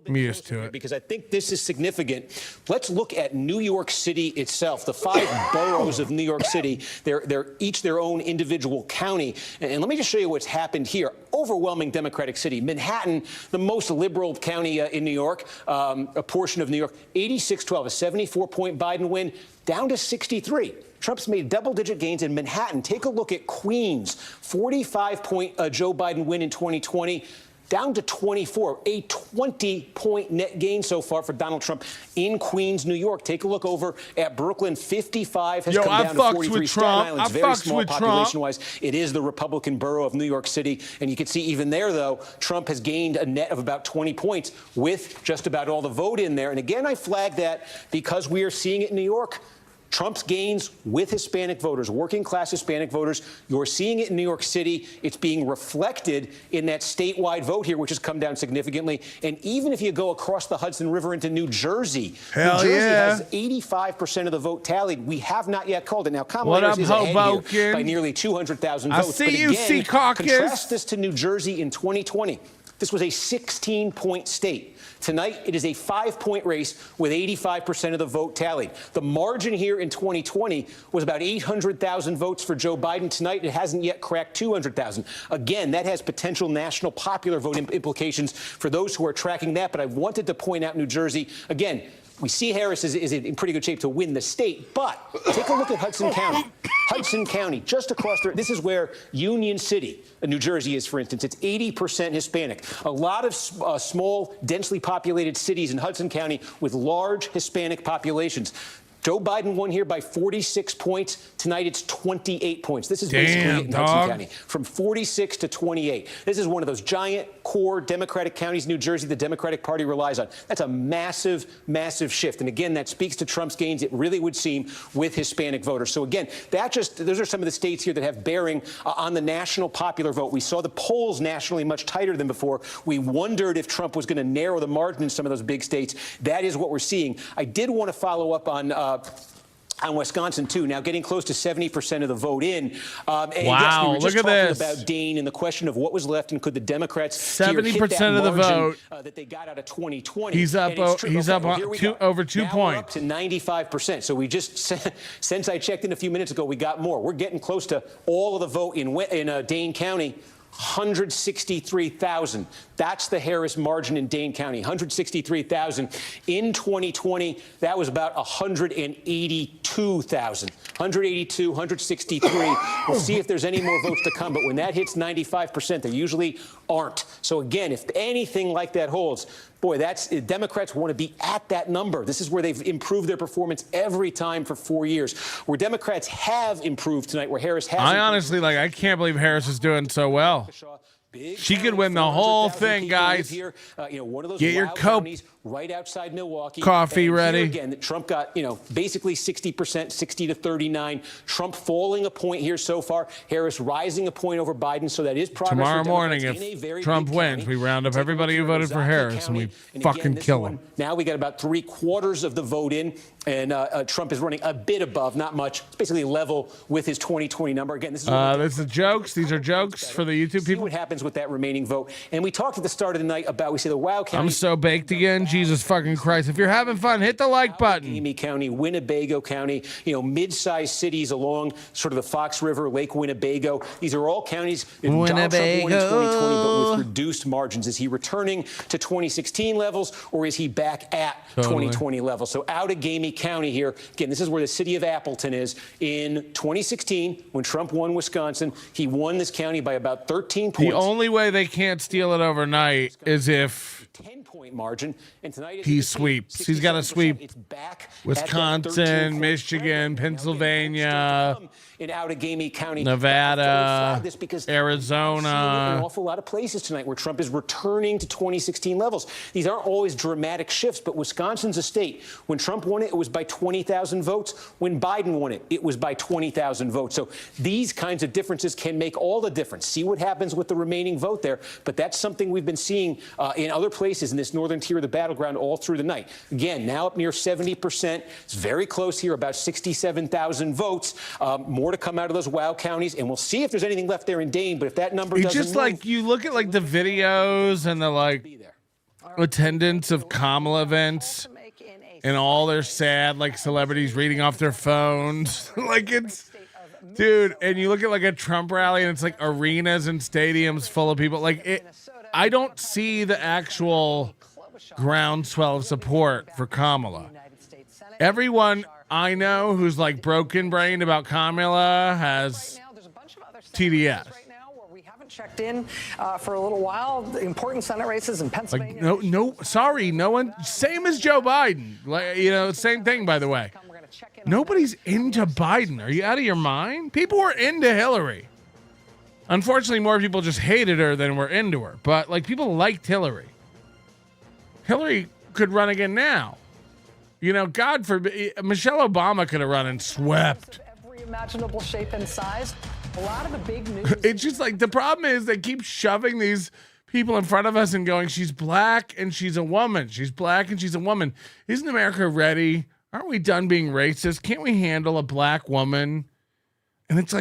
I'm used to it. Because I think this is significant. Let's look at New York City itself. The 5 boroughs of New York City, they're each their own individual county. And let me just show you what's happened here. Overwhelming Democratic city. Manhattan, the most liberal county in New York, a portion of New York, 86-12, a 74-point Biden win, down to 63. Trump's made double-digit gains in Manhattan. Take a look at Queens, 45-point Joe Biden win in 2020. Down to 24, a 20-point net gain so far for Donald Trump in Queens, New York. Take a look over at Brooklyn. 55 has come down to 43. Staten Island's very small population-wise. It is the Republican borough of New York City. And you can see even there, though, Trump has gained a net of about 20 points with just about all the vote in there. And again, I flag that because we are seeing it in New York. Trump's gains with Hispanic voters, working-class Hispanic voters. You're seeing it in New York City. It's being reflected in that statewide vote here, which has come down significantly. And even if you go across the Hudson River into New Jersey, New Jersey has 85% of the vote tallied. We have not yet called it. Now, Kamala Harris is ahead here by nearly 200,000 votes. I see you, Sea Caucus. Contrast this to New Jersey in 2020. This was a 16-point state. Tonight, it is a 5-point race with 85% of the vote tallied. The margin here in 2020 was about 800,000 votes for Joe Biden. Tonight, it hasn't yet cracked 200,000. Again, that has potential national popular vote implications for those who are tracking that. But I wanted to point out New Jersey. Again, we see Harris is in pretty good shape to win the state. But take a look at Hudson County. Hudson County, just across there. This is where Union City, New Jersey is, for instance. It's 80% Hispanic. A lot of small, densely populated cities in Hudson County with large Hispanic populations. Joe Biden won here by 46 points. Tonight it's 28 points. This is Damn, basically it in dog. Hudson County, from 46 to 28. This is one of those giant core Democratic counties, New Jersey, the Democratic Party relies on. That's a massive, massive shift. And again, that speaks to Trump's gains, it really would seem, with Hispanic voters. So again, those are some of the states here that have bearing on the national popular vote. We saw the polls nationally much tighter than before. We wondered if Trump was going to narrow the margin in some of those big states. That is what we're seeing. I did want to follow up on Wisconsin, too, now getting close to 70% of the vote in. And yes, we were just look at talking this. about Dane and the question of what was left and could the Democrats 70% of the vote that they got out of 2020. He's up. And it's true. He's Okay, up well, here we go. over 2 Now we're up points. to 95%. So we just, since I checked in a few minutes ago, we got more. We're getting close to all of the vote in Dane County. 163,000. That's the Harris margin in Dane County, 163,000. In 2020, that was about 182,000. 182, 163. We'll see if there's any more votes to come. But when that hits 95%, there usually aren't. So again, if anything like that holds, boy, Democrats want to be at that number. This is where they've improved their performance every time for 4 years. Where Democrats have improved tonight, where Harris has. I honestly, I can't believe Harris is doing so well. She could win the whole thing, guys. Here, one of those Get your wild coke, counties right outside Milwaukee. coffee And ready. Here again, Trump got, basically 60%, 60 to 39. Trump falling a point here so far. Harris rising a point over Biden. So that is progress. Tomorrow for morning, Democrats in a if very Trump big wins, county. we round up everybody who voted for Harris and we fucking kill him. Now we got about 3/4 of the vote in, and Trump is running a bit above, not much. It's basically level with his 2020 number. Again, this is jokes. These are jokes for the YouTube people. What happens with that remaining vote? And we talked at the start of the night about, we say the Wow County. I'm so baked again. Jesus fucking Christ. If you're having fun, hit the like button. Allegheny County, Winnebago County, mid-sized cities along sort of the Fox River, Lake Winnebago. These are all counties that Donald Trump won in 2020, but with reduced margins. Is he returning to 2016 levels, or is he back at 2020 levels? So Allegheny County here, again, this is where the city of Appleton is. In 2016, when Trump won Wisconsin, he won this county by about 13 points. The only way they can't steal it overnight is if 10-point margin, and tonight he sweeps. He's got to sweep It's back Wisconsin, Michigan, Pennsylvania, in Allegheny County, Nevada, an Arizona. awful lot of places tonight where Trump is returning to 2016 levels. These aren't always dramatic shifts, but Wisconsin's a state. When Trump won it, it was by 20,000 votes. When Biden won it, it was by 20,000 votes. So these kinds of differences can make all the difference. See what happens with the remaining vote there. But that's something we've been seeing in other places in this northern tier of the battleground all through the night. Again, now up near 70%. It's very close here, about 67,000 votes. More to come out of those Wow counties, and we'll see if there's anything left there in Dane. But if that number It's doesn't just move, you look at the videos and the attendance of Kamala events, and all their sad celebrities reading off their phones. It's, dude, and you look at a Trump rally and it's arenas and stadiums full of people. I don't see the actual groundswell of support for Kamala. Everyone I know who's broken brained about Kamala has TDS. Checked in for a little while. The important Senate races in Pennsylvania. No one. Same as Joe Biden. Same thing, by the way. Nobody's into Biden. Are you out of your mind? People were into Hillary. Unfortunately, more people just hated her than were into her. But people liked Hillary. Hillary could run again now. God forbid, Michelle Obama could have run and swept. Every imaginable shape and size. A lot of the big news. It's just the problem is they keep shoving these people in front of us and going, she's black and she's a woman. She's black and she's a woman. Isn't America ready? Aren't we done being racist? Can't we handle a black woman? And it's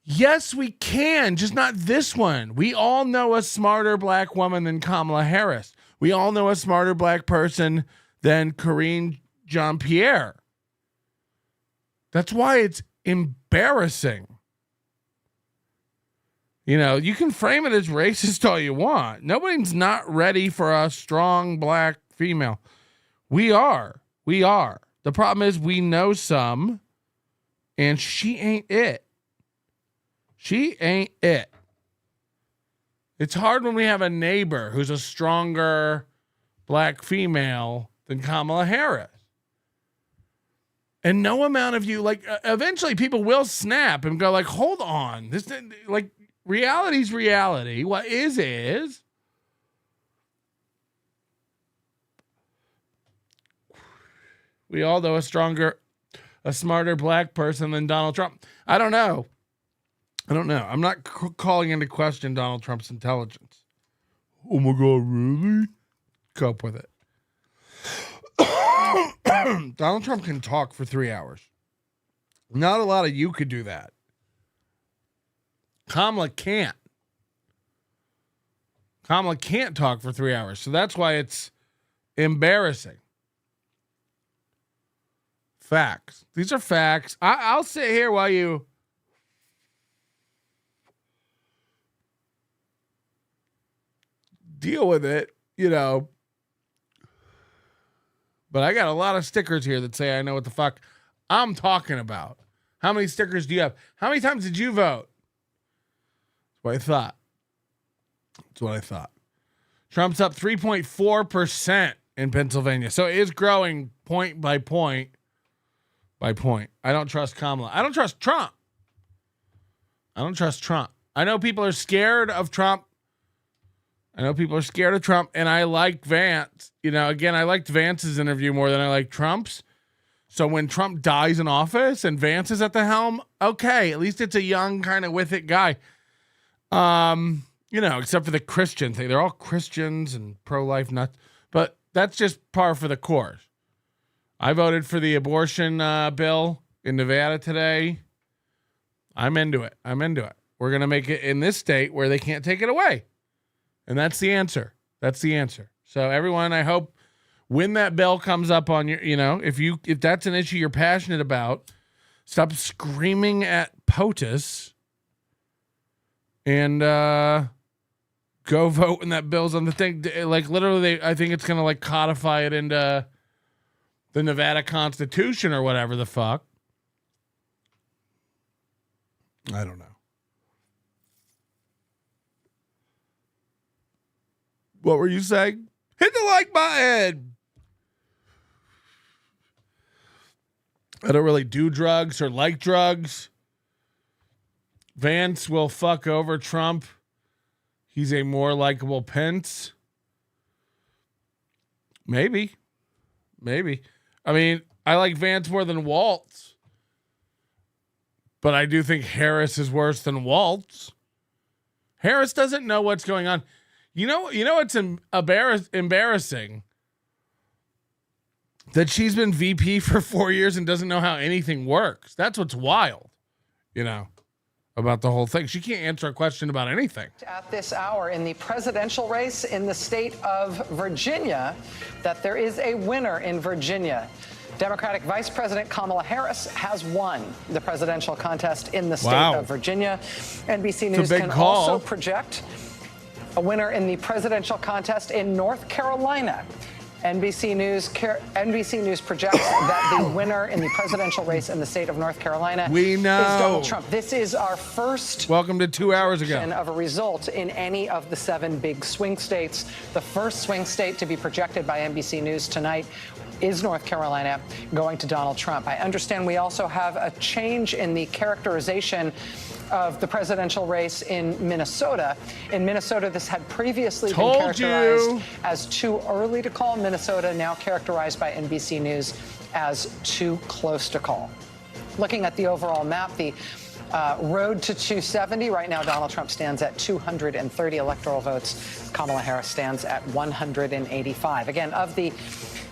yes, we can, just not this one. We all know a smarter black woman than Kamala Harris. We all know a smarter black person than Karine Jean-Pierre. That's why it's embarrassing. You can frame it as racist all you want. Nobody's not ready for a strong black female. We are. The problem is we know some, and she ain't it. It's hard when we have a neighbor who's a stronger black female than Kamala Harris. And no amount of you, like, eventually people will snap and go like, hold on, this, like, reality's reality. What is. We all know a smarter black person than Donald Trump. I don't know. I'm not calling into question Donald Trump's intelligence. Oh my God, really? Cope with it. Donald Trump can talk for 3 hours. Not a lot of you could do that. Kamala can't. Kamala can't talk for 3 hours. So that's why it's embarrassing. Facts. These are facts. I'll sit here while you deal with it, you know. But I got a lot of stickers here that say I know what the fuck I'm talking about. How many stickers do you have? How many times did you vote? That's what I thought. Trump's up 3.4% in Pennsylvania. So it is growing point by point by point. I don't trust Kamala. I don't trust Trump. I know people are scared of Trump. And I like Vance. You know, again, I liked Vance's interview more than I like Trump's. So when Trump dies in office and Vance is at the helm, okay, at least it's a young kind of with it guy. You know, except for the Christian thing. They're all Christians and pro-life nuts. But that's just par for the course. I voted for the abortion bill in Nevada today. I'm into it. We're going to make it in this state where they can't take it away. And that's the answer. So everyone, I hope when that bill comes up on your, you know, if that's an issue you're passionate about, stop screaming at POTUS and go vote when that bill's on the thing. Like literally, I think it's going to like codify it into the Nevada Constitution or whatever the fuck. I don't know. What were you saying? Hit the like button. I don't really do drugs or like drugs. Vance will fuck over Trump. He's a more likable Pence. Maybe. I mean, I like Vance more than Waltz. But I do think Harris is worse than Waltz. Harris doesn't know what's going on. You know it's embarrassing that she's been VP for 4 years and doesn't know how anything works. That's what's wild, you know, about the whole thing. She can't answer a question about anything. At this hour in the presidential race in the state of Virginia, that there is a winner in Virginia. Democratic Vice President Kamala Harris has won the presidential contest in the state of Virginia. NBC News can also project a winner in the presidential contest in North Carolina. NBC News projects that the winner in the presidential race in the state of North Carolina is Donald Trump. This is our first welcome to 2 hours ago of a result in any of the 7 big swing states. The first swing state to be projected by NBC News tonight is North Carolina, going to Donald Trump. I understand we also have a change in the characterization of the presidential race in Minnesota. In Minnesota, this had previously been characterized as too early to call. Minnesota now characterized by NBC News as too close to call. Looking at the overall map, the road to 270. Right now, Donald Trump stands at 230 electoral votes. Kamala Harris stands at 185. Again, of the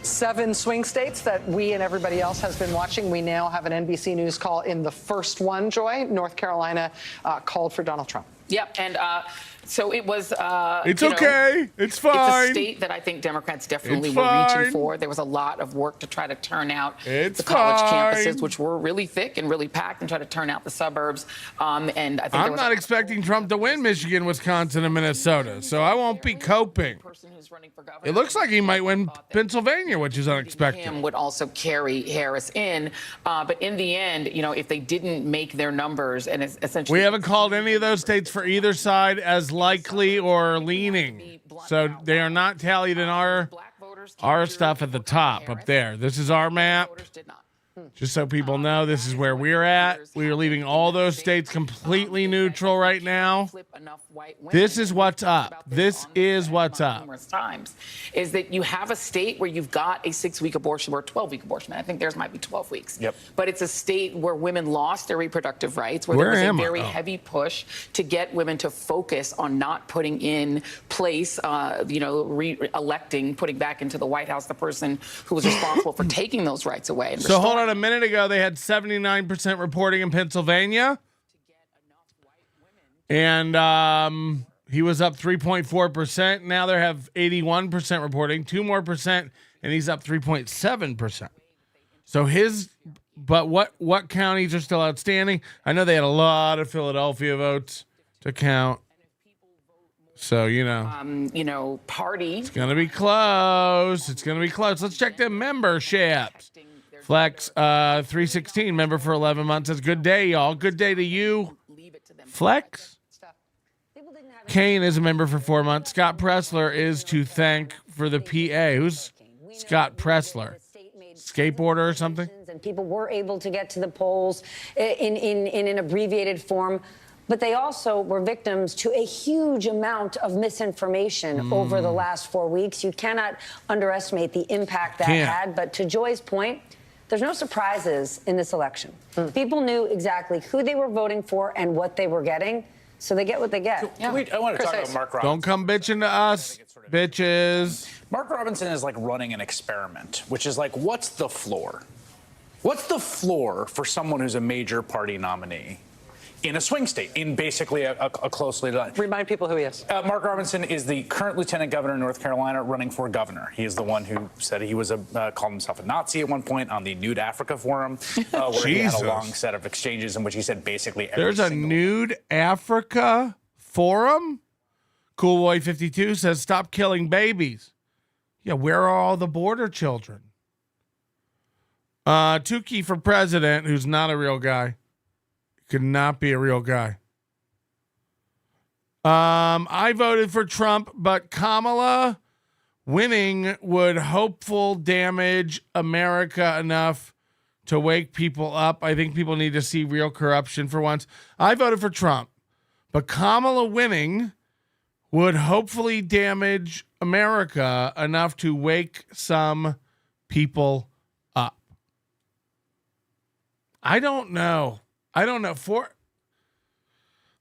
7 swing states that we and everybody else has been watching, we now have an NBC News call in the first one, Joy. North Carolina called for Donald Trump. Yep, and so it was. It's okay. It's fine. It's a state that I think Democrats definitely were reaching for. There was a lot of work to try to turn out the college campuses, which were really thick and really packed, and try to turn out the suburbs. And I think I'm not expecting Trump to win Michigan, Wisconsin, and Minnesota, so I won't be coping. It looks like he might win Pennsylvania, which is unexpected. Him would also carry Harris in, but in the end, you know, if they didn't make their numbers, and it's essentially we haven't called any of those states for either side as likely or leaning, so they are not tallied in our stuff at the top up there. This is our map. Just so people know, this is where we're at. We are leaving all those states completely neutral right now. This is what's up. This is what's up. Numerous times is that you have a state where you've got a 6-week abortion or a 12-week abortion. I think theirs might be 12 weeks. Yep. But it's a state where women lost their reproductive rights, where there was a very heavy push to get women to focus on not putting in place, re-electing, putting back into the White House the person who was responsible for taking those rights away. So hold on, a minute ago they had 79% reporting in Pennsylvania. And he was up 3.4%. Now they have 81% reporting, 2 more percent, and he's up 3.7%. So but what counties are still outstanding? I know they had a lot of Philadelphia votes to count. So, party. It's going to be close. It's going to be close. Let's check the memberships. Flex 316, member for 11 months, says, good day, y'all. Good day to you. Flex. Kane is a member for 4 months. Scott Pressler is to thank for the PA. Who's Scott Pressler? Skateboarder or something? And people were able to get to the polls in an abbreviated form. But they also were victims to a huge amount of misinformation over the last 4 weeks. You cannot underestimate the impact that had. But to Joy's point, there's no surprises in this election. People knew exactly who they were voting for and what they were getting. So they get what they get. I want to talk about Mark Robinson. Don't come bitching to us, bitches. Mark Robinson is like running an experiment, which is like, what's the floor? What's the floor for someone who's a major party nominee in a swing state, in basically a closely done? Remind people who he is. Mark Robinson is the current lieutenant governor of North Carolina running for governor. He is the one who said he was called himself a Nazi at one point on the Nude Africa Forum, where he had a long set of exchanges in which he said basically There's a Nude Africa Forum? Cool Boy 52 says, stop killing babies. Yeah, where are all the border children? Tukey for president, who's not a real guy. Could not be a real guy. I voted for Trump, but Kamala winning would hopeful damage America enough to wake people up. I think people need to see real corruption for once. I voted for Trump, but Kamala winning would hopefully damage America enough to wake some people up. I don't know. For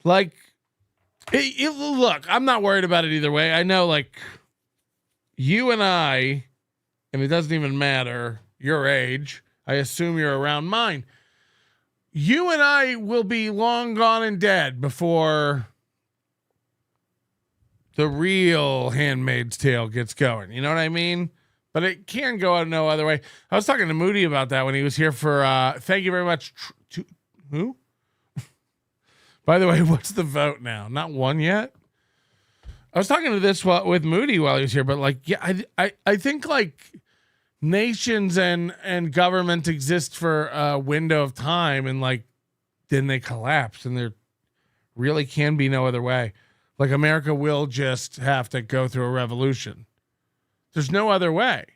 like, look, I'm not worried about it either way. I know, like, you and I, and it doesn't even matter your age. I assume you're around mine. You and I will be long gone and dead before the real Handmaid's Tale gets going. You know what I mean? But it can go no other way. I was talking to Moody about that when he was here for, thank you very much. Who? By the way, what's the vote now? Not one yet? I was talking to this with Moody while he was here, but like, yeah, I think like nations and governments exist for a window of time, and like then they collapse, and there really can be no other way. Like America will just have to go through a revolution. There's no other way.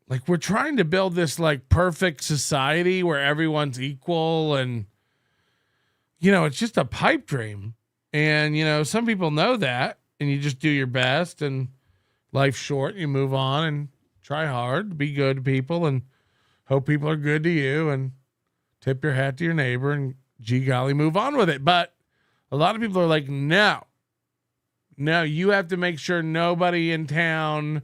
Like, we're trying to build this like perfect society where everyone's equal, and it's just a pipe dream. And some people know that, and you just do your best, and life's short, you move on and try hard, be good to people, and hope people are good to you, and tip your hat to your neighbor, and gee golly, move on with it. But a lot of people are like, no, you have to make sure nobody in town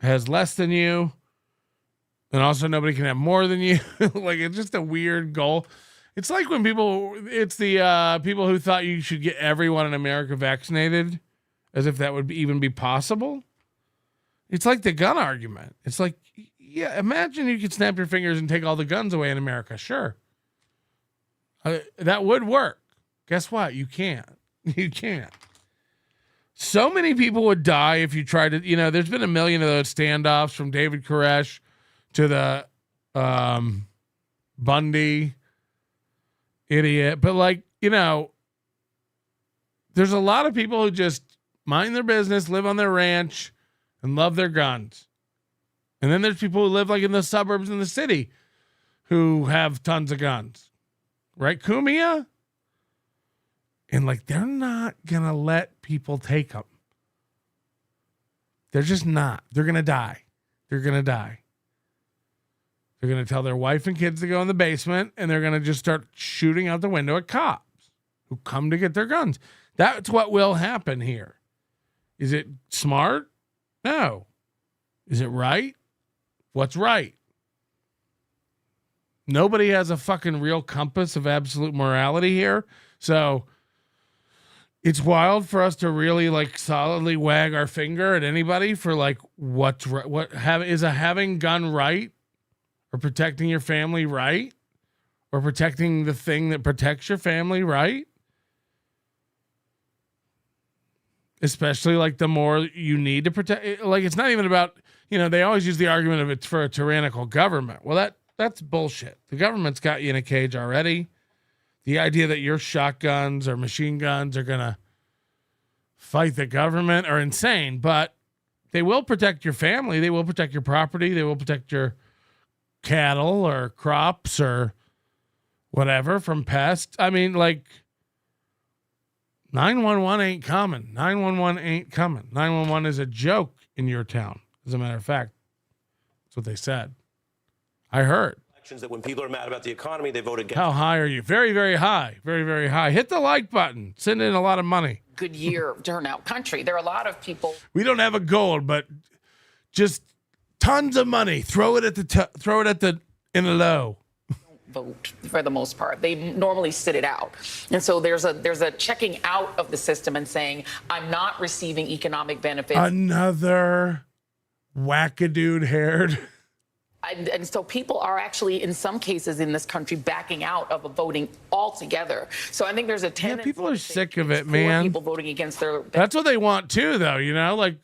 has less than you, and also nobody can have more than you. Like, it's just a weird goal. It's like when it's the people who thought you should get everyone in America vaccinated, as if that would even be possible. It's like the gun argument. It's like, yeah, imagine you could snap your fingers and take all the guns away in America. Sure. That would work. Guess what? You can't. You can't. So many people would die if you tried to, there's been a million of those standoffs, from David Koresh to the Bundy idiot. But like, there's a lot of people who just mind their business, live on their ranch, and love their guns. And then there's people who live like in the suburbs in the city who have tons of guns. Right, Kumia? And like, they're not going to let people take them. They're just not. They're going to die. They're going to die. They're going to tell their wife and kids to go in the basement, and they're going to just start shooting out the window at cops who come to get their guns. That's what will happen here. Is it smart? No. Is it right? What's right? Nobody has a fucking real compass of absolute morality here. So it's wild for us to really like solidly wag our finger at anybody for like what's right. Is a having gun right, or protecting your family right, or protecting the thing that protects your family right? Especially like the more you need to protect, like it's not even about, they always use the argument of it's for a tyrannical government. Well, that's bullshit. The government's got you in a cage already. The idea that your shotguns or machine guns are going to fight the government are insane, but they will protect your family. They will protect your property. They will protect your cattle or crops or whatever from pests. I mean, like, 911 ain't coming. 911 ain't coming. 911 is a joke in your town, as a matter of fact. That's what they said. I heard. That when people are mad about the economy, they vote against. How high are you? Very, very high. Very, very high. Hit the like button. Send in a lot of money. Good year turnout country. There are a lot of people. We don't have a goal, but just tons of money. Throw it at in the low. Vote for the most part. They normally sit it out. And so there's a checking out of the system and saying, I'm not receiving economic benefits. Another wackadude-haired. And so people are actually, in some cases in this country, backing out of voting altogether. So I think there's a tendency. Yeah, people are sick of it, man. People voting against their. That's what they want too, though. Like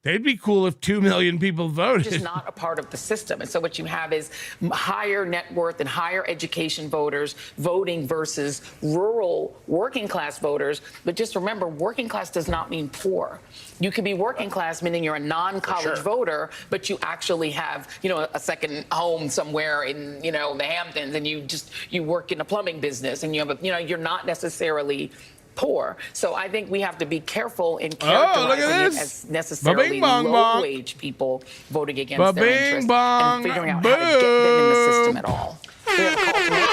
they'd be cool if 2 million people voted. Just not a part of the system. And so what you have is higher net worth and higher education voters voting versus rural working class voters. But just remember, working class does not mean poor. You could be working class, meaning you're a non-college voter, but you actually have, a second home somewhere in, the Hamptons, and you work in a plumbing business, and you have you're not necessarily poor. So I think we have to be careful in characterizing it as necessarily low-wage people voting against their interests and figuring out how to get them in the system at all. We have a call to make.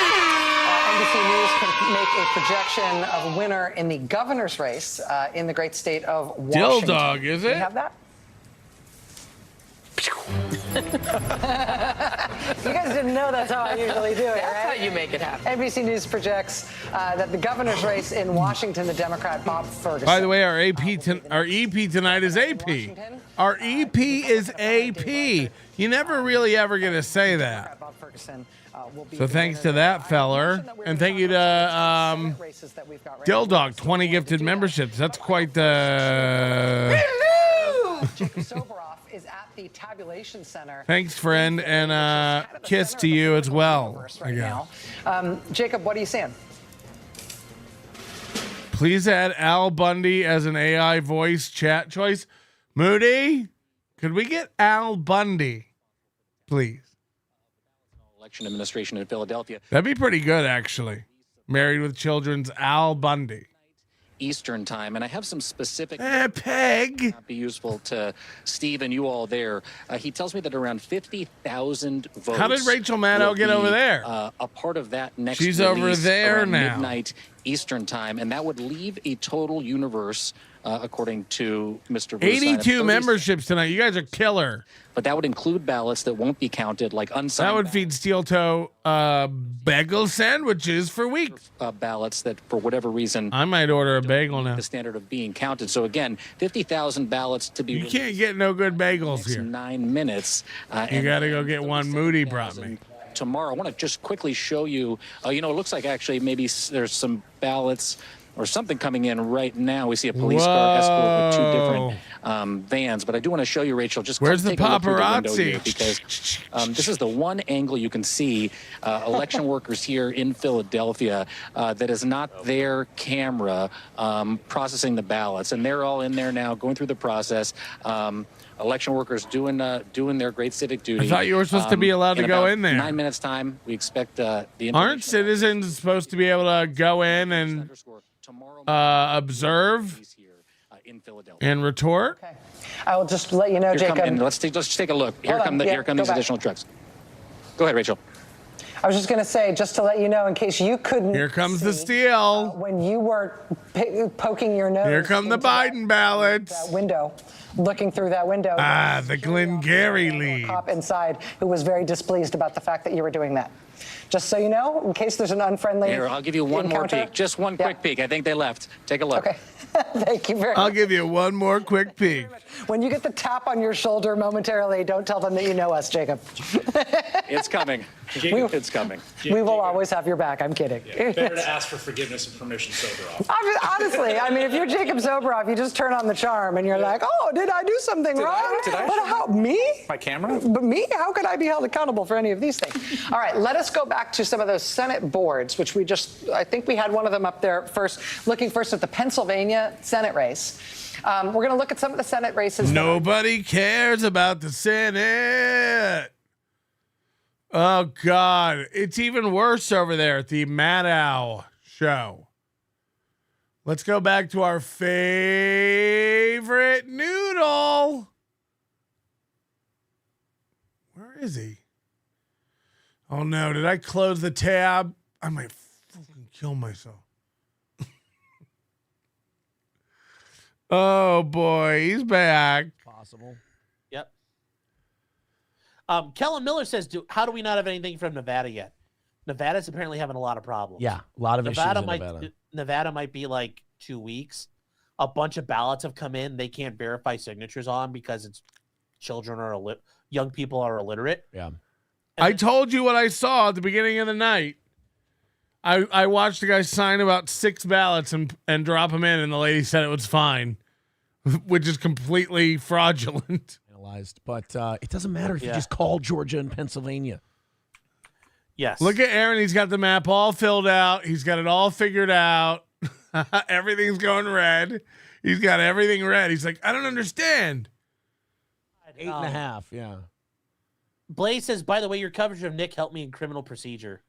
NBC News can make a projection of a winner in the governor's race in the great state of Washington. Dog, is it? Do you have that? You guys didn't know that's how I usually do it, That's right? how you make it happen. NBC News projects that the governor's race in Washington, the Democrat Bob Ferguson. By the way, our EP tonight is AP. Our EP is AP. You never really ever get to say that. So thanks to that feller, and thank you to Dill Dog, 20 gifted memberships. That's quite the. Jacob Soboroff is at the tabulation center. Thanks, friend, and kiss to you as well. Right now. Jacob, what are you saying? Please add Al Bundy as an AI voice chat choice. Moody, could we get Al Bundy, please? Election administration in Philadelphia. That'd be pretty good, actually. Married with Children's Al Bundy. Eastern time, and I have some specific Peg be useful to Steve and you all there. He tells me that around 50,000 votes. How did Rachel Maddow get over there? A part of that next. She's over there now. Midnight Eastern time, and that would leave a total universe, according to Mr. 82 memberships tonight. You guys are killer. But that would include ballots that won't be counted, like unsigned. That would feed Steel Toe bagel sandwiches for weeks. Ballots that, for whatever reason, I might order a bagel now. The standard of being counted. So again, 50,000 ballots to be. You can't get no good bagels here. 9 minutes. You got to go get one Moody brought me. Tomorrow, I want to just quickly show you. It looks like actually maybe there's some ballots or something coming in right now. We see a police car escort with 2 different vans. But I do want to show you, Rachel, just where's the take a look through the window paparazzi? here, because this is the one angle you can see election workers here in Philadelphia that is not their camera processing the ballots. And they're all in there now going through the process. Election workers doing their great civic duty. I thought you were supposed to be allowed to go in there. 9 minutes time, we expect the Aren't citizens supposed to be able to go in and observe and retort? Okay. I will just let you know, Jacob. Let's take a look. Here come these additional trucks. Go ahead, Rachel. I was just going to say, just to let you know, in case you couldn't. Here comes the steal. When you were poking your nose. Here come the Biden ballots. That window, looking through that window. The Glengarry lead. Cop inside who was very displeased about the fact that you were doing that. Just so you know, in case there's an unfriendly. Here, I'll give you one more encounter. peek. Just one quick peek. I think they left. Take a look. Okay. Thank you very much. I'll give you one more quick peek. When you get the tap on your shoulder momentarily, don't tell them that you know us, Jacob. It's coming. It's coming. We will always have your back. I'm kidding. Better to ask for forgiveness and permission sober off. Honestly, I mean, if you're Jacob Soboroff, you just turn on the charm and you're like, oh, did I do something wrong? Did I? But how, me? My camera? But me? How could I be held accountable for any of these things? All right, let us go back to some of those Senate boards, which I think we had one of them up there first, looking first at the Pennsylvania Senate race. We're going to look at some of the Senate races. Nobody cares about the Senate. Oh, God. It's even worse over there at the Maddow show. Let's go back to our favorite noodle. Where is he? Oh, no. Did I close the tab? I might fucking kill myself. Oh, boy. He's back. Possible. Yep. Kellen Miller says, how do we not have anything from Nevada yet? Nevada's apparently having a lot of problems. Yeah, a lot of issues in Nevada. Nevada might be like 2 weeks. A bunch of ballots have come in they can't verify signatures on because it's children or young people are illiterate. Yeah. I told you what I saw at the beginning of the night. I watched the guy sign about 6 ballots and drop them in, and the lady said it was fine, which is completely fraudulent. Analyzed, but it doesn't matter if you just call Georgia and Pennsylvania. Yes. Look at Aaron. He's got the map all filled out. He's got it all figured out. Everything's going red. He's got everything red. He's like, I don't understand. 8.5, yeah. Blaze says, by the way, your coverage of Nick helped me in criminal procedure.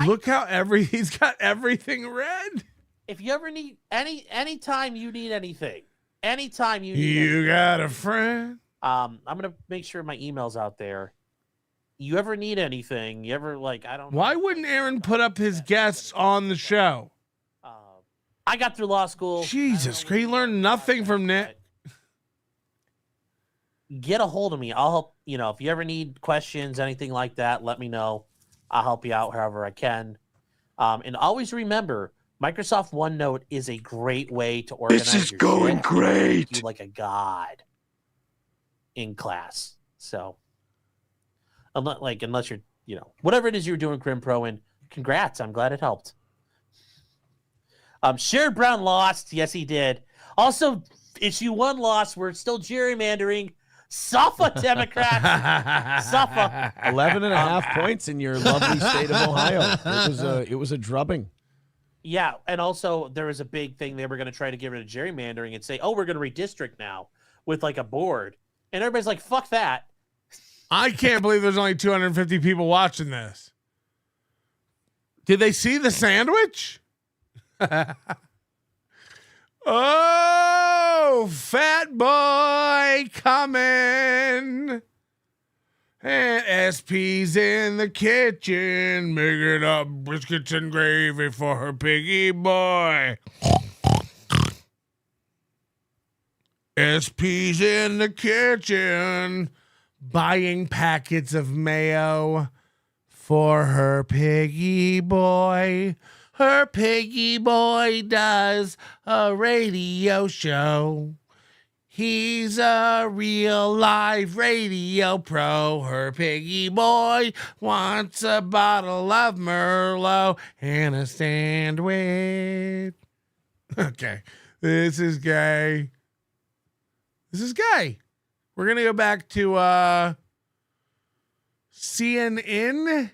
Look how he's got everything red. If you ever need anytime you need anything, you got a friend. I'm gonna make sure my email's out there. You ever need anything? You ever Why wouldn't Aaron put up his guests on the show? I got through law school. Jesus, he learned nothing from Nick. Get a hold of me. I'll help. If you ever need questions, anything like that, let me know. I'll help you out however I can. And always remember, Microsoft OneNote is a great way to organize. This is going great. You like a god in class. So, unless you're, whatever it is you're doing Crim Pro in, congrats. I'm glad it helped. Sherrod Brown lost. Yes, he did. Also, issue 1 lost. We're still gerrymandering. Suffolk Democrats. Suffolk. 11.5 points in your lovely state of Ohio. It was a drubbing. Yeah, and also there was a big thing they were going to try to get rid of gerrymandering and say, we're going to redistrict now with a board. And everybody's like, fuck that. I can't believe there's only 250 people watching this. Did they see the sandwich? Oh, fat boy coming. And SP's in the kitchen, making up biscuits and gravy for her piggy boy. SP's in the kitchen, buying packets of mayo for her piggy boy. Her piggy boy does a radio show. He's a real live radio pro. Her piggy boy wants a bottle of Merlot and a sandwich. Okay. This is gay. This is gay. We're going to go back to CNN.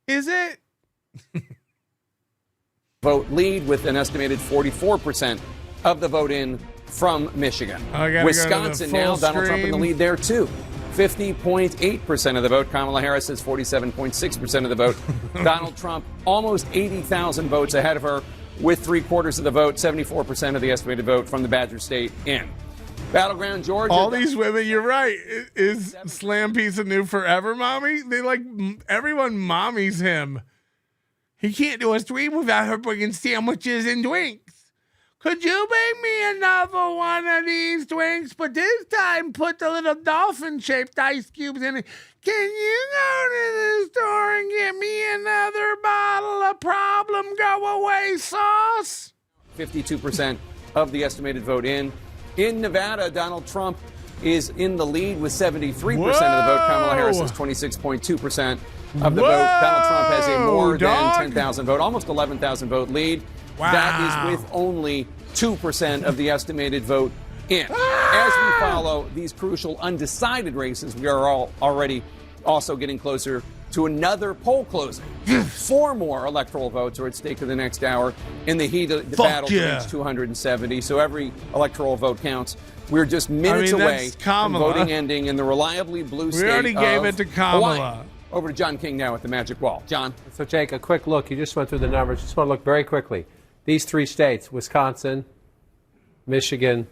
Is it? Vote lead with an estimated 44% of the vote in from Michigan. Wisconsin now, Donald Trump in the lead there too. 50.8% of the vote. Kamala Harris has 47.6% of the vote. Donald Trump almost 80,000 votes ahead of her with 3/4 of the vote, 74% of the estimated vote from the Badger State in. Battleground Georgia. All these women, you're right. Is Slam Piece a new forever mommy? They like, everyone mommies him. He can't do a stream without her bringing sandwiches and drinks. Could you bring me another one of these drinks? But this time, put the little dolphin-shaped ice cubes in it. Can you go to the store and get me another bottle of problem go away sauce? 52% of the estimated vote in. In Nevada, Donald Trump is in the lead with 73% of the vote. Kamala Harris has 26.2% of the vote. Donald Trump has a more than 10,000 vote, almost 11,000 vote lead. Wow. That is with only 2% of the estimated vote in. As we follow these crucial undecided races, we are already also getting closer to another poll closing. 4 more electoral votes are at stake in the next hour in the heat of the battle to reach 270. So every electoral vote counts. We're just minutes away from voting ending in the reliably blue state. We already gave it to Kamala. Hawaii. Over to John King now with the magic wall. John. So, Jake, a quick look. You just went through the numbers. Just want to look very quickly. These 3 states, Wisconsin, Michigan,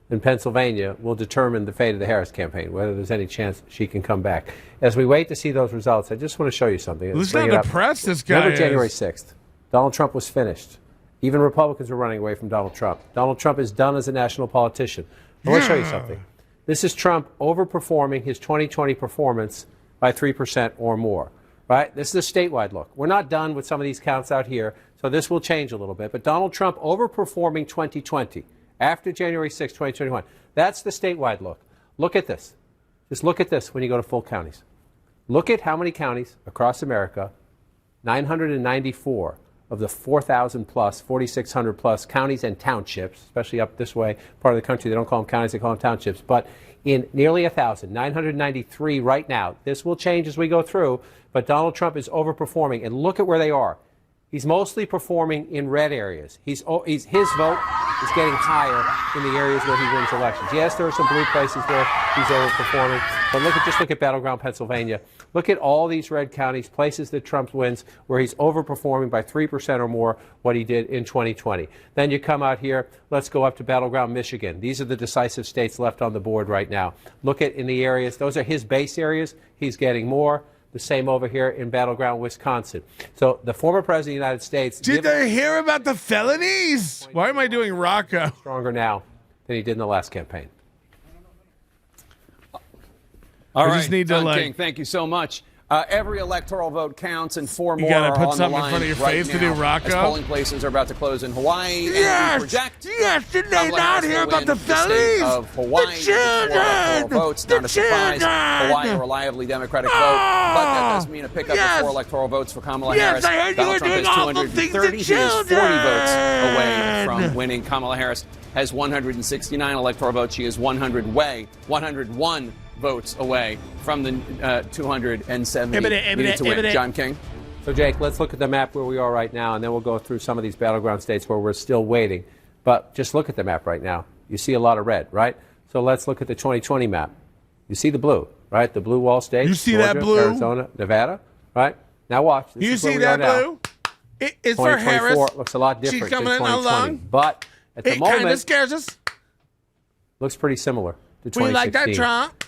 and Pennsylvania, will determine the fate of the Harris campaign, whether there's any chance she can come back. As we wait to see those results, I just want to show you something. Listen how depressed this guy Remember is. January 6th. Donald Trump was finished. Even Republicans were running away from Donald Trump. Donald Trump is done as a national politician. I want to show you something. This is Trump overperforming his 2020 performance by 3% or more. Right? This is a statewide look. We're not done with some of these counts out here, so this will change a little bit. But Donald Trump overperforming 2020 after January 6, 2021. That's the statewide look. Look at this. Just look at this when you go to full counties. Look at how many counties across America, 994 of the 4,000 plus, 4,600 plus counties and townships, especially up this way, part of the country, they don't call them counties, they call them townships. But in nearly 1,000, 993 right now. This will change as we go through, but Donald Trump is overperforming. And look at where they are. He's mostly performing in red areas. His vote is getting higher in the areas where he wins elections. Yes, there are some blue places where he's overperforming, but just look at battleground Pennsylvania. Look at all these red counties, places that Trump wins, where he's overperforming by 3% or more what he did in 2020. Then you come out here, let's go up to battleground Michigan. These are the decisive states left on the board right now. Look at in the areas, those are his base areas. He's getting more. The same over here in battleground Wisconsin. So the former president of the United States... Did they hear about the felonies? Why am I doing Rocco? Stronger now than he did in the last campaign. All right, just need to, John King, thank you so much. Every electoral vote counts, and 4 more gotta are put on the something in line front of your right face now, to do Rocco? as polling places are about to close in Hawaii. Yes! And we project Yes! Did they Kamala not Harris hear will about win the state felonies? of Hawaii The with children! 4 electoral votes. Not The a surprise. children! Hawaii, a reliably Democratic vote, but that does mean a pickup of 4 electoral votes for Kamala Harris. I heard Donald you were Trump doing has awful things to 230. He is 40 votes away children! from winning. Kamala Harris has 169 electoral votes. She is 101 votes away from the 270 needed to win. John King. So, Jake, let's look at the map where we are right now, and then we'll go through some of these battleground states where we're still waiting. But just look at the map right now. You see a lot of red, right? So let's look at the 2020 map. You see the blue, right? The blue wall states. You see Georgia, that blue? Arizona, Nevada, right? Now watch. This You is where see we are that now. blue? It's for 2024 Harris. looks a lot different She's coming than in 2020. along. But at the It kind of moment, scares us. looks pretty similar to 2016. We like that Trump.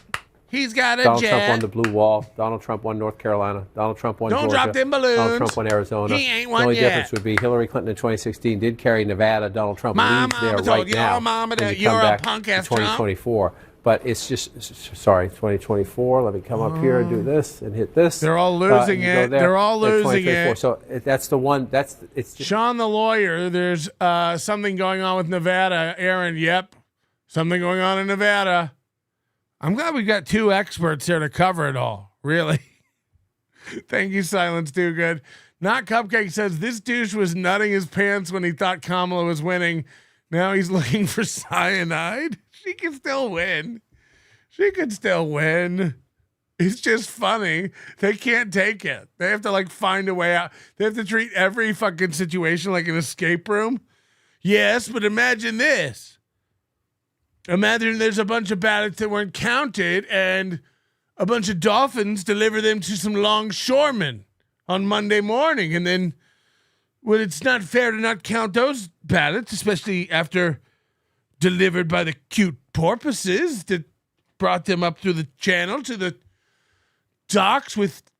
He's got a Donald jet. Trump won the blue wall. Donald Trump won North Carolina. Donald Trump won Don't Georgia. drop them balloons. Donald Trump won Arizona. He ain't the won only yet. difference would be Hillary Clinton in 2016 did carry Nevada. Donald Trump My leads there mama right told you, now. oh, mama, when that you come you're a back punk-ass to 2024. But it's just, sorry, 2024. Let me come up here and do this and hit this. They're all losing and go it. there. They're all There's losing 2024. it. So that's the one. It's just, Sean the lawyer, there's something going on with Nevada. Aaron, yep. Something going on in Nevada. I'm glad we got 2 experts here to cover it all. Really. Thank you, Silence Do Good. Not Cupcake says this douche was nutting his pants when he thought Kamala was winning. Now he's looking for cyanide. She can still win. She could still win. It's just funny. They can't take it. They have to find a way out. They have to treat every fucking situation like an escape room. Yes, but imagine this. Imagine there's a bunch of ballots that weren't counted and a bunch of dolphins deliver them to some longshoremen on Monday morning. And then, well, it's not fair to not count those ballots, especially after delivered by the cute porpoises that brought them up through the channel to the docks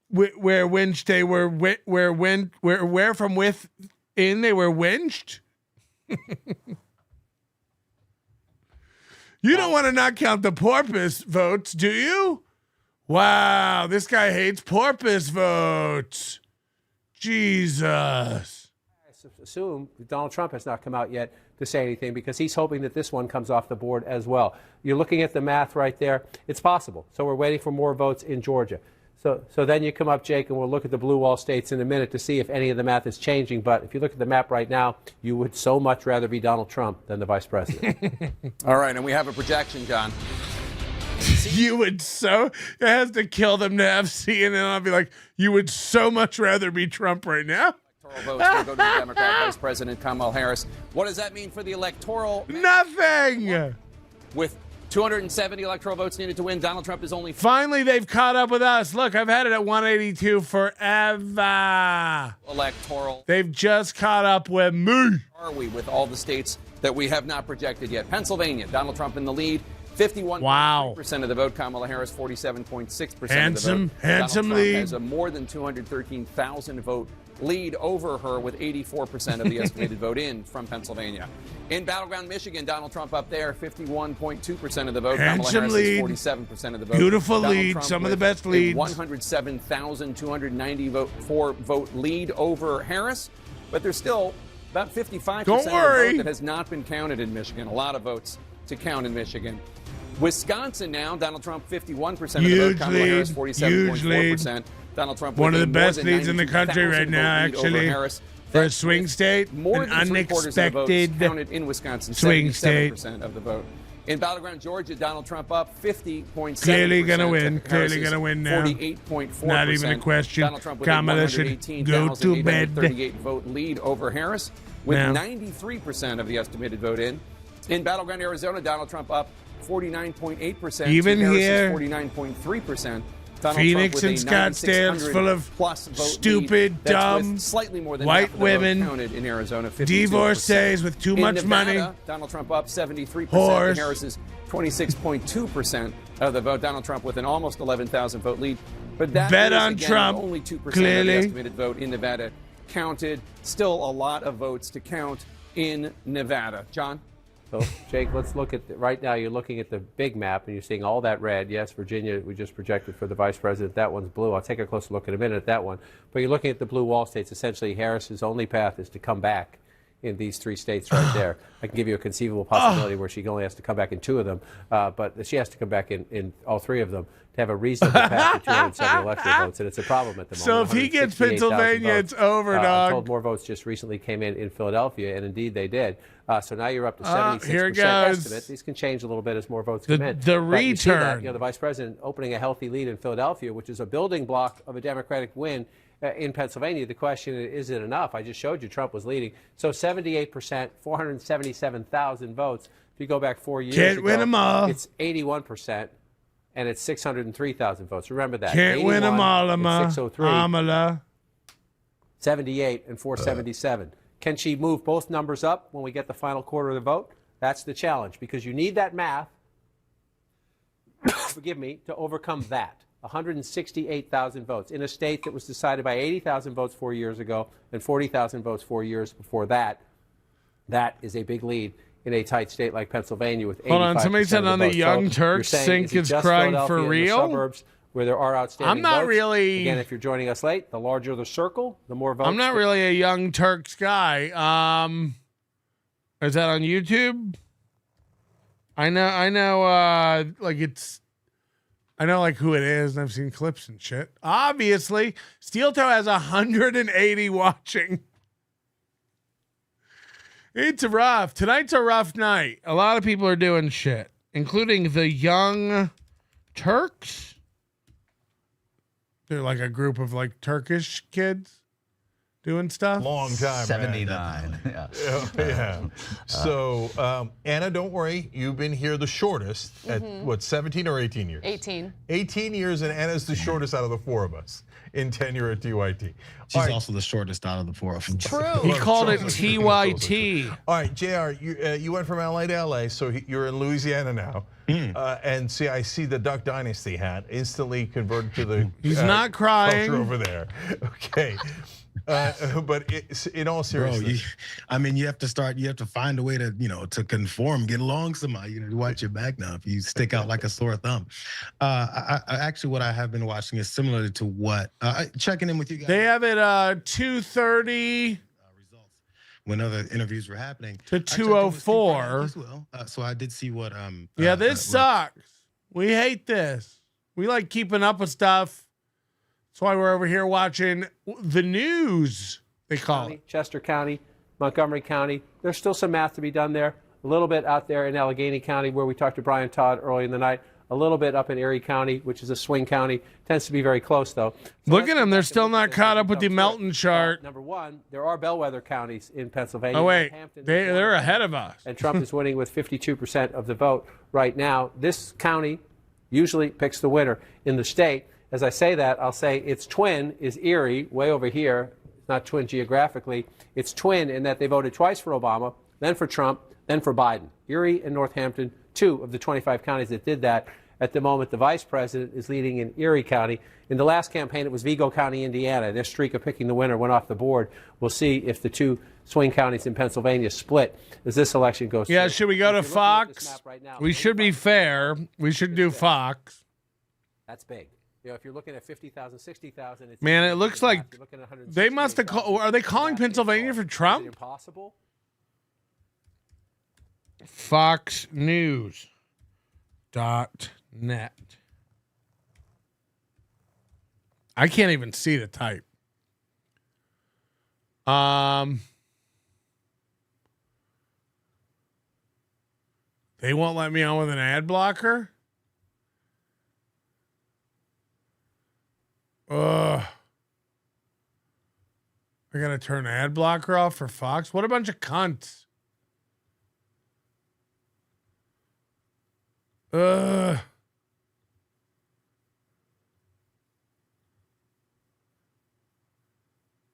where winched they were where from within they were winched. You don't want to not count the porpoise votes, do you? Wow, this guy hates porpoise votes. Jesus. I assume Donald Trump has not come out yet to say anything because he's hoping that this one comes off the board as well. You're looking at the math right there. It's possible. So we're waiting for more votes in Georgia. So then you come up, Jake, and we'll look at the blue wall states in a minute to see if any of the math is changing. But if you look at the map right now, you would so much rather be Donald Trump than the vice president. All right, and we have a projection, John. You would it has to kill them to have CNN. I'll be like, you would so much rather be Trump right now. Electoral votes will go to the Democrat Vice President Kamala Harris. What does that mean for the electoral? Nothing. With 270 electoral votes needed to win, Donald Trump is only... Finally, they've caught up with us. Look, I've had it at 182 forever. Electoral. They've just caught up with me. Are we with all the states that we have not projected yet? Pennsylvania, Donald Trump in the lead. 51% of the vote. Kamala Harris, 47.6% of the vote. Handsome Donald Trump lead. has a more than 213,000 vote lead over her with 84% of the estimated vote in from Pennsylvania. In battleground Michigan, Donald Trump up there, 51.2% of the vote. Handsome Kamala Harris lead. is 47% of the vote. Beautiful Donald lead. Trump Some of the with best a leads. 107,294 vote lead over Harris, but there's still about 55% Don't of the worry. vote that has not been counted in Michigan. A lot of votes to count in Michigan. Wisconsin now, Donald Trump 51% of the vote, Kamala Harris 47.4%. Donald Trump one of the with a more best than leads in the country 92,000 right now, vote lead over actually. Harris. For a swing state, More an than three-quarters of the votes unexpected counted in Wisconsin, swing state. 77% of the vote. In battleground Georgia, Donald Trump up 50.7%. Clearly going to win. Harris Clearly is going to win now. 48.4%. Not even a question. Donald Trump with Kamala a should go to bed. 118,838 vote lead over Harris with Now. 93% of the estimated vote in. In battleground Arizona, Donald Trump up 49.8%. Even Harris here, is 49.3%. Donald Phoenix Trump and with a Scottsdale's full of 9,600+ vote stupid, lead. That's dumb, with slightly more than white half of the vote women, counted in Arizona, 52%. divorcees with too In much Nevada, money. Donald Trump up 73%. Whores. Harris is 26.2% of the vote. Donald Trump with an almost 11,000 vote lead. But that Bet is, on again, Trump, only 2% of clearly. the estimated vote in Nevada counted. Still a lot of votes to count in Nevada. John? So, Jake, let's look at right now. You're looking at the big map, and you're seeing all that red. Yes, Virginia, we just projected for the vice president. That one's blue. I'll take a closer look in a minute at that one. But you're looking at the blue wall states. Essentially, Harris's only path is to come back in these three states right there. I can give you a conceivable possibility where she only has to come back in two of them, but she has to come back in all three of them to have a reasonable path to 270 electoral votes, and it's a problem at the moment. So if he gets 168,000 Pennsylvania, votes. it's over, I'm dog. told more votes just recently came in Philadelphia, and indeed they did. So now you're up to 76% here it goes. estimate. These can change a little bit as more votes The- come in. the But you see that, return. the vice president opening a healthy lead in Philadelphia, which is a building block of a Democratic win in Pennsylvania. The question is it enough? I just showed you Trump was leading. So 78%, 477,000 votes. If you go back 4 years Can't ago, win 'em all. it's 81%, and it's 603,000 votes. Remember that. Can't win them 81 all, and Amma. 603. Amala. 78 and 477. Can she move both numbers up when we get the final quarter of the vote? That's the challenge, because you need that math, forgive me, to overcome that. 168,000 votes in a state that was decided by 80,000 votes 4 years ago and 40,000 votes 4 years before that. That is a big lead in a tight state like Pennsylvania with 85% Hold on, somebody said of the on the votes. Young So Turks you're saying, sink is it is just crying for Philadelphia and the real? suburbs where there are outstanding I'm not votes? really- Again, if you're joining us late, the larger the circle, the more votes. I'm not really a Young Turks guy. Is that on YouTube? I know, like I know like who it is, and I've seen clips and shit. Obviously, Steel Toe has 180 watching. It's rough. Tonight's a rough night. A lot of people are doing shit, including the Young Turks. They're like a group of like Turkish kids doing stuff. Long time. 79. Yeah. Yeah. So, Anna, don't worry. You've been here the shortest at what, 17 or 18 years? 18. 18 years, and Anna's the shortest out of the four of us in tenure at TYT. She's also the shortest out of the four of us. True. He called it TYT. All right, JR, you went from LA to LA, so you're in Louisiana now. And see, I see the Duck Dynasty hat instantly converted to the He's not crying culture over there. Okay. But in all seriousness, bro, you have to find a way to, to conform, get along somehow. You watch your back now if you stick out like a sore thumb. Actually, what I have been watching is similar to what checking in with you guys. They have it 2:30 when other interviews were happening to 2:04. So I did see what yeah, this sucks. We hate this. We like keeping up with stuff. That's why we're over here watching the news, they call it. Chester County, Montgomery County. There's still some math to be done there. A little bit out there in Allegheny County, where we talked to Brian Todd early in the night. A little bit up in Erie County, which is a swing county. Tends to be very close, though. So look at them. They're still not caught up with the Melton chart. Number one, there are bellwether counties in Pennsylvania. Oh, wait. They're ahead of us. And Trump is winning with 52% of the vote right now. This county usually picks the winner in the state. As I say that, I'll say its twin is Erie, way over here. It's not twin geographically. It's twin in that they voted twice for Obama, then for Trump, then for Biden. Erie and Northampton, 2 of the 25 counties that did that. At the moment, the vice president is leading in Erie County. In the last campaign, it was Vigo County, Indiana. Their streak of picking the winner went off the board. We'll see if the 2 swing counties in Pennsylvania split as this election goes through. Yeah, should we go to Fox? We should be fair. We should do Fox. That's big. If you're looking at 50,000, 60,000, it's man, it looks like they must have called. Are they calling Pennsylvania for Trump? Impossible. Fox News .net. I can't even see the type. They won't let me on with an ad blocker. I gotta turn ad blocker off for Fox. What a bunch of cunts. They're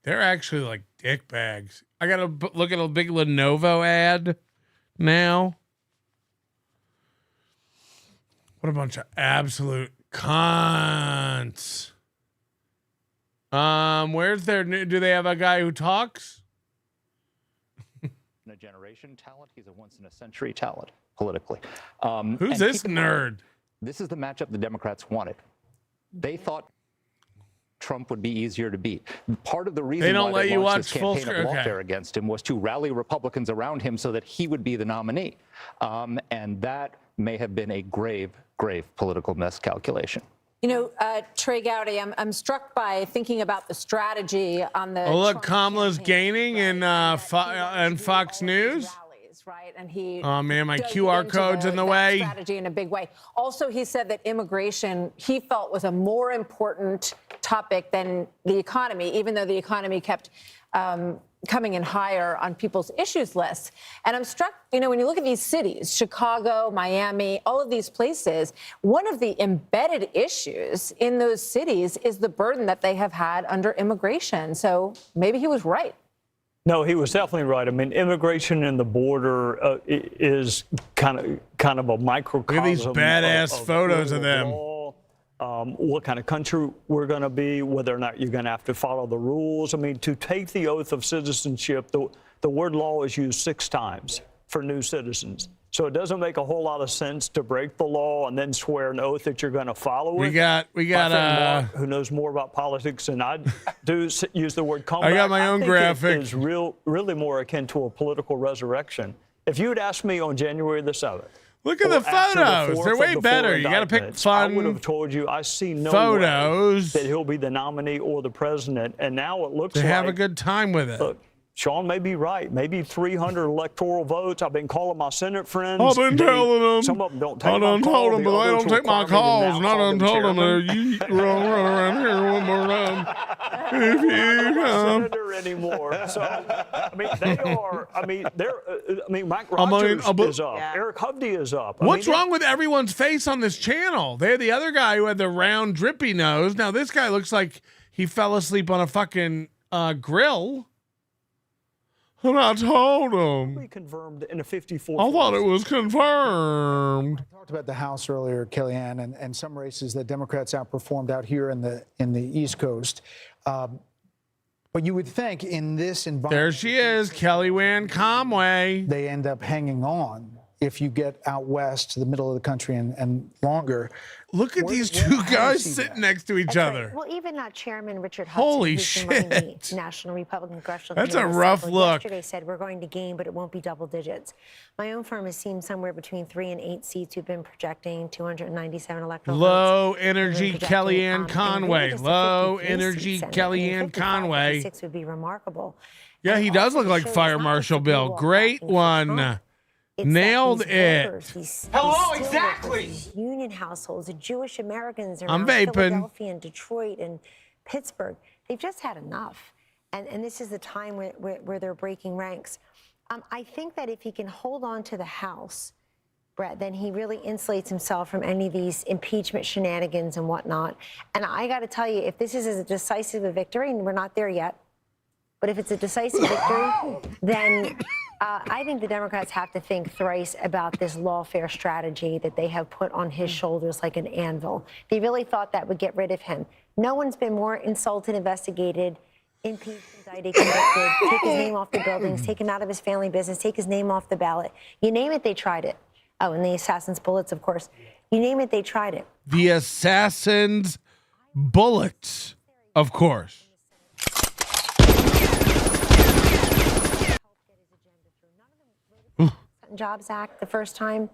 actually like dick bags. I gotta look at a big Lenovo ad now. What a bunch of absolute cunts. Where's their new? Do they have a guy who talks? A generation talent. He's a once-in-a-century talent politically. Who's this nerd? This is the matchup the Democrats wanted. They thought Trump would be easier to beat. Part of the reason why they launched this campaign of warfare against him was to rally Republicans around him so that he would be the nominee. And that may have been a grave, grave political miscalculation. You know, Trey Gowdy, I'm struck by thinking about the strategy on the. Oh, look, Kamala's gaining in Fox News. Right, and he. Oh man, my QR code's in the way. Strategy in a big way. Also, he said that immigration he felt was a more important topic than the economy, even though the economy kept coming in higher on people's issues lists. And I'm struck, you know, when you look at these cities, Chicago, Miami, all of these places, one of the embedded issues in those cities is the burden that they have had under immigration. So maybe he was right. No, he was definitely right. I mean, immigration and the border is kind of a microcosm. Look at these badass photos of them. What kind of country we're going to be, whether or not you're going to have to follow the rules. I mean, to take the oath of citizenship, the word law is used 6 times for new citizens. So it doesn't make a whole lot of sense to break the law and then swear an oath that you're going to follow it. We got Mark, who knows more about politics than I do, use the word comeback. I got my own graphic. It is really more akin to a political resurrection. If you had asked me on January the 7th, Look at the photos. They're way better. You got to pick fun. I would have told you I see no photos way that he'll be the nominee or the president. And now it looks like they have a good time with it. Look, Sean may be right. Maybe 300 electoral votes. I've been calling my Senate friends. I've been telling them. Some of them don't take I done my call. told them, but they don't take my calls. And I done told them, you run around here one more time. If you come. Senator anymore. So, I mean, they are. I mean, they're. I mean, Mike Rogers is up. Yeah. Eric Hovde is up. What's wrong with everyone's face on this channel? They had the other guy who had the round, drippy nose. Now this guy looks like he fell asleep on a fucking grill. And I told him. Confirmed in a 54. I thought it was confirmed. I talked about the House earlier, Kellyanne, and some races that Democrats outperformed out here in the East Coast. But you would think in this environment, there she is, Kellyanne Conway. They end up hanging on if you get out west to the middle of the country and longer. Look at these two guys sitting next to each other. Right. Well, even Chairman Richard Hudson, Holy who's been running shit. the National Republican Congressional That's Committee, a rough look. Yesterday said we're going to gain, but it won't be double digits. My own firm has seen somewhere between 3 and 8 seats. We've been projecting 297 electoral Low votes. energy Kellyanne Conway. Low energy Kellyanne Conway. 6 would be remarkable. Yeah, he does look like Fire Marshal Bill. Great one. Nailed it. Hello, exactly. Union households, the Jewish Americans around Philadelphia and Detroit and Pittsburgh, they've just had enough. And this is the time where they're breaking ranks. I think that if he can hold on to the House, Brett, then he really insulates himself from any of these impeachment shenanigans and whatnot. And I got to tell you, if this is as decisive a victory, and we're not there yet, but if it's a decisive victory, then I think the Democrats have to think thrice about this lawfare strategy that they have put on his shoulders like an anvil. They really thought that would get rid of him. No one's been more insulted, investigated, impeached, indicted, convicted, take his name off the buildings, take him out of his family business, take his name off the ballot. You name it, they tried it. Oh, and the assassin's bullets, of course. You name it, they tried it. The assassin's bullets, of course. Jobs Act the first time.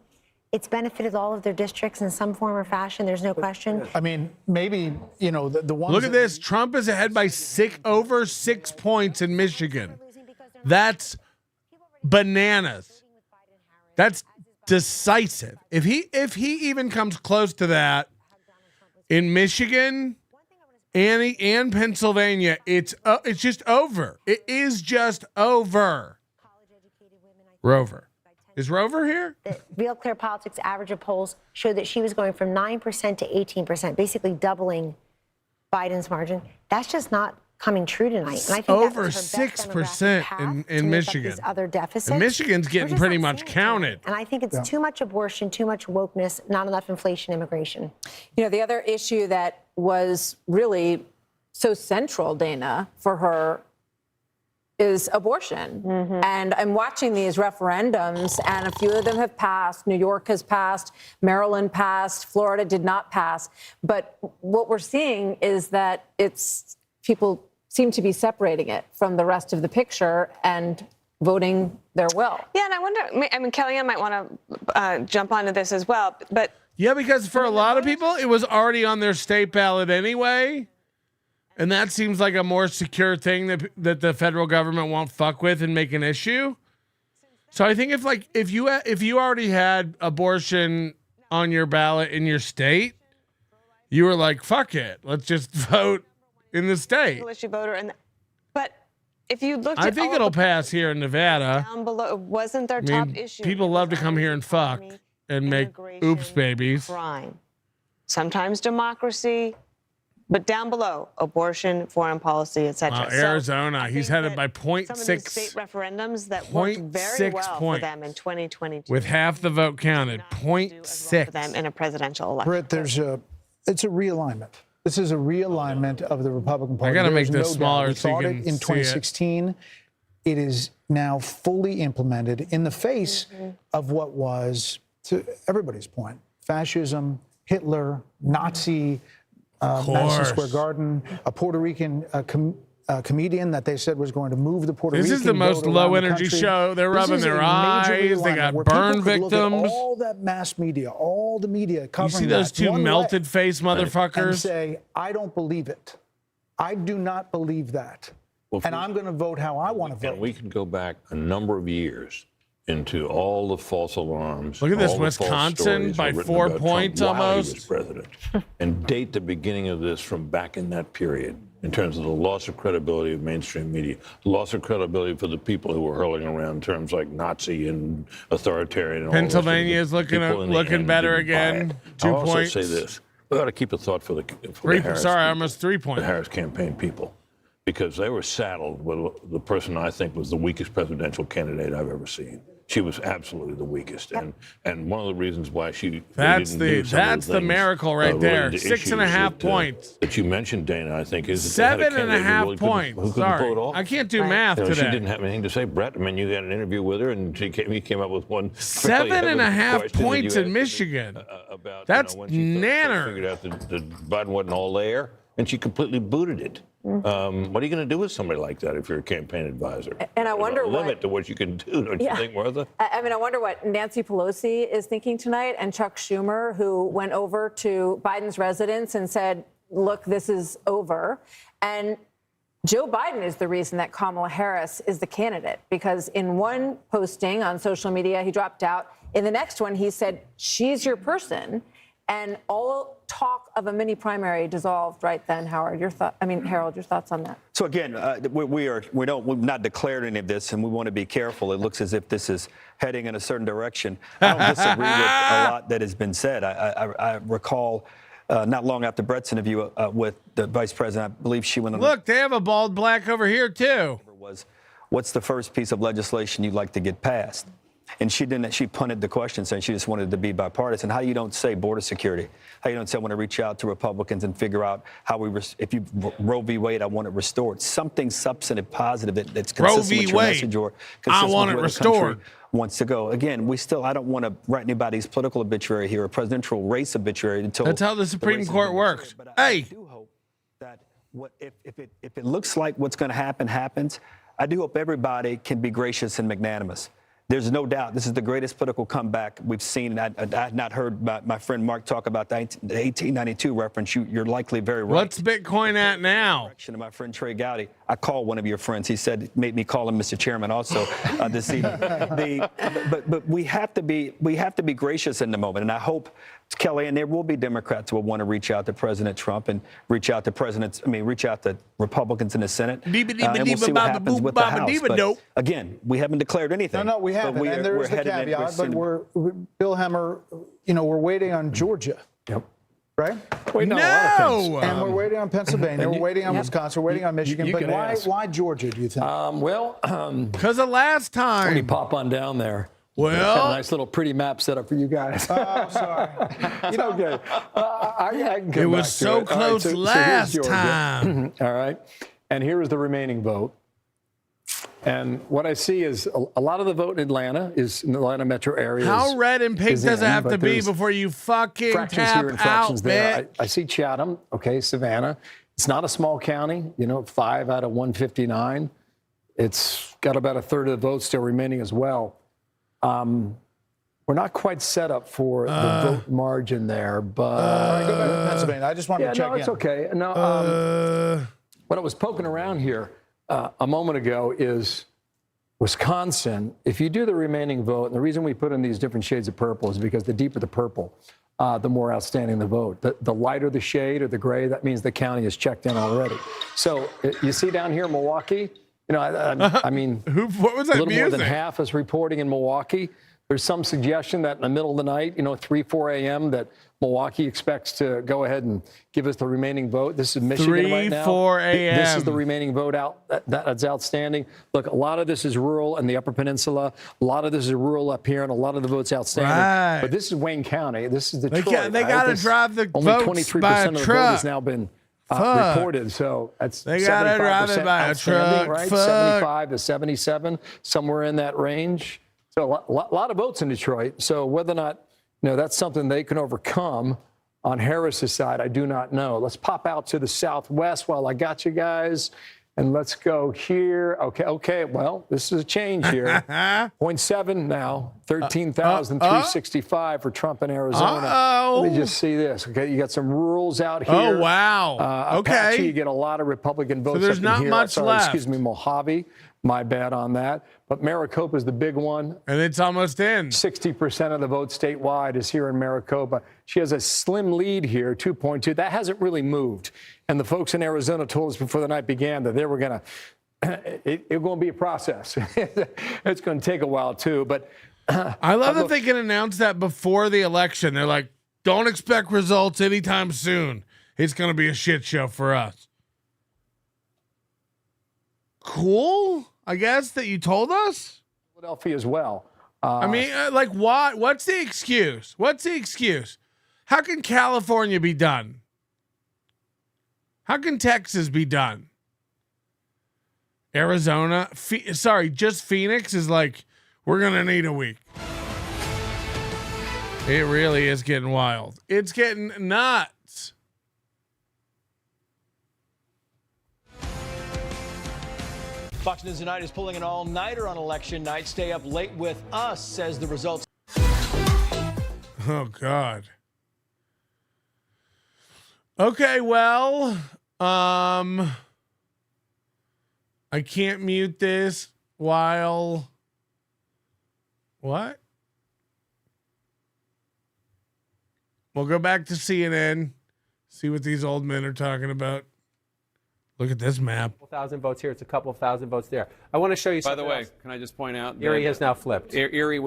It's benefited all of their districts in some form or fashion. There's no question. I mean, maybe, you know, the ones. Look at this. Trump is ahead by over 6 points in Michigan. That's bananas. That's decisive. If he even comes close to that in Michigan and Pennsylvania, it's just over. It is just over. Rover. Is Rover here? The Real Clear Politics average of polls showed that she was going from 9% to 18%, basically doubling Biden's margin. That's just not coming true tonight. And I think over 6% in Michigan. Other deficits. And Michigan's getting pretty much counted. And I think it's too much abortion, too much wokeness, not enough inflation, immigration. You know, the other issue that was really so central, Dana, for her is abortion. And I'm watching these referendums, and a few of them have passed. New York has passed, Maryland passed, Florida did not pass. But what we're seeing is that people seem to be separating it from the rest of the picture and voting their will. Yeah, and I wonder, I mean, Kellyanne might want to jump onto this as well, but... Yeah, because for a lot of people, it was already on their state ballot anyway. And that seems like a more secure thing that the federal government won't fuck with and make an issue. So I think if you already had abortion on your ballot in your state, you were like, fuck it, let's just vote in the state. Issue voter, but if you looked, I think it'll pass here in Nevada. Down below, wasn't their top issue? People love to come here and fuck and make oops babies. Crime, sometimes democracy. But down below, abortion, foreign policy, et cetera. Arizona, he's headed by 0.6. Some of these state referendums that worked very well for them in 2022. With half the vote counted, 0.6. For them in a presidential election. Brett, it's a realignment. This is a realignment of the Republican Party. I got to make this smaller so you can in 2016. It is now fully implemented in the face of what was, to everybody's point, fascism, Hitler, Nazi, Madison Square Garden, a Puerto Rican comedian that they said was going to move the Puerto Rican This is the most vote around low the energy country. show. They're This rubbing is their a major eyes. They realignment got where burn people could look at victims. all that mass media, all the media covering You see those that two one melted way face and motherfuckers? say, I don't believe it. I do not believe that. And I'm going to vote how I want to vote. And we can go back a number of years into all the false alarms. Look at this, all the false Wisconsin stories by written 4 about points Trump while he almost. was president, and date the beginning of this from back in that period in terms of the loss of credibility of mainstream media, loss of credibility for the people who were hurling around terms like Nazi and authoritarian. And Pennsylvania is looking better again. 2 I'll also points. say this: we ought to keep a thought for the Harris, almost 3 points. the Harris campaign people, because they were saddled with the person I think was the weakest presidential candidate I've ever seen. She was absolutely the weakest, and one of the reasons why That's the miracle right there. 6.5 points. That you mentioned, Dana, I think is 7.5 points. Who couldn't Sorry, pull it off. I can't do math She today. didn't have anything to say, Brett. I mean, you had an interview with her, and he came up with one. fairly 7.5 evident question that points you in asked Michigan. About That's when she nanner. figured out that Biden wasn't all there, and she completely booted it. What are you going to do with somebody like that if you're a campaign advisor? And I wonder There's a what limit to what you can do, don't you think, Martha? I mean, I wonder what Nancy Pelosi is thinking tonight, and Chuck Schumer, who went over to Biden's residence and said, look, this is over. And Joe Biden is the reason that Kamala Harris is the candidate, because in one posting on social media, he dropped out. In the next one, he said, she's your person. And all talk of a mini primary dissolved right then. Harold, your thoughts on that? So again, we've not declared any of this, and we want to be careful. It looks as if this is heading in a certain direction. I don't disagree with a lot that has been said. I recall not long after Brett's interview with the vice president, I believe she went on. Look, they have a bald black over here too. What's the first piece of legislation you'd like to get passed? And she didn't. She punted the question, saying she just wanted to be bipartisan. How you don't say border security? How you don't say I want to reach out to Republicans and figure out how if you Roe v. Wade, I want it restored. Something substantive, positive that's consistent with your message or consistent I want with it where restored. the country wants to go. Again, I don't want to write anybody's political obituary here or presidential race obituary until That's how the Supreme Court works. Hey, do hope that if it looks like what's going to happen happens, I do hope everybody can be gracious and magnanimous. There's no doubt this is the greatest political comeback we've seen. I had not heard my friend Mark talk about the 1892 reference. You're likely very right. What's Bitcoin at now? My friend Trey Gowdy, I called one of your friends. He said, made me call him Mr. Chairman also this evening. But we have to be gracious in the moment, and I hope, Kelly, and there will be Democrats who will want to reach out to President Trump and reach out to Republicans in the Senate. And we'll see what happens with the House. But again, we haven't declared anything. No, we haven't. And there's the caveat, but Bill Hemmer, we're waiting on Georgia. Yep. Right? Wait, no. A lot of things. And we're waiting on Pennsylvania. We're waiting on Wisconsin. We're waiting on Michigan. But why Georgia, do you think? Because of last time. Let me pop on down there. Well, got a nice little pretty map set up for you guys. Oh, sorry. Okay. I can come it was back to so it. close All right, last here's time. All right. And here is the remaining vote. And what I see is a lot of the vote in Atlanta is in the Atlanta metro area. How red and pink does it have to be before you fucking fractions tap here and fractions out, there. bitch? I see Chatham. Okay, Savannah. It's not a small county. 5 out of 159. It's got about a third of the votes still remaining as well. We're not quite set up for the vote margin there, but all right, go back to Pennsylvania. I just wanted to check in. No, it's okay. No, what I was poking around here a moment ago is Wisconsin. If you do the remaining vote, and the reason we put in these different shades of purple is because the deeper the purple, the more outstanding the vote. The lighter the shade or the gray, that means the county is checked in already. So you see down here, Milwaukee. I mean, what was that a little more music? than half is reporting in Milwaukee. There's some suggestion that in the middle of the night, 3, 4 a.m., that Milwaukee expects to go ahead and give us the remaining vote. This is Michigan right now. 3, 4 a.m. This is the remaining vote out. That's outstanding. Look, a lot of this is rural in the Upper Peninsula. A lot of this is rural up here, and a lot of the votes outstanding. Right. But this is Wayne County. This is Detroit. They got to drive the only votes 23% by a of the vote truck. has now been reported. So that's they got to drive it by a truck. Right? Fuck. 75 to 77, somewhere in that range. So a lot of votes in Detroit. So whether or not that's something they can overcome on Harris's side, I do not know. Let's pop out to the Southwest while I got you guys. And let's go here. Okay. Well, this is a change here. 0.7 now, 13,365 for Trump in Arizona. Let me just see this. Okay, you got some rurals out here. Oh, wow. Okay. Apache, you get a lot of Republican votes. So there's up in not here. much Sorry, left. Excuse me, Mojave. My bad on that. But Maricopa is the big one. And it's almost in. 60% of the vote statewide is here in Maricopa. She has a slim lead here, 2.2. That hasn't really moved. And the folks in Arizona told us before the night began that they were going to, it's going to be a process. It's going to take a while, too. But I love that they can announce that before the election. They're like, don't expect results anytime soon. It's going to be a shit show for us. Cool, I guess, that you told us. Philadelphia as well. I mean, like, what? What's the excuse? What's the excuse? How can California be done? How can Texas be done? Arizona, just Phoenix is like, we're going to need a week. It really is getting wild. It's getting nuts. Fox News Tonight is pulling an all-nighter on election night. Stay up late with us, says the results. Oh, God. Okay, well, I can't mute this while... What? We'll go back to CNN, see what these old men are talking about. Look at this map. A couple thousand votes here. It's a couple of thousand votes there. I want to show you By something the way, else. can I just point out Erie has now flipped. Erie,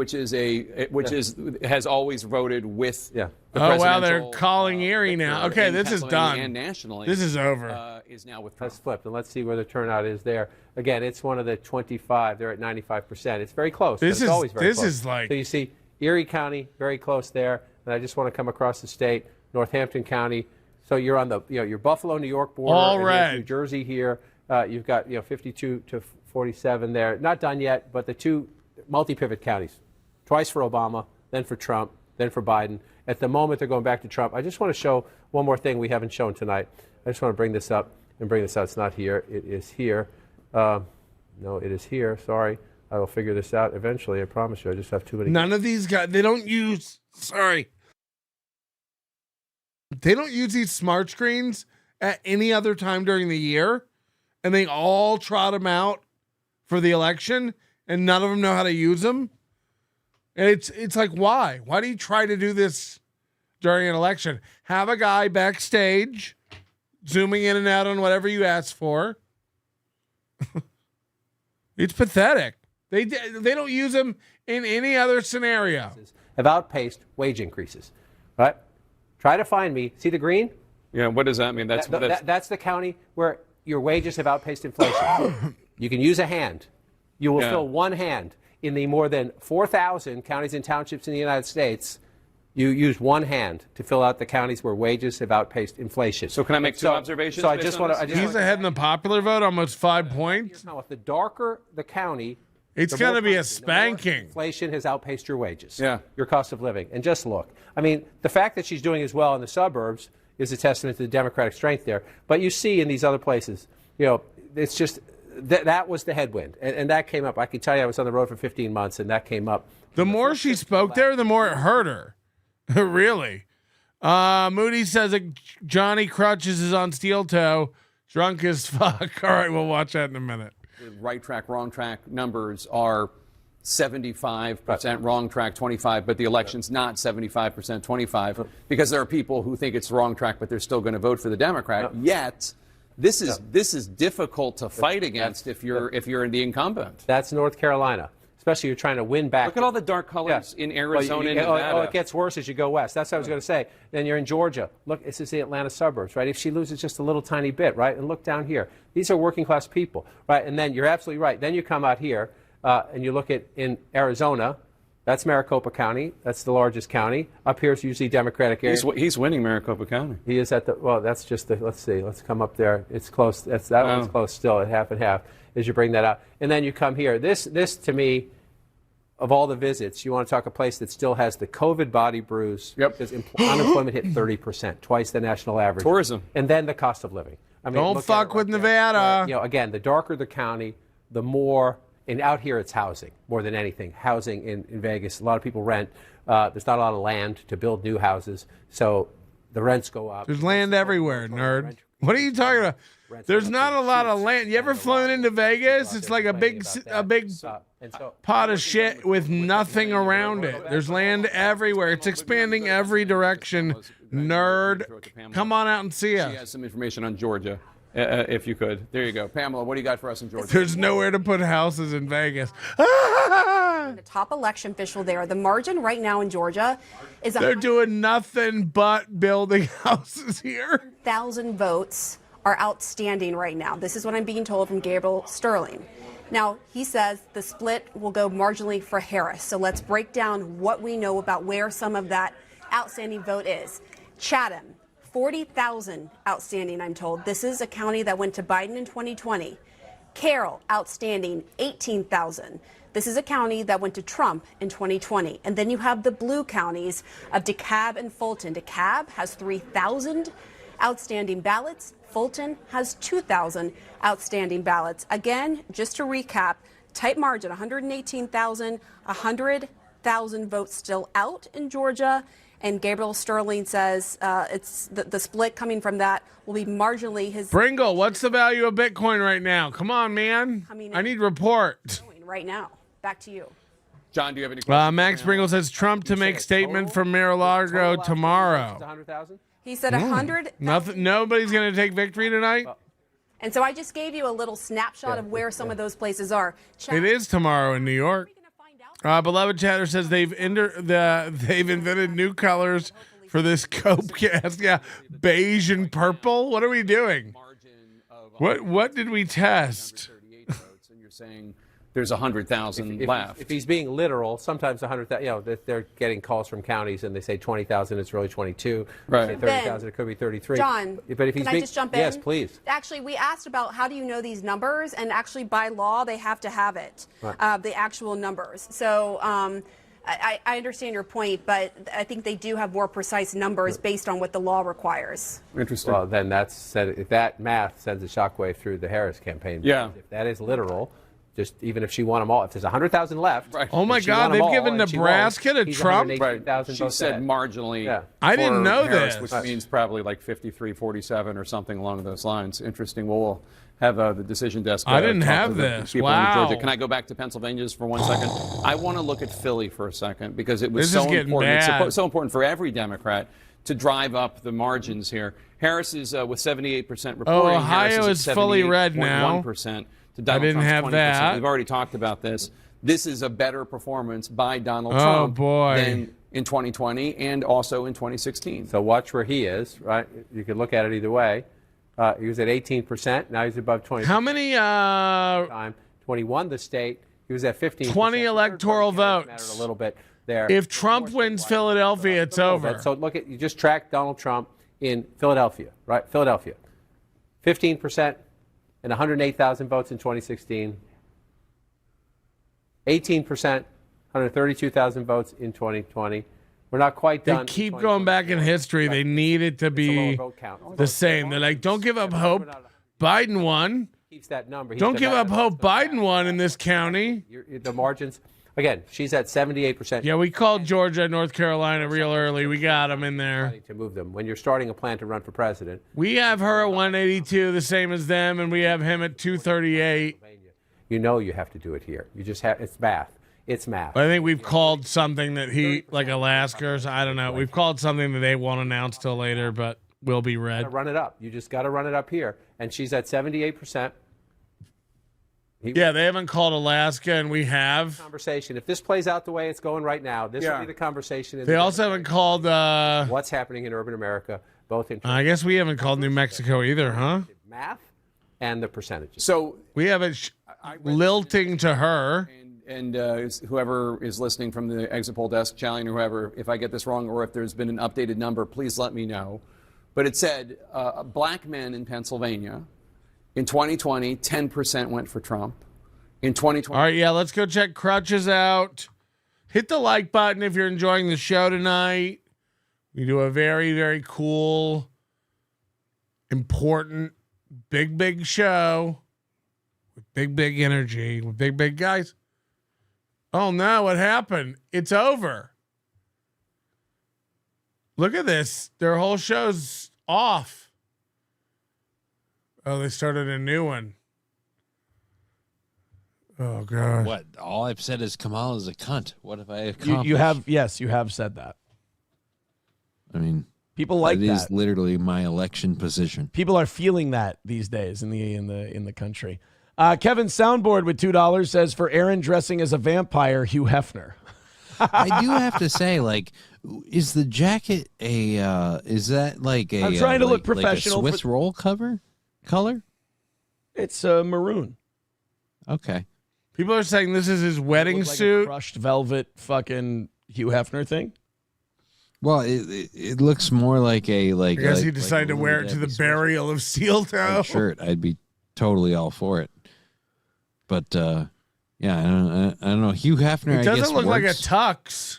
has always voted with the Oh, wow, they're presidential, calling Erie now. Okay, in this is Pennsylvania done. and nationally. This is over. Is now with Trump. Has flipped, and let's see where the turnout is there. Again, it's one of the 25. They're at 95%. It's very close. This but it's is- always very this close. is like- So you see Erie County very close there, and I just want to come across the state, Northampton County. So you're on the your Buffalo, New York border. All and red. there's New Jersey here. You've got 52 to 47 there. Not done yet, but the two multi-pivot counties, twice for Obama, then for Trump, then for Biden. At the moment, they're going back to Trump. I just want to show one more thing we haven't shown tonight. I just want to bring this up and bring this out. It's not here. It is here. No, it is here. Sorry. I will figure this out eventually. I promise you. I just have too many. None of these guys, they don't use these smart screens at any other time during the year. And they all trot them out for the election, and none of them know how to use them. And it's like, why? Why do you try to do this during an election? Have a guy backstage zooming in and out on whatever you ask for. It's pathetic. They don't use them in any other scenario. Have outpaced wage increases. Right? Try to find me. See the green? Yeah. What does that mean? That's That's the county where your wages have outpaced inflation. You can use a hand. You will fill one hand. In the more than 4,000 counties and townships in the United States, you use one hand to fill out the counties where wages have outpaced inflation. So can I make two observations? So I based just on want to. this? He's ahead in the popular vote, almost 5 points. Now, if the darker the county, It's the going more to be a the more spanking. Inflation has outpaced your wages. Yeah. Your cost of living. And just look. I mean, the fact that she's doing as well in the suburbs is a testament to the Democratic strength there. But you see in these other places, it's just that was the headwind, and that came up. I can tell you, I was on the road for 15 months, and that came up. The more she spoke there, the more it hurt her. Really. Moody says that Johnny Crutches is on steel toe, drunk as fuck. All right, we'll watch that in a minute. The right track, wrong track numbers are 75%, wrong track 25, but the election's not 75%, 25, because there are people who think it's the wrong track, but they're still going to vote for the Democrat. Yet, this is difficult to fight against if you're the incumbent. That's North Carolina. Especially you're trying to win back. Look at all the dark colors in Arizona and Nevada. It gets worse as you go west. That's what I was going to say. Then you're in Georgia. Look, this is the Atlanta suburbs, right? If she loses just a little tiny bit, right? And look down here. These are working class people, right? And then you're absolutely right. Then you come out here and you look at in Arizona. That's Maricopa County. That's the largest county. Up here is usually Democratic area. He's winning Maricopa County. He is at the, well, that's just the, let's see. Let's come up there. It's close. That one's close still at half and half as you bring that out. And then you come here. This to me, of all the visits, you want to talk a place that still has the COVID body bruise. Yep. Because unemployment hit 30%, twice the national average. Tourism. And then the cost of living. I mean, don't fuck with Nevada. Again, the darker the county, the more. And out here, it's housing more than anything. Housing in Vegas. A lot of people rent. There's not a lot of land to build new houses, so the rents go up. There's land everywhere, nerd. What are you talking about? There's not a lot of land. You ever flown into Vegas? It's like a big pot of shit with nothing around it. There's land everywhere. It's expanding every direction. Nerd, come on out and see us. She has some information on Georgia, if you could. There you go. Pamela, what do you got for us in Georgia? There's nowhere to put houses in Vegas. The top election official there. The margin right now in Georgia is they're doing nothing but building houses here. 1,000 votes are outstanding right now. This is what I'm being told from Gabriel Sterling. Now, he says the split will go marginally for Harris. So let's break down what we know about where some of that outstanding vote is. Chatham, 40,000 outstanding, I'm told. This is a county that went to Biden in 2020. Carroll, outstanding, 18,000. This is a county that went to Trump in 2020. And then you have the blue counties of DeKalb and Fulton. DeKalb has 3,000 outstanding ballots. Fulton has 2,000 outstanding ballots. Again, just to recap, tight margin, 118,000, 100,000 votes still out in Georgia. And Gabriel Sterling says it's the split coming from that will be marginally his. Bringle, what's the value of Bitcoin right now? Come on, man. I need report. Right now. Back to you. John, do you have any questions? Max Bringle says Trump to make statement from Mar-a-Lago tomorrow. 100,000? He said 100. Nothing. Nobody's going to take victory tonight. And so I just gave you a little snapshot of where some of those places are. It is tomorrow in New York. Beloved Chatter says they've invented new colors for this Cope cast. Yeah, beige and purple. What are we doing? What did we test? And you're saying there's 100,000 left. If he's being literal, sometimes 100,000. They're getting calls from counties and they say 20,000. It's really 22. Right. They say 30,000. It could be 33. John, but if he's can I just jump in? Yes, please. Actually, we asked about how do you know these numbers, and actually by law they have to have it, the actual numbers. So I understand your point, but I think they do have more precise numbers based on what the law requires. Interesting. Well, then that math sends a shockwave through the Harris campaign. Yeah. If that is literal. Just even if she won them all, if there's 100,000 left. Right. Oh my God, they've given Nebraska to Trump. Right. She said marginally. Yeah. I didn't know Harris, this. which means probably like 53-47 or something along those lines. Interesting. Well, we'll have the decision desk. I didn't talk have to the this. people in Wow. Georgia. Can I go back to Pennsylvania just for 1 second? I want to look at Philly for a second because it was This is so getting important. bad. It's so important for every Democrat to drive up the margins here. Harris is with 78% reporting. Ohio is fully red now. 1% to I Donald didn't Trump's have 20%. that. We've already talked about this. This is a better performance by Donald Oh, Trump boy. than in 2020 and also in 2016. So watch where he is, right? You could look at it either way. He was at 18%. Now he's above 20%. How many? 21 the state. He was at 15%. 20 electoral Mattered votes. a little bit there. If Trump wins Philadelphia, it's over. So look at, you just track Donald Trump in Philadelphia, right? Philadelphia. 15% and 108,000 votes in 2016. 18%, 132,000 votes in 2020. We're not quite They done. keep going back in history. They need it to be vote count. the same. They're like, don't give up hope. Biden won. Keeps that number. Don't give up hope. Biden won in this county. The margins. Again, she's at 78%. Yeah, we called Georgia and North Carolina real early. We got them in there. To move them. When you're starting a plan to run for president. We have her at 182, the same as them, and we have him at 238. You know you have to do it here. You just have, it's math. It's math. But I think we've called something that like Alaska or I don't know. We've called something that they won't announce till later, but will be read. Run it up. You just got to run it up here. And she's at 78%. Yeah, they haven't called Alaska, and we have. Conversation. If this plays out the way it's going right now, this will be the conversation. They also haven't called. What's happening in urban America, both in. I guess we haven't called New Mexico either, huh? Math and the percentages. So we have it lilting to her. And whoever is listening from the exit poll desk, Challian or whoever, if I get this wrong or if there's been an updated number, please let me know. But it said black men in Pennsylvania in 2020, 10% went for Trump. In 2020. All right, yeah, let's go check Crutches out. Hit the like button if you're enjoying the show tonight. We do a very, very cool, important big show with big energy, with big guys. Oh no, what happened? It's over. Look at this. Their whole show's off. Oh, they started a new one. Oh God. What? All I've said is Kamala's a cunt. What have I accomplished? You have said that. I mean, people like that. It is literally my election position. People are feeling that these days in the country. Kevin Soundboard with $2 says, for Aaron dressing as a vampire, Hugh Hefner. I do have to say, like, is the jacket is that like a? I'm trying to look professional. Like a Swiss roll color? It's maroon. Okay. People are saying this is his wedding suit. Like a crushed velvet fucking Hugh Hefner thing. Well, it looks more like a like. I guess he like decided to wear it to the burial of Seal Toe. Shirt. I'd be totally all for it. But yeah, I don't know. Hugh Hefner. It doesn't I guess look like a works. tux.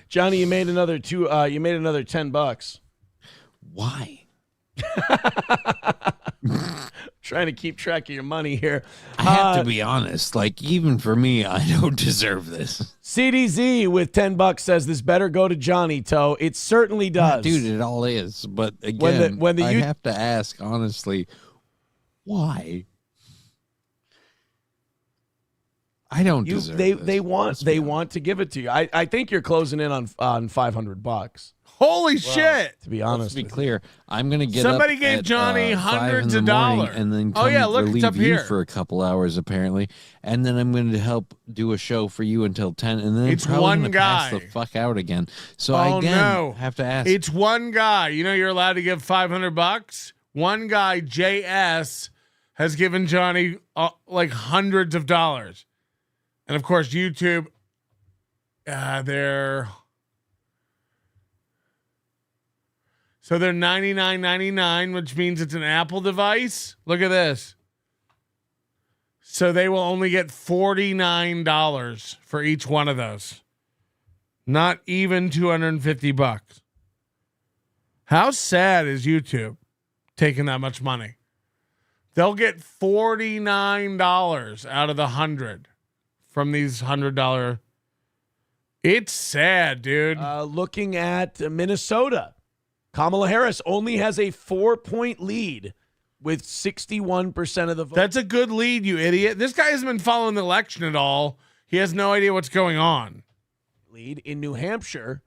Johnny, you made another you made another $10. Why? Trying to keep track of your money here. I have to be honest. Like, even for me, I don't deserve this. CDZ with $10 says this better go to Johnny Toe. It certainly does, Dude, it all is. But again, I have to ask honestly, why? I don't deserve this. They want to give it to you. I think you're closing in on $500. Holy shit! To be honest, let's be clear, I'm gonna get somebody up gave at, Johnny 5 hundreds in the of morning dollars, and then come look, it's relieve up you here for a couple hours apparently, and then I'm going to help do a show for you until 10, and then It's I'm probably one gonna pass guy. the fuck out again. So I again have to ask. It's one guy. You know, you're allowed to give $500. One guy, JS, has given Johnny like hundreds of dollars, and of course, YouTube. They're $99.99, which means it's an Apple device. Look at this. So they will only get $49 for each one of those. Not even $250. How sad is YouTube taking that much money? They'll get $49 out of the 100 from these $100. It's sad, dude. Looking at Minnesota. Kamala Harris only has a 4-point lead with 61% of the vote. That's a good lead, you idiot. This guy hasn't been following the election at all. He has no idea what's going on. Lead in New Hampshire.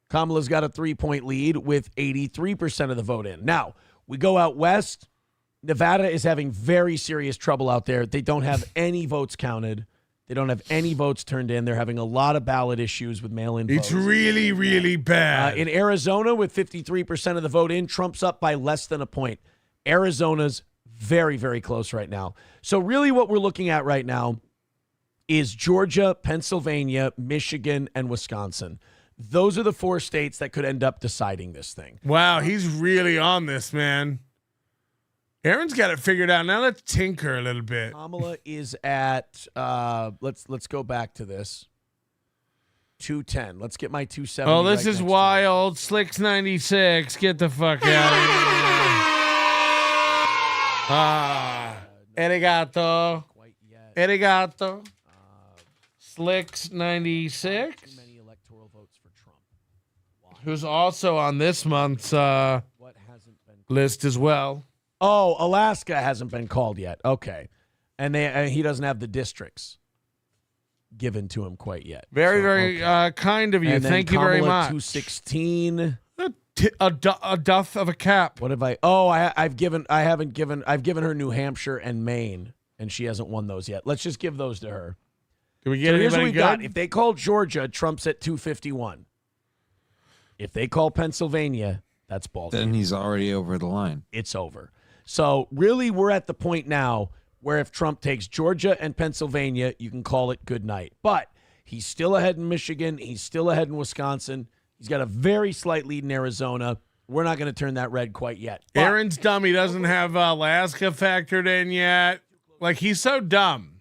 Kamala's got a 3-point lead with 83% of the vote in. Now, we go out west. Nevada is having very serious trouble out there. They don't have any votes counted. They don't have any votes turned in. They're having a lot of ballot issues with mail-in votes. It's really, really bad. In Arizona, with 53% of the vote in, Trump's up by less than a point. Arizona's very, very close right now. So really what we're looking at right now is Georgia, Pennsylvania, Michigan, and Wisconsin. Those are the 4 states that could end up deciding this thing. Wow, he's really on this, man. Aaron's got it figured out. Now let's tinker a little bit. Kamala is at let's go back to this. 210. Let's get my 270. Oh, this is wild. Slicks 96. Get the fuck out of here. Arigato. Arigato. Slicks 96. Many electoral votes for Trump. Who's also on this month's list as well. Oh, Alaska hasn't been called yet. Okay. And he doesn't have the districts given to him quite yet. Very kind of you. And then Thank you very Kamala, much. 216. A doth of a cap. What have I? Oh, I've given her New Hampshire and Maine, and she hasn't won those yet. Let's just give those to her. Can we get here's what anybody we good? got. If they call Georgia, Trump's at 251. If they call Pennsylvania, that's ball game. Then he's already over the line. It's over. So really, we're at the point now where if Trump takes Georgia and Pennsylvania, you can call it good night. But he's still ahead in Michigan. He's still ahead in Wisconsin. He's got a very slight lead in Arizona. We're not going to turn that red quite yet. But Aaron's dumb. He doesn't have Alaska factored in yet. Like, he's so dumb.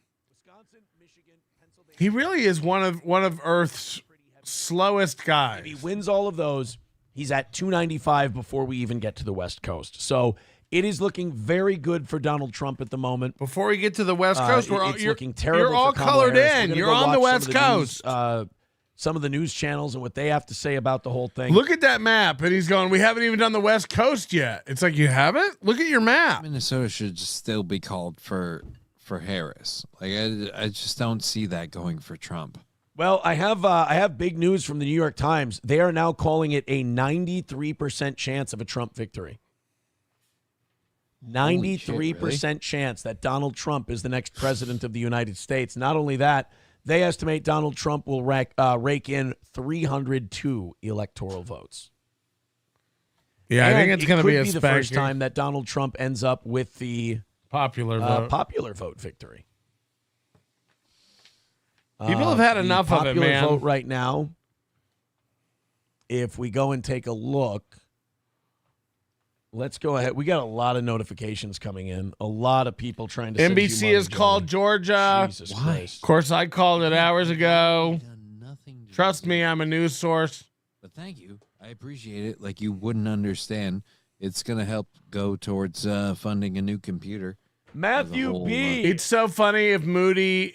He really is one of Earth's slowest guys. if he wins all of those, he's at 295 before we even get to the West Coast. So It is looking very good for Donald Trump at the moment. Before we get to the West Coast, it's looking terrible. You're all for Kamala colored Harris. in. You're on the West Coast. Some of the news channels and what they have to say about the whole thing. Look at that map, and he's going, we haven't even done the West Coast yet. It's like, you haven't? Look at your map. Minnesota should still be called for Harris. Like I just don't see that going for Trump. Well, I have big news from the New York Times. They are now calling it a 93% chance of a Trump victory. 93% chance that Donald Trump is the next president of the United States. Not only that, they estimate Donald Trump will rake in 302 electoral votes. Yeah, I think it's going to be a the first time that Donald Trump ends up with the popular vote victory. People have had enough of it, man. Popular vote right now, if we go and take a look, let's go ahead. We got a lot of notifications coming in. A lot of people trying to send NBC has called Georgia. Jesus Christ. Of course, I called it hours ago. Trust me, I'm a news source. But thank you. I appreciate it. Like you wouldn't understand. It's going to help go towards funding a new computer. Matthew B. It's so funny if Mubi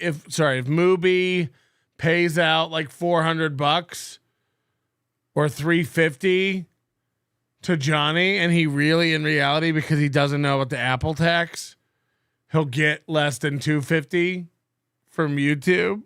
pays out like $400 or $350 to Johnny, and he really, in reality, because he doesn't know about the Apple tax, he'll get less than $250 from YouTube.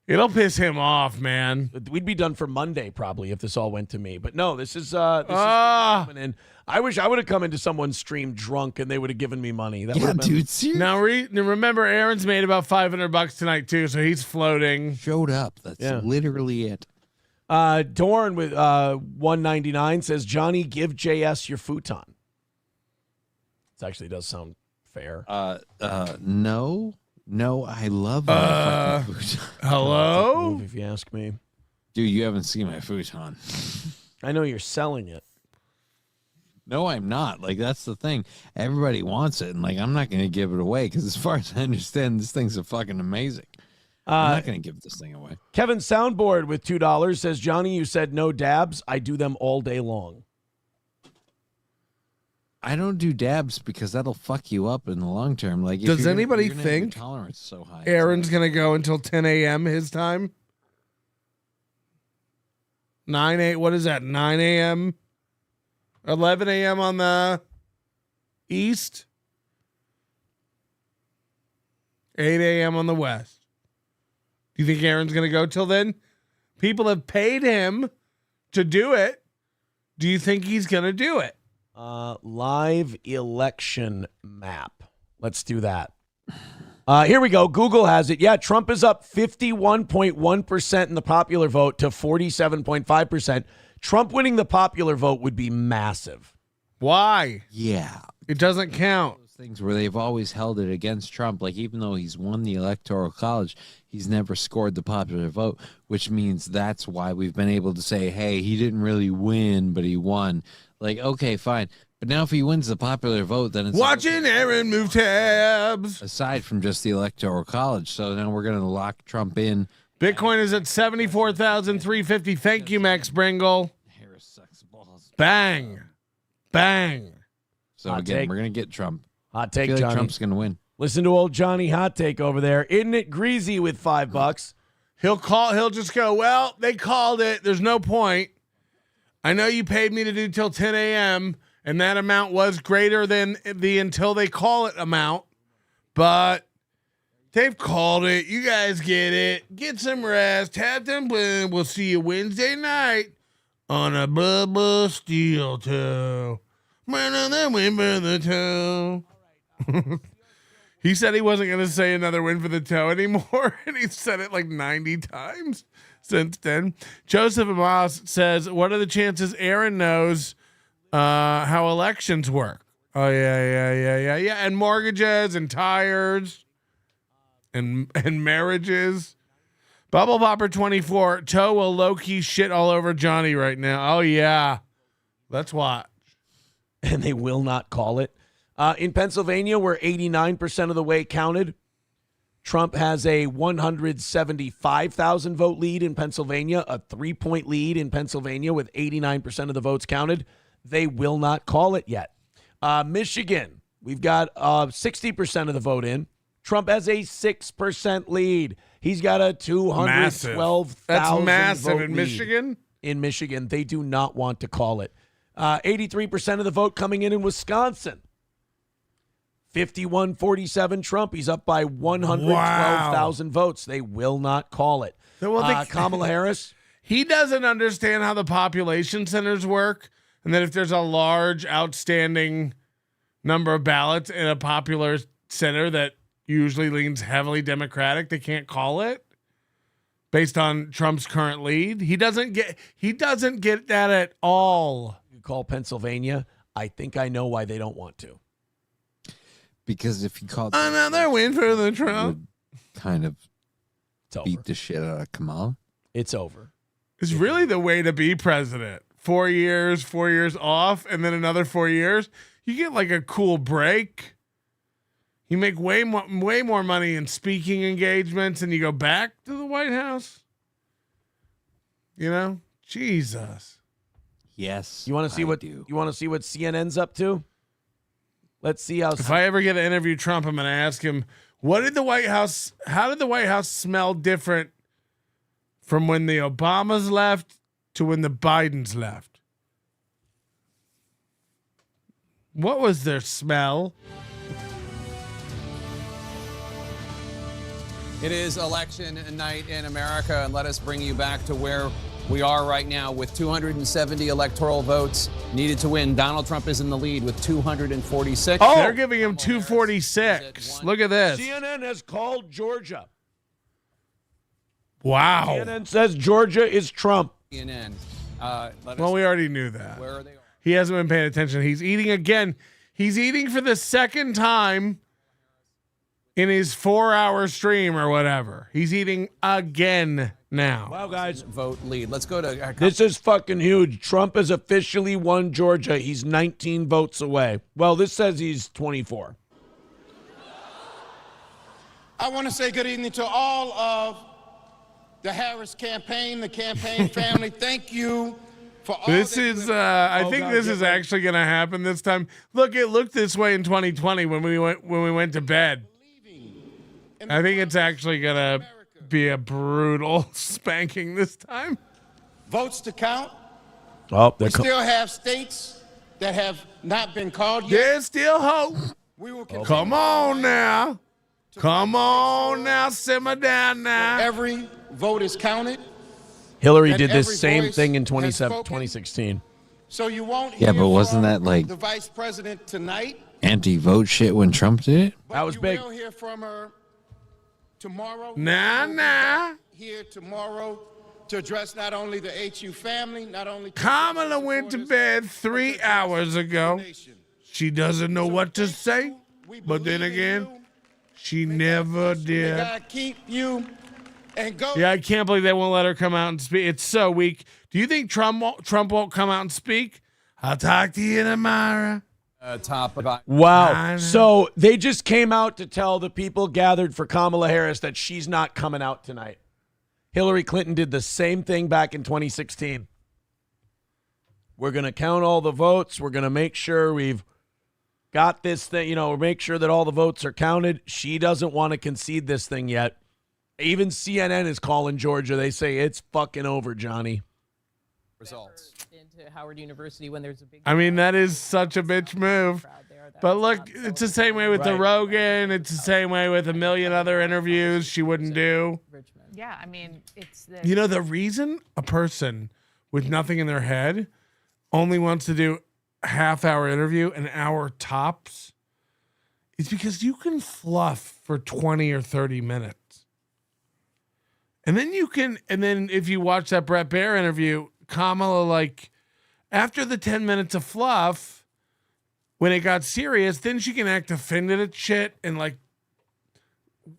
It'll piss him off, man. We'd be done for Monday probably if this all went to me. But no, this is coming in. I wish I would have come into someone's stream drunk and they would have given me money. That Yeah, dude. Now remember, Aaron's made about $500 tonight too, so he's floating. Showed up. That's literally it. Dorn with 199 says, Johnny, give JS your futon. This actually does sound fair. No, I love my fucking futon. Hello? Move if you ask me. Dude, you haven't seen my futon. I know you're selling it. No, I'm not. Like, that's the thing. Everybody wants it, and, like, I'm not going to give it away because as far as I understand, this thing's fucking amazing. I'm not going to give this thing away. Kevin Soundboard with $2 says, Johnny, you said no dabs. I do them all day long. I don't do dabs because that'll fuck you up in the long term. Like, does anybody think tolerance so high? Aaron's going to go until 10 a.m. his time? 9 a.m.? 11 a.m. on the east? 8 a.m. on the west. Do you think Aaron's going to go till then? People have paid him to do it. Do you think he's going to do it? Live election map. Let's do that. Here we go. Google has it. Yeah, Trump is up 51.1% in the popular vote to 47.5%. Trump winning the popular vote would be massive. Why? Yeah. It doesn't count. Those things where they've always held it against Trump. Like, even though he's won the Electoral College, he's never scored the popular vote, which means that's why we've been able to say, hey, he didn't really win, but he won. Like, okay, fine. But now if he wins the popular vote, then it's watching Aaron move tabs. Aside from just the Electoral College. So now we're going to lock Trump in. Bitcoin is at 74,350. Thank you, Max Bringle. Harris sucks balls. Bang. Bang. So again, we're going to get Trump. Hot take, I feel like Johnny. Trump's going to win. Listen to old Johnny Hot Take over there. Isn't it greasy with $5? He'll just go, well, they called it. There's no point. I know you paid me to do till 10 a.m., and that amount was greater than the until they call it amount, but they've called it. You guys get it. Get some rest. Have them win. We'll see you Wednesday night on a Bubba Steel Toe. He said he wasn't going to say another win for the toe anymore, and he said it like 90 times since then. Joseph Amos says, what are the chances Aaron knows how elections work? Oh, yeah. And mortgages and tires and marriages. Bubble Popper 24, Toe will low-key shit all over Johnny right now. Oh, yeah. Let's watch. And they will not call it. In Pennsylvania, where 89% of the way counted, Trump has a 175,000 vote lead in Pennsylvania, a 3-point lead in Pennsylvania with 89% of the votes counted. They will not call it yet. Michigan, we've got 60% of the vote in. Trump has a 6% lead. He's got a 212,000 That's massive vote in lead. Michigan? In Michigan, they do not want to call it. 83% of the vote coming in Wisconsin. 51-47 Trump. He's up by 112,000 votes. They will not call it. Kamala Harris. He doesn't understand how the population centers work, and that if there's a large outstanding number of ballots in a popular center that usually leans heavily Democratic, they can't call it based on Trump's current lead. He doesn't get that at all. You call Pennsylvania. I think I know why they don't want to. Because if you called another win for the Trump, kind of beat over. the shit out of Kamala. It's over. It's really the way to be president. 4 years off, and then another 4 years. You get like a cool break. You make way more money in speaking engagements, and you go back to the White House. You know, Jesus. Yes. You want to see what CNN's up to? Let's see how. If I ever get to interview Trump, I'm going to ask him, how did the White House smell different from when the Obamas left to when the Bidens left? What was their smell? It is election night in America, and let us bring you back to where we are right now with 270 electoral votes needed to win. Donald Trump is in the lead with 246. Oh, they're giving him 246. Look at this. CNN has called Georgia. Wow. CNN says Georgia is Trump. CNN. Well, we already knew that. Where are they? He hasn't been paying attention. He's eating again. He's eating for the second time in his 4-hour stream or whatever. He's eating again now. Wow, guys. Vote lead. Let's go to... This is fucking huge. Trump has officially won Georgia. He's 19 votes away. Well, this says he's 24. I want to say good evening to all of the Harris campaign, the campaign family. Thank you for all This is, I think this is actually going to happen this time. Look, it looked this way in 2020 when we went to bed. I think it's actually going to be a brutal spanking this time. Votes to count. Oh, we still have states that have not been called yet. There's still hope. We will Come on now. Come on now. Simmer down now. Every vote is counted. Hillary and did this every same voice thing in has 2016. So you won't Yeah, hear but wasn't from that like the vice president tonight? anti-vote shit when Trump did it? That was big. We'll hear from her tomorrow. Nah. Here tomorrow to address not only the HU family, not only Kamala went to bed 3 hours ago. She doesn't know what to say, but then again, she never did. God keep you and go. Yeah, I can't believe they won't let her come out and speak. It's so weak. Do you think Trump won't come out and speak? I'll talk to you tomorrow. Wow. So they just came out to tell the people gathered for Kamala Harris that she's not coming out tonight. Hillary Clinton did the same thing back in 2016. We're going to count all the votes. We're going to make sure we've got this thing, make sure that all the votes are counted. She doesn't want to concede this thing yet. Even CNN is calling Georgia. They say it's fucking over, Johnny. Results. Into Howard University when there's a big. I mean, that is such a bitch move. But look, it's the same way with the Rogan. It's the same way with a million other interviews she wouldn't do. Yeah, I mean, it's the. You know, the reason a person with nothing in their head only wants to do a half-hour interview, an hour tops, is because you can fluff for 20 or 30 minutes. And then if you watch that Brett Baer interview, Kamala, after the 10 minutes of fluff, when it got serious, then she can act offended at shit and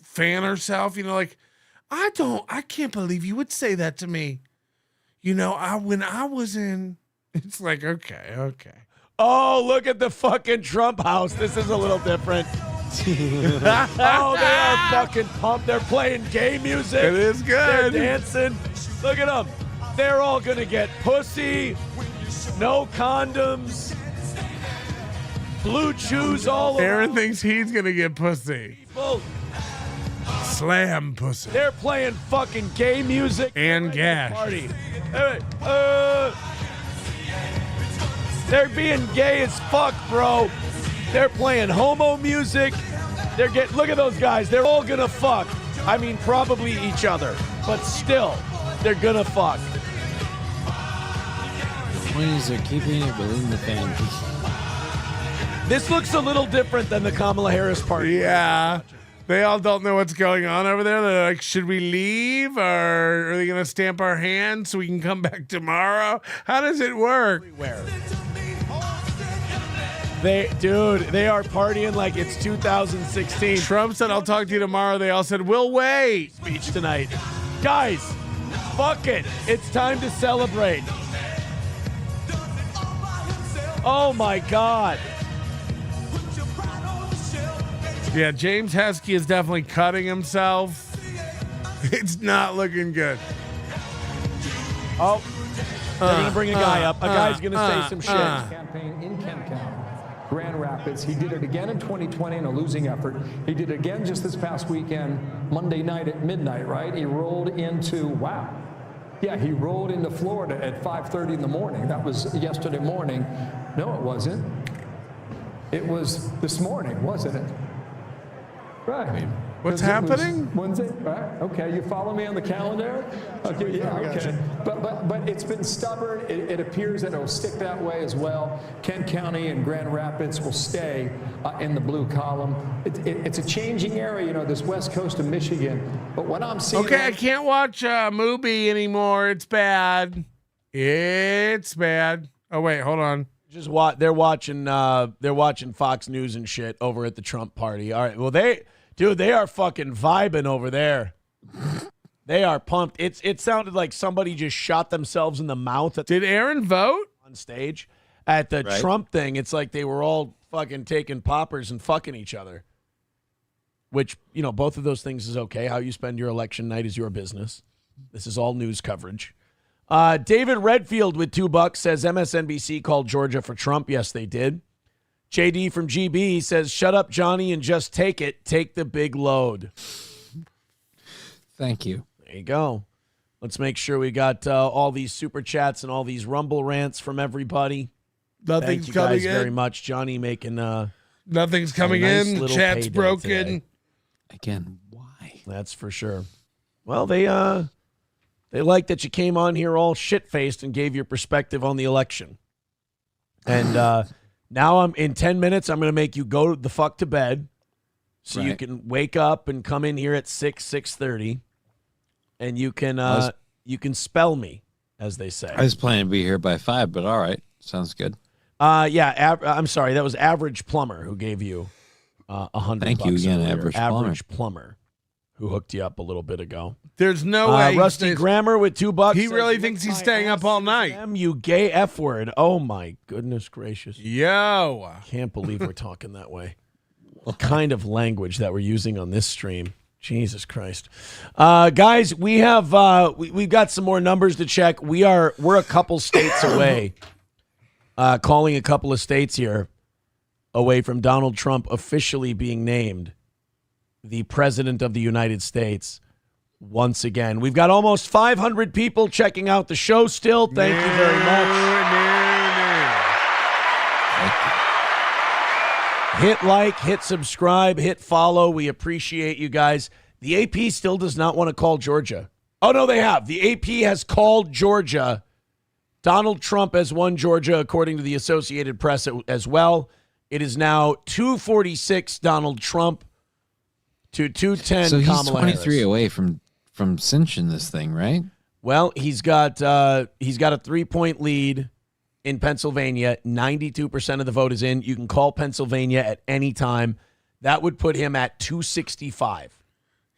fan herself, I can't believe you would say that to me. When I was in, it's like, okay. Oh, look at the fucking Trump house. This is a little different. Oh, they are fucking pumped. They're playing gay music. It is good. They're dancing. Look at them. They're all going to get pussy. No condoms. Blue chews all over. Aaron thinks he's going to get pussy. Slam pussy. They're playing fucking gay music. And gash. Party. They're being gay as fuck, bro. They're playing homo music. Look at those guys. They're all gonna fuck. I mean, probably each other, but still, they're gonna fuck. The point is they're keeping it within the family. This looks a little different than the Kamala Harris party. Yeah. They all don't know what's going on over there. They're like, should we leave, or are they going to stamp our hands so we can come back tomorrow? How does it work? They are partying like it's 2016. Trump said, I'll talk to you tomorrow. They all said, we'll wait. Speech tonight. Guys, fuck it. It's time to celebrate. Oh, my God. Yeah, James Heskey is definitely cutting himself. It's not looking good. Oh, they're going to bring a guy up. A guy's going to say some shit. Campaign in Kent County, Grand Rapids. He did it again in 2020 in a losing effort. He did it again just this past weekend, Monday night at midnight, right? He rolled into, he rolled into Florida at 5:30 in the morning. That was yesterday morning. No, it wasn't. It was this morning, wasn't it? Right. What's happening? Wednesday, right? Okay, you follow me on the calendar? Okay, yeah, okay. But it's been stubborn. It appears that it'll stick that way as well. Kent County and Grand Rapids will stay in the blue column. It's a changing area, you know, this west coast of Michigan. But what I'm seeing... Okay, I can't watch Mubi anymore. It's bad. It's bad. Oh, wait, hold on. They're watching Fox News and shit over at the Trump party. All right, well, they are fucking vibing over there. They are pumped. It sounded like somebody just shot themselves in the mouth. Did Aaron vote? On stage at the Trump thing. It's like they were all fucking taking poppers and fucking each other. Which, you know, both of those things is okay. How you spend your election night is your business. This is all news coverage. David Redfield with $2 says MSNBC called Georgia for Trump. Yes, they did. JD from GB says, shut up, Johnny, and just take it. Take the big load. Thank you. There you go. Let's make sure we got all these super chats and all these Rumble rants from everybody. Nothing's Thank you coming guys in. very much. Johnny making nothing's coming nice in. little Chat's payday broken. today. Again, why? That's for sure. Well, they like that you came on here all shit-faced and gave your perspective on the election. And now in 10 minutes, I'm going to make you go the fuck to bed so you can wake up and come in here at 6:30, and you can spell me, as they say. I was planning to be here by 5, but all right. Sounds good. I'm sorry. That was Average Plumber who gave you $100. Thank you again, earlier. Average Plumber, who hooked you up a little bit ago. There's no way. Rusty Grammar with $2. He really thinks he's staying up all night. You gay F word. Oh, my goodness gracious. Yo. Can't believe we're talking that way. What kind of language that we're using on this stream. Jesus Christ. Guys, we have we've got some more numbers to check. We're a couple states away. Calling a couple of states here away from Donald Trump officially being named the President of the United States once again. We've got almost 500 people checking out the show still. Thank you very much. Hit like, hit subscribe, hit follow. We appreciate you guys. The AP still does not want to call Georgia. Oh, no, they have. The AP has called Georgia. Donald Trump has won Georgia, according to the Associated Press as well. It is now 246 Donald Trump to 210 so Kamala he's 23 Harris. away from cinching this thing, right? Well, he's got a 3-point lead in Pennsylvania. 92% of the vote is in. You can call Pennsylvania at any time. That would put him at 265.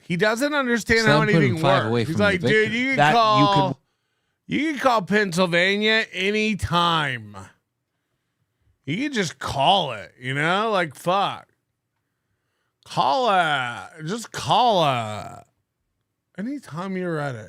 He doesn't understand So how that'd put him anything 5 works. away He's from like, the dude, victory. you That can call Pennsylvania anytime. You can just call it, you know? Like, fuck. Call it. Just call it. Anytime you're ready.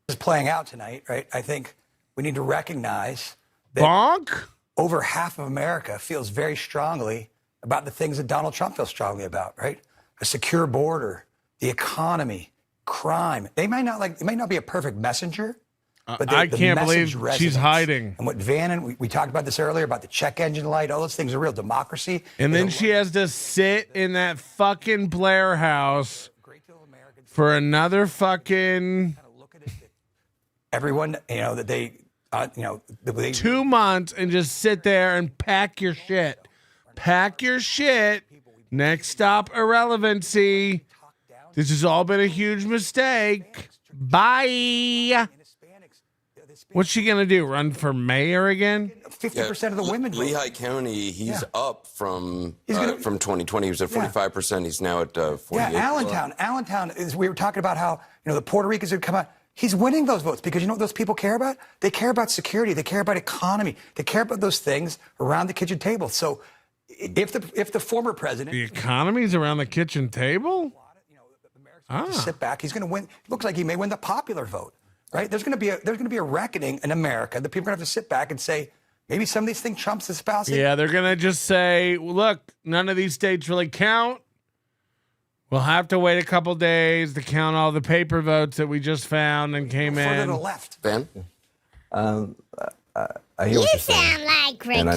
Is playing out tonight, right? I think we need to recognize that Bonk? over half of America feels very strongly about the things that Donald Trump feels strongly about, right? A secure border, the economy, crime. It might not be a perfect messenger, but I the can't message believe she's resonates. hiding. And what Vannon, we talked about this earlier about the check engine light, all those things are real. Democracy. And then she has to sit in that fucking Blair house for another fucking everyone, that they 2 months and just sit there and pack your shit. Pack your shit. Next stop, irrelevancy. This has all been a huge mistake. Bye. What's she gonna do? Run for mayor again? 50% of the women. Lehigh County, he's up from 2020. He was at 45%. He's now at 48%. Yeah, Allentown is. We were talking about how the Puerto Ricans would come out. He's winning those votes because you know what those people care about? They care about security. They care about economy. They care about those things around the kitchen table. So if the former president, the economy's around the kitchen table. Sit back. He's going to win. It looks like he may win the popular vote. Right? There's going to be a reckoning in America that people are going to have to sit back and say, maybe some of these things Trump's espousing. Yeah, they're going to just say, look, none of these states really count. We'll have to wait a couple days to count all the paper votes that we just found and came in. Further to the left. Ben? I hear what you're saying. Like and I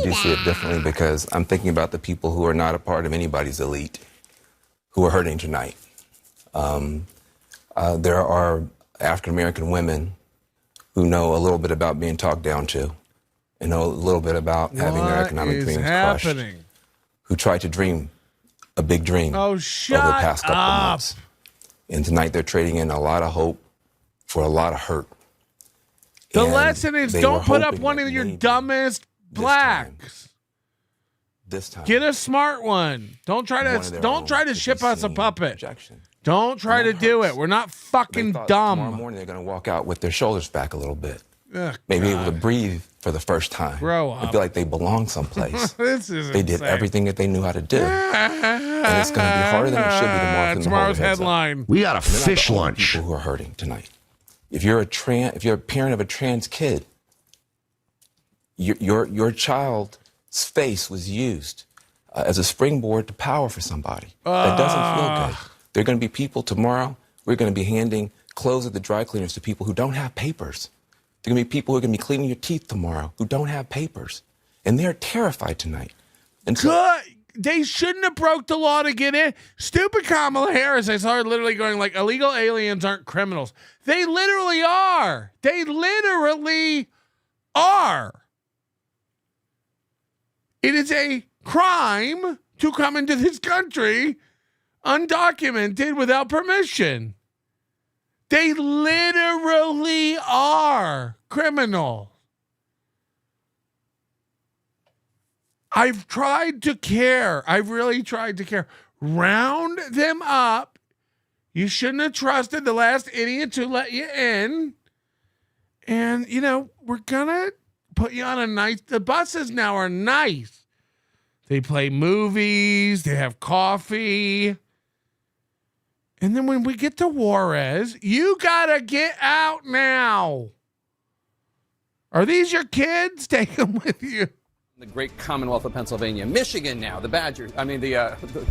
do see it differently because I'm thinking about the people who are not a part of anybody's elite who are hurting tonight. There are African-American women who know a little bit about being talked down to and know a little bit about having their economic dreams crushed, who tried to dream a big dream over the past couple of months. And tonight they're trading in a lot of hope for a lot of hurt. The And lesson is they don't were put up hoping one that of your maybe dumbest blacks. This time. Get a smart one. Don't try to ship us a puppet. Don't try to do it. We're not fucking dumb. Tomorrow morning they're going to walk out with their shoulders back a little bit. Ugh, Maybe God. able to breathe for the first time. Grow And up. feel like they belong someplace. This is They did insane. everything that they knew how to do. And it's going to be harder than it should be tomorrow. for them to hold Tomorrow's their heads up. headline. We got a And they're not fish the only lunch. People who are hurting tonight. If you're a parent of a trans kid, your child's face was used as a springboard to power for somebody. That doesn't feel good. There are going to be people tomorrow. We're going to be handing clothes at the dry cleaners to people who don't have papers. There are going to be people who are going to be cleaning your teeth tomorrow who don't have papers, and they're terrified tonight. And so, Good. They shouldn't have broke the law to get in. Stupid Kamala Harris. I saw her literally going like, illegal aliens aren't criminals. They literally are. They literally are. It is a crime to come into this country undocumented without permission. They literally are criminals. I've tried to care. I've really tried to care. Round them up. You shouldn't have trusted the last idiots who let you in. And, we're going to put you on a nice... The buses now are nice. They play movies. They have coffee. And then when we get to Juarez, you got to get out now. Are these your kids? Take them with you. The great Commonwealth of Pennsylvania. Michigan now, the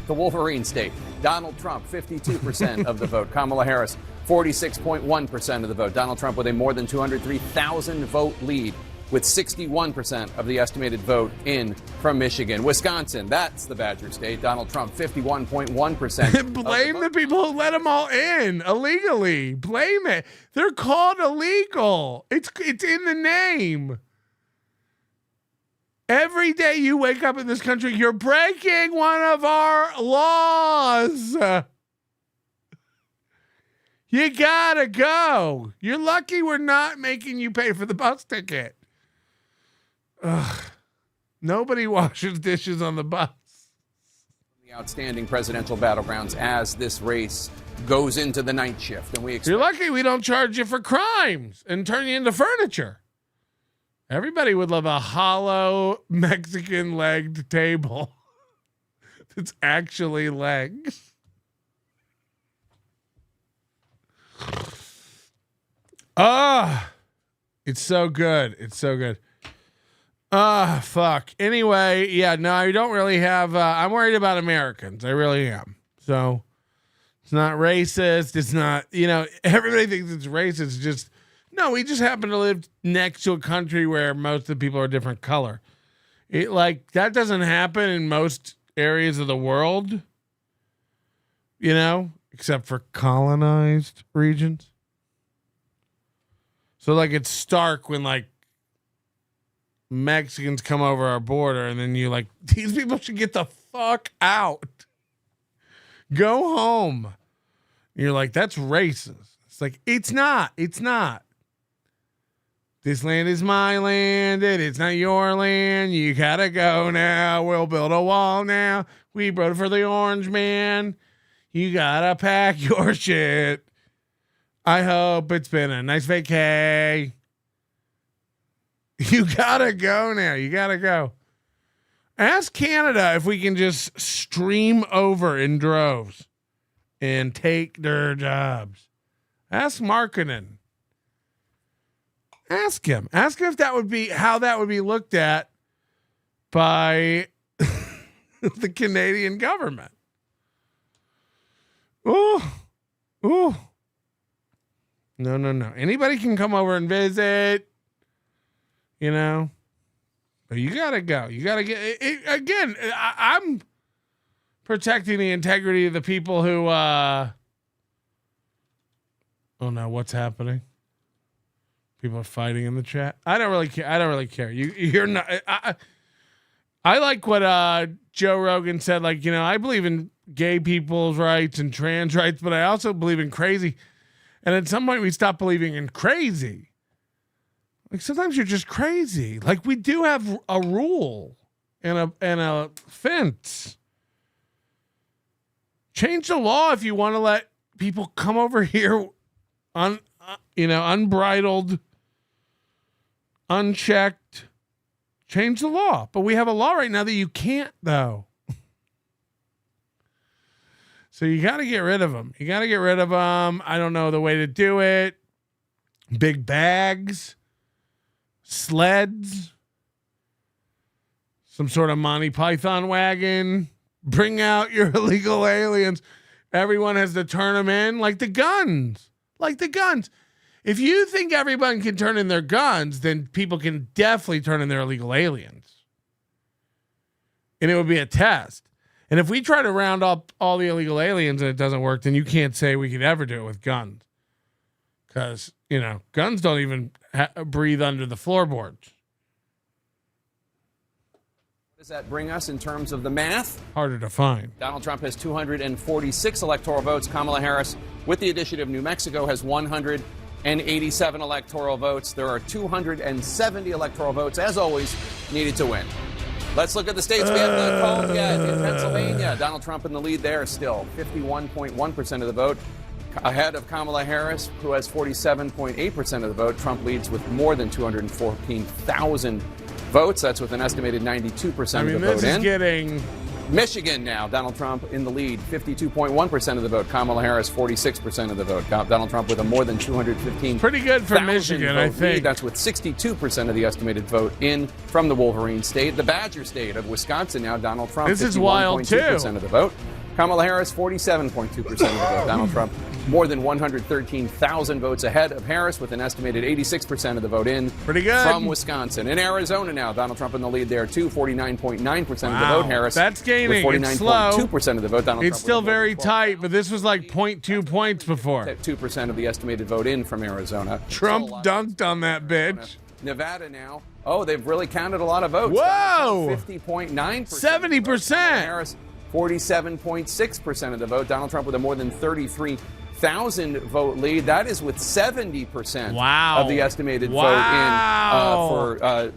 Wolverine state. Donald Trump, 52% of the vote. Kamala Harris, 46.1% of the vote. Donald Trump with a more than 203,000 vote lead, with 61% of the estimated vote in from Michigan. Wisconsin, that's the Badger state. Donald Trump, 51.1%. Blame the people who let them all in illegally. Blame it. They're called illegal. It's in the name. Every day you wake up in this country, you're breaking one of our laws. You gotta go. You're lucky we're not making you pay for the bus ticket. Ugh. Nobody washes dishes on the bus. The outstanding presidential battlegrounds as this race goes into the night shift. And You're lucky we don't charge you for crimes and turn you into furniture. Everybody would love a hollow Mexican-legged table that's actually legs. It's so good. It's so good. Fuck. Anyway, yeah, no, I don't really have, I'm worried about Americans. I really am. So it's not racist. It's not, everybody thinks it's racist. It's just, no, we just happen to live next to a country where most of the people are a different color. That doesn't happen in most areas of the world, except for colonized regions. So, it's stark when, Mexicans come over our border and then you these people should get the fuck out. Go home. And you're like, that's racist. It's it's not. It's not. This land is my land. It's not your land. You gotta go now. We'll build a wall now. We voted for the orange man. You gotta pack your shit. I hope it's been a nice vacay. You gotta go now. You gotta go. Ask Canada if we can just stream over in droves and take their jobs. Ask Markkinen. Ask him. Ask him if that would be how that would be looked at by the Canadian government. Ooh. Ooh. No. Anybody can come over and visit. But you gotta go. You gotta get it, again. I'm protecting the integrity of the people who. Oh no, what's happening? People are fighting in the chat. I don't really care. You're not. I like what Joe Rogan said. I believe in gay people's rights and trans rights, but I also believe in crazy. And at some point, we stop believing in crazy. Sometimes you're just crazy. We do have a rule and a fence. Change the law if you want to let people come over here unbridled, unchecked. Change the law. But we have a law right now that you can't, though. So you got to get rid of them. I don't know the way to do it. Big bags. Sleds, some sort of Monty Python wagon, bring out your illegal aliens. Everyone has to turn them in like the guns. If you think everyone can turn in their guns, then people can definitely turn in their illegal aliens. And it would be a test. And if we try to round up all the illegal aliens and it doesn't work, then you can't say we could ever do it with guns. Because, guns don't even breathe under the floorboards. What does that bring us in terms of the math? Harder to find. Donald Trump has 246 electoral votes. Kamala Harris, with the addition of New Mexico, has 187 electoral votes. There are 270 electoral votes, as always, needed to win. Let's look at the states we have not called yet. In Pennsylvania, Donald Trump in the lead there still, 51.1% of the vote. Ahead of Kamala Harris, who has 47.8% of the vote. Trump leads with more than 214,000 votes. That's with an estimated 92% of the vote this is getting... Michigan now, Donald Trump in the lead, 52.1% of the vote. Kamala Harris, 46% of the vote. Donald Trump with a more than 215. Pretty good for Michigan, I think. Lead. That's with 62% of the estimated vote in from the Wolverine state. The Badger state of Wisconsin now, Donald Trump, this is wild, too. 51.2% of the vote. Kamala Harris, 47.2% of the vote. Donald Trump, more than 113,000 votes ahead of Harris with an estimated 86% of the vote in. Pretty good. From Wisconsin. In Arizona now, Donald Trump in the lead there too, 49.9% of the vote. Harris, that's gaining. with 49.2% of the vote. Donald It's Trump still very tight, but this was 0.2 points before. 2% of the estimated vote in from Arizona. Trump dunked on that bitch. Nevada now. Oh, they've really counted a lot of votes. Whoa! 50.9%. 70%. Harris, 47.6% of the vote. Donald Trump with a more than 33,000 vote lead. That is with 70% of the estimated vote in for.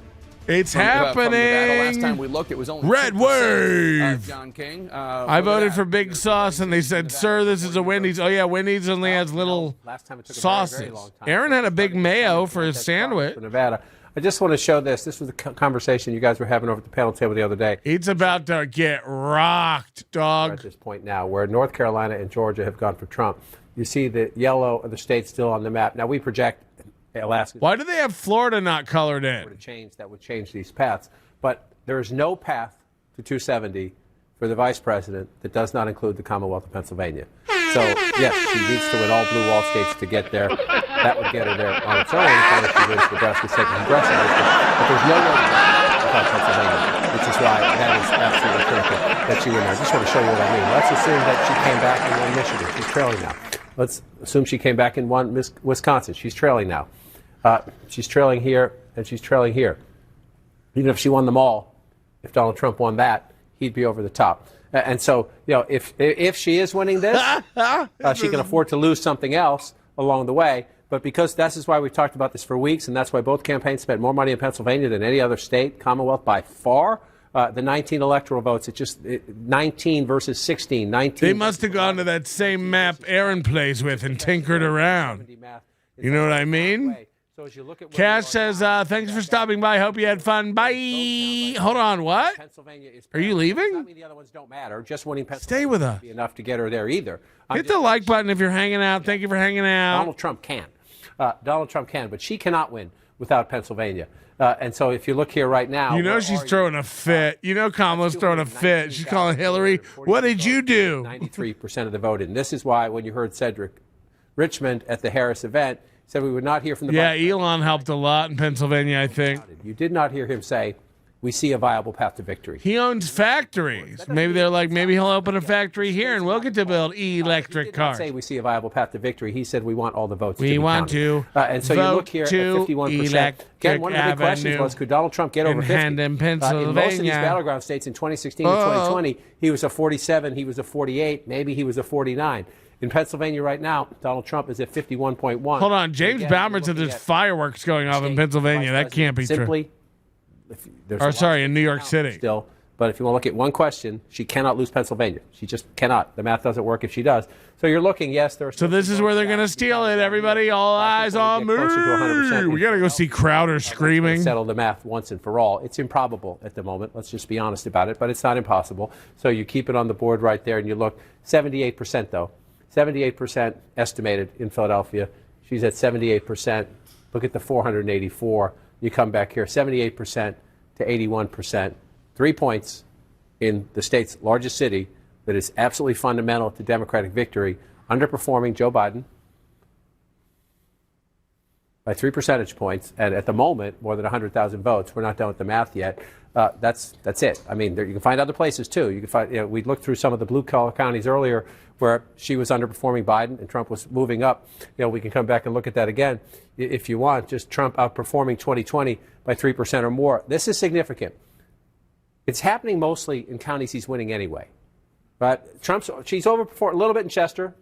It's happening. From Nevada. Last time we looked, it was only Red 2%. Wave. John King. I voted for Big Sauce, and they said, "Sir, this is a Wendy's." Oh yeah, Wendy's only has little sauces. very long time. Aaron had a big mayo for his sandwich. For Nevada. I just want to show this. This was the conversation you guys were having over at the panel table the other day. It's about to get rocked, dog. We're at this point now where North Carolina and Georgia have gone for Trump. You see the yellow of the states still on the map. Now we project Alaska. Why do they have Florida not colored in? That would change these paths. But there is no path to 270 for the vice president that does not include the Commonwealth of Pennsylvania. So, yes, she needs to win all blue wall states to get there. That would get her there on its own if she wins Nebraska's second congressional district. But there's no way without Pennsylvania, which is why that is absolutely critical that she win there. I just want to show you what I mean. Let's assume that she came back and won Michigan. She's trailing now. Let's assume she came back and won Wisconsin. She's trailing now. She's trailing here, and she's trailing here. Even if she won them all, if Donald Trump won that, he'd be over the top. And so, if she is winning this, she can afford to lose something else along the way. But because this is why we've talked about this for weeks, and that's why both campaigns spent more money in Pennsylvania than any other state, Commonwealth by far. The 19 electoral votes, 19 versus 16. 19. They must have gone to that same map Aaron plays with and tinkered around. You know what I mean? Cash says, thanks for stopping by. Hope you had fun. Bye. Hold on, what? Are you leaving? The other ones don't matter. Just winning Stay Pennsylvania with us. won't be enough to get her there either. Hit the like button if you're hanging out. Thank you for hanging out. Donald Trump can. Donald Trump can, but she cannot win without Pennsylvania. And so if you look here right now. You know she's throwing a fit. You know Kamala's throwing a fit. She's calling Hillary, what did you do? 93% of the vote. And this is why when you heard Cedric Richmond at the Harris event, said we would not hear from the Elon helped a lot in Pennsylvania, I think. You did not hear him say, we see a viable path to victory. He owns factories. Maybe they're like, maybe he'll open a factory here and we'll get to build electric cars. He did not say we see a viable path to victory. He said we want all the votes we to be want counted. to And so you look here at 51%. Again, one of the big questions was, could Donald Trump get over 50? In Pennsylvania. In most of these battleground states in 2016 and 2020, he was a 47, he was a 48, maybe he was a 49. In Pennsylvania right now, Donald Trump is at 51.1. Hold on. James Baumer said there's fireworks going off in Pennsylvania. That can't be true. In New York City. Still, but if you want to look at one question, she cannot lose Pennsylvania. She just cannot. The math doesn't work if she does. So you're looking, yes, So this is where they're going to steal it, everybody. All eyes on me. We got to go see Crowder screaming. Settle the math once and for all. It's improbable at the moment. Let's just be honest about it, but it's not impossible. So you keep it on the board right there and you look. 78% though. 78% estimated in Philadelphia. She's at 78%. Look at the 484. You come back here, 78% to 81%. 3 points in the state's largest city that is absolutely fundamental to Democratic victory, underperforming Joe Biden by 3 percentage points. And at the moment, more than 100,000 votes. We're not done with the math yet. That's it. I mean, you can find other places too. You can find. We looked through some of the blue-collar counties earlier where she was underperforming Biden and Trump was moving up. We can come back and look at that again if you want. Just Trump outperforming 2020 by 3% or more. This is significant. It's happening mostly in counties he's winning anyway. But she's overperformed a little bit in Chester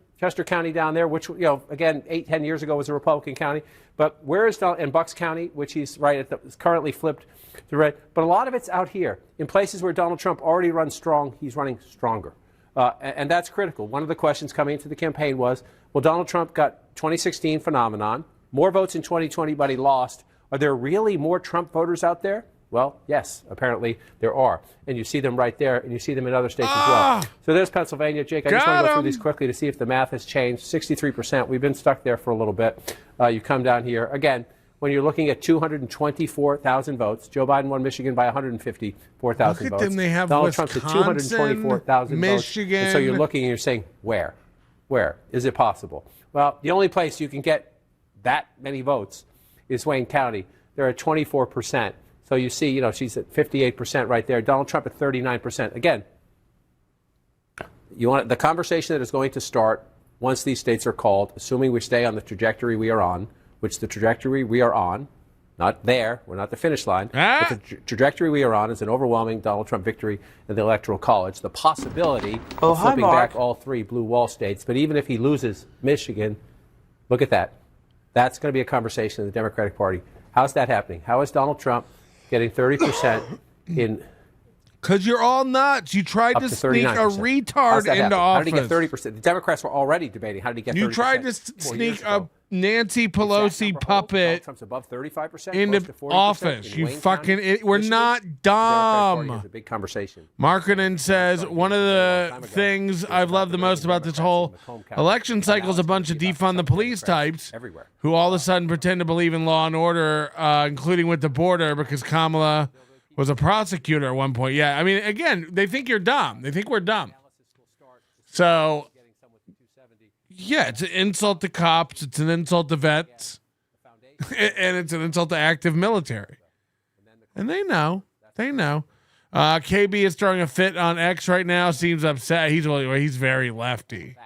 County down there, which, again, 8-10 years ago was a Republican county. But where is in Bucks County, which he's is currently flipped to red. But a lot of it's out here in places where Donald Trump already runs strong. He's running stronger. And that's critical. One of the questions coming into the campaign was, well, Donald Trump got 2016 phenomenon, more votes in 2020, but he lost. Are there really more Trump voters out there? Well, yes, apparently there are. And you see them right there, and you see them in other states as well. So there's Pennsylvania. Jake, I just want to go through these quickly to see if the math has changed. 63%. We've been stuck there for a little bit. You come down here. Again, when you're looking at 224,000 votes, Joe Biden won Michigan by 154,000 votes. Look at them. They have Donald Wisconsin, Trump's at 224,000 Michigan. votes. And so you're looking and you're saying, where? Where? Is it possible? Well, the only place you can get that many votes is Wayne County. They're at 24%. So you see, she's at 58% right there. Donald Trump at 39%. Again, you want the conversation that is going to start once these states are called, assuming we stay on the trajectory we are on, which the trajectory we are on, not there, we're not the finish line, but the trajectory we are on is an overwhelming Donald Trump victory in the Electoral College. The possibility of flipping back all 3 blue wall states. But even if he loses Michigan, look at that. That's going to be a conversation in the Democratic Party. How's that happening? How is Donald Trump getting 30% in? Because you're all nuts. You tried to sneak a retard into office. How did he get 30%? The Democrats were already debating. How did he get 30%? You tried to sneak a Nancy Pelosi puppet Trump's above 35%, into close to 40% office. in You Wayne fucking County, we're Michigan. not The Democratic Party dumb. has a big conversation. Markkinen says one of the things I've loved the most about this whole election cycle is a bunch of defund the police types who all of a sudden pretend to believe in law and order, including with the border, because Kamala was a prosecutor at one point. Yeah, I mean, again, they think you're dumb. They think we're dumb. So, yeah, it's an insult to cops. It's an insult to vets. And it's an insult to active military. And they know. They know. KB is throwing a fit on X right now. Seems upset. He's very lefty.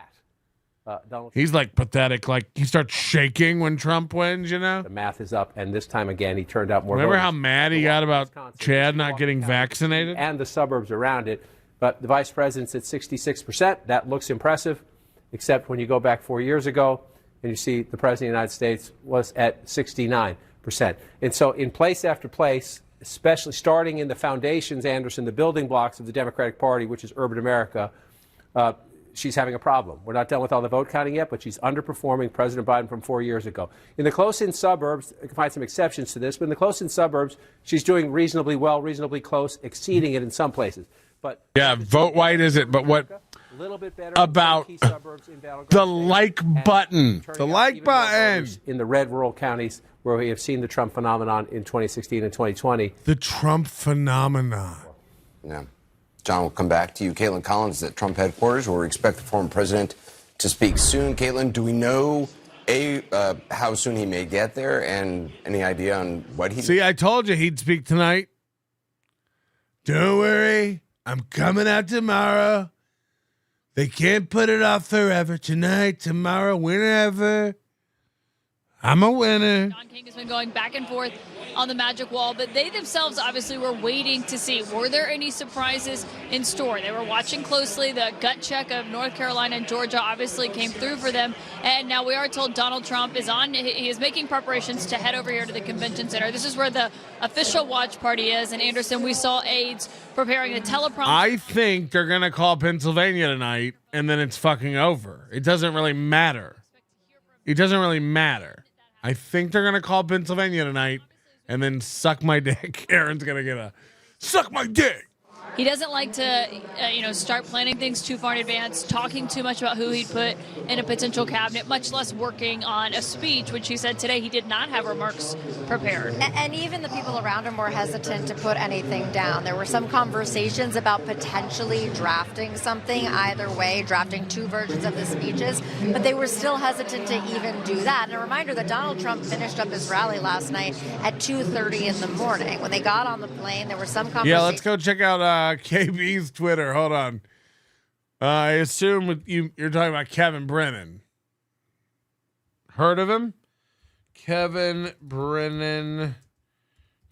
He's like pathetic. Like he starts shaking when Trump wins, you know? The math is up, and this time again, he turned out more Remember voters. how mad he got about Chad not getting vaccinated? And the suburbs around it. But the vice president's at 66%. That looks impressive, except when you go back 4 years ago and you see the president of the United States was at 69%. And so in place after place, especially starting in the foundations, Anderson, the building blocks of the Democratic Party, which is urban America, she's having a problem. We're not done with all the vote counting yet, but she's underperforming President Biden from 4 years ago. In the close-in suburbs, I can find some exceptions to this, but in the close-in suburbs, she's doing reasonably well, reasonably close, exceeding it in some places. But yeah, vote white is it, but what little bit better about the like button? The like button in the red rural counties where we have seen the Trump phenomenon in 2016 and 2020. The Trump phenomenon. Yeah. John, we'll come back to you. Caitlin Collins at Trump headquarters, where we expect the former president to speak soon. Caitlin, do we know how soon he may get there, and any idea on what he? See, I told you he'd speak tonight. Don't worry, I'm coming out tomorrow. They can't put it off forever. Tonight, tomorrow, whenever. I'm a winner. John King has been going back and forth on the magic wall, but they themselves obviously were waiting to see, were there any surprises in store? They were watching closely. The gut check of North Carolina and Georgia obviously came through for them. And now we are told Donald Trump is he is making preparations to head over here to the convention center. This is where the official watch party is. And Anderson, we saw aides preparing a teleprompter. I think they're going to call Pennsylvania tonight, and then it's fucking over. It doesn't really matter. It doesn't really matter. I think they're going to call Pennsylvania tonight and then suck my dick. Aaron's going to get a suck my dick. He doesn't like to, start planning things too far in advance, talking too much about who he'd put in a potential cabinet, much less working on a speech, which he said today he did not have remarks prepared. And even the people around him were hesitant to put anything down. There were some conversations about potentially drafting something either way, drafting two versions of the speeches, but they were still hesitant to even do that. And a reminder that Donald Trump finished up his rally last night at 2:30 in the morning. When they got on the plane, there were some conversations. Yeah, let's go check out KB's Twitter. Hold on. I assume you're talking about Kevin Brennan. Heard of him? Kevin Brennan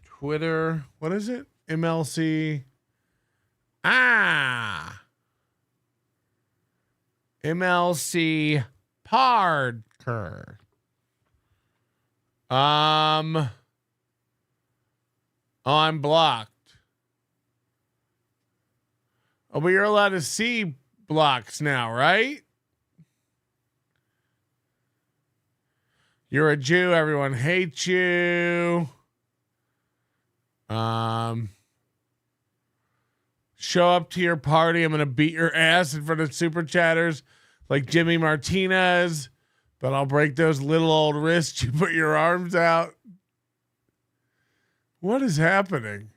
Twitter. What is it? MLC. MLC Parker. I'm blocked. Oh, but you're allowed to see blocks now, right? You're a Jew. Everyone hates you. Show up to your party. I'm going to beat your ass in front of super chatters like Jimmy Martinez, but I'll break those little old wrists. You put your arms out. What is happening?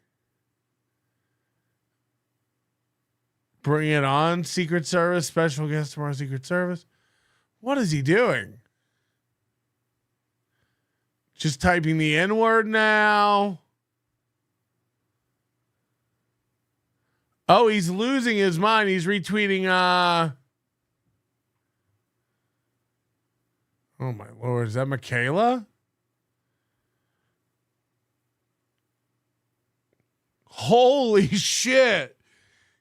Bring it on, Secret Service. Special guest tomorrow, Secret Service. What is he doing? Just typing the N-word now. Oh, he's losing his mind. He's retweeting, oh my Lord, is that Michaela? Holy shit.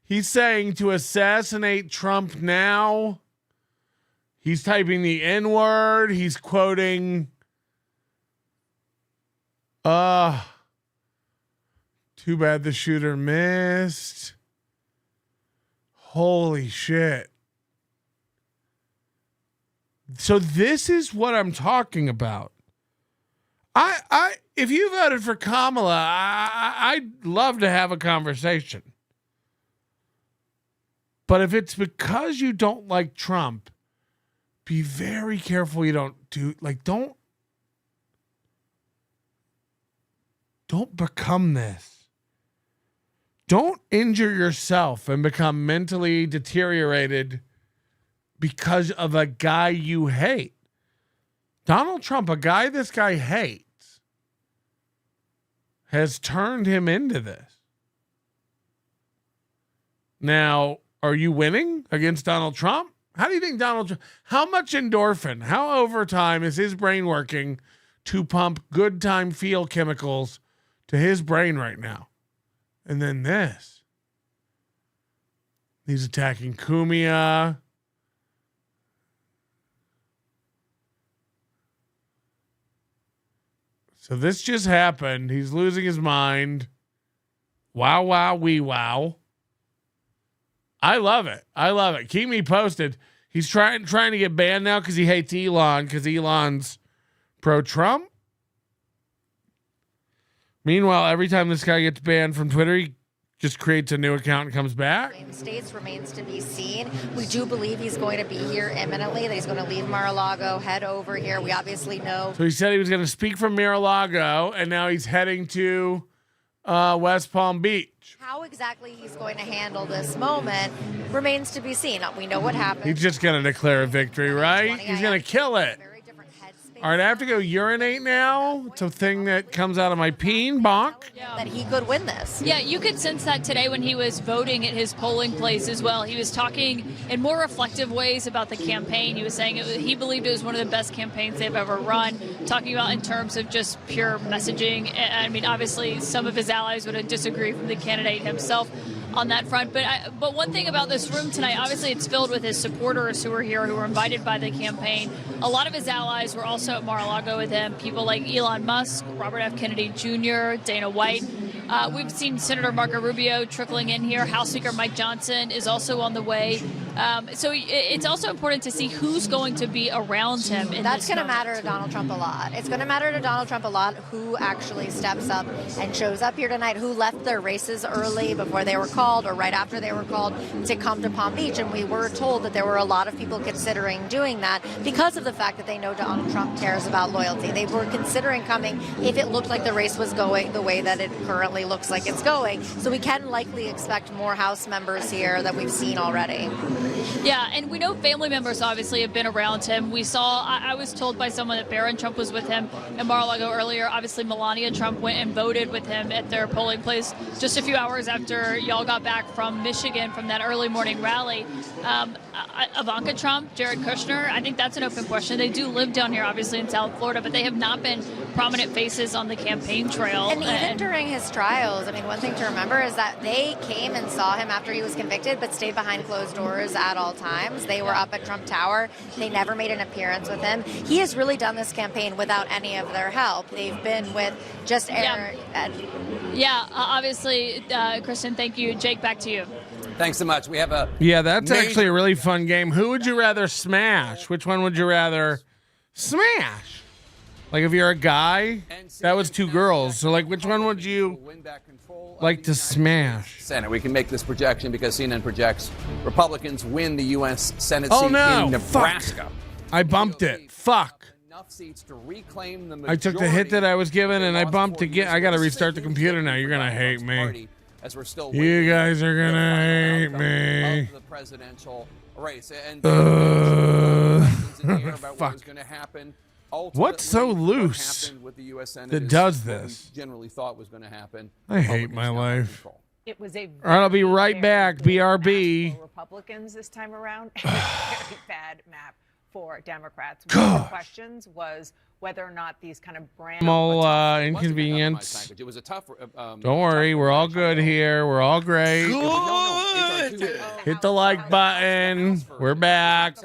He's saying to assassinate Trump now. He's typing the N-word. He's quoting. Too bad the shooter missed. Holy shit. So this is what I'm talking about. If you voted for Kamala, I'd love to have a conversation. But if it's because you don't like Trump, be very careful you don't become this. Don't injure yourself and become mentally deteriorated because of a guy you hate. Donald Trump, a guy this guy hates, has turned him into this. Now, are you winning against Donald Trump? How do you think how much endorphin, how overtime is his brain working to pump good time feel chemicals to his brain right now? And then this. He's attacking Cumia. So this just happened. He's losing his mind. Wow, wow, wee, wow. I love it. I love it. Keep me posted. He's trying to get banned now because he hates Elon because Elon's pro-Trump. Meanwhile, every time this guy gets banned from Twitter, he just creates a new account and comes back. In the States remains to be seen. We do believe he's going to be here imminently, that he's going to leave Mar-a-Lago, head over here. We obviously know. So he said he was going to speak from Mar-a-Lago, and now he's heading to West Palm Beach. How exactly he's going to handle this moment remains to be seen. We know what happened. He's just going to declare a victory, right? He's going to kill it. All right, I have to go urinate now. It's a thing that comes out of my peen, bonk. That he could win this. Yeah, you could sense that today when he was voting at his polling place as well. He was talking in more reflective ways about the campaign. He was saying he believed it was one of the best campaigns they've ever run, talking about in terms of just pure messaging. I mean, obviously, some of his allies would disagree from the candidate himself on that front. But one thing about this room tonight, obviously it's filled with his supporters who were here, who were invited by the campaign. A lot of his allies were also at Mar-a-Lago with him, people like Elon Musk, Robert F. Kennedy Jr., Dana White. We've seen Senator Marco Rubio trickling in here. House Speaker Mike Johnson is also on the way. So it's also important to see who's going to be around him. That's going to matter to Donald Trump a lot. It's going to matter to Donald Trump a lot who actually steps up and shows up here tonight, who left their races early before they were called or right after they were called to come to Palm Beach. And we were told that there were a lot of people considering doing that because of the fact that they know Donald Trump cares about loyalty. They were considering coming if it looked like the race was going the way that it currently looks like it's going. So we can likely expect more House members here that we've seen already. Yeah, and we know family members obviously have been around him. We saw, I was told by someone that Barron Trump was with him in Mar-a-Lago earlier. Obviously, Melania Trump went and voted with him at their polling place just a few hours after y'all got back from Michigan from that early morning rally. Ivanka Trump, Jared Kushner, I think that's an open question. They do live down here, obviously, in South Florida, but they have not been prominent faces on the campaign trail. And even during his trials, I mean, one thing to remember is that they came and saw him after he was convicted, but stayed behind closed doors at all times. They were up at Trump Tower. They never made an appearance with him. He has really done this campaign without any of their help. They've been with just Aaron. Obviously, Kristen, thank you. Jake, back to you. Thanks so much. We have a that's actually a really fun game. Who would you rather smash? Which one would you rather smash? Like if you're a guy, that was two girls. So like which one would you like to smash? Senate. We can make this projection because CNN projects Republicans win the U.S. Senate seat in Nebraska. Fuck. I bumped it. Fuck. Enough seats to reclaim the I took the hit that I was given and I bumped again. I got to restart the computer now. You're going to hate me. As we're still you guys are going to hate me. Of the presidential race. And fuck. Ultimately, what's so loose with the US Senate that does this? What we generally thought was going to happen. I hate my life. It was a all right, I'll be right back. BRB. Republicans this time around. A very bad map for Democrats. One of the questions was whether or not these kind of brand inconvenience. It was a tough. Don't worry, we're all good here. We're all great. Good. Hit the like button. We're back.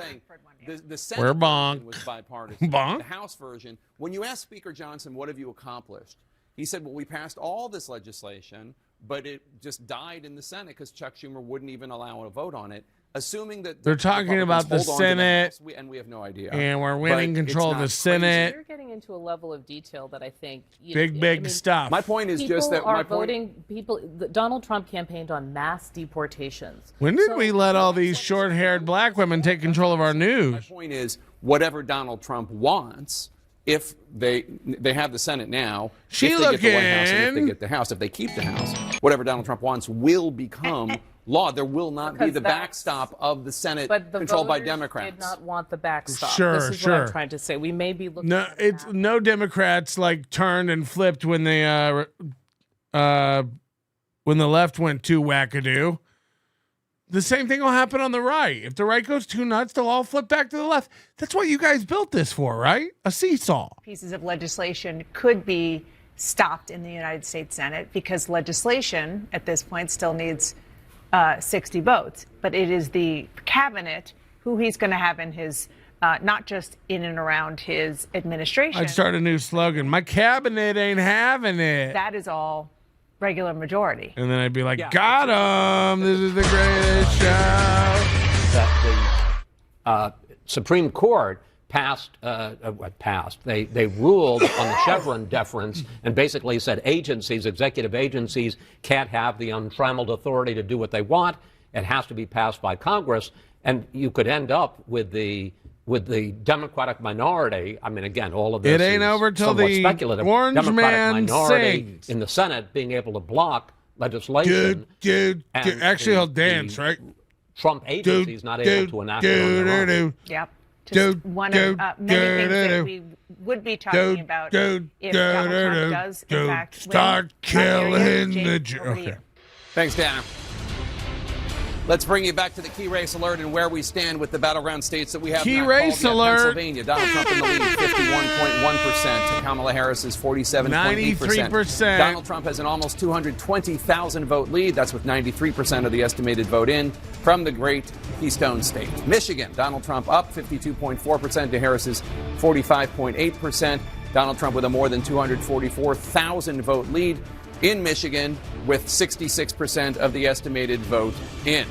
The Senate we're bonk. Was bipartisan. Bonk. The House version. When you ask Speaker Johnson, "What have you accomplished?" He said, "Well, we passed all this legislation, but it just died in the Senate because Chuck Schumer wouldn't even allow a vote on it." assuming that They're talking about the Republicans hold on to Senate, House, and we have no idea. and we're winning But control of the it's not Senate. You're getting into a level of detail that I think Big stuff. My point is just that people are voting. Donald Trump campaigned on mass deportations. When did we let all these short-haired black women take control of our news? My point is, whatever Donald Trump wants, if they have the Senate now, if they get the White House, and if they get the House, if they keep the House, whatever Donald Trump wants will become law. There will not be the backstop of the Senate controlled by Democrats. Did not want the backstop. Sure, this is what I'm trying to say. We may be looking. No, it's no Democrats like turned and flipped when they when the left went too wackadoo. The same thing will happen on the right. If the right goes too nuts, they'll all flip back to the left. That's what you guys built this for, right? A seesaw. Pieces of legislation could be stopped in the United States Senate because legislation at this point still needs 60 votes. But it is the cabinet who he's going to have in his, not just in and around his administration. I'd start a new slogan. My cabinet ain't having it. That is all regular majority. And then I'd be like, got him. This is the greatest show. The Supreme Court They ruled on the Chevron deference and basically said executive agencies can't have the untrammeled authority to do what they want. It has to be passed by Congress. And you could end up with the Democratic minority. I mean, again, all of this it ain't is over till somewhat the speculative. orange Democratic man minority sings. in the Senate being able to block legislation. Dude. Actually, he'll dance, right? Trump agencies not able to enact it on their own. Yep. Just one of many things that we would be talking about if Donald Trump does, in fact, start killing the Okay. Thanks, Dana. Let's bring you back to the key race alert and where we stand with the battleground states that we have Key not race called yet. alert. Pennsylvania, Donald Trump in the lead, 51.1%. Kamala Harris is 47.8%. 93%. Donald Trump has an almost 220,000 vote lead. That's with 93% of the estimated vote in from the great Keystone State. Michigan, Donald Trump up 52.4% to Harris's 45.8%. Donald Trump with a more than 244,000 vote lead in Michigan with 66% of the estimated vote in.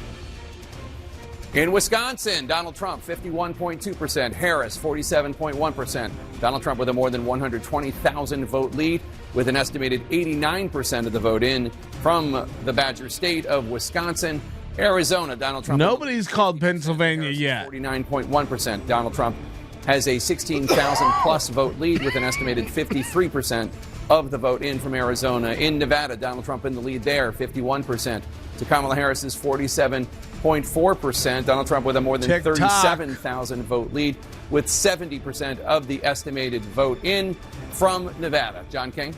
In Wisconsin, Donald Trump 51.2%, Harris 47.1%. Donald Trump with a more than 120,000 vote lead with an estimated 89% of the vote in from the Badger State of Wisconsin. Arizona, Donald Trump. Nobody's called Pennsylvania yet. 49.1%. Donald Trump has a 16,000 plus vote lead with an estimated 53% of the vote in from Arizona. In Nevada, Donald Trump in the lead there, 51%. To Kamala Harris's 47.4%. Donald Trump with a more than 37,000 vote lead with 70% of the estimated vote in from Nevada. John King.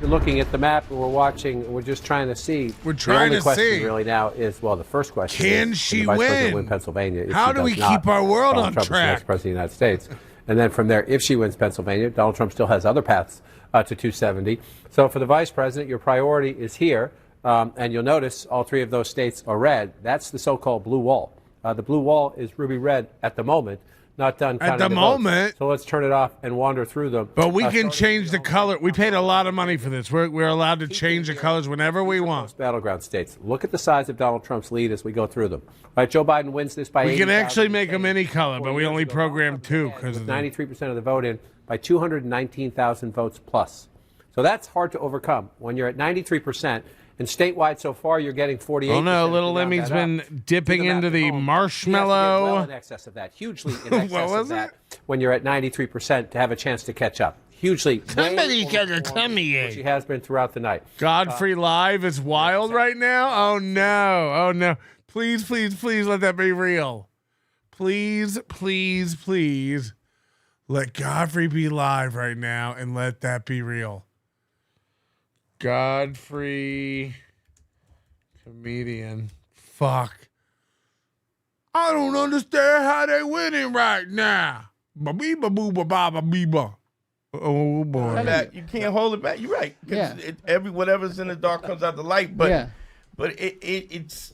You're looking at the map and we're watching, we're just trying to see. We're trying the to only question see. really now is, well, the first question Can is, she the Vice President win? win Pennsylvania? If How she do we does not, keep our world Donald on Trump is the track? next President of the United States. And then from there, if she wins Pennsylvania, Donald Trump still has other paths to 270. So for the Vice President, your priority is here. And you'll notice all three of those states are red. That's the so-called blue wall. The blue wall is ruby red at the moment, not done counting At the votes. moment. So let's turn it off and wander through them. But we can change the color. We paid a lot of money for this. We're allowed to change the colors whenever we want. Battleground states. Look at the size of Donald Trump's lead as we go through them. All right, Joe Biden wins this by We can 80,000. actually make them any color, but we only programmed two because With 93% of the vote in by 219,000 votes plus. So that's hard to overcome when you're at 93%. And statewide so far, you're getting 48%. Oh no, little Round Emmy's that up. been dipping into the She has to get marshmallow. well in excess of that, hugely in excess What was of that, when you're at 93% to have a chance to catch up. Hugely. Somebody got a tummy ache. She has been throughout the night. Godfrey Live is wild right now. Oh no. Oh no. Please, please, please let that be real. Please, please, please let Godfrey be live right now and let that be real. Godfrey, comedian. Fuck. I don't understand how they winning right now. Ba-bee-ba boo ba ba bee ba. Oh boy. That, you can't hold it back. You're right. Yeah. Whatever's in the dark comes out the light. But Yeah. but it's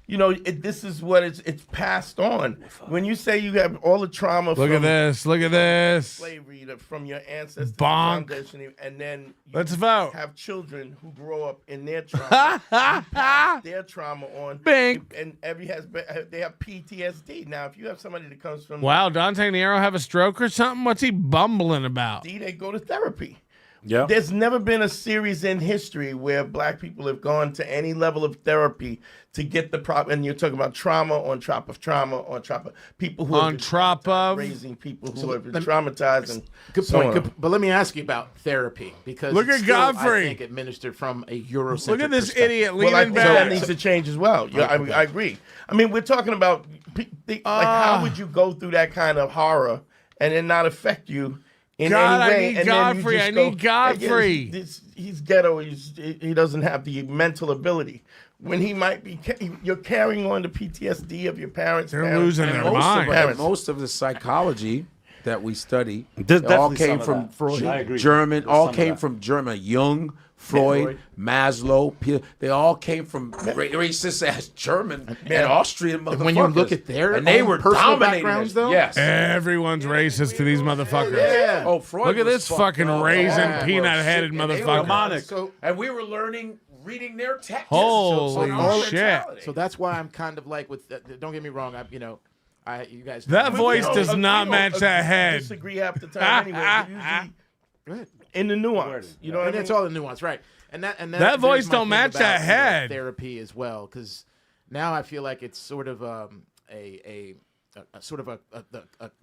you know, this is what it's passed on. When you say you have all the trauma Look from at this. slavery from your ancestors, Bonk. and then you Let's vote. have children who grow up in their trauma, you pass their trauma on, Bink. and they have PTSD. Now, if you have somebody that comes from Wow, Dante Nero have a stroke or something? What's he bumbling about? they go to therapy. Yeah. There's never been a series in history where black people have gone to any level of therapy to get the problem. And you're talking about trauma on top of trauma on top of people who on top of raising people who have been traumatized. And Good so point. on. But let me ask you about therapy because Look it's at still, Godfrey. I think, administered from a Eurocentric Look at this perspective. idiot Well, leaning I think that back. needs to change as well. Yeah, I agree. I mean, we're talking about like how would you go through that kind of horror and it not affect you in God, any way? I need and Godfrey. Then you just I need Godfrey. He's ghetto. He doesn't have the mental ability. When he might be, you're carrying on the PTSD of your parents. They're losing their mind. Most of the psychology that we study There's all definitely came some of from that. Freud. I agree. German. There's All some of came that. from German. Jung, Freud, Maslow. They all came from racist ass German and Austrian motherfuckers. When you look at their and they own were personal dominating backgrounds, us. though? Yes. Everyone's racist to these motherfuckers. Yeah. Oh, Freud Look at was this fucked fucking up. raisin, Yeah. peanut-headed And they were motherfucker. demonic. And we were learning, reading their texts. Holy shit. So that's why I'm kind of like with. Don't get me wrong. You guys. That voice does not match that head. Disagree half the time anyway. Usually in the nuance, you know what I mean? It's all the nuance, right? And That here's voice my don't thing match about, that head. Therapy as well, because now I feel like it's sort of a sort of a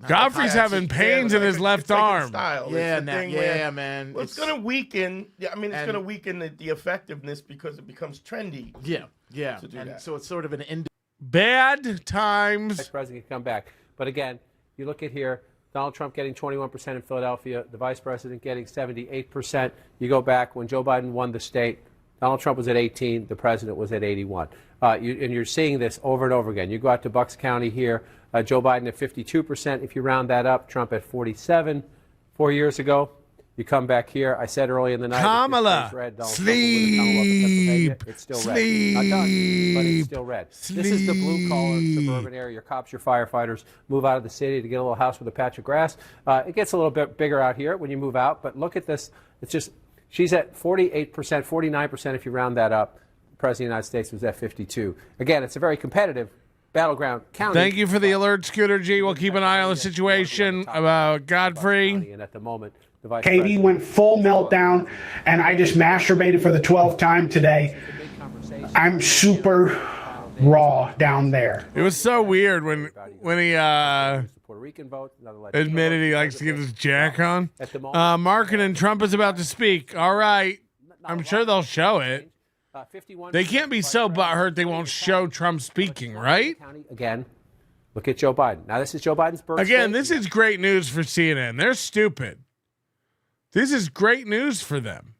Godfrey's having pains in his left arm. Style. Yeah, It's the thing where- man. Well, it's going to weaken. Yeah, I mean, it's going to weaken the effectiveness because it becomes trendy. Yeah. To do And that. so it's sort of an Bad times. Vice President can come back. But again, you look at here, Donald Trump getting 21% in Philadelphia, the Vice President getting 78%. You go back when Joe Biden won the state, Donald Trump was at 18, the President was at 81. And you're seeing this over and over again. You go out to Bucks County here, Joe Biden at 52%. If you round that up, Trump at 47 4 years ago. You come back here. I said early in the night, Kamala, red, Donald sleep, Trump it's still red. Not done, but it's still red. This is the blue-collar suburban area. Your cops, your firefighters move out of the city to get a little house with a patch of grass. It gets a little bit bigger out here when you move out, but look at this. It's just, she's at 48%, 49% if you round that up. The President of the United States was at 52. Again, it's a very competitive battleground county. Thank you for the alert, Scooter G. We'll keep an eye on the situation about Godfrey. And at the moment, Katie went full meltdown, and I just masturbated for the 12th time today. I'm super raw down there. It was so weird when he Puerto Rican vote, admitted he likes to get his jack on. Markin and Trump is about to speak. All right. I'm sure they'll show it. They can't be so butthurt they won't show Trump speaking, right? Again, look at Joe Biden. Now, this is Joe Biden's birthday. Again, this is great news for CNN. They're stupid. This is great news for them.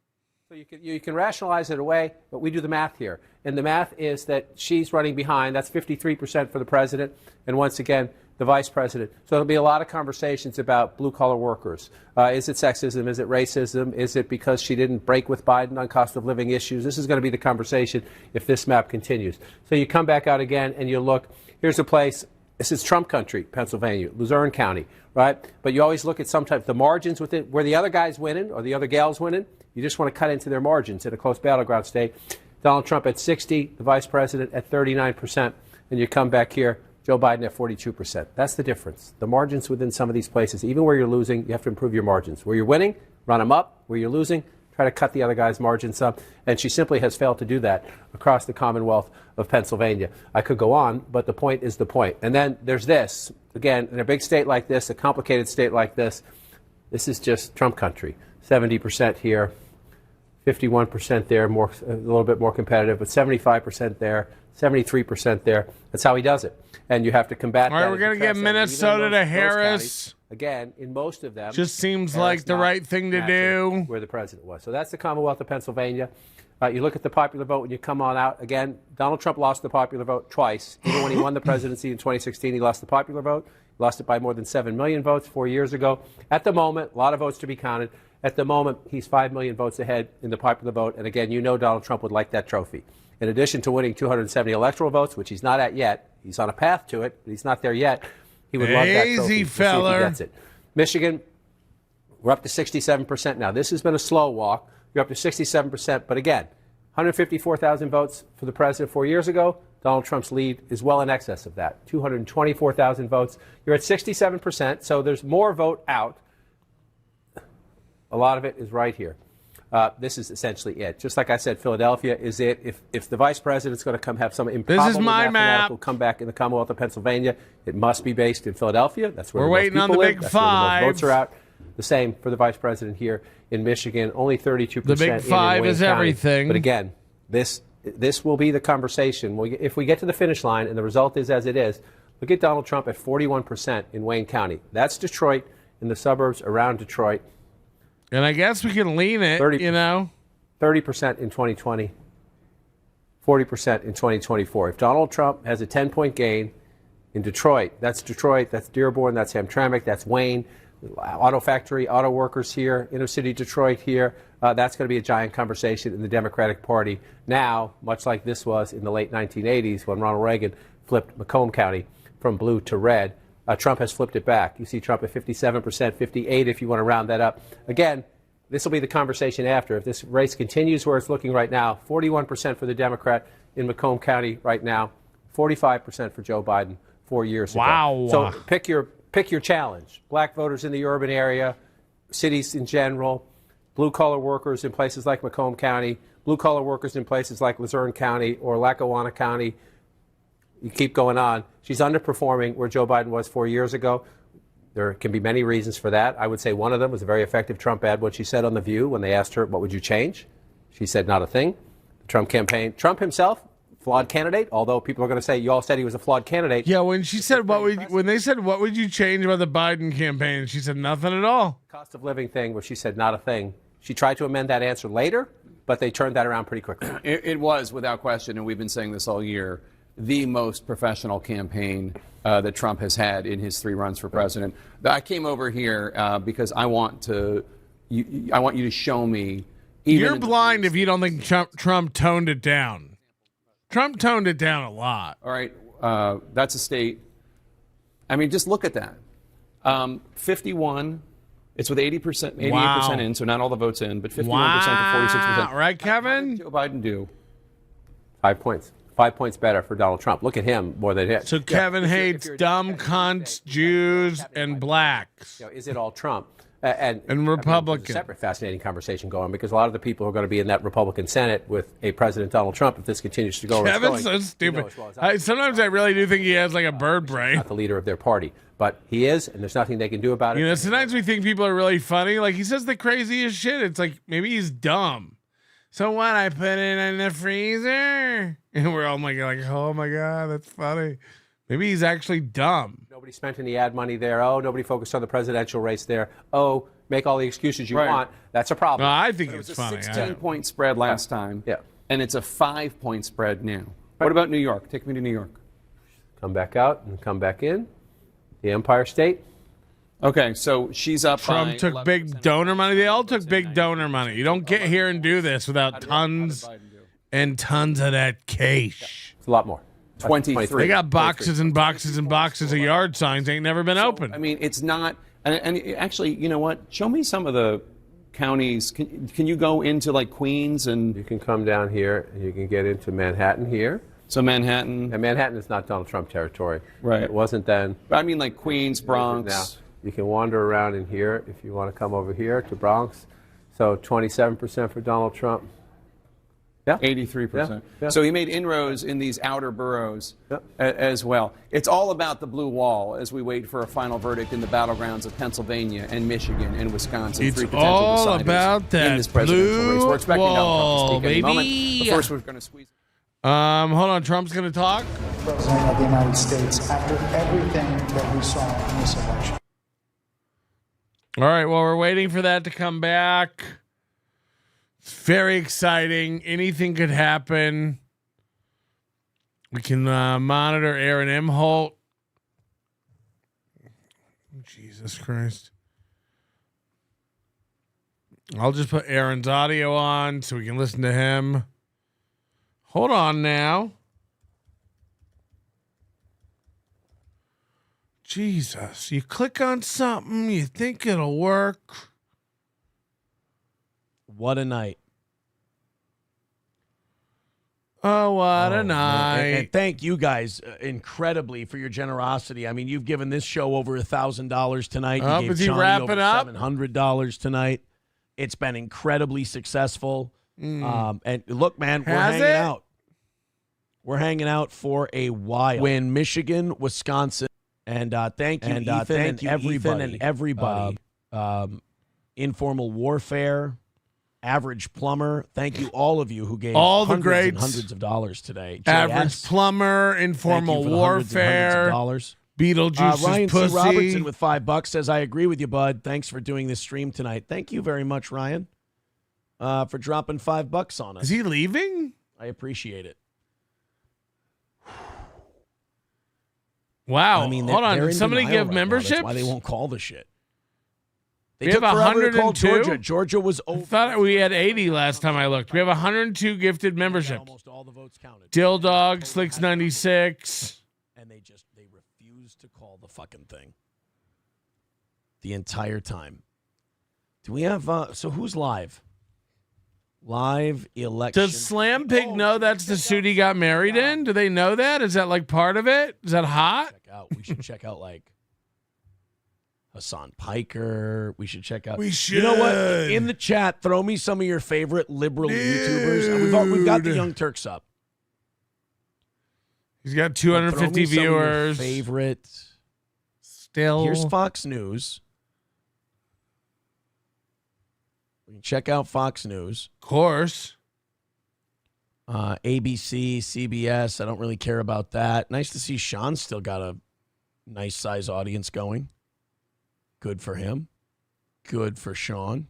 So you can rationalize it away, but we do the math here. And the math is that she's running behind. That's 53% for the president. And once again, the vice president. So there'll be a lot of conversations about blue-collar workers. Is it sexism? Is it racism? Is it because she didn't break with Biden on cost of living issues? This is going to be the conversation if this map continues. So you come back out again and you look. Here's a place. This is Trump country, Pennsylvania, Luzerne County, right? But you always look at sometimes the margins within where the other guy's winning or the other gal's winning. You just want to cut into their margins in a close battleground state. Donald Trump at 60, the vice president at 39%. And you come back here, Joe Biden at 42%. That's the difference. The margins within some of these places, even where you're losing, you have to improve your margins. Where you're winning, run them up. Where you're losing, try to cut the other guy's margins up. And she simply has failed to do that across the Commonwealth of Pennsylvania. I could go on, but the point is the point. And then there's this. Again, in a big state like this, a complicated state like this, this is just Trump country. 70% here, 51% there, a little bit more competitive, but 75% there, 73% there. That's how he does it. And you have to combat All that. right, we're going to get Minnesota to Harris. Again, in most of them. Just seems like the right thing to do. Where the president was. So that's the Commonwealth of Pennsylvania. You look at the popular vote when you come on out. Again, Donald Trump lost the popular vote twice. Even when he won the presidency in 2016, he lost the popular vote. He lost it by more than 7 million votes 4 years ago. At the moment, a lot of votes to be counted. At the moment, he's 5 million votes ahead in the popular vote. And again, you know Donald Trump would like that trophy. in addition to winning 270 electoral votes, which he's not at yet, he's on a path to it, but he's not there yet. He would love that trophy. We'll see if he gets it. Michigan, we're up to 67% now. This has been a slow walk. You're up to 67%, but again, 154,000 votes for the president 4 years ago. Donald Trump's lead is well in excess of that, 224,000 votes. You're at 67%, so there's more vote out. A lot of it is right here. This is essentially it. Just like I said, Philadelphia is it. If the vice president's going to come have some improbable mathematical comeback in the Commonwealth of Pennsylvania, it must be based in Philadelphia. That's where we're waiting on the big That's five. Where the most votes are out. The same for the vice president here in Michigan. Only 32%. The big five is everything. But again, this will be the conversation. If we get to the finish line and the result is as it is, look at Donald Trump at 41% in Wayne County. That's Detroit and the suburbs around Detroit. And I guess we can lean it, 30% in 2020, 40% in 2024. If Donald Trump has a 10-point gain in Detroit, that's Dearborn, that's Hamtramck, that's Wayne, auto factory, auto workers here, inner city Detroit here, that's going to be a giant conversation in the Democratic Party. Now, much like this was in the late 1980s when Ronald Reagan flipped Macomb County from blue to red, Trump has flipped it back. You see Trump at 57%, 58% if you want to round that up. Again, this will be the conversation after. If this race continues where it's looking right now, 41% for the Democrat in Macomb County right now, 45% for Joe Biden 4 years ago. Wow. So pick your challenge. Black voters in the urban area, cities in general, blue-collar workers in places like Macomb County, blue-collar workers in places like Luzerne County or Lackawanna County. You keep going on. She's underperforming where Joe Biden was 4 years ago. There can be many reasons for that. I would say one of them was a very effective Trump ad, what she said on The View when they asked her, what would you change? She said, not a thing. The Trump campaign, Trump himself, flawed candidate, although people are going to say, you all said he was a flawed candidate. Yeah, when she said, when they said, what would you change about the Biden campaign? She said, nothing at all. Cost of living thing where she said, not a thing. She tried to amend that answer later, but they turned that around pretty quickly. It was, without question, and we've been saying this all year, the most professional campaign that Trump has had in his 3 runs for president. I came over here because I want you to show me. You're blind if you don't think Trump toned it down. Trump toned it down a lot. All right, that's a state. I mean, just look at that. 51. It's with 80%, 88% in, so not all the votes in, but 51% to 46%. Right, Kevin? How did Joe Biden do? 5 points. 5 points better for Donald Trump. Look at him more than him. So Kevin hates dumb cunts, Jews, and blacks. Is it all Trump? And Republican. There's a separate fascinating conversation going because a lot of the people who are going to be in that Republican Senate with a President Donald Trump, if this continues to go, Kevin's so stupid. Sometimes I really do think he has like a bird brain. Not the leader of their party, but he is, and there's nothing they can do about it. You know, sometimes we think people are really funny. Like he says the craziest shit. It's like maybe he's dumb. So what? I put it in the freezer, and we're all like, oh my god, that's funny. Maybe he's actually dumb. Nobody spent any ad money there. Oh, nobody focused on the presidential race there. Oh, make all the excuses you want. That's a problem. No, I think it's funny. funny. It was a 16-point spread last time. Yeah. And it's a 5-point spread now. What about New York? Take me to New York. Come back out and come back in. The Empire State. Okay, so she's up. Trump took big donor money. They all took big donor money. You don't get here and do this without tons and tons of that cash. It's a lot more. 23. They got boxes and boxes and boxes of yard signs. Ain't never been opened. I mean, it's not. And actually, you know what? Show me some of the counties. Can you go into like Queens and? You can come down here and you can get into Manhattan here. So Manhattan. And Manhattan is not Donald Trump territory. Right. It wasn't then. But I mean, like Queens, Bronx. Now, you can wander around in here if you want to come over here to Bronx. So 27% for Donald Trump. Yeah. 83%. Yeah. So he made inroads in these outer boroughs as well. It's all about the blue wall as we wait for a final verdict in the battlegrounds of Pennsylvania and Michigan and Wisconsin. It's 3 potential all deciders about that in this presidential race. We're expecting wall, Donald Trump to speak any moment. baby. But first, we're going to squeeze. Hold on. Trump's going to talk. President of the United States after everything that we saw in this election. All right. Well, we're waiting for that to come back. It's very exciting. Anything could happen. We can monitor Aaron M. Holt. Jesus Christ. I'll just put Aaron's audio on so we can listen to him. Hold on now. Jesus, you click on something, you think it'll work. What a night. Oh, what a Man. night. And thank you guys incredibly for your generosity. I mean, you've given this show over $1,000 tonight. Oh, You gave is he Shawnee wrapping over up? $700 tonight. It's been incredibly successful. Mm. And look, man, we're Has hanging it? out. We're hanging out for a while. Win Michigan, Wisconsin. And thank you, Ethan, and everybody. Informal Warfare, Average Plumber. Thank you, all of you who gave All the hundreds greats. and hundreds of dollars today. Average JS, Plumber, thank Informal you for the hundreds and hundreds of Warfare, dollars. Beetlejuice's Ryan pussy. C. Robertson with $5 says, I agree with you, bud. Thanks for doing this stream tonight. Thank you very much, Ryan, for dropping $5 on us. Is he leaving? I appreciate it. Wow. I mean, hold on. they're Did in somebody denial give right now. memberships? That's why they won't call the shit. They We took have forever to call 102? Georgia. Georgia was over. I thought we had 80 last time I looked. We have 102 gifted memberships. Almost all the votes counted. Dill Dog, Slicks 96. And they refused to call the fucking thing the entire time. Do we have so who's live? Live election. Does Slam Pig know that's the suit he got married in? Do they know that? Is that like part of it? Is that hot? We should check out like Hassan Piker. We should check out. We should. You know what? In the chat, throw me some of your favorite liberal YouTubers. We've got the Young Turks up. He's got Throw me 250 some of your viewers. favorite. Still. Here's Fox News. We can check out Fox News. Of course. ABC, CBS. I don't really care about that. Nice to see Sean still got a nice size audience going. Good for him. Good for Sean.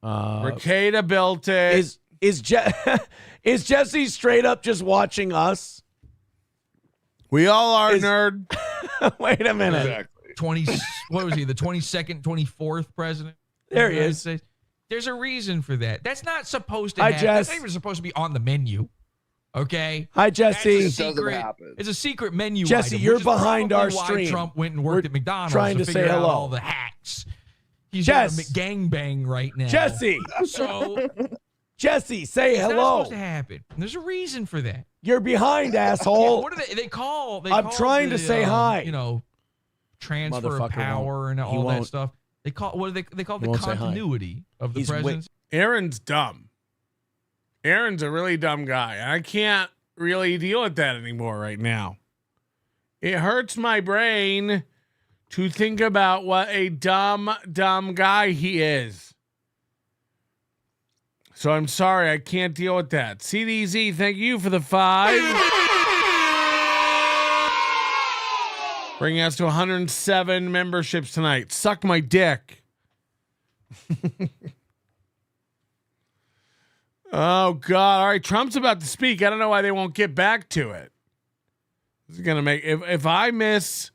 Ricada built it. Is Jesse straight up just watching us? We all are, nerd. Wait a minute. Exactly. What was he? The 22nd, 24th president? There of the he United is. States? There's a reason for that. That's not supposed to Hi, happen. That's Jess. not even supposed to be on the menu. Okay? Hi, Jesse. That's a secret, it's a secret menu Jesse, item, you're which is behind our probably why stream. Trump went and worked at McDonald's trying to figure say out hello. all the hacks. He's Jess. doing a gangbang right now. Jesse. So Jesse, say it's not hello. supposed to happen. There's a reason for that. You're behind, asshole. Yeah, what do they call? I'm trying to say hi. You know, transfer Motherfucker of power won't. and He all that won't. stuff. They call what do they call He the won't say hi. continuity of the He's president's. Aaron's dumb. Aaron's a really dumb guy. I can't really deal with that anymore right now. It hurts my brain to think about what a dumb guy he is. So I'm sorry, I can't deal with that. CDZ, thank you for the 5. Bringing us to 107 memberships tonight. Suck my dick. Oh, God. All right, Trump's about to speak. I don't know why they won't get back to it. This is going to make... If I miss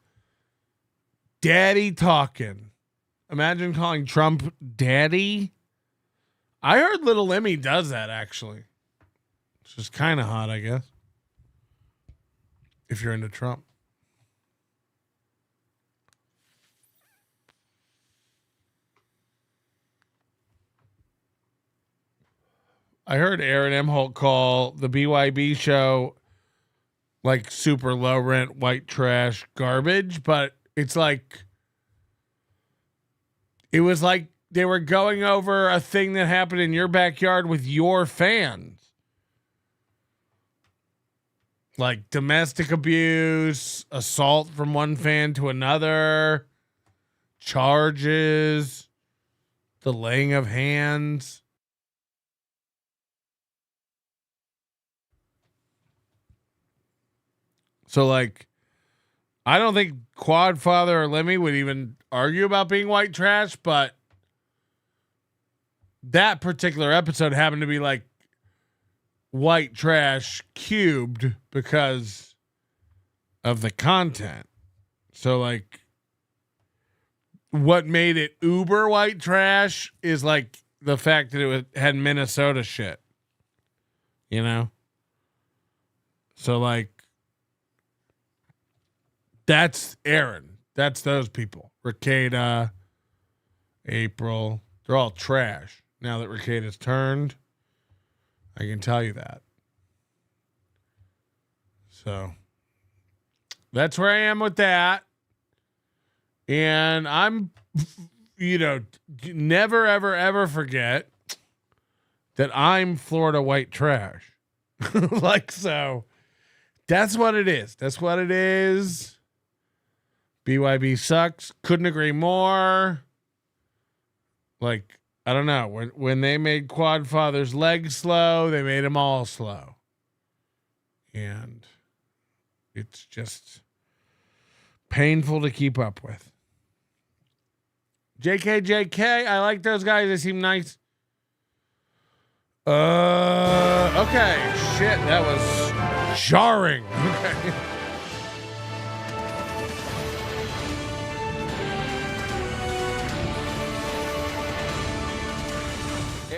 daddy talking, imagine calling Trump daddy. I heard Little Emmy does that, actually. Which is kind of hot, I guess. If you're into Trump. I heard Aaron Emholt call the BYB show like super low rent, white trash garbage, but it's like, it was like they were going over a thing that happened in your backyard with your fans. Like domestic abuse, assault from one fan to another, charges, the laying of hands. So, like, I don't think Quadfather or Lemmy would even argue about being white trash, but that particular episode happened to be like white trash cubed because of the content. So, like, what made it uber white trash is like the fact that it had Minnesota shit, you know? So, like, that's Aaron. That's those people. Ricada, April. They're all trash. Now that Ricada's turned, I can tell you that. So, that's where I am with that. And I'm, never, ever, ever forget that I'm Florida white trash. So that's what it is. That's what it is. BYB sucks. Couldn't agree more. Like, I don't know. When they made Quad Father's legs slow, they made them all slow. And it's just painful to keep up with. JK, I like those guys. They seem nice. Okay. Shit, that was jarring. Okay.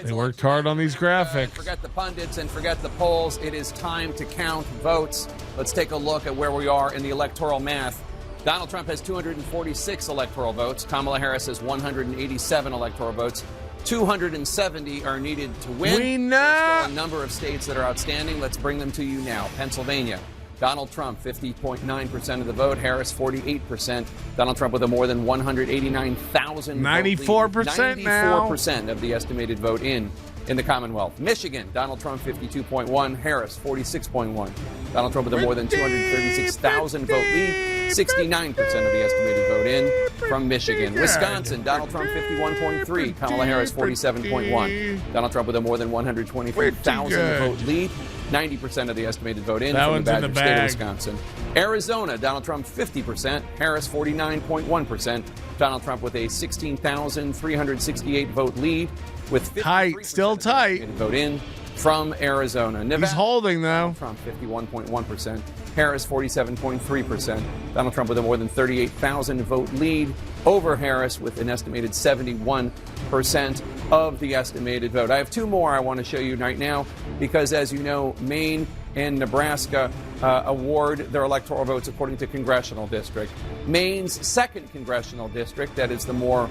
They worked hard on these graphics. Forget the pundits and forget the polls. It is time to count votes. Let's take a look at where we are in the electoral math. Donald Trump has 246 electoral votes. Kamala Harris has 187 electoral votes. 270 are needed to win. We know. There's still a number of states that are outstanding. Let's bring them to you now. Pennsylvania. Donald Trump, 50.9% of the vote. Harris, 48%. Donald Trump with a more than 189,000 94% now. 94% of the estimated vote in the Commonwealth. Michigan, Donald Trump 52.1, Harris 46.1. Donald Trump with a more than 236,000 vote lead, 69% of the estimated vote in from Michigan. Wisconsin, Donald Trump 51.3, Kamala Harris 47.1. Donald Trump with a more than 124,000 vote lead, 90% of the estimated vote in from the Badger State of Wisconsin. Arizona, Donald Trump 50%, Harris 49.1%. Donald Trump with a 16,368 vote lead, with tight, still tight. Vote in from Arizona. Nevada, he's holding though. Trump 51.1%, Harris 47.3%. Donald Trump with a more than 38,000 vote lead over Harris with an estimated 71% of the estimated vote. I have two more I want to show you right now because, as you know, Maine and Nebraska award their electoral votes according to congressional district. Maine's second congressional district, that is the more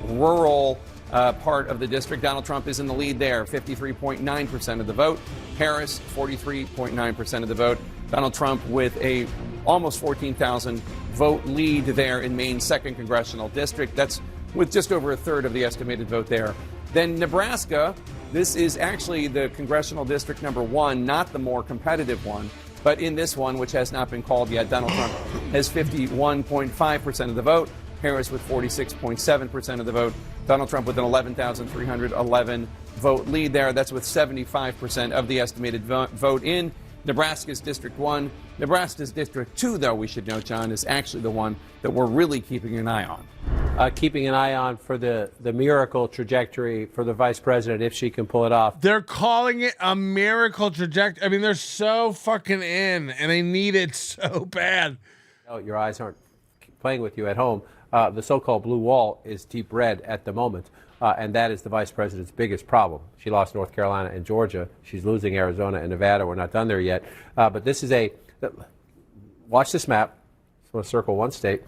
rural part of the district, Donald Trump is in the lead there, 53.9% of the vote. Harris, 43.9% of the vote. Donald Trump with a almost 14,000 vote lead there in Maine's second congressional district. That's with just over a third of the estimated vote there. Then Nebraska, this is actually the congressional district number one, not the more competitive one. But in this one, which has not been called yet, Donald Trump has 51.5% of the vote. Harris with 46.7% of the vote. Donald Trump with an 11,311 vote lead there. That's with 75% of the estimated vote in Nebraska's District 1. Nebraska's District 2, though, we should note, John, is actually the one that we're really keeping an eye on. Keeping an eye on for the miracle trajectory for the vice president if she can pull it off. They're calling it a miracle trajectory. I mean, they're so fucking in, and they need it so bad. No, your eyes aren't playing with you at home. The so-called blue wall is deep red at the moment, and that is the vice president's biggest problem. She lost North Carolina and Georgia. She's losing Arizona and Nevada. We're not done there yet. But this is watch this map. I just want to circle one state.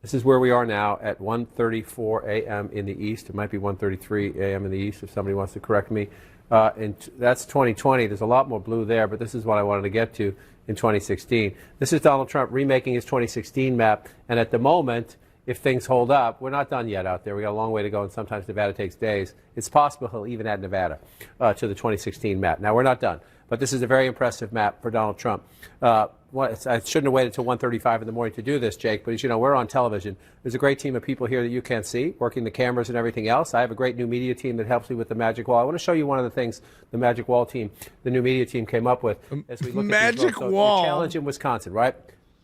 This is where we are now at 1:34 a.m. in the east. It might be 1:33 a.m. in the east if somebody wants to correct me. And that's 2020. There's a lot more blue there, but this is what I wanted to get to in 2016. This is Donald Trump remaking his 2016 map. And at the moment, if things hold up, we're not done yet out there. We got a long way to go, and sometimes Nevada takes days. It's possible he'll even add Nevada to the 2016 map. Now, we're not done. But this is a very impressive map for Donald Trump. I shouldn't have waited until 1:35 in the morning to do this, Jake, but as you know, we're on television. There's a great team of people here that you can't see, working the cameras and everything else. I have a great new media team that helps me with the Magic Wall. I want to show you one of the things the Magic Wall team, the new media team came up with as we look at these votes. So the challenge in Wisconsin, right?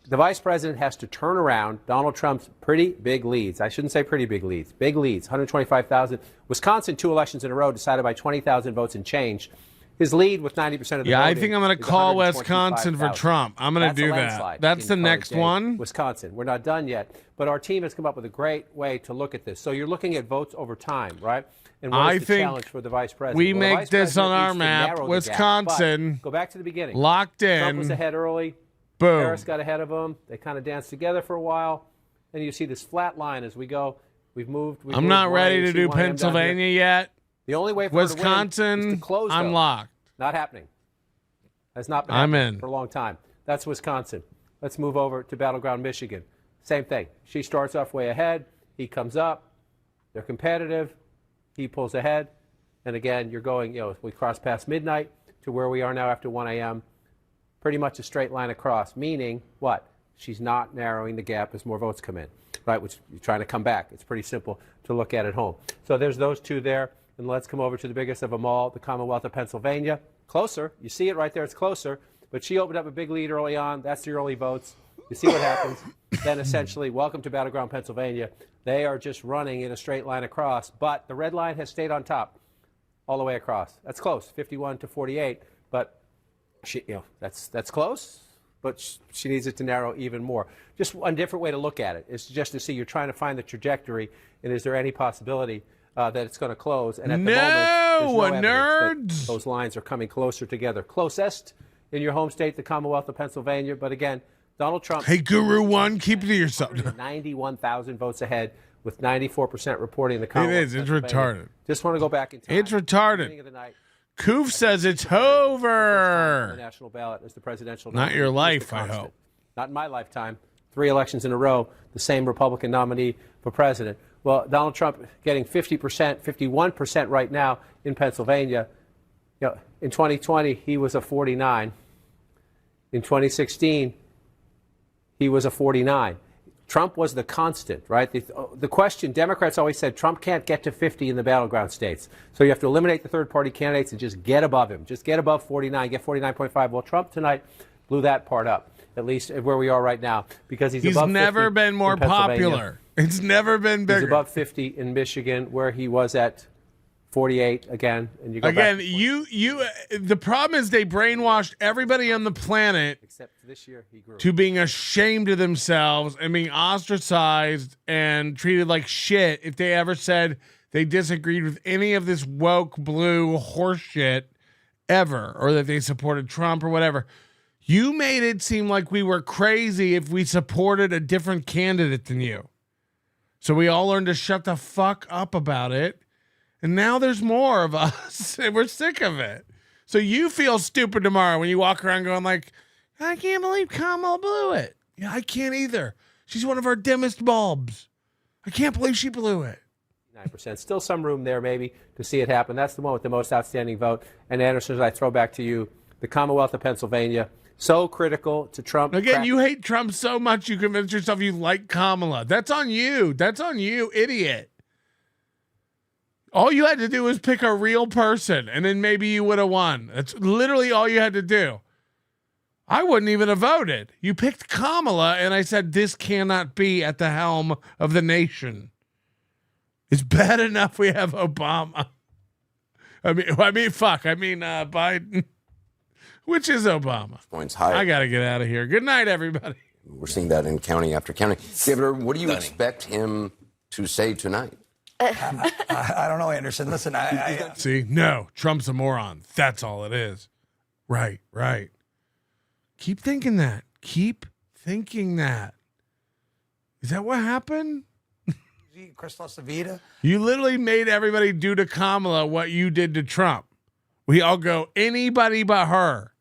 The vice president has to turn around Donald Trump's pretty big leads. I shouldn't say pretty big leads. Big leads, 125,000. Wisconsin, 2 elections in a row, decided by 20,000 votes and change. His lead with 90% of the Yeah, I voting think I'm going to is call Wisconsin for 125,000. Trump. I'm going to That's a do landslide that. That's in the current next day one. Wisconsin. We're not done yet, but our team has come up with a great way to look at this. So you're looking at votes over time, right? And what I is the think challenge for the vice president? we Well, the make vice this on president our needs to map. narrow the gap, Wisconsin, but go back to the beginning. locked in. Trump was ahead early. Boom. Harris got ahead of him. They kind of danced together for a while. And you see this flat line as we go. We've moved. I'm not ready to do Pennsylvania yet. The only way for her to win Wisconsin, is to close, I'm though. locked. Not happening. Has not been I'm happening in. for a long time. That's Wisconsin. Let's move over to battleground Michigan. Same thing. She starts off way ahead. He comes up. They're competitive. He pulls ahead. And again, you're going, we cross past midnight to where we are now after 1 a.m. Pretty much a straight line across, meaning what? She's not narrowing the gap as more votes come in, right? Which you're trying to come back. It's pretty simple to look at home. So there's those two there. And let's come over to the biggest of them all, the Commonwealth of Pennsylvania. Closer. You see it right there. It's closer. But she opened up a big lead early on. That's the early votes. You see what happens. Then essentially, welcome to battleground Pennsylvania. They are just running in a straight line across. But the red line has stayed on top all the way across. That's close, 51 to 48. But she, that's close. But she needs it to narrow even more. Just one different way to look at it is just to see you're trying to find the trajectory, and is there any possibility that it's going to close? And at the moment, there's no evidence that those lines are coming closer together. Closest in your home state, the Commonwealth of Pennsylvania. But again, Donald Trump. Hey, Guru One, keep it to yourself. 91,000 votes ahead with 94% reporting the Commonwealth. It is. It's retarded. Just want to go back in time. It's retarded. Koof says it's over. The national ballot is the presidential. Not your life, I hope. Not in my lifetime. 3 elections in a row, the same Republican nominee for president. Well, Donald Trump getting 50%, 51% right now in Pennsylvania. In 2020, he was a 49. In 2016, he was a 49. Trump was the constant, right? The question, Democrats always said Trump can't get to 50 in the battleground states. So you have to eliminate the third-party candidates and just get above him. Just get above 49, get 49.5. Well, Trump tonight blew that part up, at least where we are right now, because he's above 50 never been more popular. It's never been bigger. He's above 50 in Michigan, where he was at 48 again. And you go again, back the problem is they brainwashed everybody on the planet except this year he grew to being ashamed of themselves and being ostracized and treated like shit if they ever said they disagreed with any of this woke blue horse shit ever, or that they supported Trump or whatever. You made it seem like we were crazy if we supported a different candidate than you. So we all learned to shut the fuck up about it. And now there's more of us, and we're sick of it. So you feel stupid tomorrow when you walk around going like, I can't believe Kamala blew it. Yeah, I can't either. She's one of our dimmest bulbs. I can't believe she blew it. 9%. Still some room there maybe to see it happen. That's the one with the most outstanding vote. And Anderson, as I throw back to you, the Commonwealth of Pennsylvania, so critical to Trump. Again, you hate Trump so much you convince yourself you like Kamala. That's on you. That's on you, idiot. All you had to do was pick a real person, and then maybe you would have won. That's literally all you had to do. I wouldn't even have voted. You picked Kamala, and I said, this cannot be at the helm of the nation. It's bad enough we have Obama. I mean, Biden. Which is Obama. Points higher. I got to get out of here. Good night, everybody. We're seeing that in county after county. Governor, what do you expect him to say tonight? I don't know, Anderson. Listen, See, no, Trump's a moron. That's all it is. Right. Keep thinking that. Keep thinking that. Is that what happened? Christos Savita. You literally made everybody do to Kamala what you did to Trump. We all go, anybody but her.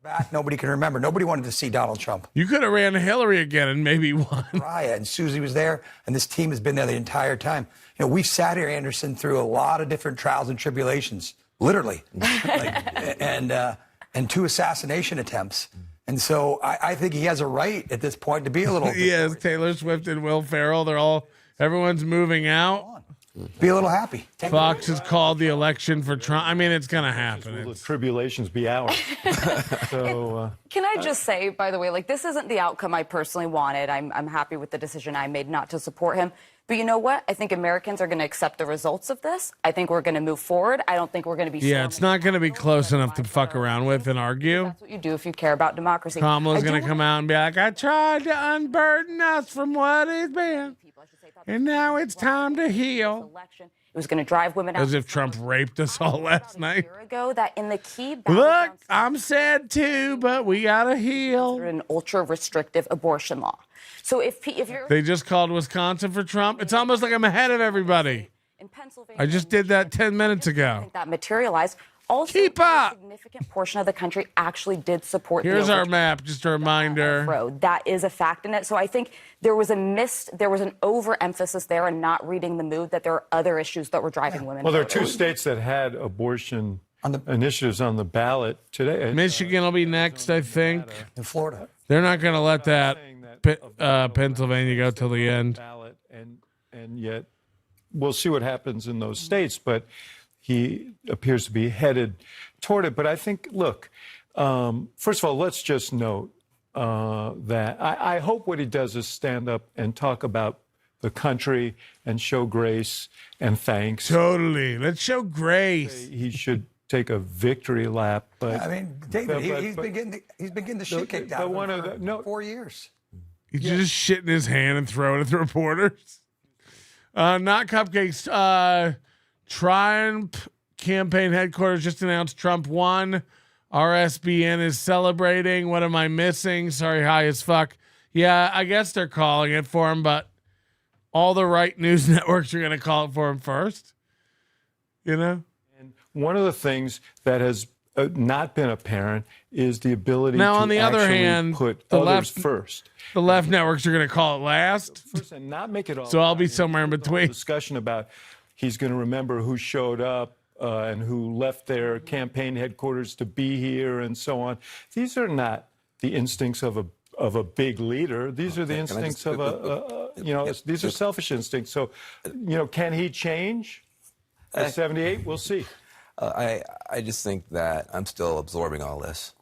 Back, nobody can remember. Nobody wanted to see Donald Trump. You could have ran Hillary again and maybe won. Raya and Susie was there, and this team has been there the entire time. We've sat here, Anderson, through a lot of different trials and tribulations, literally, and 2 assassination attempts. And so I think he has a right at this point to be a little. He has Taylor Swift and Will Ferrell. Everyone's moving out. Be a little happy. Fox has called the election for Trump. I mean, it's going to happen. Will the tribulations be ours? Can I just say, by the way, this isn't the outcome I personally wanted. I'm happy with the decision I made not to support him. But you know what? I think Americans are going to accept the results of this. I think we're going to move forward. I don't think we're going to be. Yeah, it's not going to be close enough to fuck around with and argue. That's what you do if you care about democracy. Kamala's going to come out and be like, I tried to unburden us from what it's been, and now it's time to heal. It was going to drive women out. As if Trump raped us all last night. A year ago, that in the key Look, I'm sad too, but we got to heal. An ultra-restrictive abortion law. So if you're... They just called Wisconsin for Trump. It's almost like I'm ahead of everybody. In Pennsylvania, I just did that 10 minutes ago. that materialized. Also, keep up. A significant portion of the country actually did support. Here's our map, just a reminder. Road. That is a fact in it. So I think there was an overemphasis there and not reading the mood that there are other issues that were driving women. Well, there are two states that had abortion initiatives on the ballot today. Michigan will be next, I think. In Florida. They're not going to let that Pennsylvania go till the end. And yet, we'll see what happens in those states. But he appears to be headed toward it. But I think, look, first of all, let's just note that I hope what he does is stand up and talk about the country and show grace and thanks. Totally. Let's show grace. He should take a victory lap. But I mean, David, he's been getting the shit kicked out of him for 4 years. He's just shitting his hand and throwing it at the reporters. Not cupcakes. Triumph campaign headquarters just announced Trump won. RSBN is celebrating. What am I missing? Sorry, high as fuck. Yeah, I guess they're calling it for him, but all the right news networks are going to call it for him first. You know? And one of the things that has not been apparent is the ability now, to on the other hand, put the others left first. The left networks are going to call it last. First and not make it all. So I'll be somewhere in between. Discussion about he's going to remember who showed up and who left their campaign headquarters to be here and so on. These are not the instincts of a big leader. These are the instincts of these are selfish instincts. So, can he change? At 78, we'll see. I just think that I'm still absorbing all this.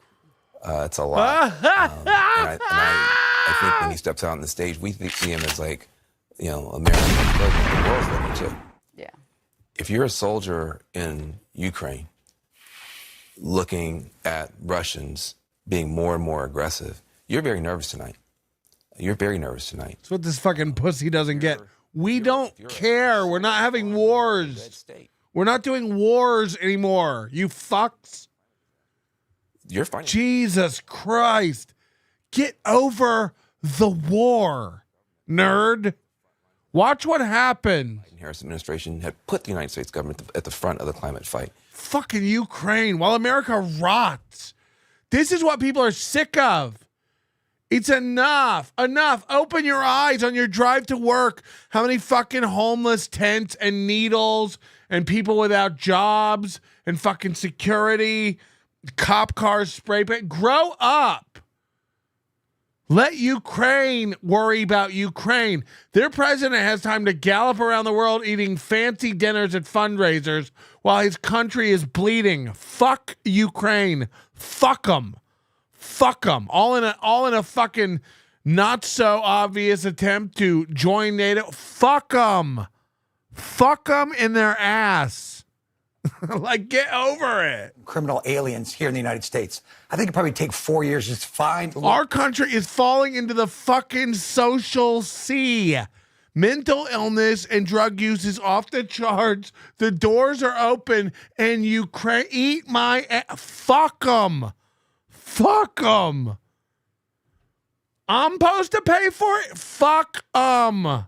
It's a lot. And I think when he steps out on the stage, we see him as like, American president. The world's looking too. Yeah. If you're a soldier in Ukraine looking at Russians being more and more aggressive, you're very nervous tonight. You're very nervous tonight. That's what this fucking pussy doesn't get. We don't care. We're not having wars. We're not doing wars anymore. You fucks. You're fine. Jesus Christ. Get over the war, nerd. Watch what happened. The Harris administration had put the United States government at the front of the climate fight. Fucking Ukraine while America rots. This is what people are sick of. It's enough. Enough. Open your eyes on your drive to work. How many fucking homeless tents and needles and people without jobs and fucking security, cop cars, spray paint. Grow up. Let Ukraine worry about Ukraine. Their president has time to gallop around the world eating fancy dinners at fundraisers while his country is bleeding. Fuck Ukraine. Fuck them. Fuck them. All in a fucking not so obvious attempt to join NATO. Fuck them. Fuck them in their ass. Like, get over it. Criminal aliens here in the United States. I think it'd probably take 4 years just to find. Our country is falling into the fucking social sea. Mental illness and drug use is off the charts. The doors are open, and Ukraine eat my fuck them. Fuck them. I'm supposed to pay for it. Fuck them.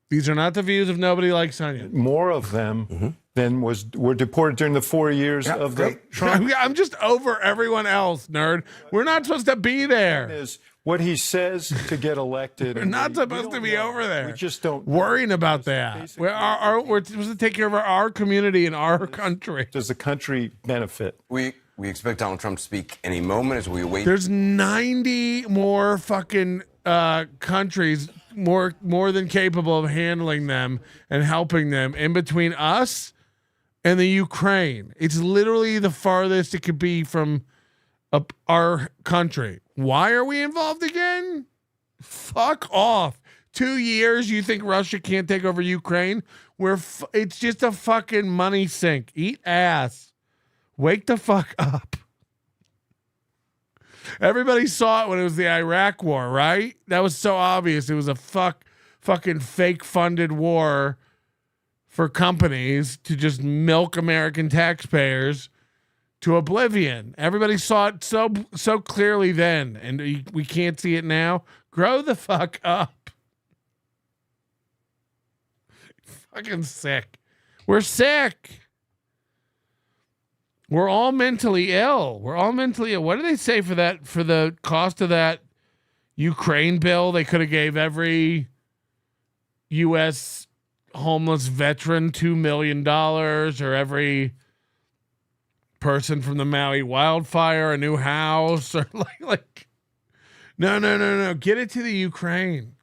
These are not the views of Nobody Likes Onion. More of them than were deported during the 4 years of the Trump. I'm just over everyone else, nerd. We're not supposed to be there. Is what he says to get elected. We're not supposed to be over there. We just don't worrying about that. We're supposed to take care of our community and our country. Does the country benefit? We expect Donald Trump to speak any moment as we wait. There's 90 more fucking countries more than capable of handling them and helping them in between us and the Ukraine. It's literally the farthest it could be from our country. Why are we involved again? Fuck off. 2 years, you think Russia can't take over Ukraine? It's just a fucking money sink. Eat ass. Wake the fuck up. Everybody saw it when it was the Iraq war, right? That was so obvious. It was a fucking fake funded war for companies to just milk American taxpayers to oblivion. Everybody saw it so clearly then, and we can't see it now. Grow the fuck up. Fucking sick. We're sick. We're all mentally ill. What do they say for the cost of that Ukraine bill? They could have gave every U.S. homeless veteran $2 million, or every person from the Maui wildfire a new house, or like no. Get it to the Ukraine.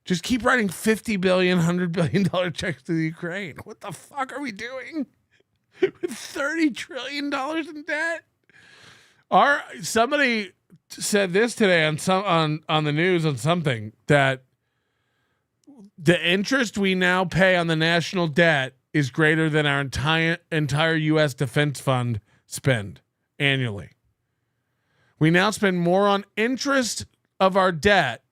Just keep writing $50 billion, $100 billion checks to the Ukraine. What the fuck are we doing with $30 trillion in debt? Somebody said this today on the news on something, that the interest we now pay on the national debt is greater than our entire U.S. defense fund spend annually. We now spend more on interest of our debt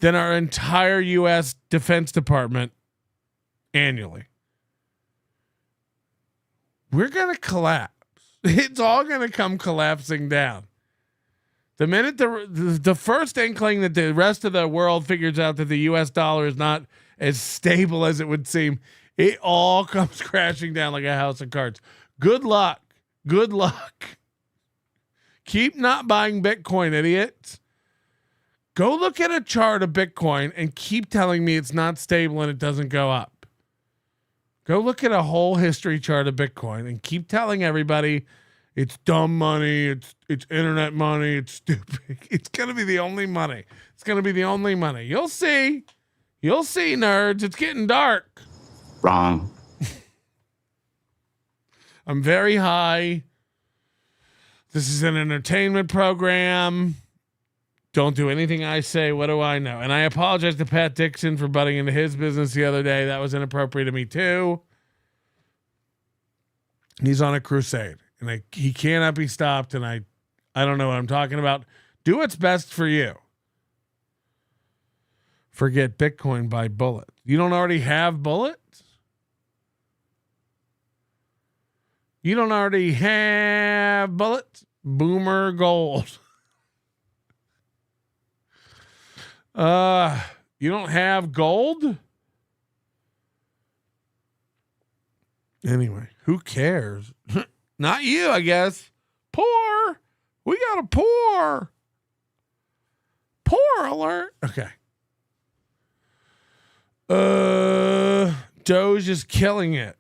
than our entire U.S. Defense Department annually. We're going to collapse. It's all going to come collapsing down. The minute the first inkling that the rest of the world figures out that the U.S. dollar is not as stable as it would seem, it all comes crashing down like a house of cards. Good luck. Good luck. Keep not buying Bitcoin, idiots. Go look at a chart of Bitcoin and keep telling me it's not stable and it doesn't go up. Go look at a whole history chart of Bitcoin and keep telling everybody it's dumb money, it's internet money, it's stupid. It's going to be the only money. It's going to be the only money. You'll see. You'll see, nerds. It's getting dark. Wrong. I'm very high. This is an entertainment program. Don't do anything I say. What do I know? And I apologize to Pat Dixon for butting into his business the other day. That was inappropriate of me too. He's on a crusade, and he cannot be stopped. And I don't know what I'm talking about. Do what's best for you. Forget Bitcoin, buy bullets. You don't already have bullets? You don't already have bullets? Boomer gold. You don't have gold? Anyway, who cares? Not you, I guess. Poor. We got a poor. Poor alert. Okay. Doge is killing it.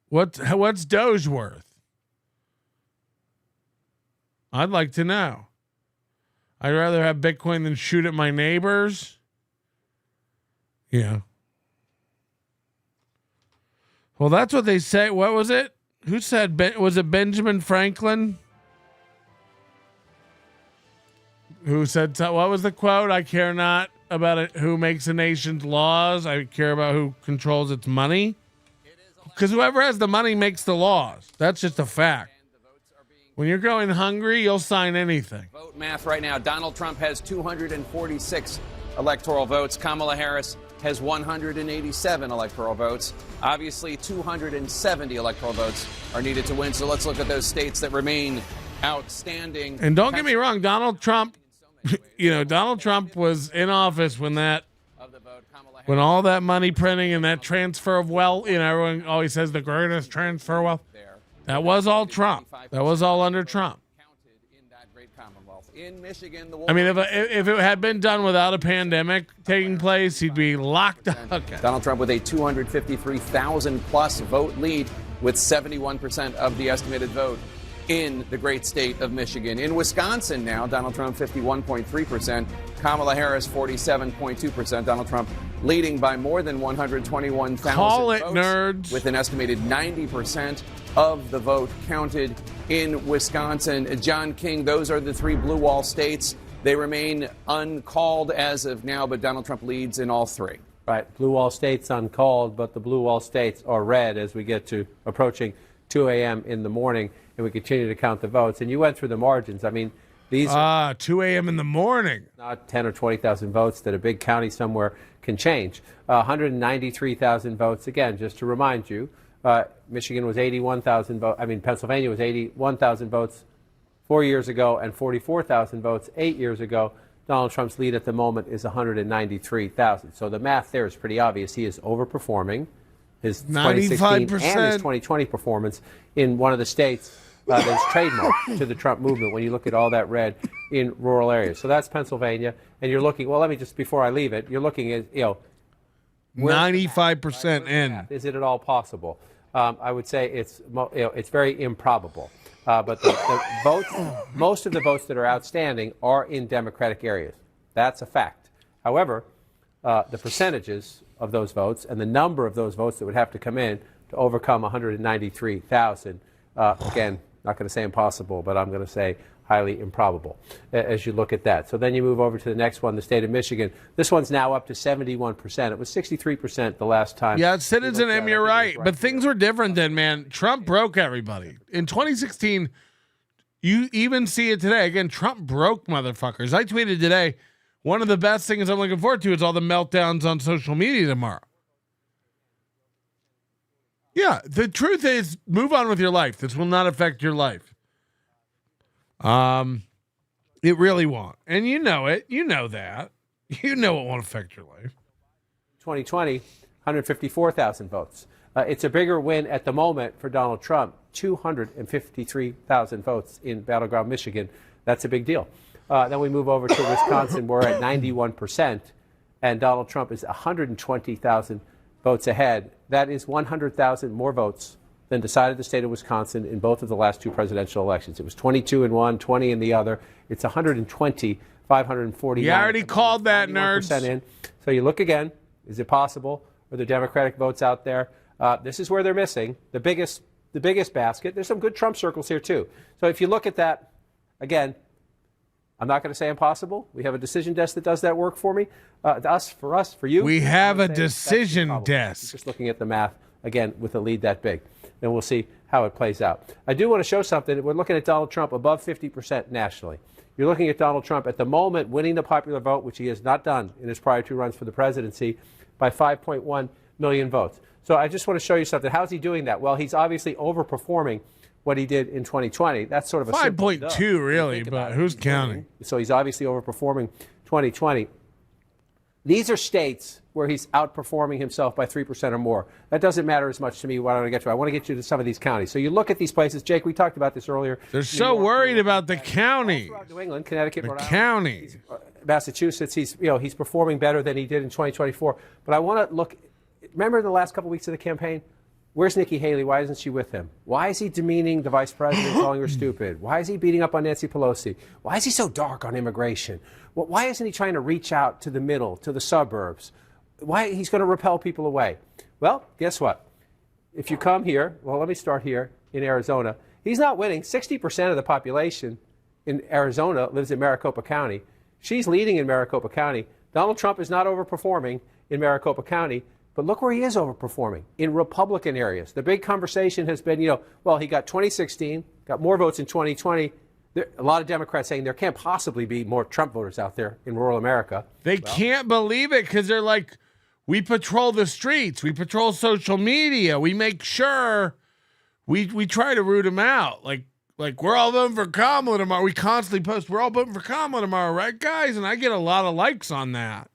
What's Doge worth? I'd like to know. I'd rather have Bitcoin than shoot at my neighbors. Yeah. Well, that's what they say. What was it? Who said, was it Benjamin Franklin? Who said, what was the quote? I care not about it, who makes a nation's laws. I care about who controls its money. Because whoever has the money makes the laws. That's just a fact. When you're going hungry, you'll sign anything. Vote math right now. Donald Trump has 246 electoral votes. Kamala Harris has 187 electoral votes. Obviously, 270 electoral votes are needed to win. So let's look at those states that remain outstanding. And don't get me wrong, Donald Trump, Donald Trump was in office when all that money printing and that transfer of wealth, everyone always says the greatest transfer of wealth. That was all Trump. That was all under Trump. In Michigan, I mean, if it had been done without a pandemic taking place, he'd be locked up. Okay. Donald Trump with a 253,000 plus vote lead with 71% of the estimated vote in the great state of Michigan. In Wisconsin now, Donald Trump 51.3%, Kamala Harris 47.2%. Donald Trump leading by more than 121,000 Call it, votes, nerds. with an estimated 90% of the vote counted in Wisconsin. John King, those are the three blue wall states. They remain uncalled as of now, but Donald Trump leads in all three. Right. Blue wall states uncalled, but the blue wall states are red as we get to approaching 2 a.m. in the morning, and we continue to count the votes. And you went through the margins. I mean, these 2 a.m. in the morning. Not 10 or 20,000 votes that a big county somewhere can change. 193,000 votes. Again, just to remind you, Michigan was 81,000 votes. I mean, Pennsylvania was 81,000 votes 4 years ago and 44,000 votes 8 years ago. Donald Trump's lead at the moment is 193,000. So the math there is pretty obvious. He is overperforming his 2016 and his 2020 performance in one of the states that is trademarked to the Trump movement when you look at all that red in rural areas. So that's Pennsylvania. And you're looking, well, let me just, before I leave it, you're looking at, 95% in. Is it at all possible? I would say it's very improbable. But the votes, most of the votes that are outstanding are in Democratic areas. That's a fact. However, the percentages of those votes and the number of those votes that would have to come in to overcome 193,000, again, not going to say impossible, but I'm going to say highly improbable as you look at that. So then you move over to the next one, the state of Michigan. This one's now up to 71%. It was 63% the last time. Yeah, Citizen M, you're right. But things were different then, man. Trump broke everybody. In 2016, you even see it today. Again, Trump broke motherfuckers. I tweeted today, one of the best things I'm looking forward to is all the meltdowns on social media tomorrow. Yeah, the truth is, move on with your life. This will not affect your life. It really won't. And you know it. You know that. You know it won't affect your life. 2020, 154,000 votes. It's a bigger win at the moment for Donald Trump, 253,000 votes in battleground Michigan. That's a big deal. Then we move over to Wisconsin. We're at 91%, and Donald Trump is 120,000 votes ahead. That is 100,000 more votes than decided the state of Wisconsin in both of the last two presidential elections. It was 22 in one, 20 in the other. It's 120, 549. You already called that, nerds. In. So you look again. Is it possible? Are there Democratic votes out there? This is where they're missing the biggest basket. There's some good Trump circles here too. So if you look at that, again, I'm not going to say impossible. We have a decision desk that does that work for me. For you. We have a decision desk. Just looking at the math, again, with a lead that big. And we'll see how it plays out. I do want to show something. We're looking at Donald Trump above 50% nationally. You're looking at Donald Trump at the moment winning the popular vote, which he has not done in his prior two runs for the presidency, by 5.1 million votes. So I just want to show you something. How's he doing that? Well, he's obviously overperforming what he did in 2020. That's sort of a 5.2 really, but who's counting? So he's obviously overperforming 2020. These are states where he's outperforming himself by 3% or more. That doesn't matter as much to me. What I want to get to, I want to get you to some of these counties. So you look at these places. Jake, we talked about this earlier. They're so worried about the counties. New England, Connecticut, Rhode Island, counties. Massachusetts. He's performing better than he did in 2024. But I want to look. Remember the last couple of weeks of the campaign? Where's Nikki Haley? Why isn't she with him? Why is he demeaning the vice president, calling her stupid? Why is he beating up on Nancy Pelosi? Why is he so dark on immigration? Well, why isn't he trying to reach out to the middle, to the suburbs? Why he's going to repel people away? Well, guess what? If you come here, well, let me start here in Arizona. He's not winning. 60% of the population in Arizona lives in Maricopa County. She's leading in Maricopa County. Donald Trump is not overperforming in Maricopa County. But look where he is overperforming, in Republican areas. The big conversation has been, well, he got 2016, got more votes in 2020. A lot of Democrats saying there can't possibly be more Trump voters out there in rural America. They can't believe it because they're like, we patrol the streets, we patrol social media, we make sure we try to root him out. Like we're all voting for Kamala tomorrow. We constantly post, we're all voting for Kamala tomorrow, right, guys? And I get a lot of likes on that.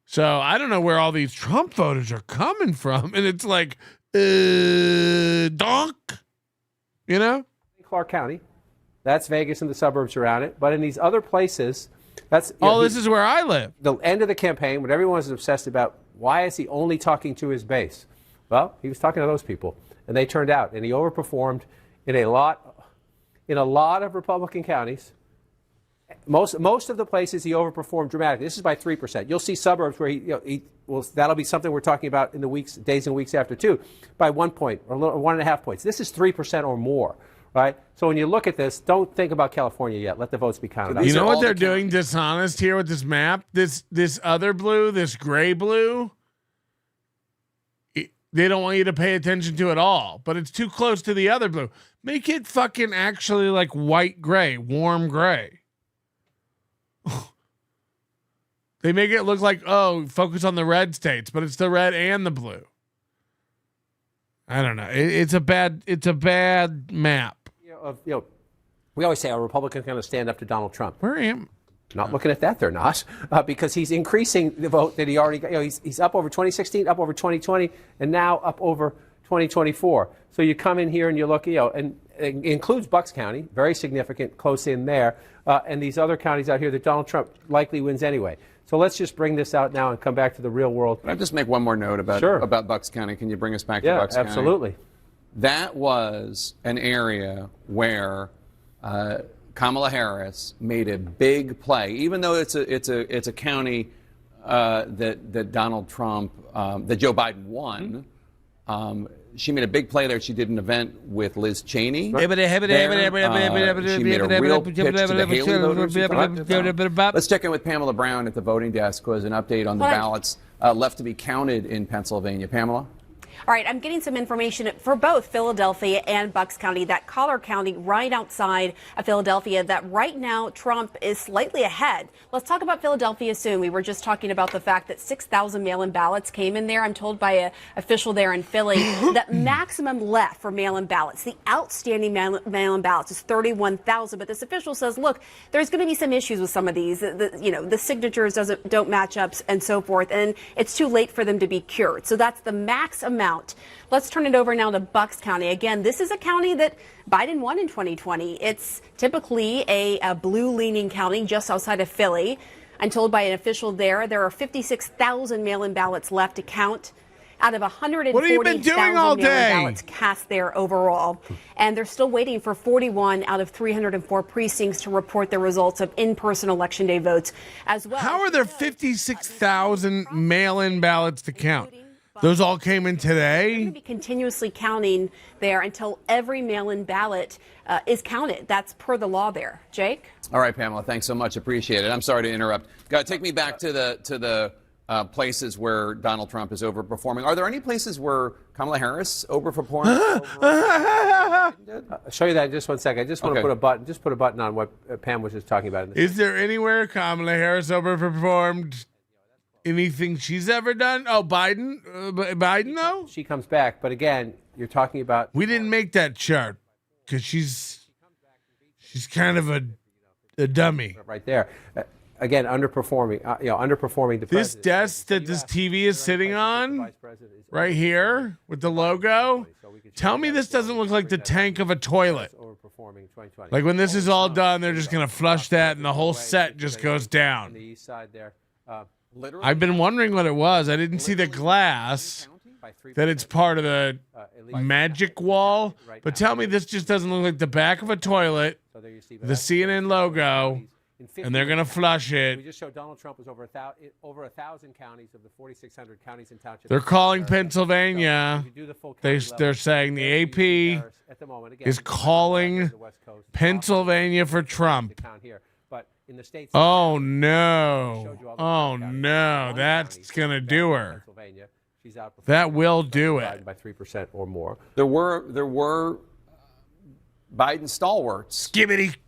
So I don't know where all these Trump voters are coming from. And it's like, donk, Clark County. That's Vegas and the suburbs around it. But in these other places, that's... this is where I live. The end of the campaign, when everyone was obsessed about why is he only talking to his base? Well, he was talking to those people. And they turned out. And he overperformed in a lot of Republican counties. Most of the places he overperformed dramatically. This is by 3%. You'll see suburbs where that'll be something we're talking about in the days and weeks after too, by 1 point or 1.5 points. This is 3% or more, right? So when you look at this, don't think about California yet. Let the votes be counted. You know what they're doing dishonest here with this map? This other blue, this gray blue, they don't want you to pay attention to at all, but it's too close to the other blue. Make it fucking actually like white gray, warm gray. They make it look like, oh, focus on the red states, but it's the red and the blue. I don't know. It's a bad map. We always say a Republican's going to stand up to Donald Trump. Where am I? Not looking at that, they're not, because he's increasing the vote that he already got. He's up over 2016, up over 2020, and now up over 2024. So you come in here and you look, and it includes Bucks County, very significant, close in there, and these other counties out here that Donald Trump likely wins anyway. So let's just bring this out now and come back to the real world. Can I just make one more note about Bucks County? Can you bring us back to Bucks County? Yeah, absolutely. That was an area where Kamala Harris made a big play, even though it's a county that Donald Trump, that Joe Biden won. She made a big play there. She did an event with Liz Cheney. She made a real pitch to the Haley voters. Let's check in with Pamela Brown at the voting desk, who has an update on the ballots left to be counted in Pennsylvania. Pamela? All right, I'm getting some information for both Philadelphia and Bucks County, that Collier County right outside of Philadelphia, that right now Trump is slightly ahead. Let's talk about Philadelphia soon. We were just talking about the fact that 6,000 mail-in ballots came in there. I'm told by an official there in Philly that maximum left for mail-in ballots, the outstanding mail-in ballots, is 31,000. But this official says, look, there's going to be some issues with some of these. The signatures don't match up and so forth, and it's too late for them to be cured. So that's the max amount. Let's turn it over now to Bucks County. Again, this is a county that Biden won in 2020. It's typically a blue-leaning county just outside of Philly. I'm told by an official there are 56,000 mail-in ballots left to count out of 140,000 mail-in ballots cast there overall. And they're still waiting for 41 out of 304 precincts to report the results of in-person Election Day votes as well. How are there 56,000 mail-in ballots to count? Those all came in today? They're going to be continuously counting there until every mail-in ballot is counted. That's per the law there. Jake? All right, Pamela, thanks so much. Appreciate it. I'm sorry to interrupt. Got to take me back to the places where Donald Trump is overperforming. Are there any places where Kamala Harris overperformed? I'll show you that in just 1 second. I just want to put a button on what Pam was just talking about. Is there anywhere Kamala Harris overperformed anything she's ever done? Oh, Biden? Biden, though? She comes back, but again, you're talking about... We didn't make that chart because she's kind of a dummy. Right there. Again, underperforming the president. This desk that this TV is sitting on, right here, with the logo, tell me this doesn't look like the tank of a toilet. Like when this is all done, they're just going to flush that and the whole set just goes down. On the east side there. I've been wondering what it was. I didn't see the glass, that it's part of the magic wall. But tell me this just doesn't look like the back of a toilet, the CNN logo, and they're going to flush it. We just showed Donald Trump was over 1,000 counties of the 4,600 counties and townships. They're calling Pennsylvania. They're saying the AP is calling Pennsylvania for Trump. Oh, no. Oh, no. That's going to do her. That will do it. By 3% or more. There were Biden stalwarts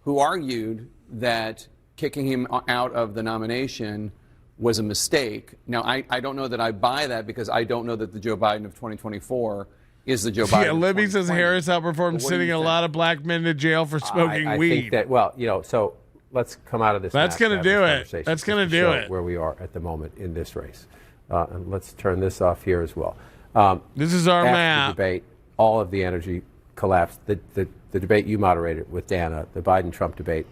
who argued that kicking him out of the nomination was a mistake. Now, I don't know that I buy that because I don't know that the Joe Biden of 2024 is the Joe Biden. Yeah, Libby says Harris outperformed sending a lot of black men to jail for smoking I weed. think that, so let's come out of this. That's going to do it. That's going to do it. Where we are at the moment in this race. And let's turn this off here as well. This is our after map. The debate, all of the energy collapsed. The debate you moderated with Dana, the Biden-Trump debate,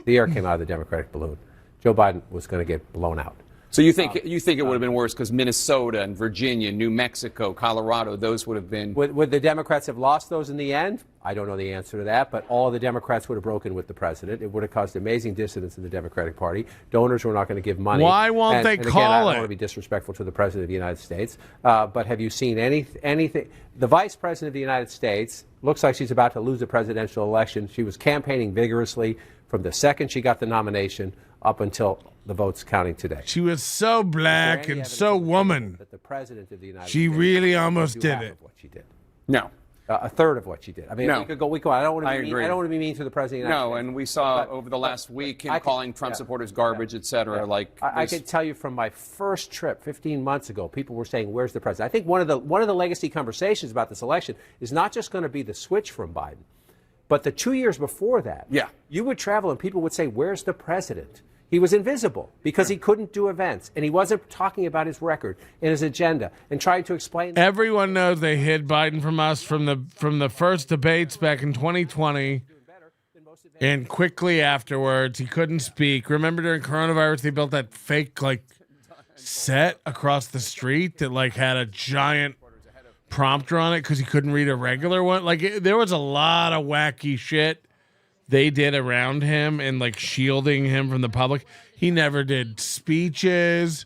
the air came out of the Democratic balloon. Joe Biden was going to get blown out. So you think it would have been worse because Minnesota and Virginia, New Mexico, Colorado, those would have been... Would the Democrats have lost those in the end? I don't know the answer to that, but all the Democrats would have broken with the president. It would have caused amazing dissonance in the Democratic Party. Donors were not going to give money. Why won't they and again, call I don't it? want to be disrespectful to the President of the United States, but have you seen anything? The Vice President of the United States looks like she's about to lose the presidential election. She was campaigning vigorously from the second she got the nomination up until the votes counting today. She was so black and so woman. That the President of the United She States really almost do did half it. of what she did. No. A third of what she did. I mean, No. we could go. I don't want to be mean. agree. I don't want to be mean to the President of the United No, States. and we saw over the last week him calling Trump supporters garbage, et cetera. Like I can tell you from my first trip 15 months ago, people were saying, "Where's the president?" I think one of the legacy conversations about this election is not just going to be the switch from Biden, but the 2 years before that. Yeah. You would travel and people would say, "Where's the president?" He was invisible because he couldn't do events, and he wasn't talking about his record and his agenda and trying to explain. Everyone knows they hid Biden from us from the first debates back in 2020, and quickly afterwards he couldn't speak. Remember during coronavirus they built that fake set across the street that had a giant prompter on it because he couldn't read a regular one. There was a lot of wacky shit they did around him and shielding him from the public. He never did speeches.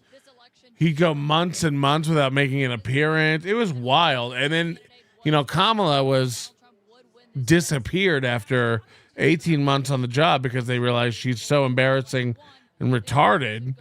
He'd go months and months without making an appearance. It was wild. And then, Kamala was disappeared after 18 months on the job because they realized she's so embarrassing and retarded.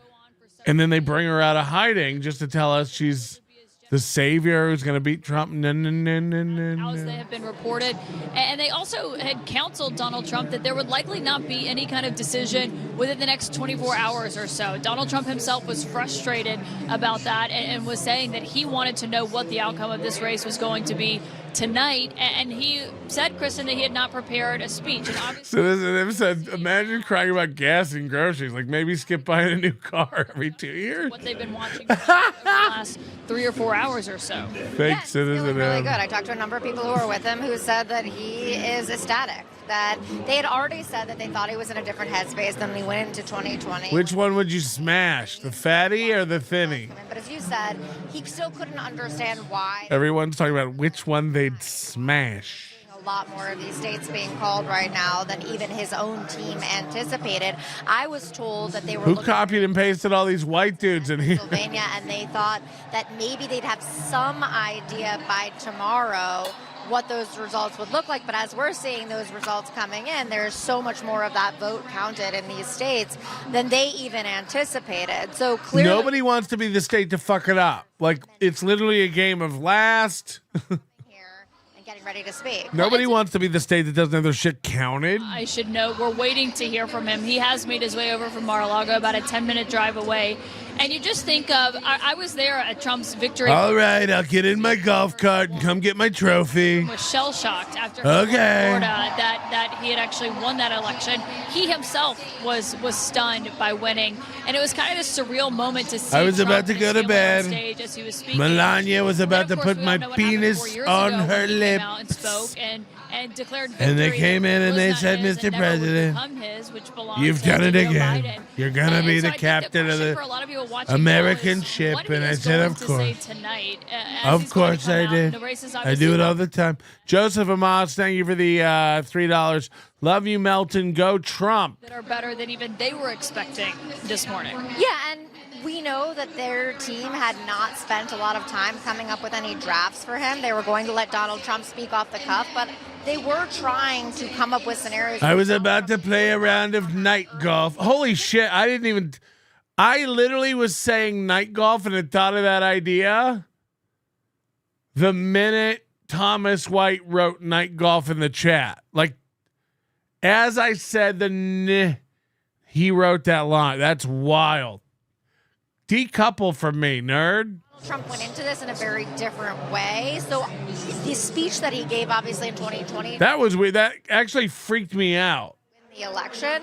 And then they bring her out of hiding just to tell us she's the savior who's going to beat Trump. No. As they have been reported. And they also had counseled Donald Trump that there would likely not be any kind of decision within the next 24 hours or so. Donald Trump himself was frustrated about that and was saying that he wanted to know what the outcome of this race was going to be tonight. And he said, Kristen, that he had not prepared a speech. And obviously, So there's an episode, imagine crying about gas and groceries. Maybe skip buying a new car every 2 years. what they've been watching over the last 3 or 4 hours or so. Fake citizen. Really good. I talked to a number of people who were with him who said that he is ecstatic. That they had already said that they thought he was in a different headspace than when he went into 2020. Which one would you smash, the fatty or the thinny? But as you said, he still couldn't understand why Everyone's talking about which one they'd smash. a lot more of these states being called right now than even his own team anticipated. I was told that they were Who looking copied and pasted all these white dudes in here? Pennsylvania, and they thought that maybe they'd have some idea by tomorrow what those results would look like. But as we're seeing those results coming in, there's so much more of that vote counted in these states than they even anticipated. So clearly, Nobody wants to be the state to fuck it up. It's literally a game of last. and getting ready to speak. Nobody wants to be the state that doesn't have their shit counted. I should note, we're waiting to hear from him. He has made his way over from Mar-a-Lago, about a 10-minute drive away. And you just think of, I was there at Trump's victory. All right, I'll get in my golf cart and come get my trophy. Was shell-shocked after Okay. Florida that he had actually won that election. He himself was stunned by winning, and it was kind of this surreal moment to see. I was Trump about to and go his to family on bed. stage as he was speaking. Melania was about to And of course, put we my all know what happened 4 penis years on ago her when he lip. came out and spoke and declared victory. And they came in and was they not said, his Mr. and never would President, become his, which belongs you've to done it Joe again. Biden. You're going to be so the I think captain of question for a lot of people watching American now is, ship. what he And I is said, going of to course. say tonight, as Of he's going to course come I out. did. The race is I obviously do it all the time. Joseph Amos, thank you for the $3. Love you, Melton. Go Trump. that are better than even they were expecting this morning. Yeah, and we know that their team had not spent a lot of time coming up with any drafts for him. They were going to let Donald Trump speak off the cuff, but they were trying to come up with scenarios. I was about to play a round of night golf. Holy shit, I literally was saying night golf and had thought of that idea the minute Thomas White wrote night golf in the chat. As I said he wrote that line. That's wild. Decouple from me, nerd. Trump went into this in a very different way. So the speech that he gave, obviously, in 2020. That was weird. That actually freaked me out. The election.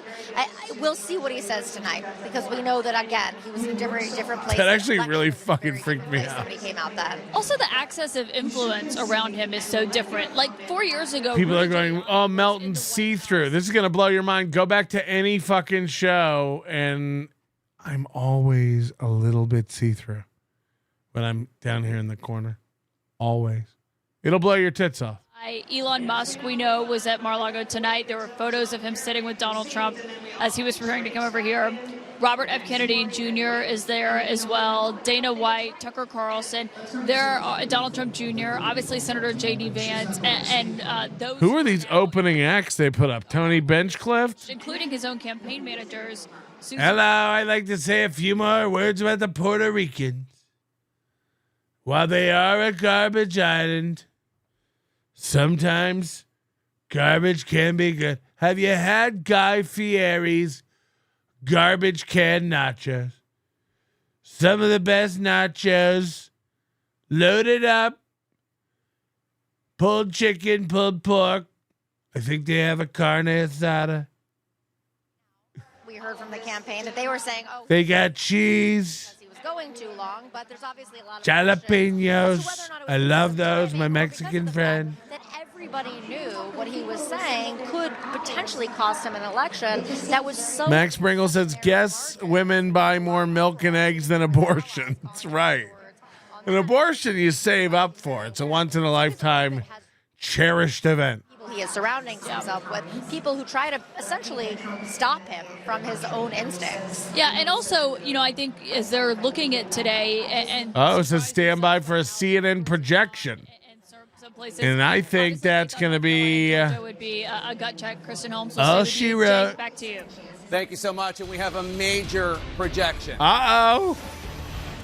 We'll see what he says tonight, because we know that, again, he was in different places. That actually really fucking freaked me out. Somebody came out then. Also, the access of influence around him is so different. 4 years ago, People are going, oh, Melton see-through. This is going to blow your mind. Go back to any fucking show, and I'm always a little bit see-through when I'm down here in the corner. Always. It'll blow your tits off. Elon Musk, we know, was at Mar-a-Lago tonight. There were photos of him sitting with Donald Trump as he was preparing to come over here. Robert F. Kennedy Jr. is there as well. Dana White, Tucker Carlson. There are Donald Trump Jr., obviously Senator J.D. Vance, and those... Who are these opening acts they put up? Tony Benchcliffe? Including his own campaign managers. Hello, I'd like to say a few more words about the Puerto Ricans. While they are a garbage island, sometimes garbage can be good. Have you had Guy Fieri's garbage can nachos? Some of the best nachos, loaded up, pulled chicken, pulled pork. I think they have a carne asada. We heard from the campaign that they were saying, oh, They got cheese, he was going too long, but there's obviously a lot of jalapenos. I love those, my Mexican friend. that everybody knew what he was saying could potentially cost him an election. That was so... Max Bringle says, guess women buy more milk and eggs than abortions. Right. An abortion you save up for. It's a once-in-a-lifetime cherished event. He is surrounding himself with people who try to essentially stop him from his own instincts. Yeah, and also, you know, I think as they're looking at today and Oh, it says stand by for a CNN projection. some places, And I think that's going to be... it would be a gut check. Kristen Holmes will Oh, stay she with you. wrote. Jake, back to you. Thank you so much. And we have a major projection. Uh-oh.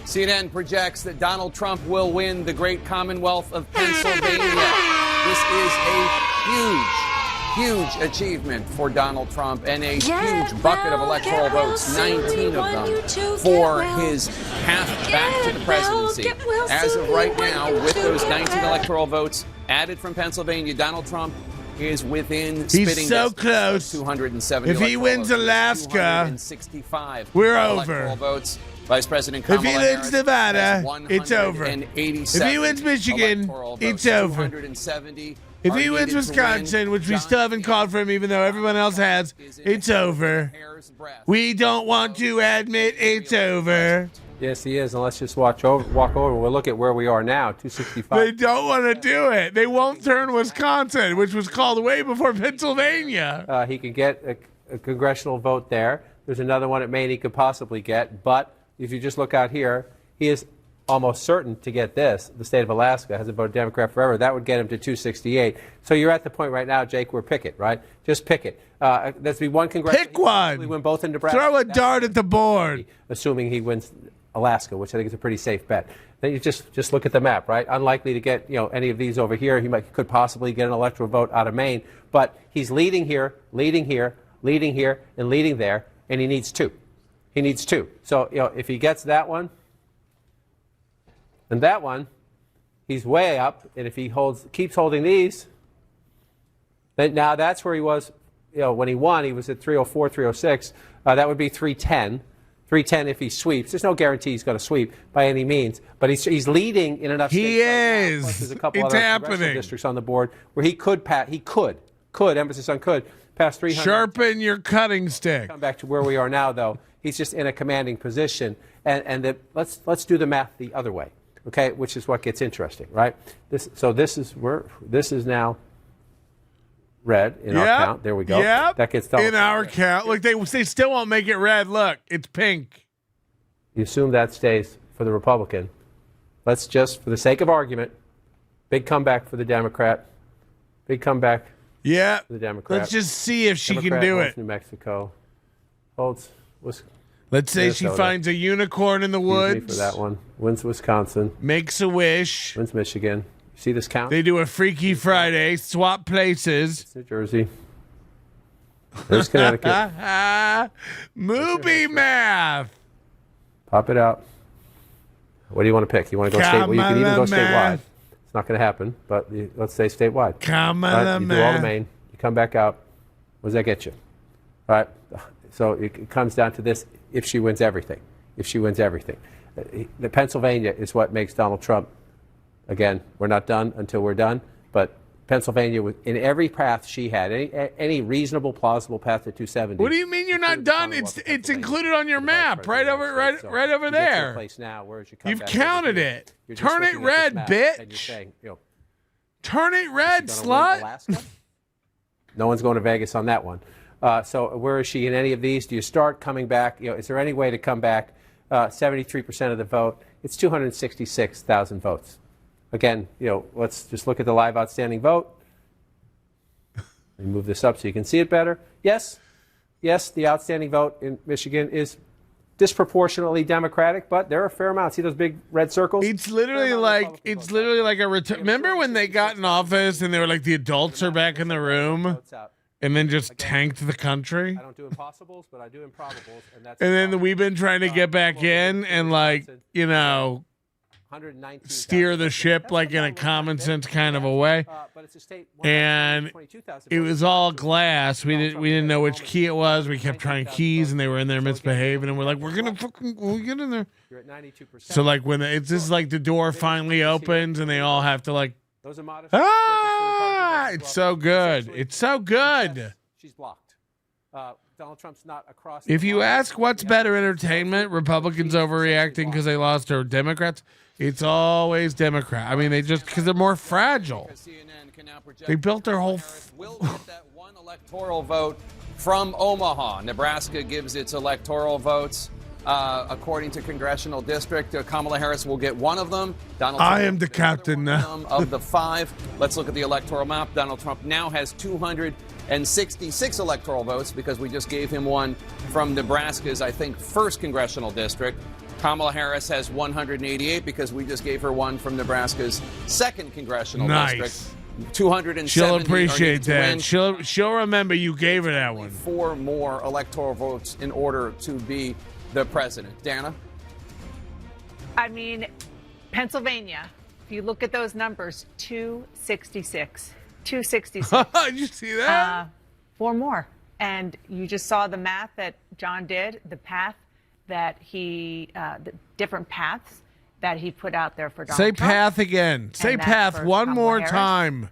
CNN projects that Donald Trump will win the great Commonwealth of Pennsylvania. This is a huge achievement for Donald Trump and a huge bucket of electoral votes, 19 of them, for his path back to the presidency. As of right now, with those 19 electoral votes added from Pennsylvania, Donald Trump is within spitting He's so distance close. 270 If he electoral wins votes. Alaska, 265 we're electoral over. votes. Vice President If Kamala he wins Harris Nevada, has it's over. If 187 he wins Michigan, electoral it's votes. over. 270 If are he wins needed to Wisconsin, win. which we still haven't called for him, even though everyone else has, it's over. We don't want to admit it's over. Yes, he is. And let's just walk over. We'll look at where we are now, 265. They don't want to do it. They won't turn Wisconsin, which was called way before Pennsylvania. He could get a congressional vote there. There's another one at Maine he could possibly get. But if you just look out here, he is almost certain to get this. The state of Alaska hasn't voted Democrat forever. That would get him to 268. So you're at the point right now, Jake, where pick it, right? Just pick it. That's be one congressional. Pick one. He win both in Nebraska. Throw a dart at the board. Assuming he wins Alaska, which I think is a pretty safe bet. Then you just look at the map, right? Unlikely to get any of these over here. He could possibly get an electoral vote out of Maine, but he's leading here, leading here, leading here, and leading there, and he needs two. He needs two. So if he gets that one and that one, he's way up. And if he keeps holding these, then now that's where he was. When he won, he was at 304, 306. That would be 310. 310 if he sweeps. There's no guarantee he's going to sweep by any means, but he's leading in enough states. He right is. Now. Plus there's a couple It's other happening. congressional districts on the board where he could pass. He could, emphasis on could, pass 300. Sharpen your cutting stick. Come back to where we are now, though. He's just in a commanding position, and let's do the math the other way, okay? Which is what gets interesting, right? This is now red in our count. There we go. Yep. That gets done in our count. Look, they still won't make it red. Look, it's pink. You assume that stays for the Republican. Let's just, for the sake of argument, big comeback for the Democrat. Big comeback. Yeah. For the Democrat. Let's just see if she Democrat can do holds it. New Mexico. Holds. Let's say she Minnesota. finds a unicorn in the Excuse me woods. for that one. Wins Wisconsin. Makes a wish. Wins Michigan. You see this count? They do a Freaky Friday, swap places. It's New Jersey. There's Connecticut. Movie math. Pop it out. What do you want to pick? You want to go statewide? You can even go statewide. It's not going to happen, but let's say statewide. You do all the Maine. You come back out. What does that get you? All right. So it comes down to this: if she wins everything, the Pennsylvania is what makes Donald Trump. Again, we're not done until we're done, but Pennsylvania, in every path she had, any reasonable, plausible path to 270. What do you mean you're not done? It's included on your map, right over there. Place now, You've counted it. Turn it red, bitch. Turn it red, slut. No one's going to Vegas on that one. So where is she in any of these? Do you start coming back? Is there any way to come back? 73% of the vote. It's 266,000 votes. Again, let's just look at the live outstanding vote. Let me move this up so you can see it better. Yes, the outstanding vote in Michigan is disproportionately Democratic, but there are a fair amount. See those big red circles? It's literally like a remember when they got in office and they were like the adults are back in the room and then just tanked the country? I don't do impossibles, but I do improbables, and that's. And then we've been trying to get back in and steer the ship like in a common sense kind of a way. And it was all glass. We didn't know which key it was. We kept trying keys and they were in there misbehaving and we're like, we'll get in there. You're at 92%. So like when it's just like the door finally opens and they all have to like, those are modest. it's so good. It's so good. She's blocked. Donald Trump's not across. If you ask what's better entertainment, Republicans overreacting because they lost, or Democrats, it's always Democrat. I mean, they just because they're more fragile. They built their whole. Will get that one electoral vote from Omaha. Nebraska gives its electoral votes according to congressional district. Kamala Harris will get one of them. Donald Trump I am the captain now. Of the 5. Let's look at the electoral map. Donald Trump now has 266 electoral votes because we just gave him one from Nebraska's, I think, 1st congressional district. Kamala Harris has 188 because we just gave her one from Nebraska's 2nd congressional district. 270. She'll appreciate that. She'll remember you gave her that one. 4 more electoral votes in order to be the president. Dana? I mean, Pennsylvania, if you look at those numbers, 266. 266. Did you see that? 4 more. And you just saw the math that John did, the path that the different paths that he put out there for Donald Trump. Say path again. Say path one more time.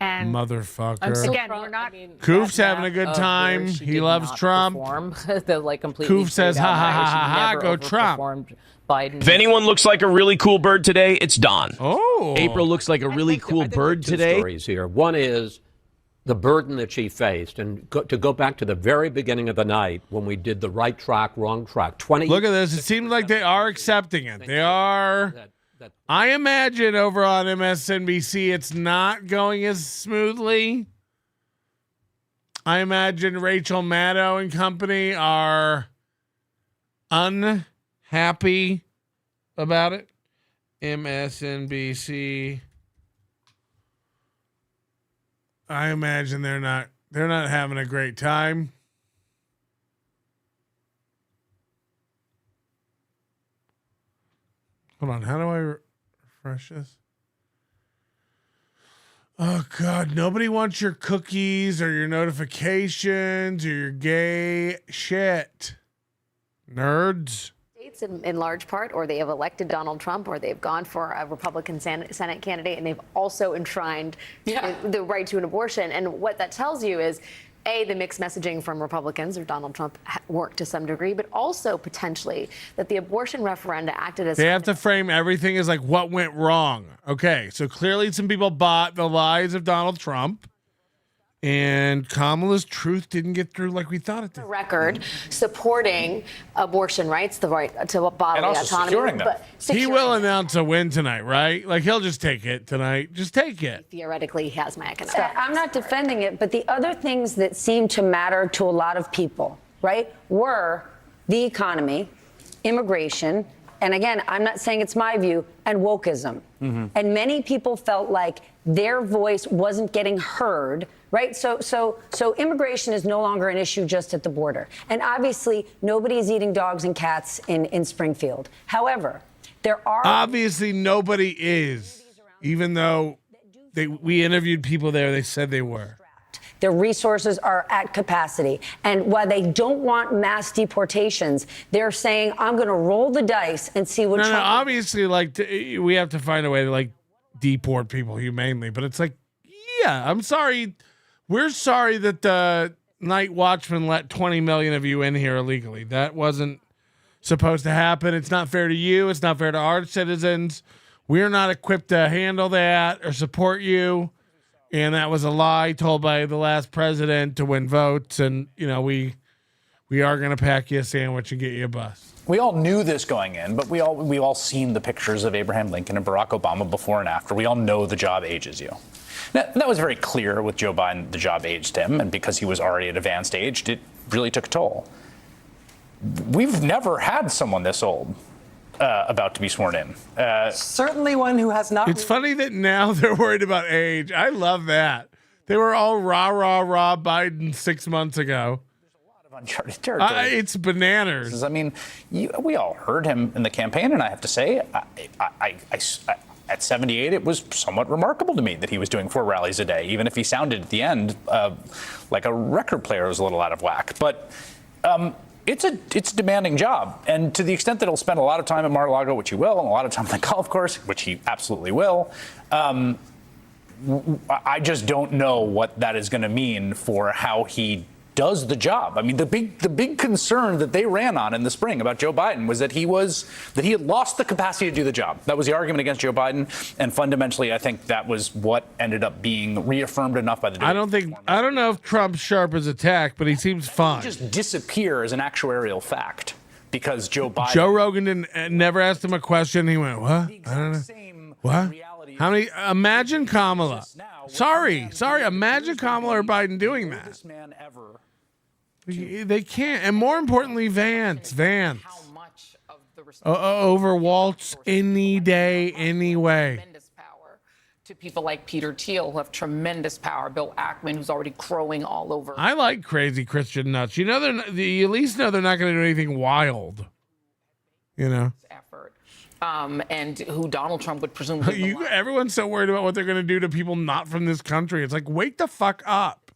And motherfucker. Again, we're not. Koof's having a good time. He loves Trump. Koof says, ha ha ha ha ha, go Trump. If anyone looks like a really cool bird today, it's Don. Oh. April looks like a really cool bird Two today. stories here. One is the burden that she faced, and to go back to the very beginning of the night when we did the right track, wrong track. Look at this. It seems like they are accepting it. They are. I imagine over on MSNBC it's not going as smoothly. I imagine Rachel Maddow and company are unhappy about it. MSNBC. I imagine they're not having a great time. Hold on, how do I refresh this? Oh God, nobody wants your cookies or your notifications or your gay shit. Nerds. In large part, or they have elected Donald Trump, or they've gone for a Republican Senate candidate, and they've also enshrined the right to an abortion. And what that tells you is, A, the mixed messaging from Republicans or Donald Trump worked to some degree, but also potentially that the abortion referenda acted as... They have to frame everything as like what went wrong. Okay, so clearly some people bought the lies of Donald Trump. And Kamala's truth didn't get through like we thought it did. Record supporting abortion rights, the right to bodily autonomy. Securing them. He will announce a win tonight, right? Like he'll just take it tonight. Just take it. Theoretically, he has my economic. I'm not defending it, but the other things that seem to matter to a lot of people, right, were the economy, immigration, and again, I'm not saying it's my view, and wokeism. Mm-hmm. And many people felt like their voice wasn't getting heard, right? So immigration is no longer an issue just at the border. And obviously, nobody is eating dogs and cats in Springfield. However, there are... Obviously, nobody is. Even though we interviewed people there, they said they were. Their resources are at capacity. And while they don't want mass deportations, they're saying, I'm going to roll the dice and see what No, Trump... obviously, like, we have to find a way to, like, deport people humanely. But it's like, yeah, I'm sorry. We're sorry that the night watchman let 20 million of you in here illegally. That wasn't supposed to happen. It's not fair to you. It's not fair to our citizens. we're not equipped to handle that or support you. And that was a lie told by the last president to win votes. And, you know, we are going to pack you a sandwich and get you a bus. We all knew this going in, but we all seen the pictures of Abraham Lincoln and Barack Obama before and after. We all know the job ages you. Now, that was very clear with Joe Biden. The job aged him, and because he was already at advanced age, it really took a toll. We've never had someone this old about to be sworn in. Certainly one who has not. It's funny that now they're worried about age. I love that. They were all rah Biden 6 months ago. Uncharted territory. It's bananas. I mean, we all heard him in the campaign, and I have to say, at 78, it was somewhat remarkable to me that he was doing 4 rallies a day, even if he sounded at the end like a record player was a little out of whack. But it's a demanding job, and to the extent that he'll spend a lot of time at Mar-a-Lago, which he will, and a lot of time on the golf course, which he absolutely will. I just don't know what that is going to mean for how he does the job. I mean, the big concern that they ran on in the spring about Joe Biden was that he had lost the capacity to do the job. That was the argument against Joe Biden, and fundamentally, I think that was what ended up being reaffirmed enough by the. I don't know if Trump's sharp as a tack, but he seems fine. He just disappear as an actuarial fact because Joe Biden. Joe Rogan never asked him a question. He went, "What? I don't know. What? How many? Imagine Kamala. Sorry. Imagine Kamala or Biden doing that. They can't. And more importantly, Vance. Over Waltz any day, anyway. To people like Peter Thiel, who have tremendous power, Bill Ackman, who's already crowing all over. I like crazy Christian nuts. You know, you at least know they're not going to do anything wild. You know. Effort. And who Donald Trump would presumably. Everyone's so worried about what they're going to do to people not from this country. It's like, wake the fuck up.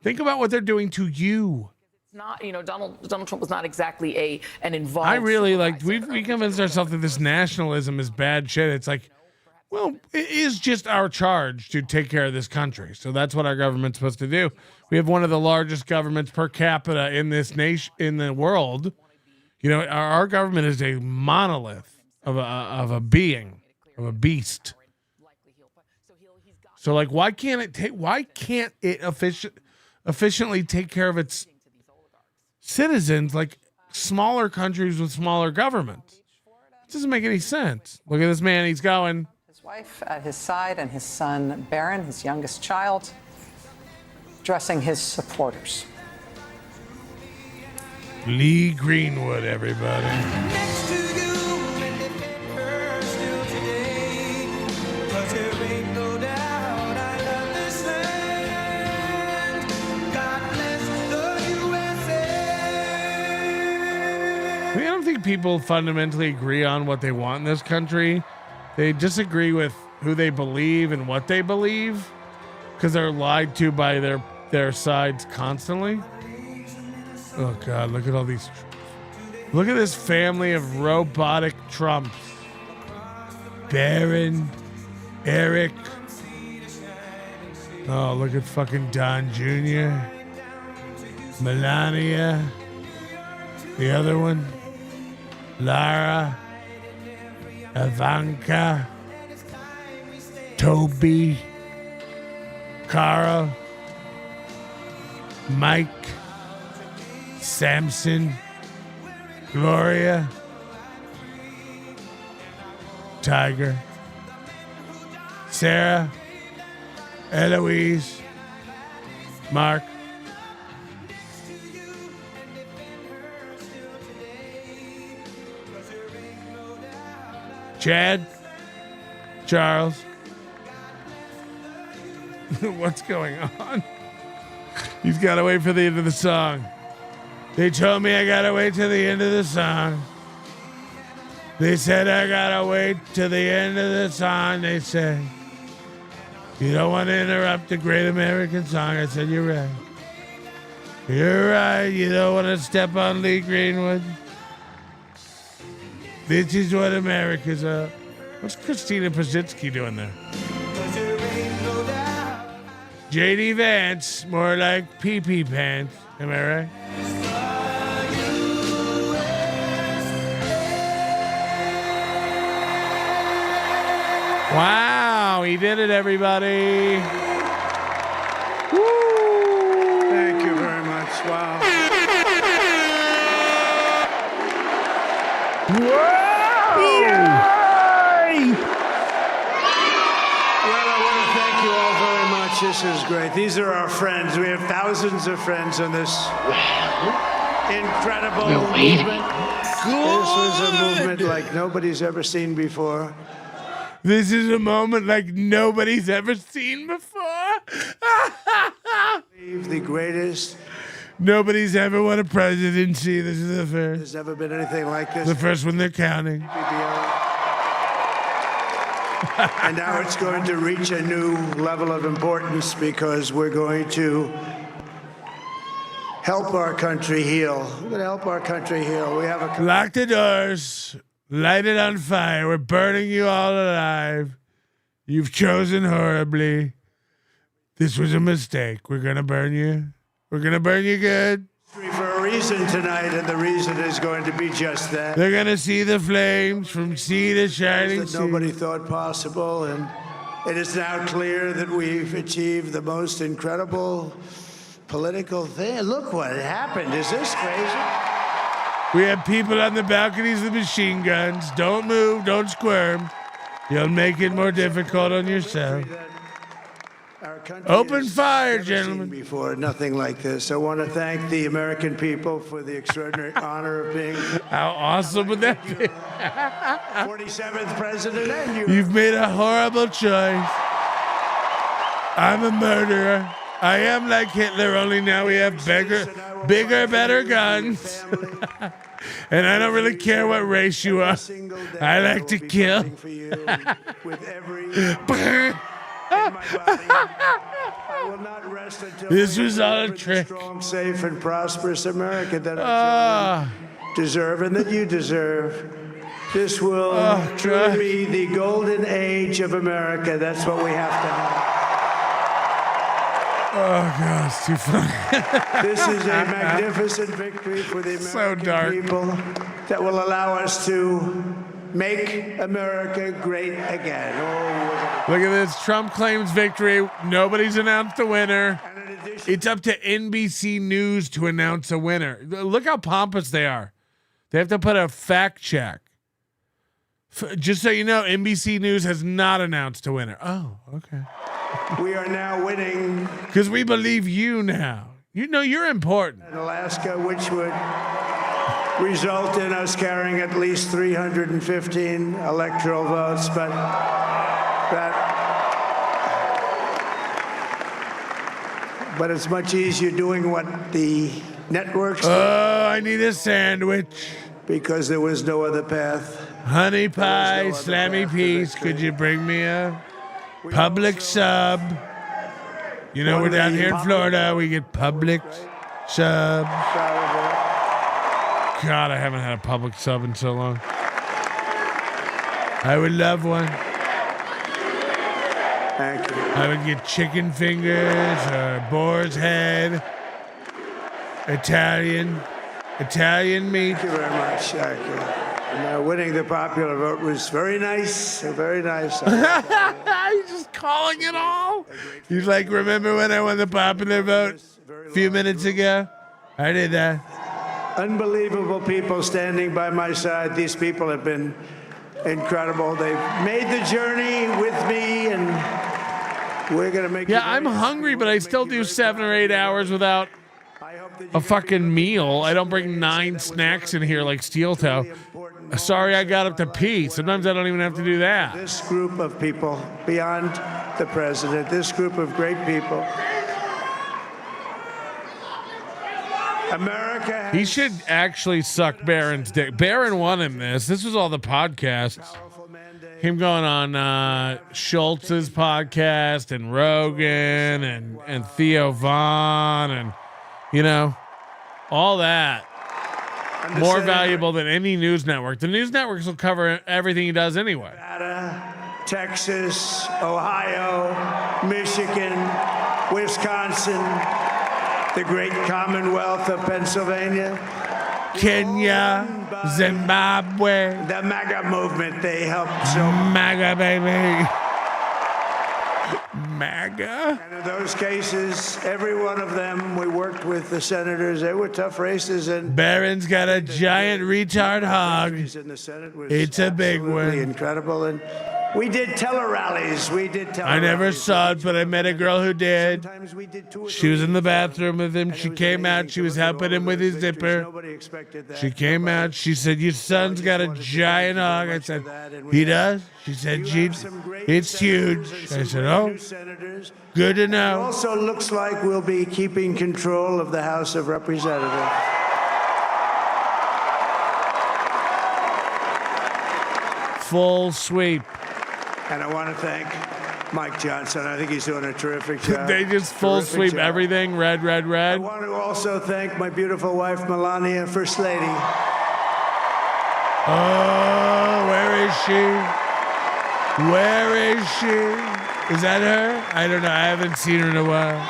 Think about what they're doing to you. It's not, Donald Trump was not exactly an involved. I really we convinced ourselves that this nationalism is bad shit. It's like, well, it is just our charge to take care of this country. So that's what our government's supposed to do. We have one of the largest governments per capita in this nation, in the world. You know, our government is a monolith of a being, of a beast. So, like, why can't it efficiently take care of its citizens like smaller countries with smaller governments? It doesn't make any sense. Look at this man. He's going. His wife at his side and his son, Barron, his youngest child, addressing his supporters. Lee Greenwood, everybody. I don't think people fundamentally agree on what they want in this country. They disagree with who they believe and what they believe because they're lied to by their sides constantly. Oh, God, look at all these. Look at this family of robotic Trumps. Barron, Eric. Oh, look at fucking Don Jr. Melania. The other one. Lara. Ivanka. Toby. Carl. Mike. Samson, Gloria, Tiger, Sarah, Eloise, Mark, Chad, Charles. What's going on? He's got to wait for the end of the song. They told me I gotta wait till the end of the song. They said I gotta wait till the end of the song. They said, you don't want to interrupt the great American song. I said, you're right. You're right. You don't want to step on Lee Greenwood. This is what America's up. What's Christina Pazitsky doing there? J.D. Vance, more like pee-pee pants. Am I right? Wow, he did it, everybody. Thank you very much. Wow. Well, I want to thank you all very much. This is great. These are our friends. We have thousands of friends on this incredible movement. This was a movement like nobody's ever seen before. This is a moment like nobody's ever seen before. The greatest. Nobody's ever won a presidency. This is the first. There's never been anything like this. The first one they're counting. And now it's going to reach a new level of importance because we're going to help our country heal. We're going to help our country heal. We have a Lock the doors. Light it on fire. We're burning you all alive. You've chosen horribly. This was a mistake. We're going to burn you. We're going to burn you good. for a reason tonight, and the reason is going to be just that. They're going to see the flames from sea to shining that sea. nobody thought possible, and it is now clear that we've achieved the most incredible political thing. Look what happened. Is this crazy? We have people on the balconies with machine guns. Don't move, don't squirm. You'll make it more difficult on yourself. Open fire, gentlemen. Before, nothing like this. I want to thank the American people for the extraordinary honor of being. How awesome would that be? 47th president, and You've made a horrible choice. I'm a murderer. I am like Hitler, only now we have bigger, better guns. And I don't really care what race you are. I like to kill. I will not rest until This was all a trick. Strong, safe, and prosperous America that I deserve and that you deserve. This will truly be the golden age of America. That's what we have to have. Oh, God, it's too funny. This is a magnificent victory for the American people that will allow us to make America great again. Look at this. Trump claims victory. Nobody's announced a winner. It's up to NBC News to announce a winner. Look how pompous they are. They have to put a fact check. Just so you know, NBC News has not announced a winner. Oh, okay. We are now winning. Because we believe you now. You know you're important. In Alaska, which would result in us carrying at least 315 electoral votes, but it's much easier doing what the networks do. Oh, I need a sandwich. Because there was no other path. Honey pie, slammy piece. Could you bring me a public sub? You know, we're down here in Florida. We get public sub. God, I haven't had a public sub in so long. I would love one. Thank you. I would get chicken fingers or boar's head. Italian meat. Thank you very much. Thank you. And winning the popular vote was very nice. Very nice. He's just calling it all. He's like, remember when I won the popular vote a few minutes ago? I did that. Unbelievable people standing by my side. These people have been incredible. They've made the journey with me, and we're going to make Yeah, I'm hungry, but I still do 7 or 8 hours without a fucking meal. I don't bring 9 snacks in here like Steel Toe. Sorry I got up to pee. Sometimes I don't even have to do that. This group of people, beyond the president, this group of great people, America. He should actually suck Barron's dick. Barron won him this. This was all the podcasts. Him going on Schultz's podcast and Rogan and Theo Vaughn and, you know, all that. More valuable than any news network. The news networks will cover everything he does anyway. Nevada, Texas, Ohio, Michigan, Wisconsin, the great Commonwealth of Pennsylvania, Kenya, Zimbabwe. The MAGA movement, they helped so much. MAGA, baby. MAGA. And in those cases, every one of them, we worked with the senators. They were tough races. And Barron's got a giant retard hog. in the Senate was It's a big absolutely one. incredible. And we did tele-rallies. I never saw it, but I met a girl who did. She was in the bathroom with him. She came out. She was helping him with his zipper. She came out. She said, "Your son's got a giant hog." I said, "He does?" She said, "It's huge." I said, "Oh, good to It know." also looks like we'll be keeping control of the House of Representatives. Full sweep. And I want to thank Mike Johnson. I think he's doing a terrific job. They just full Terrific sweep job. everything. Red, red, I red. want to also thank my beautiful wife, Melania, First Lady. Oh, where is she? Where is she? Is that her? I don't know. I haven't seen her in a while.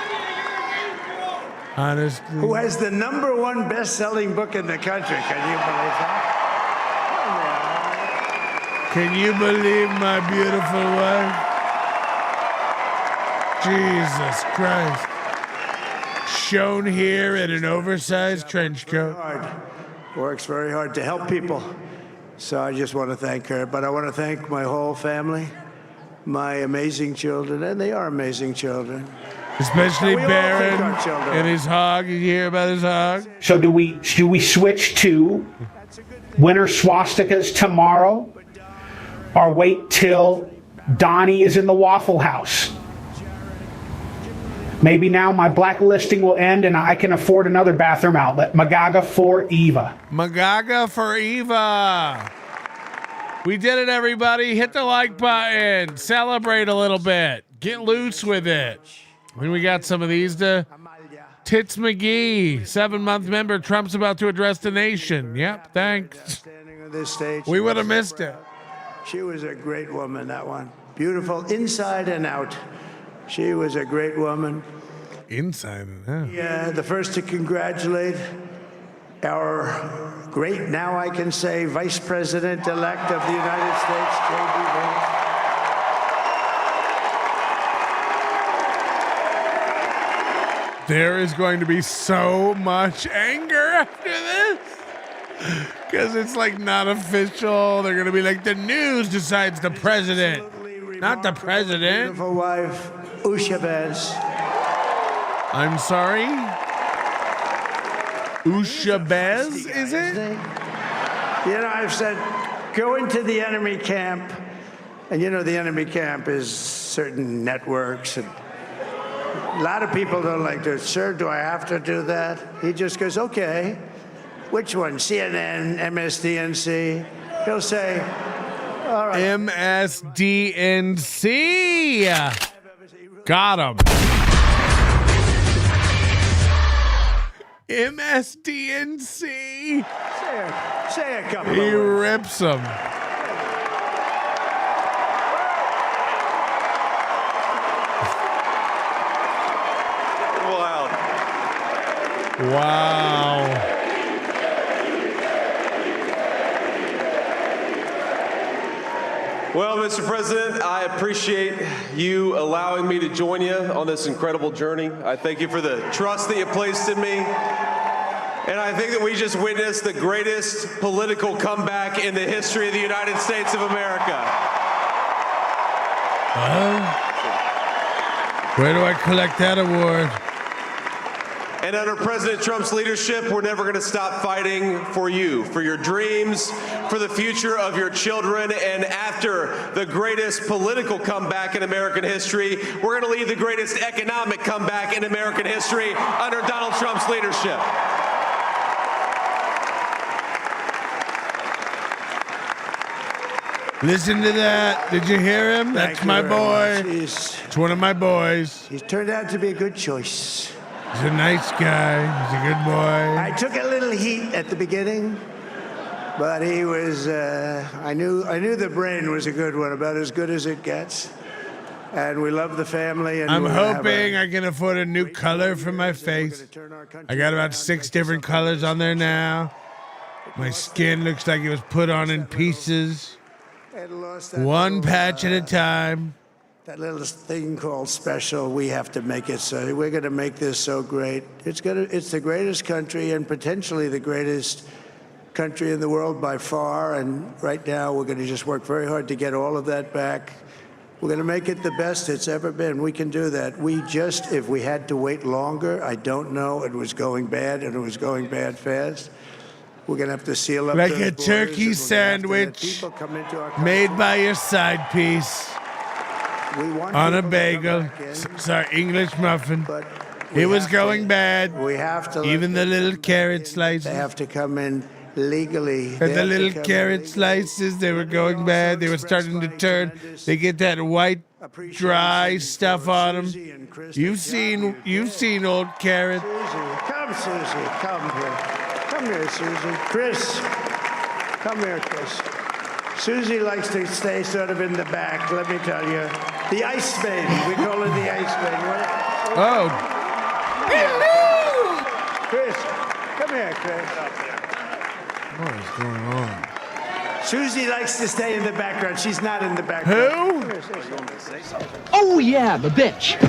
Honestly. Who has the #1 best-selling book in the country. Can you believe that? Can you believe my beautiful wife? Jesus Christ. Shown here in an oversized trench coat. Works very hard to help people. So I just want to thank her. But I want to thank my whole family, my amazing children, and they are amazing children. Especially And we all thank Barron our children. and his hog. You hear about his hog? So do we switch to winter swastikas tomorrow, or wait till Donnie is in the Waffle House? Maybe now my blacklisting will end and I can afford another bathroom outlet. Magaga for Eva. Magaga for Eva. We did it, everybody. Hit the like button. Celebrate a little bit. Get loose with it. And we got some of these to Tits McGee, 7-month member. Trump's about to address the nation. Yep, thanks. Standing on this stage. We would have missed it. She was a great woman, that one. Beautiful inside and out. She was a great woman. Inside and out. Yeah, the first to congratulate our great, now I can say, Vice President-elect of the United States, J.D. Vance. There is going to be so much anger after this. Because it's like not official. They're going to be like, the news decides the president. Not the president. Beautiful wife, Usha Vance. I'm sorry? Usha Bez, is it? You know, I've said, go into the enemy camp. And you know, the enemy camp is certain networks. And a lot of people don't like to, sir, do I have to do that? He just goes, okay. Which one? CNN, MSDNC? He'll say, all right. MSDNC. Got him. MSDNC. Say a couple He of words. rips him. Wow. Well, Mr. President, I appreciate you allowing me to join you on this incredible journey. I thank you for the trust that you placed in me. And I think that we just witnessed the greatest political comeback in the history of the United States of America. Where do I collect that award? And under President Trump's leadership, we're never going to stop fighting for you, for your dreams, for the future of your children. And after the greatest political comeback in American history, we're going to lead the greatest economic comeback in American history under Donald Trump's leadership. Listen to that. Did you hear him? That's Thank you my very boy. much. It's one of my boys. He's turned out to be a good choice. He's a nice guy. He's a good boy. I took a little heat at the beginning, but he was, I knew the brain was a good one, about as good as it gets. And we love the family. And I'm we'll have hoping I can afford a new color for my face. I got about 6 different colors on there now. My skin looks like it was put on in pieces. One patch at a time. That little thing called special, we have to make it so. We're going to make this so great. It's the greatest country and potentially the greatest country in the world by far. And right now, we're going to just work very hard to get all of that back. We're going to make it the best it's ever been. We can do that. If we had to wait longer, I don't know. It was going bad, and it was going bad fast. We're going to have to seal up like those a borders, turkey and we're gonna have to let sandwich people come into our country. made by your side piece on a bagel. Sorry, English muffin. It was going bad. We have to. Even the little carrot slices. They have to come in legally. And the little carrot slices, they were going bad. They were starting to turn. They get that white, dry stuff on them. You've seen old carrots. Come, Susie. Come here. Come here, Susie. Chris. Come here, Chris. Susie likes to stay sort of in the back, let me tell you. The ice maiden. We call her the ice maiden. Oh. Hello! Chris. Come here, Chris. What is going on? Susie likes to stay in the background. She's not in the background. Who? Oh, yeah, the bitch.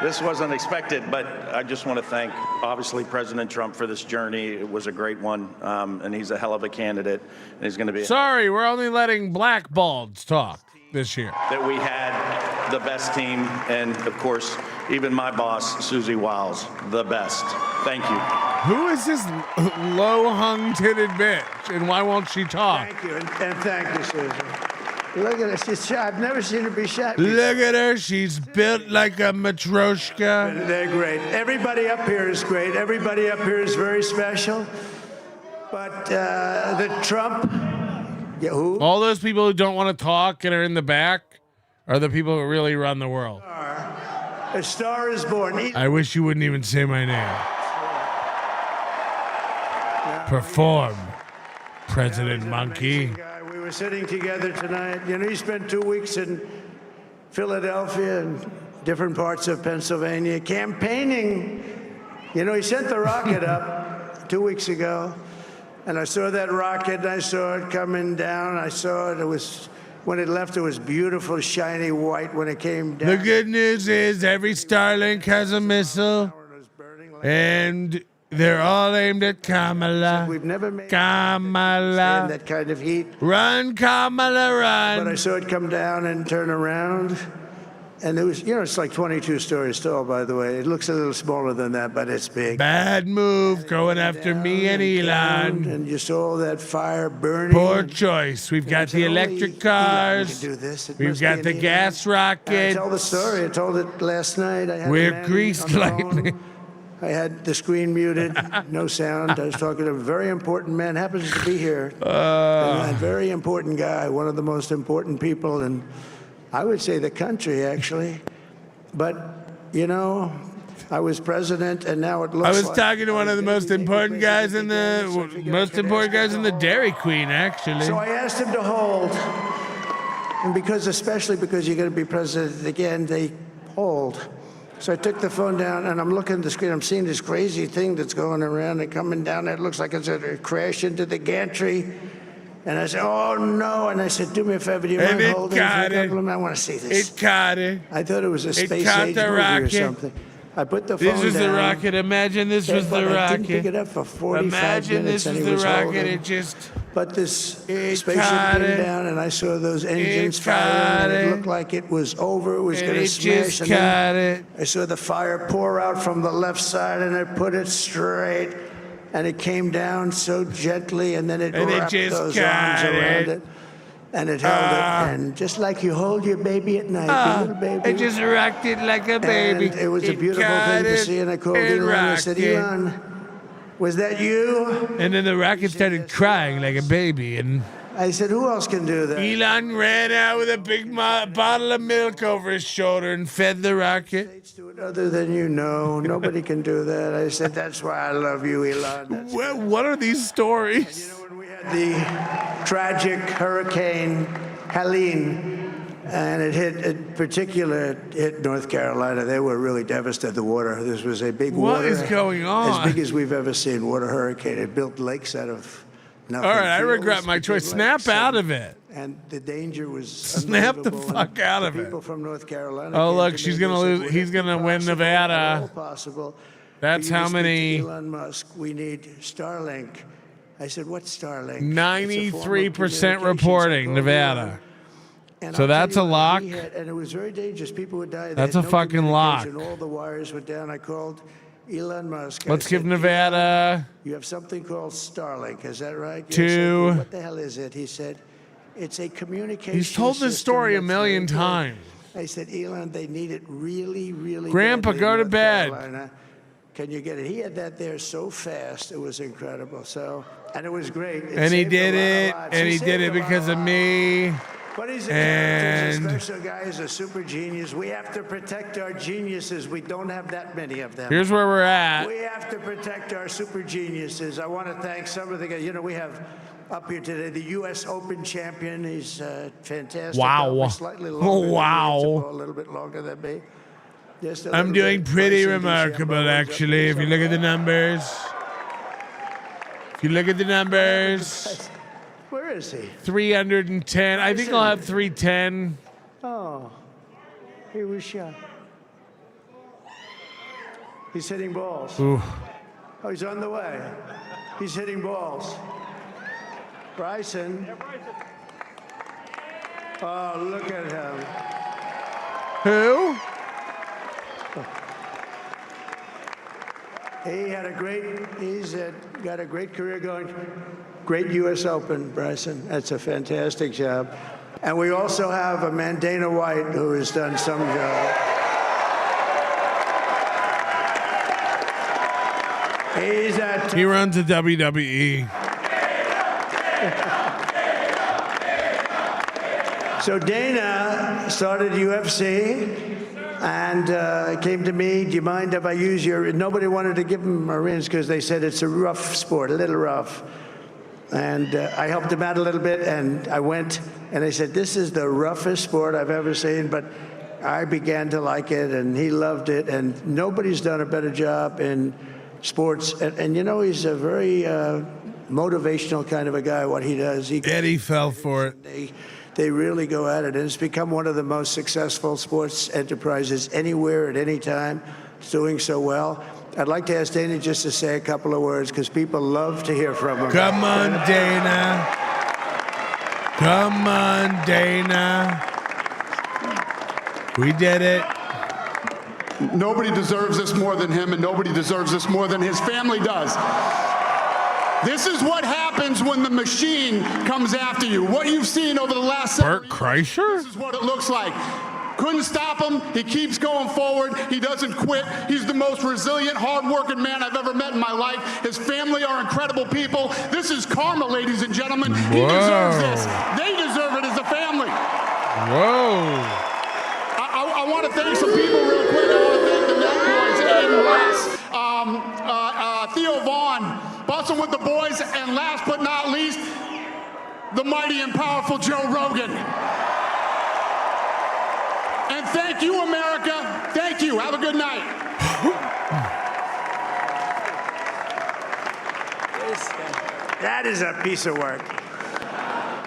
This wasn't expected, but I just want to thank, obviously, President Trump for this journey. It was a great one, and he's a hell of a candidate. And he's going to be. Sorry, we're only letting blackballs talk this year. That we had the best team, and of course, even my boss, Susie Wiles, the best. Thank you. Who is this low-hung-titted bitch, and why won't she talk? Thank you, and thank you, Susie. Look at her. She's shy. I've never seen her be shy. Look at her. She's built like a matryoshka. They're great. Everybody up here is great. Everybody up here is very special. But the Trump... Yeah, who? All those people who don't want to talk and are in the back are the people who really run the world. A star is born. I wish you wouldn't even say my name. Perform, President Monkey. We were sitting together tonight. You know, he spent 2 weeks in Philadelphia and different parts of Pennsylvania campaigning. You know, he sent the rocket up 2 weeks ago, and I saw that rocket, and I saw it coming down. I saw it. It was, when it left, it was beautiful, shiny white when it came down. The good news is every Starlink has a missile, and they're all aimed at Kamala. We've never made Kamala. in that kind of heat. Run, Kamala, run. But I saw it come down and turn around. And it was, you know, it's like 22 stories tall, by the way. It looks a little smaller than that, but it's big. Bad move going after me and Elon. And you saw all that fire burning. Poor choice. We've got the electric cars. We've got the gas I rocket. tell the story. I told it last night. I had We're greased lightning. I had the screen muted, no sound. I was talking to a very important man, happens to be here. A very important guy, one of the most important people in, I would say, the country, actually. But, you know, I was president, and now it looks I was like talking to one of the most important guys in the Dairy Queen, actually. So I asked him to hold, and especially because you're going to be president again, they hold. So I took the phone down, and I'm looking at the screen. I'm seeing this crazy thing that's going around and coming down. It looks like it's going to crash into the gantry. And I said, oh, no. And I said, do me a favor. Do you mind holding for a couple of minutes? I want to see this. It caught it. I thought it was a space age the movie rocket. or something. I put the phone down. This was the rocket. Imagine this was the rocket. I didn't pick it up for 45 minutes. Imagine this was the rocket. It just... But this spaceship came down, and I saw those engines firing, and it looked like it was over. It was going to smash. And then I saw the fire pour out from the left side, and I put it straight, and it came down so gently, and then it wrapped those arms around it. And it held it, and just like you hold your baby at night, your little baby. It just rocked it like a baby. And it was a beautiful thing to see, and I called Elon, and I said, Elon, was that you? And then the rocket started crying like a baby, and I said, who else can do that? Elon ran out with a big bottle of milk over his shoulder and fed the rocket. Other than you know, nobody can do that. I said, that's why I love you, Elon. What are these stories? You know, when we had the tragic Hurricane Helene, and it hit North Carolina. They were really devastated. The water. This was a big water. What is going on? As big as we've ever seen. Water hurricane. It built lakes out of nothing. All right, I regret my choice. Snap out of it. And the danger was Snap the unbelievable. fuck out of it. People from North Carolina. Oh, came look, to she's me gonna and they lose. said, He's "Would it be gonna win possible, Nevada." at all possible, That's for you how to speak to many. Elon Musk, we need Starlink. I said, what's Starlink? 93% reporting Nevada. And So I'll tell that's you a what, lock. and it was very dangerous. People would die. They That's had a no fucking lock. communication. All the wires were down. I called Elon Musk. I Let's give said, Nevada "Elon, you have something called Starlink. Is that right? Yes." I said, 2. "Well, what the hell is it?" He said, "It's a communication He's told this system story a that's million very good." times. I said, "Elon, they need it really, really Grandpa, badly go in to North bed. Carolina. Can you get it?" He had that there so fast. It was incredible. So, and it was great. It And he saved a did lot of it. lives. And he saved did it a lot because of lives. me. But he's a character. He's a And special guy. He's a super genius. We have to protect our geniuses. We don't have that many of them. here's where we're at. We have to protect our super geniuses. I want to thank some of the guys. You know, we have up here today the U.S. Open champion. He's fantastic. Wow. Slightly Oh, longer than me. wow. It's a little bit longer than me. Just a I'm little doing bit. pretty Bryson remarkable, DeChambeau is up actually. there If you look at the numbers. If you look at the numbers. Where is he? 310. I think I'll have 310. Oh, he was shot. He's hitting balls. Ooh. Oh, he's on the way. He's hitting balls. Bryson. Oh, look at him. Who? He's got a great career going. Great U.S. Open, Bryson. That's a fantastic job. And we also have a man, Dana White, who has done some job. He runs a WWE. So Dana started UFC and came to me, "Do you mind if I use your..." Nobody wanted to give him a rinse because they said it's a rough sport, a little rough. And I helped him out a little bit, and I went, and they said, "This is the roughest sport I've ever seen," but I began to like it, and he loved it, and nobody's done a better job in sports. And you know, he's a very motivational kind of a guy, what he does. Eddie fell for it. They really go at it, and it's become one of the most successful sports enterprises anywhere at any time. It's doing so well. I'd like to ask Dana just to say a couple of words because people love to hear from him. Come on, Dana. Come on, Dana. We did it. Nobody deserves this more than him, and nobody deserves this more than his family does. This is what happens when the machine comes after you. What you've seen over the last several Bert Kreischer? This is what it looks like. Couldn't stop him. He keeps going forward. He doesn't quit. He's the most resilient, hard-working man I've ever met in my life. His family are incredible people. This is karma, ladies and gentlemen. He deserves this. They deserve it as a family. Whoa. I want to thank some people real quick. I want to thank the Net Boys, Aiden Ross, Theo Vaughn, busting with the boys, and last but not least, the mighty and powerful Joe Rogan. And thank you, America. Thank you. Have a good night. That is a piece of work.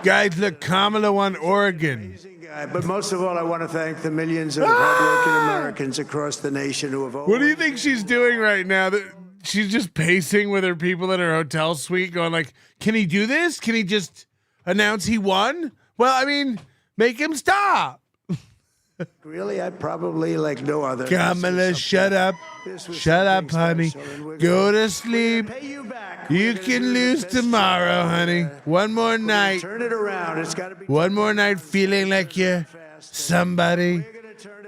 Guys, look, Kamala won Oregon. But most of all, I want to thank the millions of hardworking Americans across the nation who have What do you think she's doing right now? That she's just pacing with her people in her hotel suite going like, can he do this? Can he just announce he won? Well, I mean, make him stop. Really, I probably like no other. Kamala, shut up. Shut up, honey. Go to sleep. You can lose tomorrow, honey. One more night. Turn it around. It's got to be. One more night feeling like you're somebody.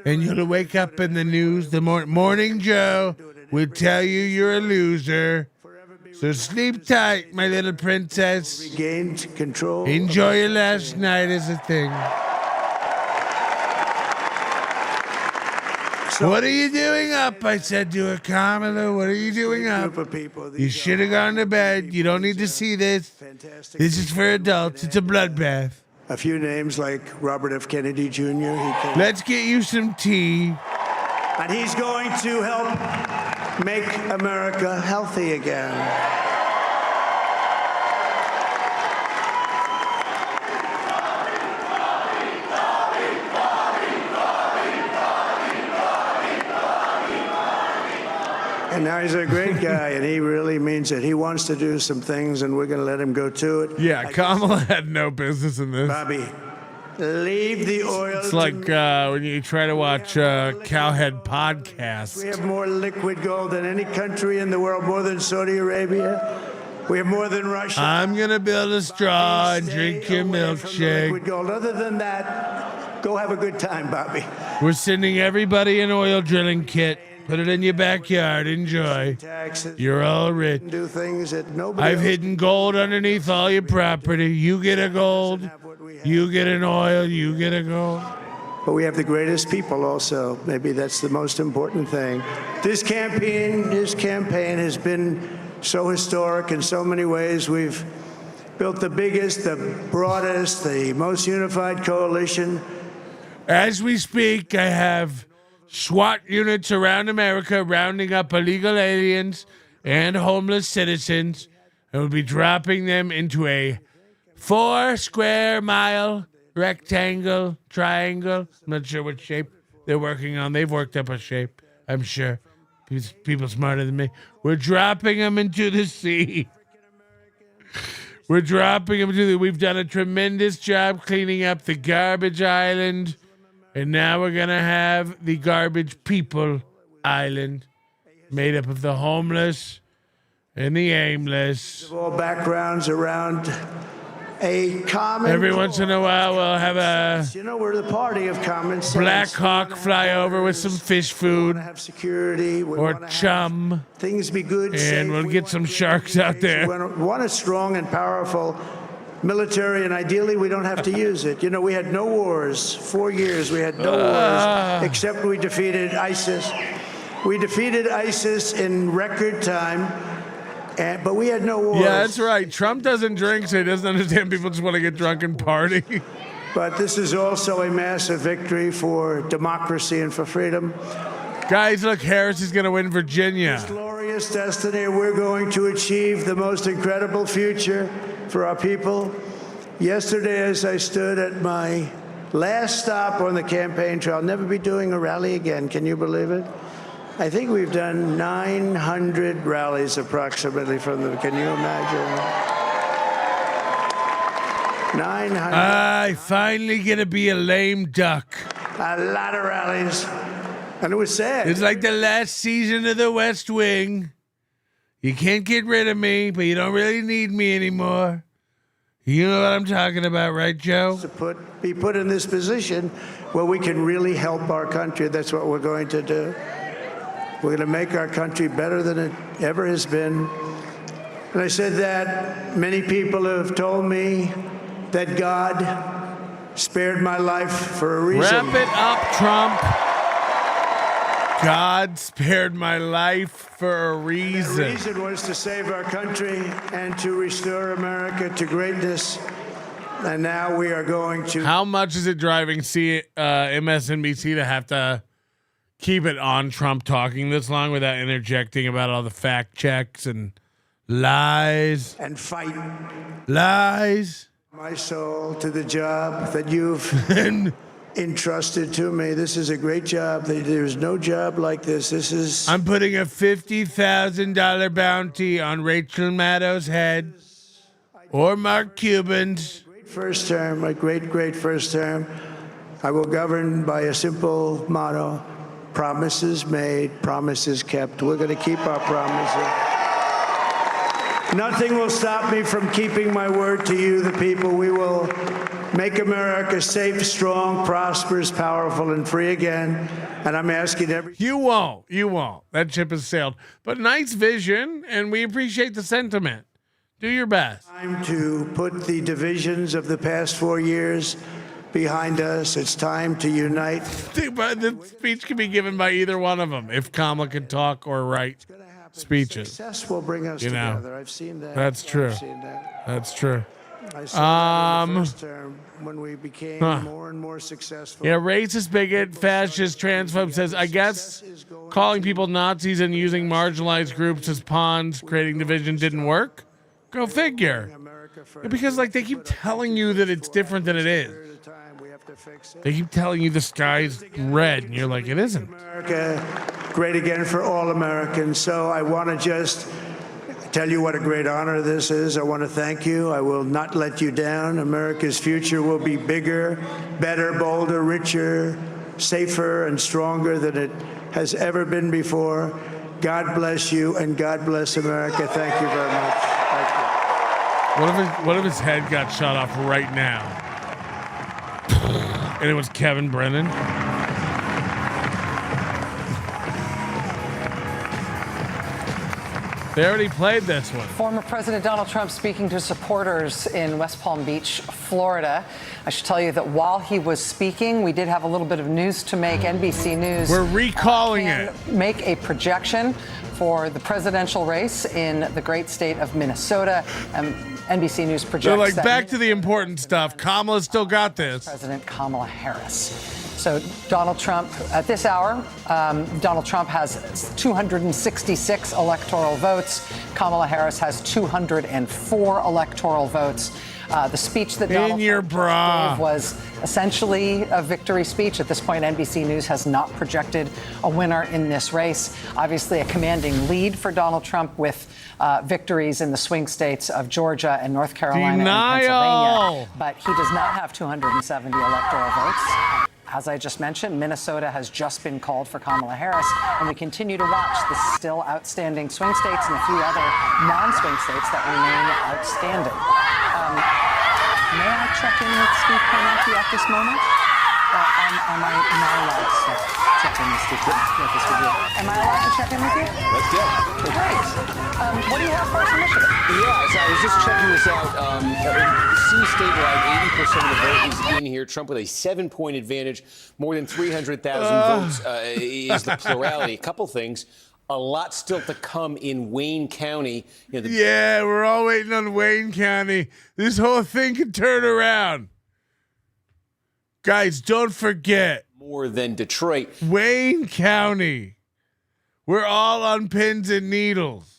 And you'll wake up in the news. The Morning Joe will tell you you're a loser. So sleep tight, my little princess. Regained control. Enjoy your last night as a thing. What are you doing up? I said to her, Kamala, what are you doing up? You should have gone to bed. You don't need to see this. This is for adults. It's a bloodbath. A few names like Robert F. Kennedy Jr. Let's get you some tea. And he's going to help make America healthy again. Now, he's a great guy, and he really means it. He wants to do some things, and we're going to let him go to it. Yeah, Kamala had no business in this. Bobby, leave the oil. It's like when you try to watch Cowhead podcast. We have more liquid gold than any country in the world, more than Saudi Arabia. We have more than Russia. I'm going to build a straw and drink your Liquid milkshake. gold. Other than that, go have a good time, Bobby. We're sending everybody an oil drilling kit. Put it in your backyard. Enjoy. You're all rich. Do things that nobody I've else hidden gold underneath all your property. You get a gold. You get an oil. You get a gold. But we have the greatest people also. Maybe that's the most important thing. This campaign has been so historic in so many ways. We've built the biggest, the broadest, the most unified coalition. As we speak, I have SWAT units around America rounding up illegal aliens and homeless citizens, and we'll be dropping them into a 4 square mile rectangle, triangle. I'm not sure what shape they're working on. They've worked up a shape, I'm sure. People smarter than me. We're dropping them into the sea. We've done a tremendous job cleaning up the garbage island. And now we're going to have the garbage people island made up of the homeless and the aimless. Of all backgrounds around a common. Every once in a while, we'll have a we're the party of common sense. Black Hawk fly over with some fish food Have security. We or wanna have chum. Things be good. And safe. we'll We get want some to sharks out there. We want a strong and powerful military, and ideally we don't have to use it. You know, we had no wars. 4 years we had no wars, except we defeated ISIS. We defeated ISIS in record time, but we had no wars. Yeah, that's right. Trump doesn't drink, so he doesn't understand people just want to get drunk and party. But this is also a massive victory for democracy and for freedom. Guys, look, Harris is going to win Virginia. Glorious destiny. We're going to achieve the most incredible future for our people. Yesterday, as I stood at my last stop on the campaign trail, I'll never be doing a rally again. Can you believe it? I think we've done 900 rallies approximately from them. Can you imagine? 900. I finally get to be a lame duck. A lot of rallies. And it was sad. It's like the last season of The West Wing. You can't get rid of me, but you don't really need me anymore. You know what I'm talking about, right, Joe? To be put in this position where we can really help our country. That's what we're going to do. We're going to make our country better than it ever has been. And I said that many people have told me that God spared my life for a reason. Wrap it up, Trump. God spared my life for a reason. The reason was to save our country and to restore America to greatness. And now we are going to. How much is it driving MSNBC to have to keep it on Trump talking this long without interjecting about all the fact checks and lies? And fight. Lies. My soul to the job that you've entrusted to me. This is a great job. There's no job like this. I'm putting a $50,000 bounty on Rachel Maddow's head or Mark Cuban's. First term, my great first term. I will govern by a simple motto: promises made, promises kept. We're going to keep our promises. Nothing will stop me from keeping my word to you, the people. We will make America safe, strong, prosperous, powerful, and free again. And I'm asking You won't. That ship has sailed. But nice vision, and we appreciate the sentiment. Do your best. Time to put the divisions of the past 4 years behind us. It's time to unite. The speech can be given by either one of them if Kamala can talk or write speeches. Success will bring us together. I've seen that. That's true. I've seen that. That's true. I saw that in the first term when we became more and more successful. Yeah, racist, bigot, fascist, transphobe says, I guess calling people Nazis and using marginalized groups as pawns, creating division didn't work? Go figure. Yeah, because they keep telling you that it's different than it is. have to fix it. They keep telling you the sky's red, and you're like, it isn't. America great again for all Americans. So I want to just tell you what a great honor this is. I want to thank you. I will not let you down. America's future will be bigger, better, bolder, richer, safer, and stronger than it has ever been before. God bless you, and God bless America. Thank you very much. Thank you. What if his head got shot off right now? And it was Kevin Brennan? They already played this one. Former President Donald Trump speaking to supporters in West Palm Beach, Florida. I should tell you that while he was speaking, we did have a little bit of news to make. NBC News. We're recalling it. Make a projection for the presidential race in the great state of Minnesota. NBC News projects They're like, that back to the important stuff. Kamala's still got this. President Kamala Harris. So Donald Trump, at this hour, Donald Trump has 266 electoral votes. Kamala Harris has 204 electoral votes. The speech that Donald Trump gave was essentially a victory speech. At this point, NBC News has not projected a winner in this race. Obviously, a commanding lead for Donald Trump with victories in the swing states of Georgia and North Carolina and Pennsylvania. But he does not have 270 electoral votes. As I just mentioned, Minnesota has just been called for Kamala Harris, and we continue to watch the still outstanding swing states and a few other non-swing states that remain outstanding. May I check in with Steve Kornacki at this moment? Am I allowed to check in with Steve Kornacki? Am I allowed to check in with you? Let's go. Great. What do you have for us in Michigan? Yeah, so I was just checking this out. See statewide, 80% of the vote is in here. Trump with a 7-point advantage. More than 300,000 votes is the plurality. A couple things. A lot still to come in Wayne County. You know, Yeah, we're all waiting on Wayne County. This whole thing could turn around. Guys, don't forget. More than Detroit. Wayne County. We're all on pins and needles.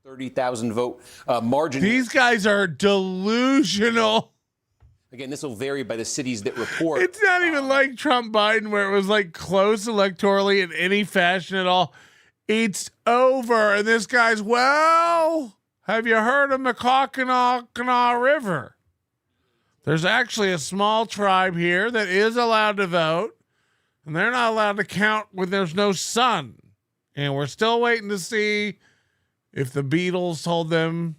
30,000 vote margin. These guys are delusional. Again, this will vary by the cities that report. It's not even like Trump Biden where it was like close electorally in any fashion at all. It's over. And this guy's, well, have you heard of Mackinac River? There's actually a small tribe here that is allowed to vote, and they're not allowed to count when there's no sun. And we're still waiting to see if the Beatles told them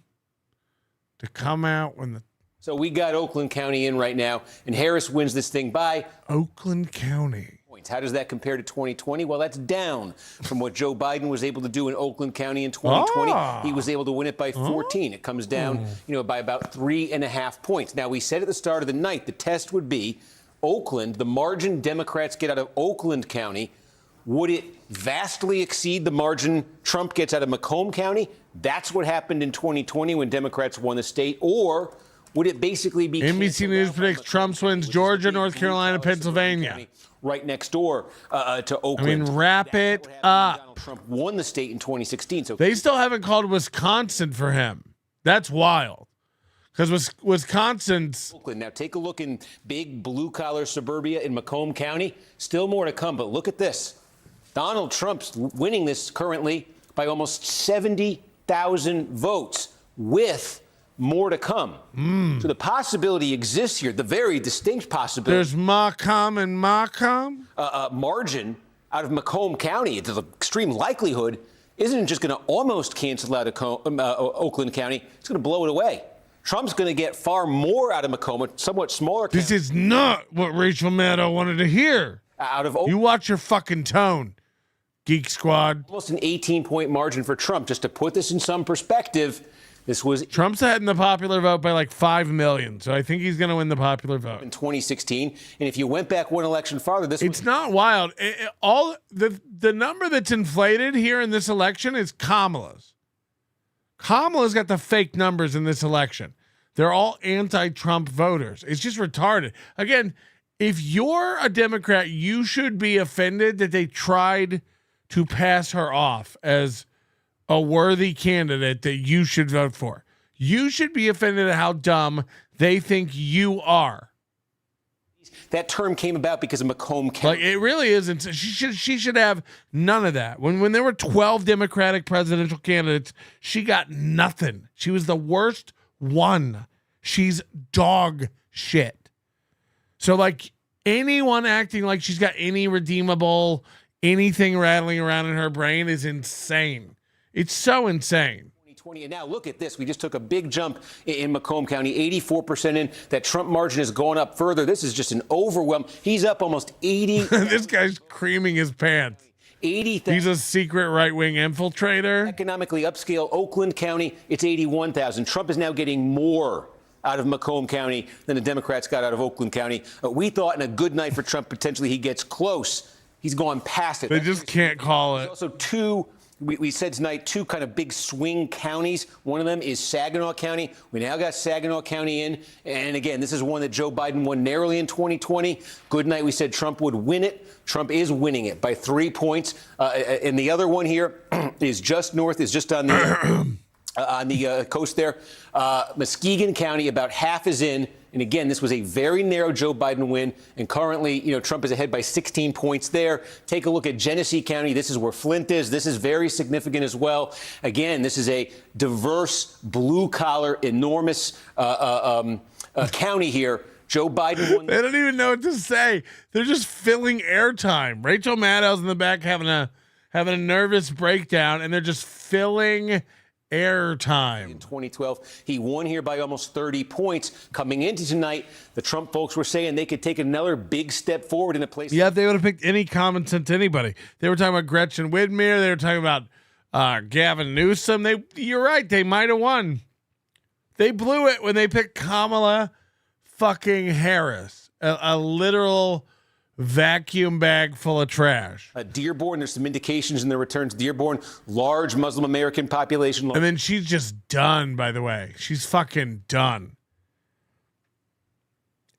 to come out when the... So we got Oakland County in right now, and Harris wins this thing by... Oakland County. Points. How does that compare to 2020? Well, that's down from what Joe Biden was able to do in Oakland County in 2020. He was able to win it by 14. It comes down, by about 3.5 points. Now, we said at the start of the night, the test would be Oakland, the margin Democrats get out of Oakland County, would it vastly exceed the margin Trump gets out of Macomb County? That's what happened in 2020 when Democrats won the state. Or would it basically be... NBC News predicts Trump wins Georgia, North Carolina, Pennsylvania. Right next door to Oakland. I mean, wrap it up. Donald Trump won the state in 2016. So they still haven't called Wisconsin for him. That's wild. Because Wisconsin's... Now, take a look in big blue-collar suburbia in Macomb County. Still more to come, but look at this. Donald Trump's winning this currently by almost 70,000 votes with more to come. So the possibility exists here, the very distinct possibility. There's Macomb and Macomb? Margin out of Macomb County, it's an extreme likelihood, isn't just going to almost cancel out of Oakland County. It's going to blow it away. Trump's going to get far more out of Macomb, a somewhat smaller county. This is not what Rachel Maddow wanted to hear. Out of you watch your fucking tone, Geek Squad. Almost an 18-point margin for Trump. Just to put this in some perspective, this was... Trump's ahead in the popular vote by like 5 million, so I think he's going to win the popular vote. In 2016, and if you went back one election farther, this It's not wild. The number that's inflated here in this election is Kamala's. Kamala's got the fake numbers in this election. They're all anti-Trump voters. It's just retarded. Again, if you're a Democrat, you should be offended that they tried to pass her off as a worthy candidate that you should vote for. You should be offended at how dumb they think you are. These That term came about because of Macomb County. Like, it really isn't. She should have none of that. When there were 12 Democratic presidential candidates, she got nothing. She was the worst one. She's dog shit. So, like, anyone acting like she's got any redeemable, anything rattling around in her brain is insane. It's so insane. 2020. And now look at this. We just took a big jump in Macomb County, 84% in. That Trump margin has gone up further. This is just an overwhelm. He's up almost 80. This guy's creaming his pants. 80,000. He's a secret right-wing infiltrator. Economically upscale Oakland County, it's 81,000. Trump is now getting more out of Macomb County than the Democrats got out of Oakland County. We thought in a good night for Trump, potentially he gets close. He's gone past it. They just can't call it. Also two, we said tonight, two kind of big swing counties. One of them is Saginaw County. We now got Saginaw County in. And again, this is one that Joe Biden won narrowly in 2020. Good night, we said Trump would win it. Trump is winning it by 3 points. And the other one here is just north, is just on the coast there. Muskegon County, about half is in. And again, this was a very narrow Joe Biden win. And currently, Trump is ahead by 16 points there. Take a look at Genesee County. This is where Flint is. This is very significant as well. Again, this is a diverse, blue-collar, enormous county here. Joe Biden won. They don't even know what to say. They're just filling airtime. Rachel Maddow's in the back having a nervous breakdown, and they're just filling airtime. In 2012, he won here by almost 30 points. Coming into tonight, the Trump folks were saying they could take another big step forward in a place. Yeah, they would have picked any common sense anybody. They were talking about Gretchen Whitmer. They were talking about Gavin Newsom. You're right. They might have won. They blew it when they picked Kamala fucking Harris, a literal vacuum bag full of trash. Dearborn, there's some indications in the returns. Dearborn, large Muslim American population. And then she's just done, by the way. She's fucking done.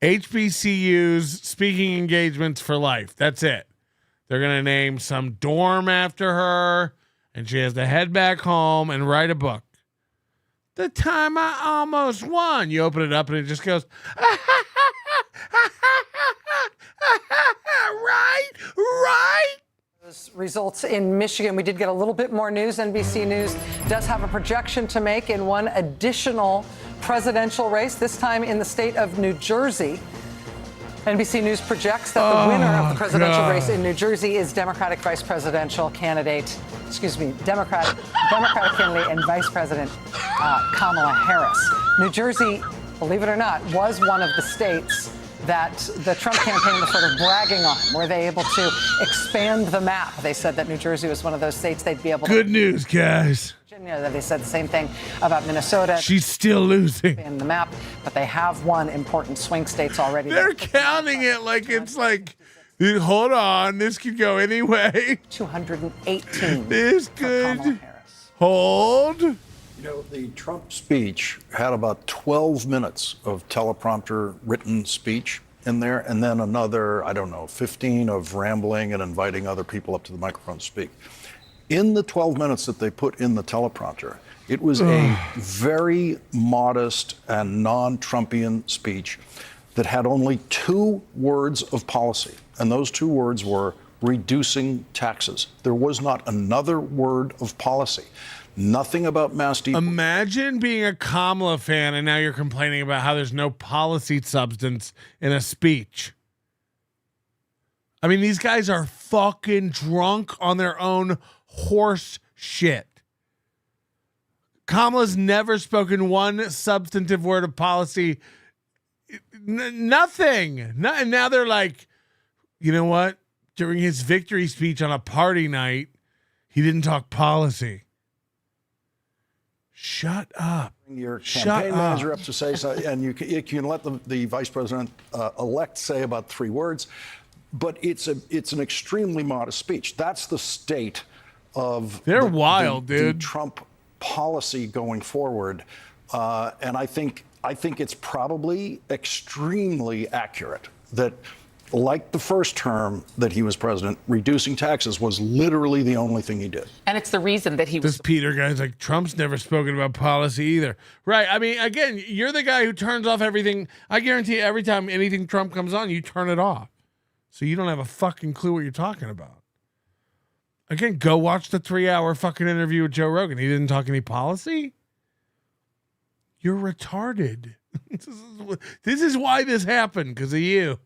HBCUs, speaking engagements for life. That's it. They're going to name some dorm after her, and she has to head back home and write a book. The time I almost won. You open it up and it just goes, right. Results in Michigan. We did get a little bit more news. NBC News does have a projection to make in one additional presidential race, this time in the state of New Jersey. NBC News projects that the winner of the presidential race in New Jersey is Democratic candidate and Vice President Kamala Harris. New Jersey, believe it or not, was one of the states that the Trump campaign was sort of bragging on. Were they able to expand the map? They said that New Jersey was one of those states they'd be able to. Good news, guys. Virginia, they said the same thing about Minnesota. She's still losing. In the map, but they have won important swing states already. They're counting it like it's like, hold on, this could go anyway. 218. This could hold. The Trump speech had about 12 minutes of teleprompter written speech in there, and then another, 15 of rambling and inviting other people up to the microphone to speak. In the 12 minutes that they put in the teleprompter, it was a very modest and non-Trumpian speech that had only 2 words of policy, and those 2 words were reducing taxes. There was not another word of policy. Nothing about mass deportation. Imagine being a Kamala fan and now you're complaining about how there's no policy substance in a speech. I mean, these guys are fucking drunk on their own horse shit. Kamala's never spoken one substantive word of policy. Nothing. And now they're like, you know what? During his victory speech on a party night, he didn't talk policy. Shut up. Your campaign manager up to say so, and you can let the vice president elect say about 3 words, but it's an extremely modest speech. That's the state of the Trump policy going forward, and I think it's probably extremely accurate that like the first term that he was president, reducing taxes was literally the only thing he did. And it's the reason that he was. This Peter guy's like, Trump's never spoken about policy either. Right. I mean, again, you're the guy who turns off everything. I guarantee every time anything Trump comes on, you turn it off. So you don't have a fucking clue what you're talking about. Again, go watch the 3-hour fucking interview with Joe Rogan. He didn't talk any policy. You're retarded. This is why this happened, because of you.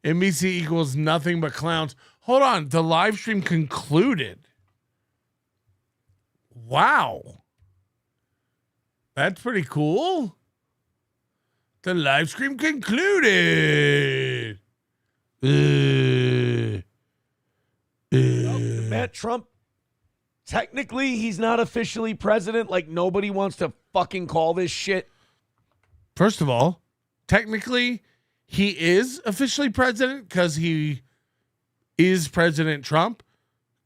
NBC equals nothing but clowns. Hold on. The live stream concluded. Wow. That's pretty cool. The live stream concluded. Matt Trump, technically, he's not officially president. Like, nobody wants to fucking call this shit. First of all, technically, he is officially president because he is President Trump,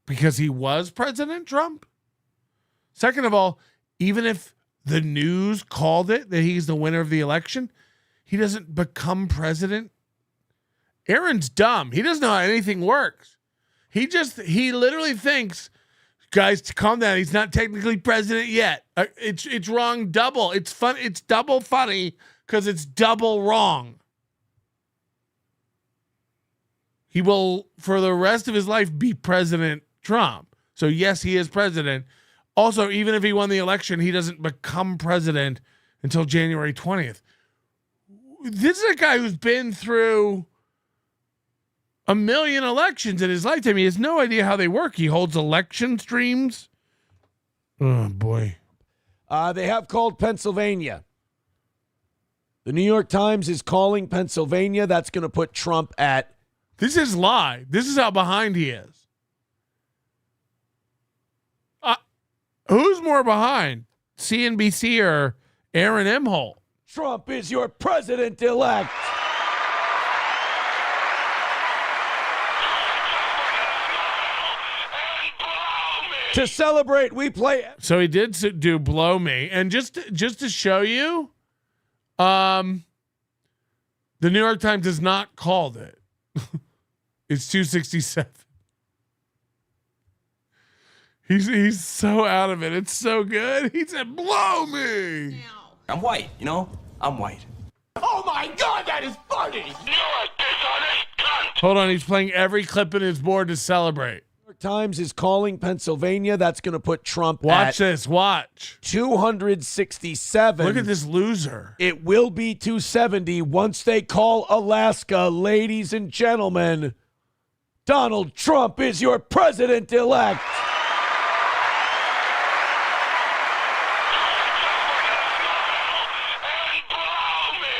because he was President Trump. Second of all, even if the news called it that he's the winner of the election, he doesn't become president. Aaron's dumb. He doesn't know how anything works. He literally thinks, guys, calm down. He's not technically president yet. It's wrong double. It's fun. It's double funny because it's double wrong. He will, for the rest of his life, be President Trump. So, yes, he is president. Also, even if he won the election, he doesn't become president until January 20th. This is a guy who's been through a million elections in his lifetime. He has no idea how they work. He holds election streams. Oh, boy. They have called Pennsylvania. The New York Times is calling Pennsylvania. That's going to put Trump at... This is lie. This is how behind he is. Who's more behind? CNBC or Aaron Emholt? Trump is your president-elect. To celebrate, we play. So he did do Blow Me. And just to show you, the New York Times has not called it. It's 267. He's so out of it. It's so good. He said, blow me. I'm white, I'm white. Oh my God, that is funny. You're a dishonest cunt. Hold on. He's playing every clip in his board to celebrate. New York Times is calling Pennsylvania. That's going to put Trump Watch this. Watch. 267. Look at this loser. It will be 270 once they call Alaska. Ladies and gentlemen, Donald Trump is your president-elect.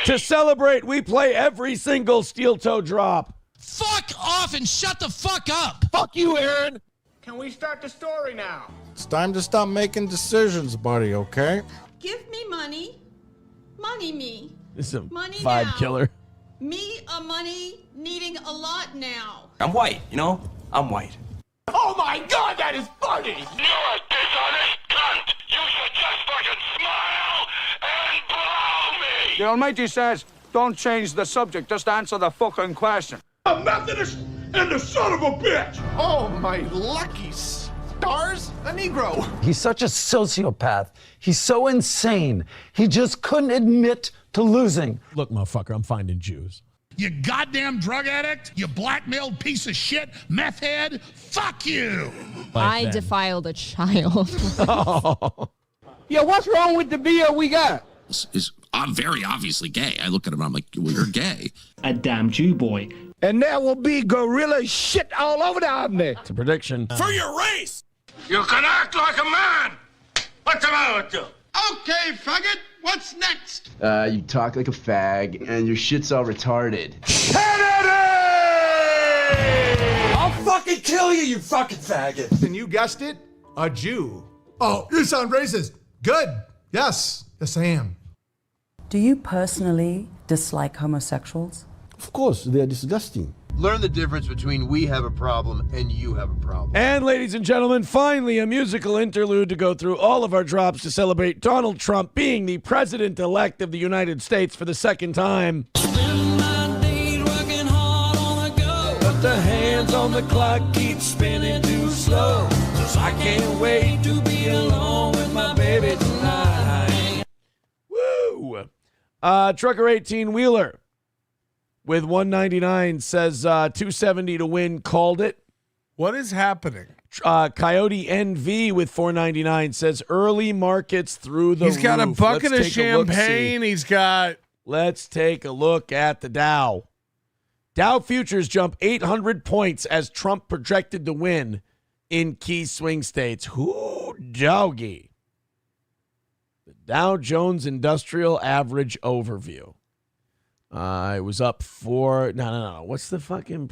To celebrate, we play every single steel toe drop. Fuck off and shut the fuck up. Fuck you, Aaron. Can we start the story now? It's time to stop making decisions, buddy, okay? Give me money. Money me. This is a money vibe now. killer. Me a money needing a lot now. I'm white, I'm white. Oh my God, that is funny. You're a dishonest cunt. You should just fucking smile and blow me. The Almighty says, don't change the subject, just answer the fucking question. A Methodist and the son of a bitch! Oh, my lucky stars, a Negro. He's such a sociopath. He's so insane. He just couldn't admit to losing. Look, motherfucker, I'm finding Jews. You goddamn drug addict, you blackmailed piece of shit, meth head, fuck you. I defiled a child. Yeah, what's wrong with the beer we got? I'm very obviously gay. I look at him and I'm like, well, you're gay. A damn Jew boy. And there will be gorilla shit all over the army. It's a prediction. For your race! You can act like a man. What's the matter with you? Okay, faggot, what's next? You talk like a fag, and your shit's all retarded. I'll fucking kill you, you fucking faggot. And you guessed it, a Jew. Oh, you sound racist. Good. Yes, I am. Do you personally dislike homosexuals? Of course, they're disgusting. Learn the difference between we have a problem and you have a problem. And ladies and gentlemen, finally a musical interlude to go through all of our drops to celebrate Donald Trump being the president-elect of the United States for the second time. on the clock keeps spinning too slow. 'Cause I can't wait to be alone with my baby tonight. Woo! Trucker 18-wheeler with 199 says 270 to win, called it. What is happening? Coyote NV with 499 says early markets through the roof. He's got a bucket of champagne. Let's take a look at the Dow. Dow futures jump 800 points as Trump projected to win in key swing states. Whoo, doggy. The Dow Jones Industrial Average overview. It was up no. What's the fucking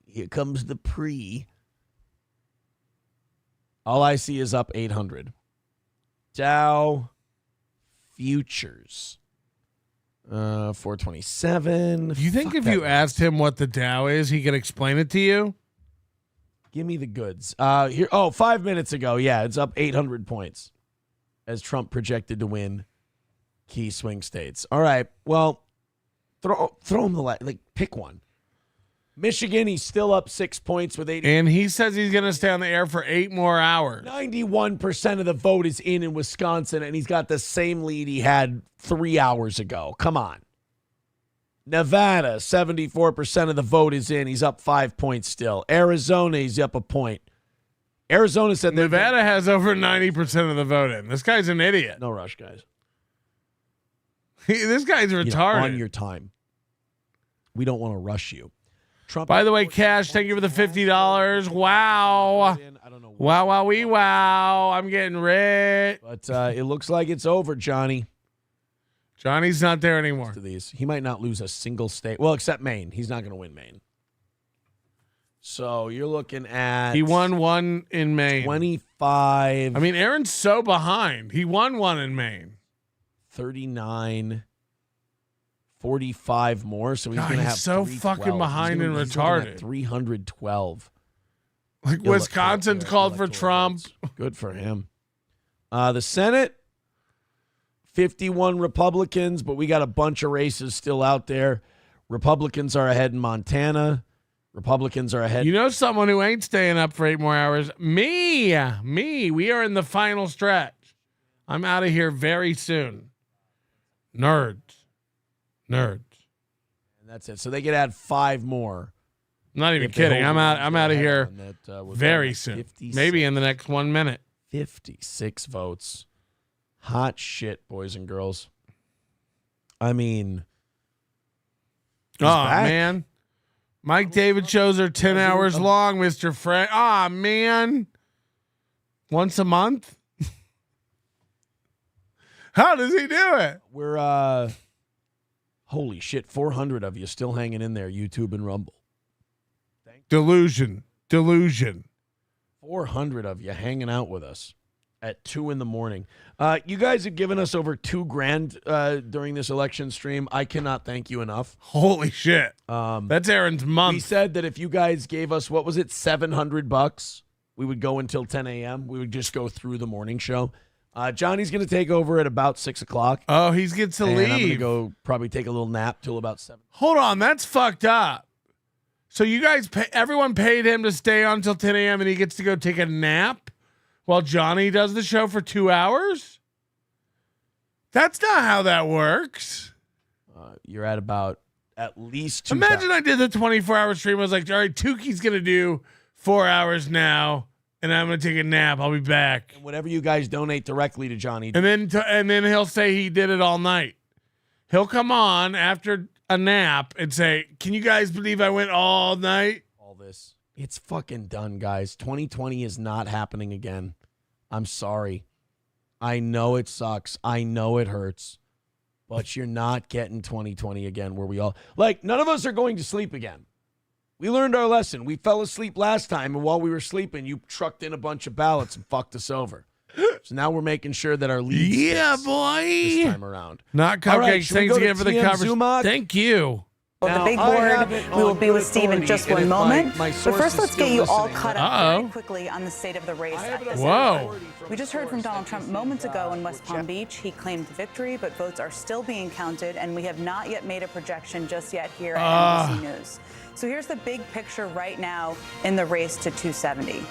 here comes the pre. All I see is up 800. Dow futures. 427. Do you think if you asked him what the Dow is, he could explain it to you? Give me the goods. 5 minutes ago. Yeah, it's up 800 points as Trump projected to win key swing states. All right. Well, throw him pick one. Michigan, he's still up 6 points with 80. And he says he's going to stay on the air for 8 more hours. 91% of the vote is in Wisconsin, and he's got the same lead he had 3 hours ago. Come on. Nevada, 74% of the vote is in. He's up 5 points still. Arizona, he's up a point. Arizona said Nevada has over 90% of the vote in. This guy's an idiot. No rush, guys. This guy's retarded. On your time. We don't want to rush you. Trump. By the way, Cash, thank you for the $50. Wow. Wow. I'm getting rich. But it looks like it's over, Johnny. Johnny's not there anymore. To these. He might not lose a single state. Well, except Maine. He's not going to win Maine. So you're looking at... He won one in Maine. 25. I mean, Aaron's so behind. He won one in Maine. 39... 45 more, so he's going to have so fucking behind and retarded. 312. Like Wisconsin's called for Trump. Good for him. The Senate, 51 Republicans, but we got a bunch of races still out there. Republicans are ahead in Montana. Republicans are ahead. You know someone who ain't staying up for 8 more hours? Me. We are in the final stretch. I'm out of here very soon. Nerds. And that's it. So they could add 5 more. I'm not even kidding. I'm out of here very soon. Maybe in the next 1 minute. 56 votes. Hot shit, boys and girls. I mean, man. Mike David shows are 10 hours long, Mr. Frank. Man. Once a month? How does he do it? We're holy shit, 400 of you still hanging in there, YouTube and Rumble. Delusion. 400 of you hanging out with us at 2 a.m. You guys have given us over $2,000 during this election stream. I cannot thank you enough. Holy shit. That's Aaron's month. We said that if you guys gave us, what was it, $700, we would go until 10 a.m. We would just go through the morning show. Johnny's going to take over at about 6 o'clock. Oh, he gets to leave. I'm going to go probably take a little nap till about 7. Hold on, that's fucked up. So you guys, everyone paid him to stay on until 10 a.m. and he gets to go take a nap while Johnny does the show for 2 hours? That's not how that works. You're at least 2. Imagine I did the 24-hour stream. I was like, all right, Tuki's going to do 4 hours now. And I'm going to take a nap. I'll be back. And whatever you guys donate directly to Johnny. And then he'll say he did it all night. He'll come on after a nap and say, can you guys believe I went all night? All this. It's fucking done, guys. 2020 is not happening again. I'm sorry. I know it sucks. I know it hurts. But you're not getting 2020 again where we all... none of us are going to sleep again. We learned our lesson. We fell asleep last time, and while we were sleeping, you trucked in a bunch of ballots and fucked us over. So now we're making sure that our lead boy, this time around. Not cupcakes. Right, thanks again for the conversation. Thank you. Well, the big board, we will be with Steve in just one moment. But first, let's get you all caught up very quickly on the state of the race at this hour. We just heard from Donald Trump moments ago in West Palm Beach. He claimed victory, but votes are still being counted, and we have not yet made a projection just yet here at NBC News. So here's the big picture right now in the race to 270.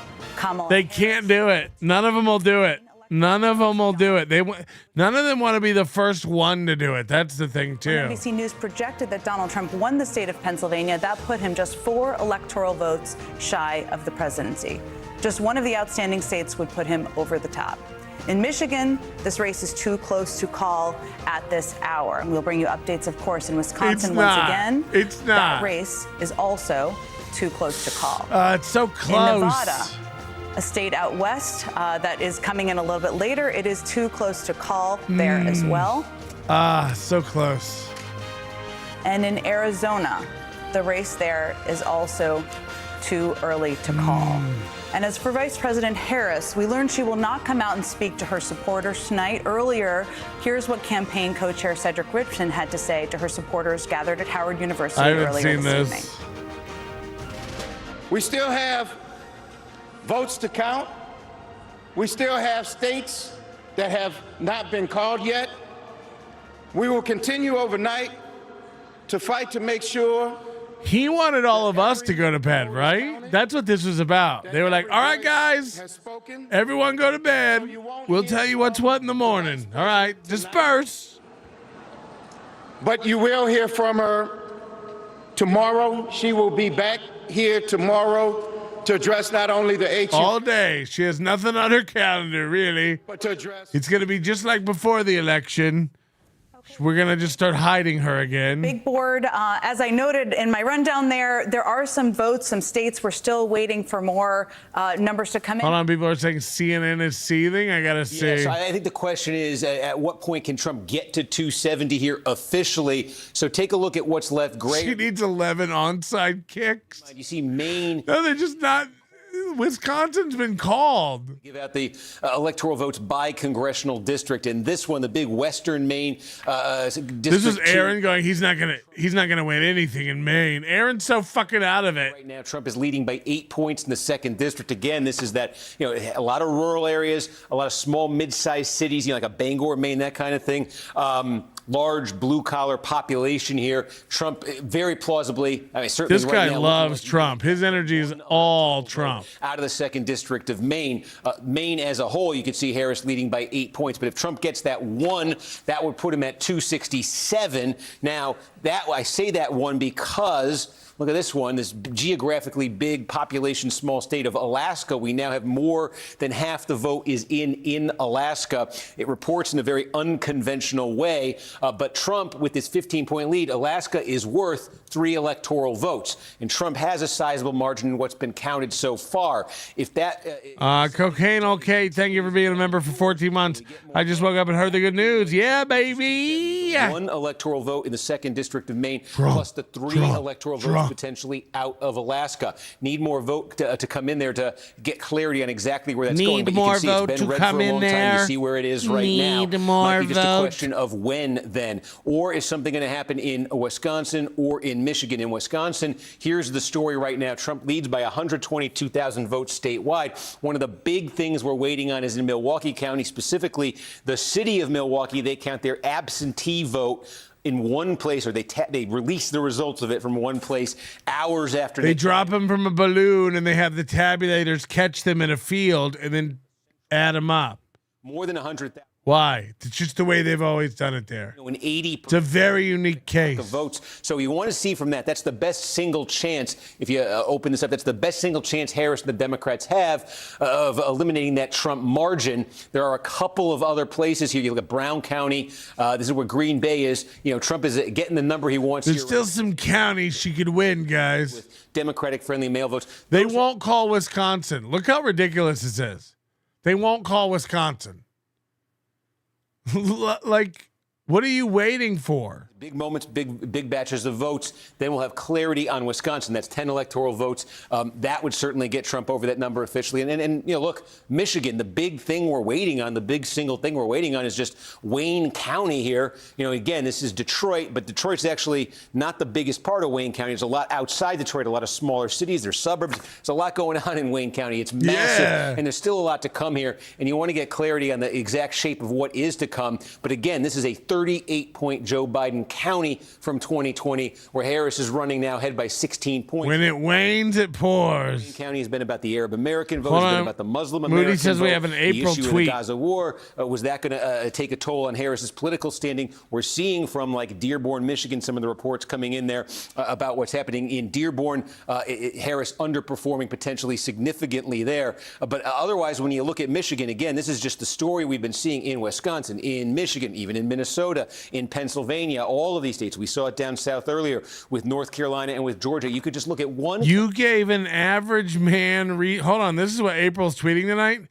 They can't do it. None of them will do it. None of them will do it. None of them want to be the first one to do it. That's the thing, too. NBC News projected that Donald Trump won the state of Pennsylvania. That put him just 4 electoral votes shy of the presidency. Just one of the outstanding states would put him over the top. In Michigan, this race is too close to call at this hour. And we'll bring you updates, of course, in Wisconsin once again. It's not. That race is also too close to call. It's so close. In Nevada, a state out west that is coming in a little bit later, it is too close to call there as well. So close. And in Arizona, the race there is also too early to call. And as for Vice President Harris, we learned she will not come out and speak to her supporters tonight. Earlier, here's what campaign co-chair Cedric Richmond had to say to her supporters gathered at Howard University earlier this evening. We still have votes to count. We still have states that have not been called yet. We will continue overnight to fight to make sure. He wanted all of us to go to bed, right? That's what this was about. They were like, all right, guys, everyone go to bed. We'll tell you what's what in the morning. All right, disperse. But you will hear from her tomorrow. She will be back here tomorrow to address not only the HU. All day. She has nothing on her calendar, really. But to address. It's going to be just like before the election. We're going to just start hiding her again. Big board. As I noted in my rundown there are some votes, some states. We're still waiting for more numbers to come in. Hold on, people are saying CNN is seething. I got to see. Yes, I think the question is, at what point can Trump get to 270 here officially? So take a look at what's left. She needs 11 onside kicks. You see Maine. No, they're just not. Wisconsin's been called. Give out the electoral votes by congressional district, and this one, the big Western Maine district. This is Aaron going. He's not gonna win anything in Maine. Aaron's so fucking out of it. Right now, Trump is leading by 8 points in the 2nd district. Again, this is that a lot of rural areas, a lot of small, mid-sized cities, like a Bangor, Maine, that kind of thing. Large blue-collar population here. Trump, very plausibly, certainly this guy loves Trump. His energy is all Trump. Out of the 2nd district of Maine. Maine as a whole, you could see Harris leading by 8 points. But if Trump gets that one, that would put him at 267. Now, I say that one because look at this one, this geographically big population, small state of Alaska. We now have more than half the vote is in Alaska. It reports in a very unconventional way. But Trump, with his 15-point lead, Alaska is worth 3 electoral votes. And Trump has a sizable margin in what's been counted so far. If that... Cocaine, okay. Thank you for being a member for 14 months. I just woke up and heard the good news. Yeah, baby. 1 electoral vote in the 2nd district of Maine, plus the 3 electoral votes potentially out of Alaska. Need more vote to come in there to get clarity on exactly where that's going. Need more vote to come in there. You see where it is right now. Need more Might be just vote. a question of when then. Or is something going to happen in Wisconsin or in Michigan? In Wisconsin, here's the story right now. Trump leads by 122,000 votes statewide. One of the big things we're waiting on is in Milwaukee County, specifically the city of Milwaukee. They count their absentee vote in one place, or they release the results of it from one place hours after they drop them from a balloon, and they have the tabulators catch them in a field and then add them up. More than 100,000. Why? It's just the way they've always done it there. It's a very unique case. The votes. So you want to see from that. That's the best single chance. If you open this up, that's the best single chance Harris and the Democrats have of eliminating that Trump margin. There are a couple of other places here. You look at Brown County. This is where Green Bay is. Trump is getting the number he wants. There's still some counties she could win, guys. With Democratic-friendly mail votes. They won't call Wisconsin. Look how ridiculous this is. They won't call Wisconsin. Like, what are you waiting for? Big moments, big batches of votes. Then we'll have clarity on Wisconsin. That's 10 electoral votes. That would certainly get Trump over that number officially. And look, Michigan, the big thing we're waiting on, the big single thing we're waiting on is just Wayne County here. Again, this is Detroit, but Detroit's actually not the biggest part of Wayne County. There's a lot outside Detroit, a lot of smaller cities. There's suburbs. There's a lot going on in Wayne County. It's massive, and there's still a lot to come here. And you want to get clarity on the exact shape of what is to come. But again, this is a 38-point Joe Biden county from 2020, where Harris is running now, ahead by 16 points. When it wanes, it pours. Wayne County has been about the Arab American vote, it's been about the Muslim American vote. Moody says we have an April the issue tweet. In the Gaza war, was that going to take a toll on Harris's political standing? We're seeing from like Dearborn, Michigan, some of the reports coming in there about what's happening in Dearborn. Harris underperforming potentially significantly there. But otherwise, when you look at Michigan, again, this is just the story we've been seeing in Wisconsin, in Michigan, even in Minnesota, in Pennsylvania, all of these states. We saw it down south earlier with North Carolina and with Georgia. You could just look at one. You gave an average man. Hold on. This is what April's tweeting tonight.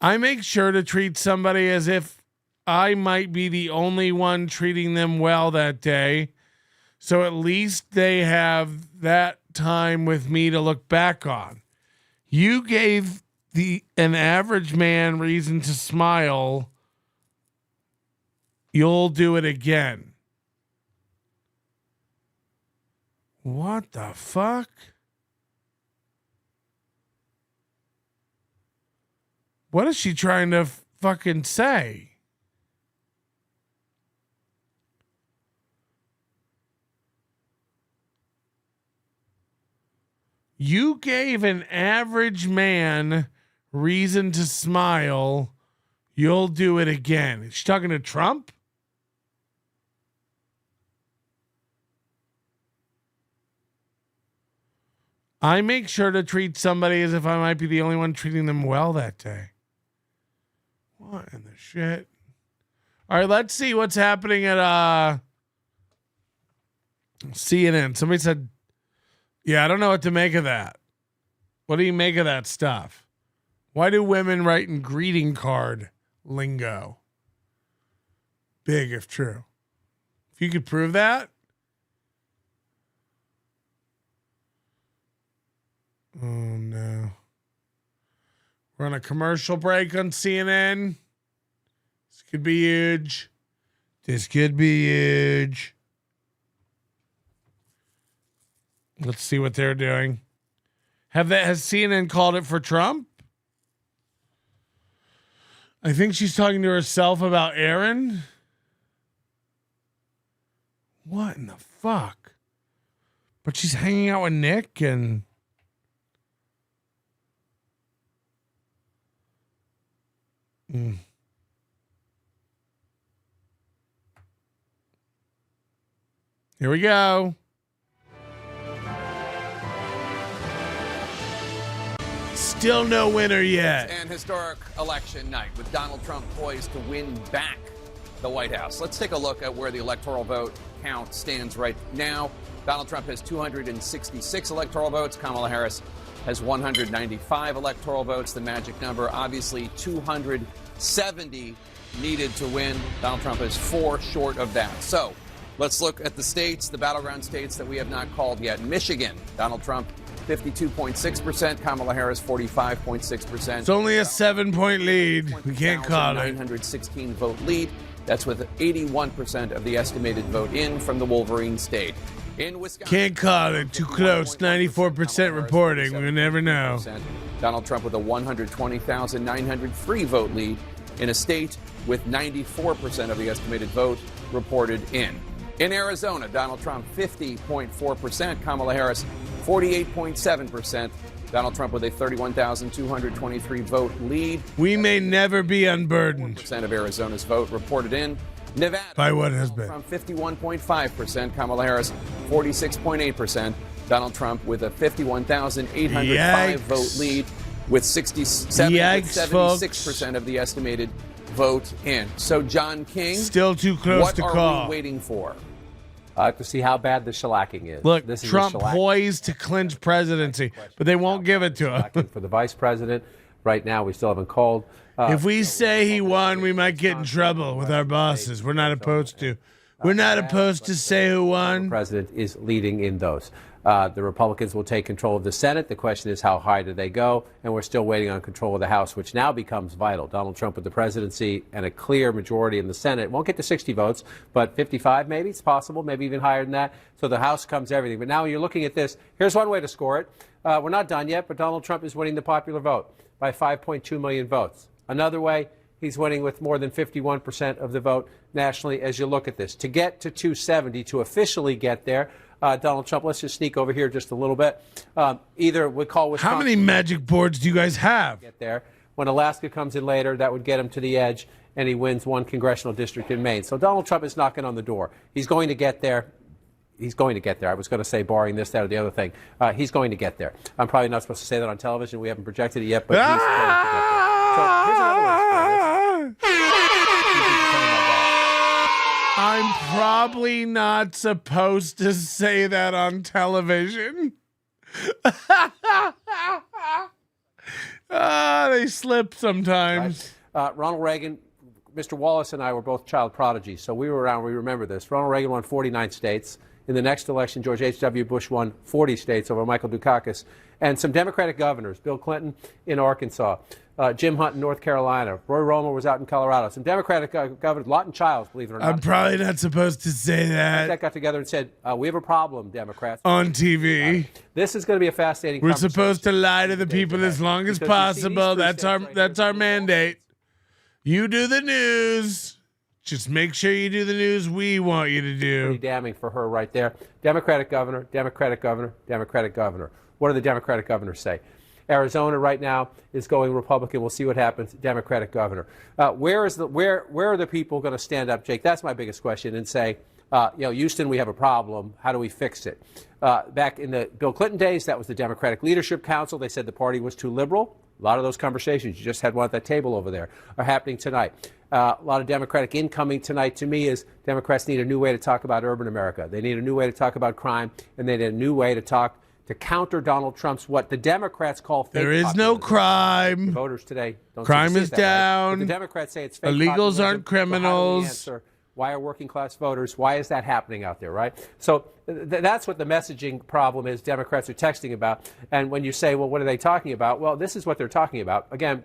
I make sure to treat somebody as if I might be the only one treating them well that day. So at least they have that time with me to look back on. You gave an average man reason to smile. You'll do it again. What the fuck? What is she trying to fucking say? You gave an average man reason to smile. You'll do it again. Is she talking to Trump? I make sure to treat somebody as if I might be the only one treating them well that day. What in the shit? All right, let's see what's happening at CNN. Somebody said, yeah, I don't know what to make of that. What do you make of that stuff? Why do women write in greeting card lingo? Big if true. If you could prove that. Oh, no. We're on a commercial break on CNN. This could be huge. This could be huge. Let's see what they're doing. Has CNN called it for Trump? I think she's talking to herself about Aaron. What in the fuck? But she's hanging out with Nick and... Here we go. Still no winner yet. An historic election night with Donald Trump poised to win back the White House. Let's take a look at where the electoral vote count stands right now. Donald Trump has 266 electoral votes. Kamala Harris has 195 electoral votes. The magic number, obviously 270 needed to win. Donald Trump is 4 short of that. So let's look at the states, the battleground states that we have not called yet. Michigan, Donald Trump 52.6%, Kamala Harris 45.6%. It's only a 7-point lead. We can't call it. 916 vote lead. That's with 81% of the estimated vote in from the Wolverine state. In Wisconsin, can't call it. Too close. 94% reporting. We never know. Donald Trump with a 120,903 vote lead in a state with 94% of the estimated vote reported in. In Arizona, Donald Trump 50.4%, Kamala Harris 48.7%. Donald Trump with a 31,223 vote lead. We may never be unburdened. % of Arizona's vote reported in. Nevada, by what has been. Trump 51.5%, Kamala Harris 46.8%. Donald Trump with a 51,805 vote lead with 76% of the estimated vote in. So, John King, still too close to call. What are we waiting for? To see how bad the shellacking is. Look, this is Trump poised to clinch presidency, but they won't give it to him. For the vice president, right now we still haven't called. If we say he won, we might get in trouble with our bosses. We're not opposed to We're not opposed to say who won. The president is leading in those. The Republicans will take control of the Senate. The question is, how high do they go? And we're still waiting on control of the House, which now becomes vital. Donald Trump with the presidency and a clear majority in the Senate. Won't get to 60 votes, but 55 maybe. It's possible, maybe even higher than that. So the House comes everything. But now when you're looking at this, here's one way to score it. We're not done yet, but Donald Trump is winning the popular vote by 5.2 million votes. Another way, he's winning with more than 51% of the vote nationally as you look at this. To get to 270, to officially get there, Donald Trump, let's just sneak over here just a little bit. Either we call Wisconsin. How many magic boards do you guys have? Get there. When Alaska comes in later, that would get him to the edge, and he wins one congressional district in Maine. So Donald Trump is knocking on the door. He's going to get there. He's going to get there. I was going to say barring this, that, or the other thing. He's going to get there. I'm probably not supposed to say that on television. We haven't projected it yet, but he's going to get there. So here's another one. I'm probably not supposed to say that on television. They slip sometimes. Right. Ronald Reagan, Mr. Wallace and I were both child prodigies, so we were around. We remember this. Ronald Reagan won 49 states. In the next election, George H.W. Bush won 40 states over Michael Dukakis. And some Democratic governors, Bill Clinton in Arkansas, Jim Hunt in North Carolina, Roy Romer was out in Colorado. Some Democratic governors, Lawton Childs, believe it or not. I'm probably not supposed to say that. Got together and said, we have a problem, Democrats. On TV. This is going to be a fascinating We're conversation. supposed to lie to the people as long as possible. That's our mandate. You do the news. Just make sure you do the news we want you to do. Pretty damning for her right there. Democratic governor, Democratic governor, Democratic governor. What do the Democratic governors say? Arizona right now is going Republican. We'll see what happens. Democratic governor. Where are the people going to stand up, Jake? That's my biggest question, and say, Houston, we have a problem. How do we fix it? Back in the Bill Clinton days, that was the Democratic Leadership Council. They said the party was too liberal. A lot of those conversations, you just had one at that table over there, are happening tonight. A lot of Democratic incoming tonight to me is Democrats need a new way to talk about urban America. They need a new way to talk about crime, and they need a new way to talk to counter Donald Trump's what the Democrats call fake There is no crime. The voters today don't crime is Right. down. The Democrats say it's fake Illegals populism. aren't criminals. So why are working class voters? Why is that happening out there, right? So that's what the messaging problem is Democrats are texting about. And when you say, well, what are they talking about? Well, this is what they're talking about. Again,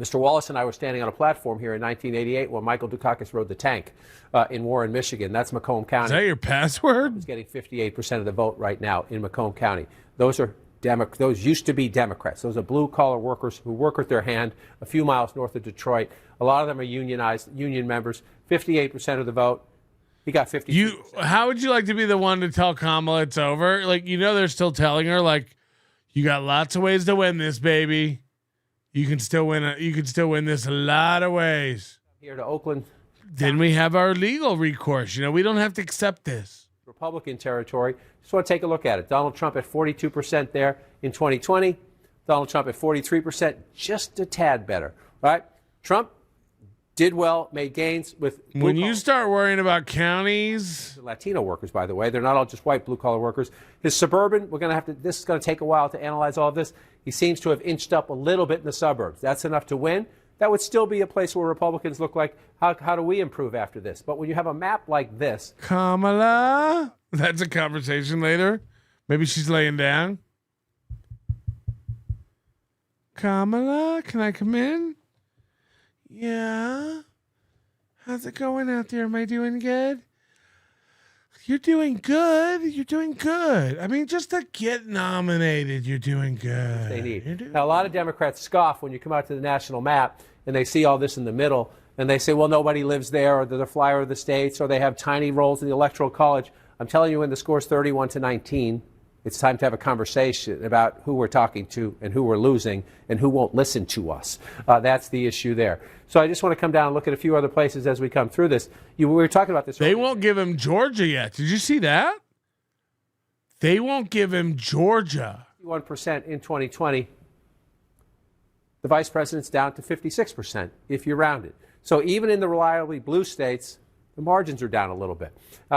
Mr. Wallace and I were standing on a platform here in 1988 when Michael Dukakis rode the tank in Warren, Michigan. That's Macomb County. Is that your password? He's getting 58% of the vote right now in Macomb County. Those used to be Democrats. Those are blue-collar workers who work with their hand a few miles north of Detroit. A lot of them are unionized, union members. 58% of the vote. He got 52%. How would you like to be the one to tell Kamala it's over? Like, they're still telling her, like, you got lots of ways to win this, baby. You can still win. You can still win this a lot of ways. Here to Oakland. Then we have our legal recourse. We don't have to accept this. Republican territory. Just want to take a look at it. Donald Trump at 42% there in 2020. Donald Trump at 43%, just a tad better, right? Trump did well, made gains with when you start worrying about counties. Latino workers, by the way, they're not all just white blue-collar workers. His suburban, this is going to take a while to analyze all of this. He seems to have inched up a little bit in the suburbs. That's enough to win. That would still be a place where Republicans look like, how do we improve after this? But when you have a map like this. Kamala, that's a conversation later. Maybe she's laying down. Kamala, can I come in? Yeah. How's it going out there? Am I doing good? You're doing good. You're doing good. I mean, just to get nominated, you're doing good. They need. Now, a lot of Democrats scoff when you come out to the national map and they see all this in the middle and they say, well, nobody lives there, or they're the flyer of the states, or they have tiny roles in the Electoral College. I'm telling you, when the score's 31-19, it's time to have a conversation about who we're talking to and who we're losing and who won't listen to us. That's the issue there. So I just want to come down and look at a few other places as we come through this. We were talking about this. They won't give him Georgia yet. Did you see that? They won't give him Georgia. 51% in 2020. The vice president's down to 56% if you round it. So even in the reliably blue states, the margins are down a little bit.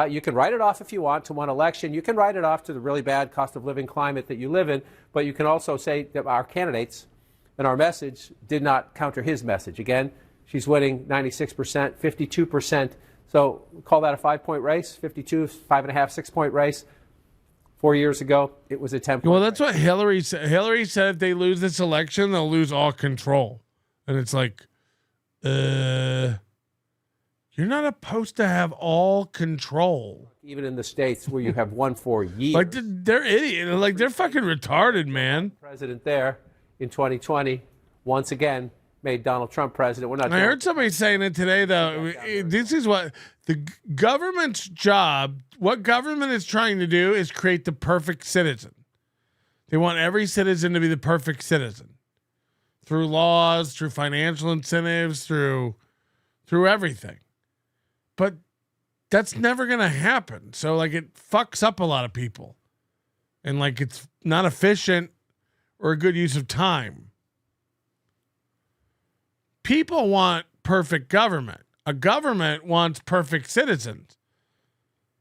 You can write it off if you want to one election. You can write it off to the really bad cost of living climate that you live in, but you can also say that our candidates and our message did not counter his message. Again, she's winning 96%, 52% So call that a 5-point race, 52, 5.5, 6-point race. 4 years ago, it was a 10-point Well, that's what Hillary said. Hillary said if they lose this election, they'll lose all control. And it's like, you're not supposed to have all control. Even in the states where you have won for years. Like, they're idiot. Like, they're fucking retarded, man. President there in 2020, once again, made Donald Trump president. We're not. I heard somebody saying it today, though. This is what the government's job, what government is trying to do is create the perfect citizen. They want every citizen to be the perfect citizen through laws, through financial incentives, through everything. But that's never going to happen. So, like, it fucks up a lot of people. And, like, it's not efficient or a good use of time. People want perfect government. A government wants perfect citizens.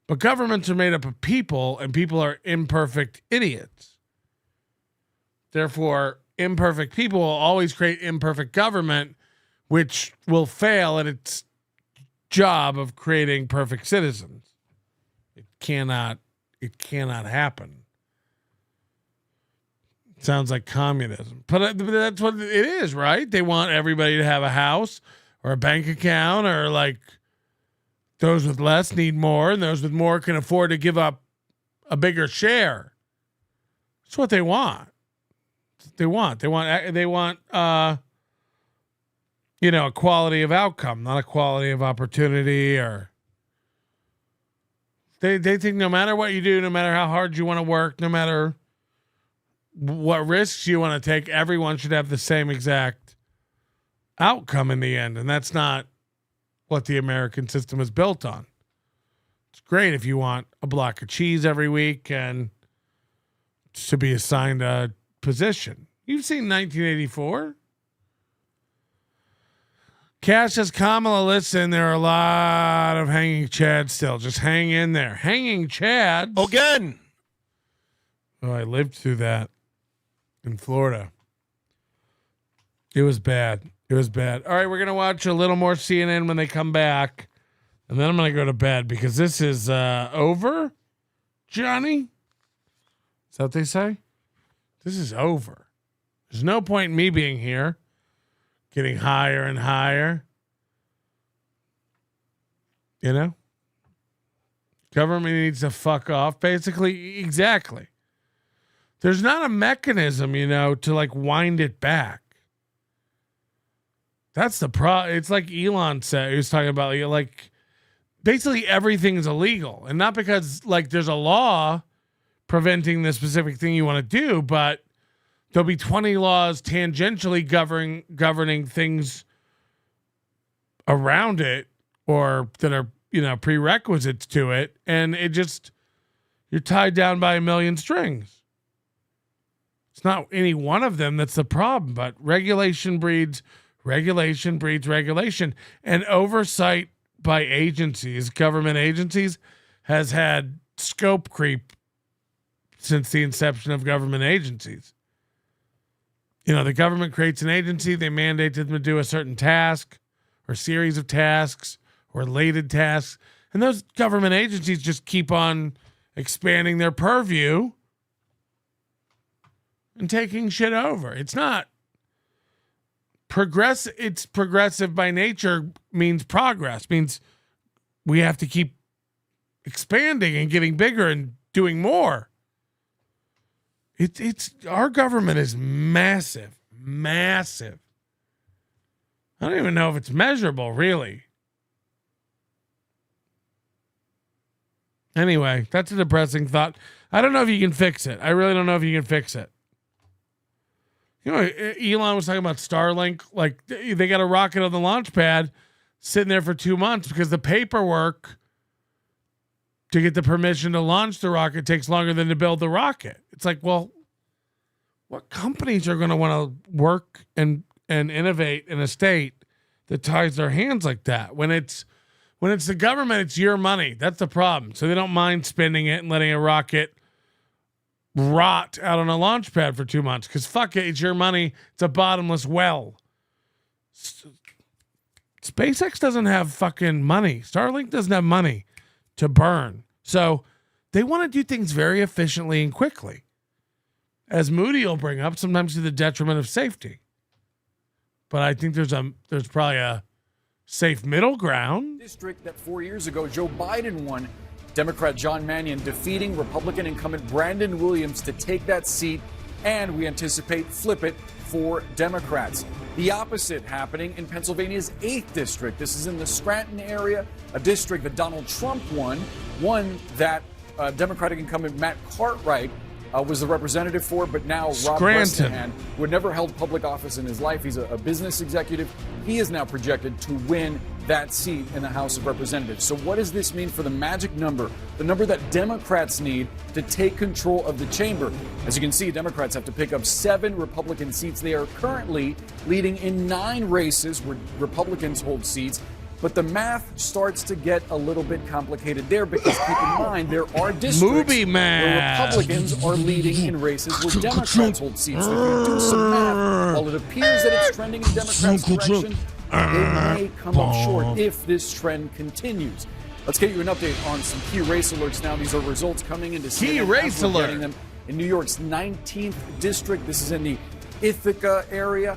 But governments are made up of people, and people are imperfect idiots. Therefore, imperfect people will always create imperfect government, which will fail at its job of creating perfect citizens. It cannot happen. Sounds like communism, but that's what it is, right? They want everybody to have a house or a bank account, or like those with less need more, and those with more can afford to give up a bigger share. That's what they want. They want a quality of outcome, not a quality of opportunity. Or they think no matter what you do, no matter how hard you want to work, no matter what risks you want to take, everyone should have the same exact outcome in the end. And that's not what the American system is built on. It's great if you want a block of cheese every week and to be assigned a position. You've seen 1984. Cash says, Kamala, listen, there are a lot of hanging chads still. Just hang in there. Hanging chads. Again. Oh, I lived through that in Florida. It was bad. It was bad. All right, we're going to watch a little more CNN when they come back. And then I'm going to go to bed because this is over, Johnny? Is that what they say? This is over. There's no point in me being here, getting higher and higher. You know? Government needs to fuck off, basically. Exactly. There's not a mechanism, to like wind it back. That's the problem. It's like Elon said. He was talking about like basically everything's illegal. And not because like there's a law preventing the specific thing you want to do, but there'll be 20 laws tangentially governing things around it or that are, prerequisites to it. And it just, you're tied down by a million strings. It's not any one of them that's the problem, but regulation breeds regulation. And oversight by agencies, government agencies, has had scope creep since the inception of government agencies. The government creates an agency, they mandate them to do a certain task or series of tasks or related tasks. And those government agencies just keep on expanding their purview and taking shit over. It's not progress. It's progressive by nature, means progress, means we have to keep expanding and getting bigger and doing more. It's our government is massive. I don't even know if it's measurable, really. Anyway, that's a depressing thought. I don't know if you can fix it. I really don't know if you can fix it. Elon was talking about Starlink. Like, they got a rocket on the launch pad sitting there for 2 months because the paperwork to get the permission to launch the rocket takes longer than to build the rocket. It's like, well, what companies are going to want to work and innovate in a state that ties their hands like that? When it's the government, it's your money. That's the problem. So they don't mind spending it and letting a rocket rot out on a launch pad for 2 months because fuck it, it's your money. It's a bottomless well. It's SpaceX doesn't have fucking money. Starlink doesn't have money to burn. So they want to do things very efficiently and quickly. As Moody will bring up, sometimes to the detriment of safety. But I think there's probably a safe middle ground. District that 4 years ago Joe Biden won, Democrat John Mannion defeating Republican incumbent Brandon Williams to take that seat, and we anticipate flip it for Democrats. The opposite happening in Pennsylvania's 8th district. This is in the Scranton area, a district that Donald Trump won, one that Democratic incumbent Matt Cartwright was the representative for, but now Rob Bresnahan, who had never held public office in his life, he's a business executive. He is now projected to win that seat in the House of Representatives. So what does this mean for the magic number, the number that Democrats need to take control of the chamber? As you can see, Democrats have to pick up 7 Republican seats. They are currently leading in 9 races where Republicans hold seats. But the math starts to get a little bit complicated there because keep in mind there are districts where Republicans are leading in races where Democrats hold seats. If you do some math, while it appears that it's trending in Democrats' direction, they may come up short if this trend continues. Let's get you an update on some key race alerts now. These are results coming into key race alert. Them in New York's 19th district. This is in the Ithaca area.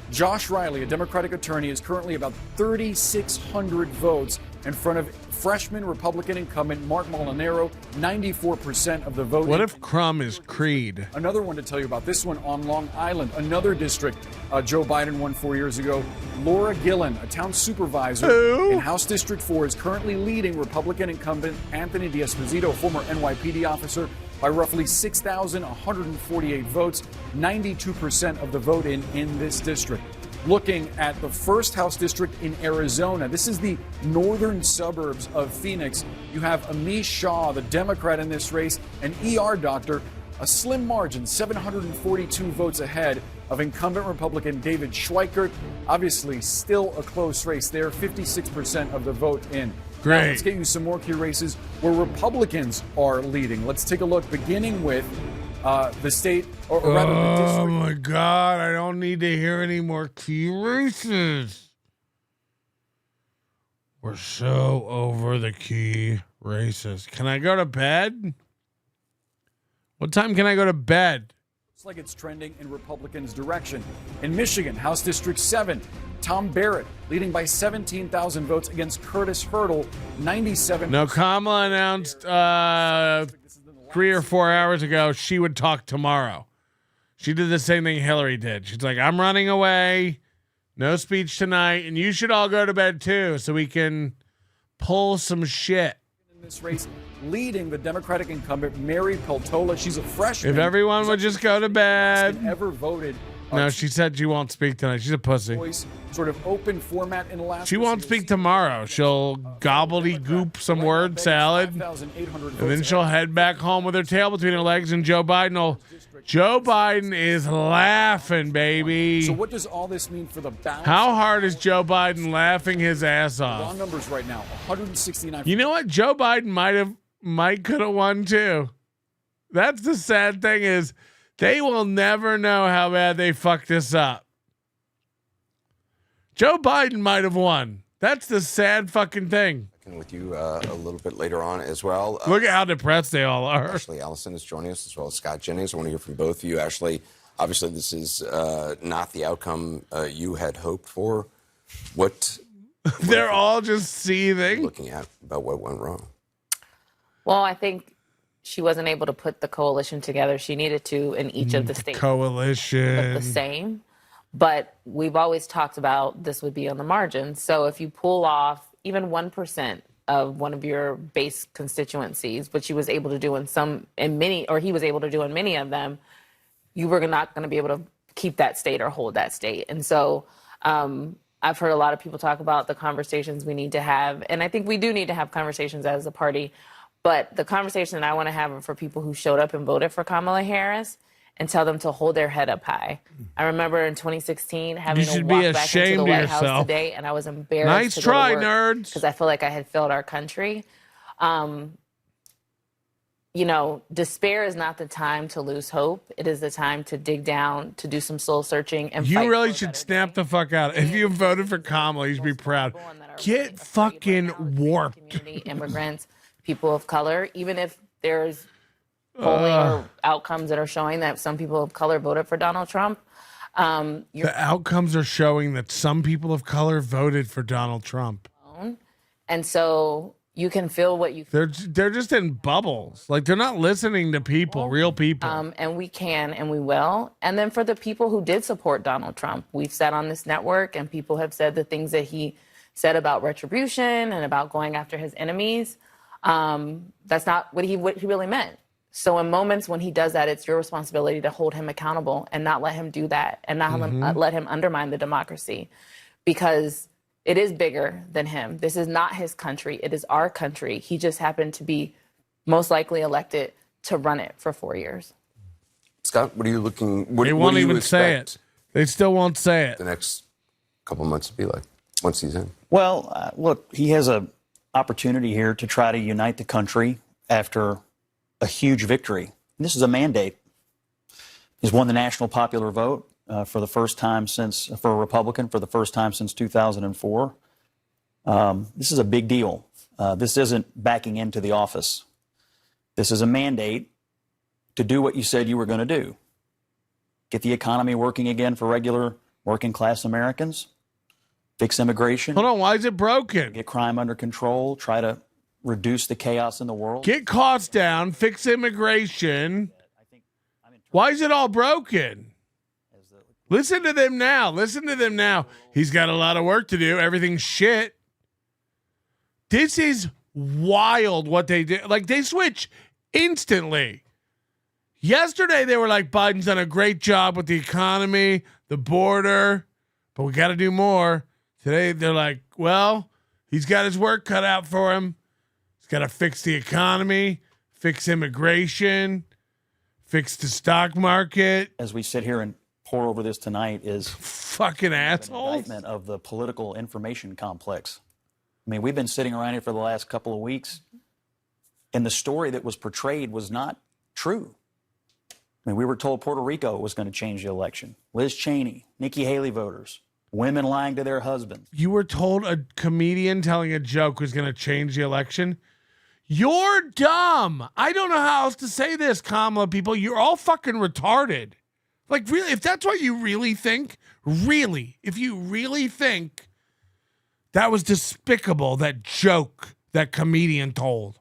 Josh Riley, a Democratic attorney, is currently about 3,600 votes in front of freshman Republican incumbent Mark Molinaro, 94% of the vote. What if Crumb is Creed? Another one to tell you about, this one on Long Island, another district Joe Biden won 4 years ago. Laura Gillen, a town supervisor in House District 4, is currently leading Republican incumbent Anthony D'Esposito, a former NYPD officer, by roughly 6,148 votes, 92% of the vote in this district. Looking at the first House district in Arizona, this is the northern suburbs of Phoenix. You have Amish Shah, the Democrat in this race, an ER doctor, a slim margin, 742 votes ahead of incumbent Republican David Schweikert. Obviously, still a close race there, 56% of the vote in. Great. Now, let's get you some more key races where Republicans are leading. Let's take a look, beginning with the state, or rather the district. Oh my God, I don't need to hear any more key races. We're so over the key races. Can I go to bed? What time can I go to bed? Looks like it's trending in Republicans' direction. In Michigan, House District 7, Tom Barrett leading by 17,000 votes against Curtis Hurdle, 97%. No, Kamala announced 3 or 4 hours ago she would talk tomorrow. She did the same thing Hillary did. She's like, I'm running away. No speech tonight. And you should all go to bed too so we can pull some shit. In this race, leading the Democratic incumbent Mary Peltola. She's a freshman. If everyone would just go to bed. Ever voted. No, she said she won't speak tonight. She's a pussy. Sort of open format in the last. She won't speak tomorrow. She'll gobbledygook some word salad, and then she'll head back home with her tail between her legs. And Joe Biden is laughing, baby. So what does all this mean for the balance? How hard is Joe Biden laughing his ass off? Raw numbers right now, 169. You know what? Joe Biden could have won too. That's the sad thing is. They will never know how bad they fucked this up. Joe Biden might have won. That's the sad fucking thing. With you a little bit later on as well. Look at how depressed they all are. Ashley Allison is joining us, as well as Scott Jennings. I want to hear from both of you. Ashley, obviously this is not the outcome you had hoped for. What They're all just seething. Looking at about what went wrong. Well, I think she wasn't able to put the coalition together she needed to in each of the states. Coalition. Look the same. But we've always talked about this would be on the margins. So if you pull off even 1% of one of your base constituencies, which he was able to do he was able to do in many of them, you were not going to be able to keep that state or hold that state. And so I've heard a lot of people talk about the conversations we need to have. And I think we do need to have conversations as a party. But the conversation that I want to have are for people who showed up and voted for Kamala Harris and tell them to hold their head up high. I remember in 2016 having to walk back into the White House today, and I was embarrassed. Nice to try, go to work nerds. because I feel like I had failed our country. despair is not the time to lose hope. It is the time to dig down, to do some soul searching, and You fight really for a should better snap the fuck out. If you voted for Kamala, you should be proud. Get fucking warped. community, immigrants, people of color, even if there's polling or outcomes that are showing that some people of color voted for Donald Trump. The outcomes are showing that some people of color voted for Donald Trump. And so you can feel what you They're just in bubbles. Like, they're not listening to people, real people. and we can and we will. And then for the people who did support Donald Trump, we've said on this network, and people have said the things that he said about retribution and about going after his enemies. That's not what he really meant. So in moments when he does that, it's your responsibility to hold him accountable and not let him do that, and not let him undermine the democracy, because it is bigger than him. This is not his country. It is our country. He just happened to be most likely elected to run it for 4 years. Scott, what are you looking? They won't even say it. They still won't say it. The next couple months to be like once he's in. Well, look, he has an opportunity here to try to unite the country after a huge victory. And this is a mandate. He's won the national popular vote for the first time for a Republican, for the first time since 2004. This is a big deal. This isn't backing into the office. This is a mandate to do what you said you were going to do. Get the economy working again for regular working class Americans. Fix immigration. Hold on, why is it broken? Get crime under control. Try to reduce the chaos in the world. Get costs down, fix immigration. Why is it all broken? Listen to them now. Listen to them now. He's got a lot of work to do. Everything's shit. This is wild what they did. Like, they switch instantly. Yesterday, they were like, Biden's done a great job with the economy, the border, but we got to do more. Today, they're like, well, he's got his work cut out for him. He's got to fix the economy, fix immigration, fix the stock market. As we sit here and pour over this tonight is fucking assholes. An indictment of the political information complex. I mean, we've been sitting around here for the last couple of weeks, and the story that was portrayed was not true. I mean, we were told Puerto Rico was going to change the election. Liz Cheney, Nikki Haley voters, women lying to their husbands. You were told a comedian telling a joke was going to change the election? You're dumb. I don't know how else to say this, Kamala people. You're all fucking retarded. Like, really, if that's what you really think, if you really think that was despicable, that joke that comedian told,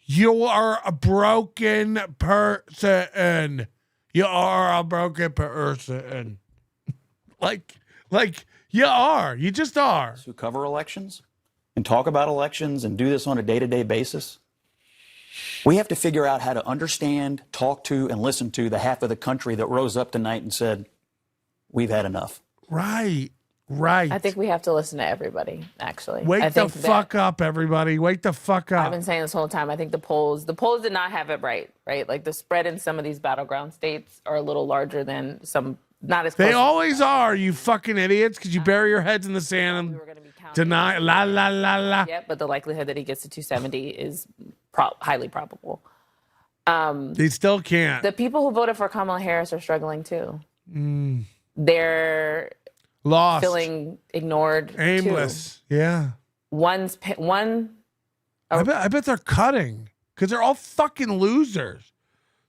you are a broken person. You are a broken person. like you are. You just are. Who cover elections and talk about elections and do this on a day-to-day basis. We have to figure out how to understand, talk to, and listen to the half of the country that rose up tonight and said, we've had enough. Right. I think we have to listen to everybody, actually. Wake the fuck up, everybody. Wake the fuck up. I've been saying this whole time, I think the polls did not have it right? Like, the spread in some of these battleground states are a little larger than some, not as close. They always are, you fucking idiots, because you bury your heads in the sand and deny, la, la, la, la. Yeah, but the likelihood that he gets to 270 is highly probable. They still can't. The people who voted for Kamala Harris are struggling too. They're lost, feeling ignored, aimless. Too. Yeah. I bet they're cutting because they're all fucking losers.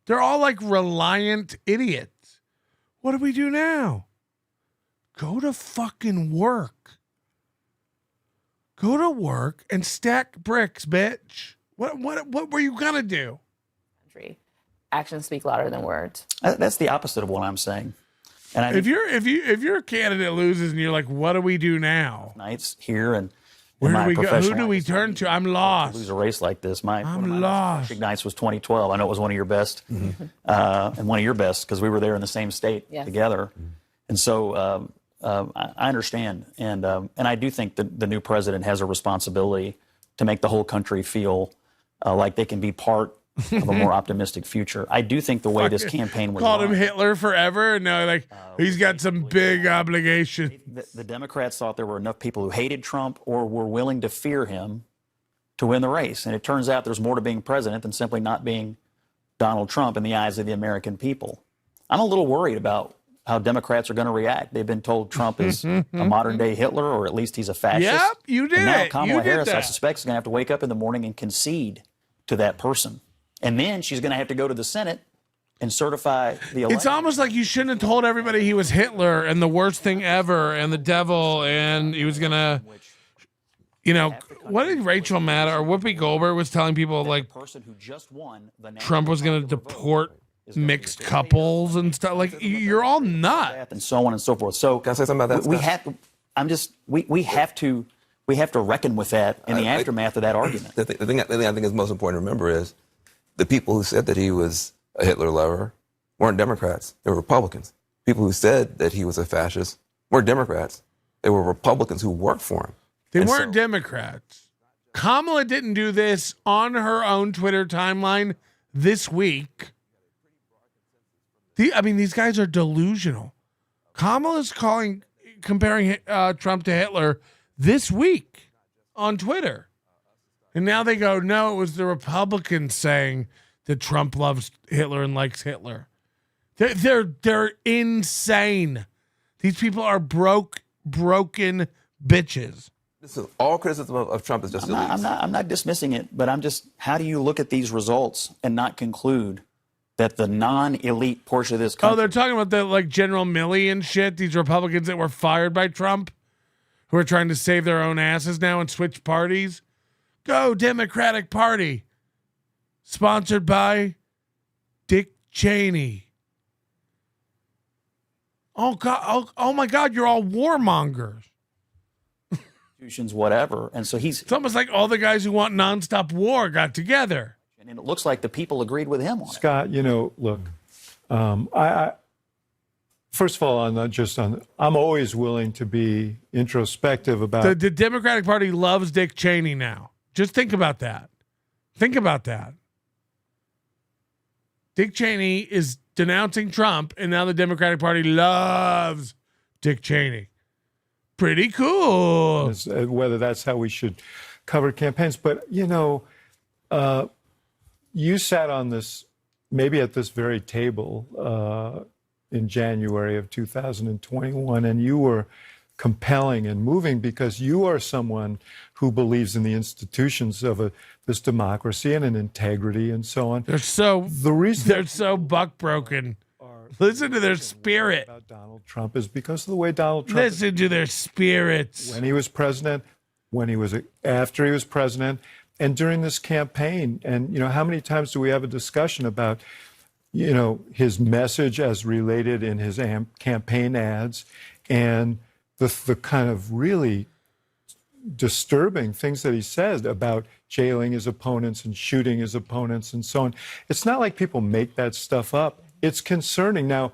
They're all like reliant idiots. What do we do now? Go to fucking work. Go to work and stack bricks, bitch. What were you gonna do? Actions speak louder than words. That's the opposite of what I'm saying. And if your candidate loses and you're like, what do we do now? Nights here and where do we go? Who do we turn to? I'm lost. To lose a race like this, I'm lost. Nights was 2012. I know it was one of your best, and one of your best because we were there in the same state together. And so I understand, and I do think that the new president has a responsibility to make the whole country feel like they can be part of a more optimistic future. I do think the way this campaign was called him Hitler forever, and now he's got some big obligation. The Democrats thought there were enough people who hated Trump or were willing to fear him to win the race. And it turns out there's more to being president than simply not being Donald Trump in the eyes of the American people. I'm a little worried about how Democrats are going to react. They've been told Trump is a modern-day Hitler, or at least he's a fascist. Yep, you did and now it. Kamala Harris, I that. suspect, is going to have to wake up in the morning and concede to that person. And then she's going to have to go to the Senate and certify the election. It's almost like you shouldn't have told everybody he was Hitler and the worst thing ever and the devil, and he was going to, what did Rachel Maddow or Whoopi Goldberg was telling people, like, Trump was going to deport mixed couples and stuff. Like, you're all nuts. And so on and so forth. So can I say something about that? We have to reckon with that in the aftermath of that argument. The thing I think is most important to remember is the people who said that he was a Hitler lover weren't Democrats. They were Republicans. People who said that he was a fascist weren't Democrats. They were Republicans who worked for him. They weren't Democrats. Kamala didn't do this on her own Twitter timeline this week. These guys are delusional. Kamala's comparing Trump to Hitler this week on Twitter. And now they go, no, it was the Republicans saying that Trump loves Hitler and likes Hitler. They're insane. These people are broken bitches. This is all criticism of Trump is just I'm not dismissing it, but how do you look at these results and not conclude that the non-elite portion of this country... Oh, they're talking about the General Milley and shit, these Republicans that were fired by Trump, who are trying to save their own asses now and switch parties. Go Democratic Party. Sponsored by Dick Cheney. Oh God! Oh my God! You're all warmongers. Whatever, and so It's almost like all the guys who want nonstop war got together. And it looks like the people agreed with him on Scott, look, I first of all, I'm always willing to be introspective about the Democratic Party loves Dick Cheney now. Just think about that. Think about that. Dick Cheney is denouncing Trump, and now the Democratic Party loves Dick Cheney. Pretty cool. Whether that's how we should cover campaigns. But, you sat on this, maybe at this very table in January of 2021, and you were compelling and moving because you are someone who believes in the institutions of this democracy and in integrity and so on. They're so buck broken. Listen to their spirit. About Donald Trump is because of the way Donald Trump. Listen to their spirits. When he was president, after he was president, and during this campaign. And how many times do we have a discussion about his message as related in his campaign ads and the kind of really disturbing things that he said about jailing his opponents and shooting his opponents and so on. It's not like people make that stuff up. It's concerning. Now,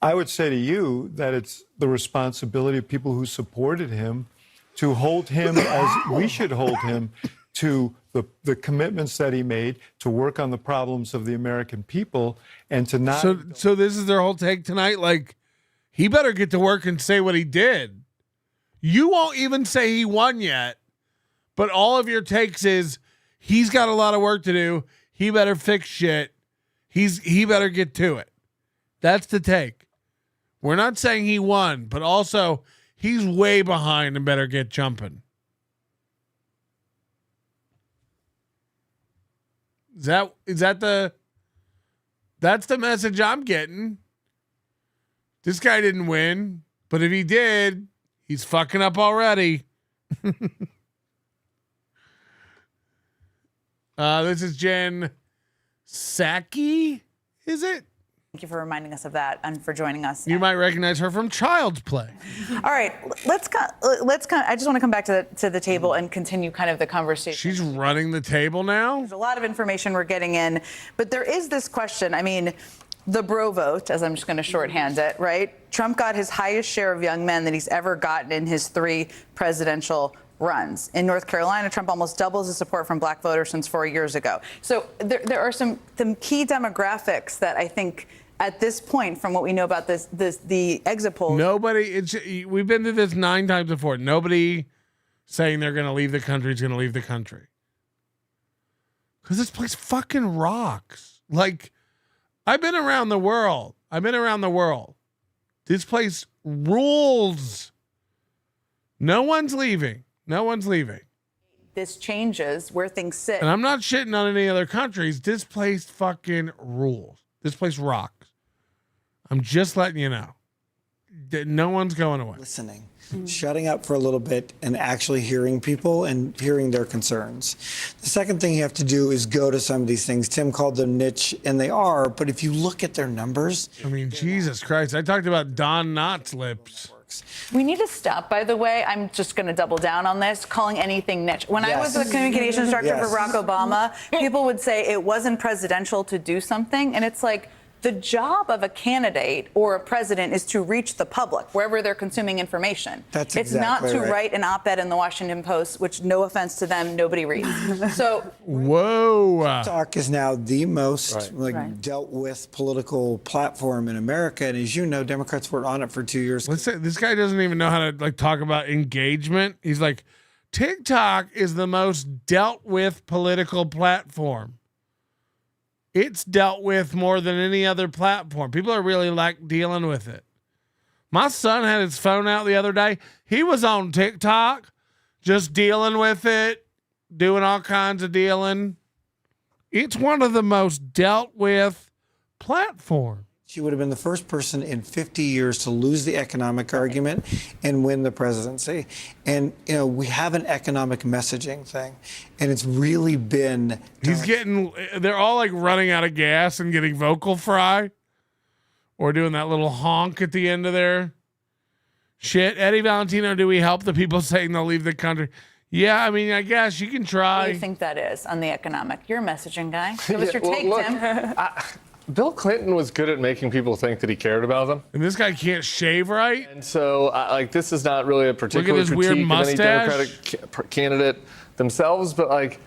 I would say to you that it's the responsibility of people who supported him to hold him as we should hold him to the commitments that he made to work on the problems of the American people and to not. So this is their whole take tonight. Like, he better get to work and say what he did. You won't even say he won yet, but all of your takes is he's got a lot of work to do. He better fix shit. He better get to it. That's the take. We're not saying he won, but also he's way behind and better get jumping. That's the message I'm getting. This guy didn't win, but if he did, he's fucking up already. This is Jen Psaki, is it? Thank you for reminding us of that and for joining us. You might recognize her from Child's Play. All right, I just want to come back to the table and continue kind of the conversation. She's running the table now? There's a lot of information we're getting in, but there is this question. I mean, the bro vote, as I'm just going to shorthand it, right? Trump got his highest share of young men that he's ever gotten in his 3 presidential runs. In North Carolina, Trump almost doubles his support from black voters since 4 years ago. So there are some key demographics that I think at this point, from what we know about the exit polls. We've been through this 9 times before. Nobody saying they're going to leave the country is going to leave the country. Because this place fucking rocks. Like, I've been around the world. This place rules. No one's leaving. This changes where things sit. And I'm not shitting on any other countries. This place fucking rules. This place rocks. I'm just letting you know. No one's going away. Listening, shutting up for a little bit and actually hearing people and hearing their concerns. The second thing you have to do is go to some of these things. Tim called them niche, and they are, but if you look at their numbers. I mean, Jesus Christ. I talked about Don Knotts lips. We need to stop, by the way. I'm just going to double down on this, calling anything niche. When I was the communications director for Barack Obama, people would say it wasn't presidential to do something. And it's like, the job of a candidate or a president is to reach the public wherever they're consuming information. That's it's exactly not to right. write an op-ed in the Washington Post, which, no offense to them, nobody reads. So, whoa. TikTok is now the most dealt with political platform in America, and as you know, Democrats were on it for 2 years. Listen, this guy doesn't even know how to like talk about engagement. He's like, TikTok is the most dealt with political platform. It's dealt with more than any other platform. People are really like dealing with it. My son had his phone out the other day. He was on TikTok, just dealing with it, doing all kinds of dealing. It's one of the most dealt with platforms. She would have been the first person in 50 years to lose the economic argument and win the presidency. And, you know, we have an economic messaging thing, and it's really been... They're all like running out of gas and getting vocal fry or doing that little honk at the end of their shit. Eddie Valentino, do we help the people saying they'll leave the country? Yeah, I mean, I guess you can try. what do you think that is on the economic? You're a messaging guy. Give us your take, Tim. Bill Clinton was good at making people think that he cared about them. And this guy can't shave right. And so, this is not really a particular critique weird of mustache. any Democratic candidate themselves, but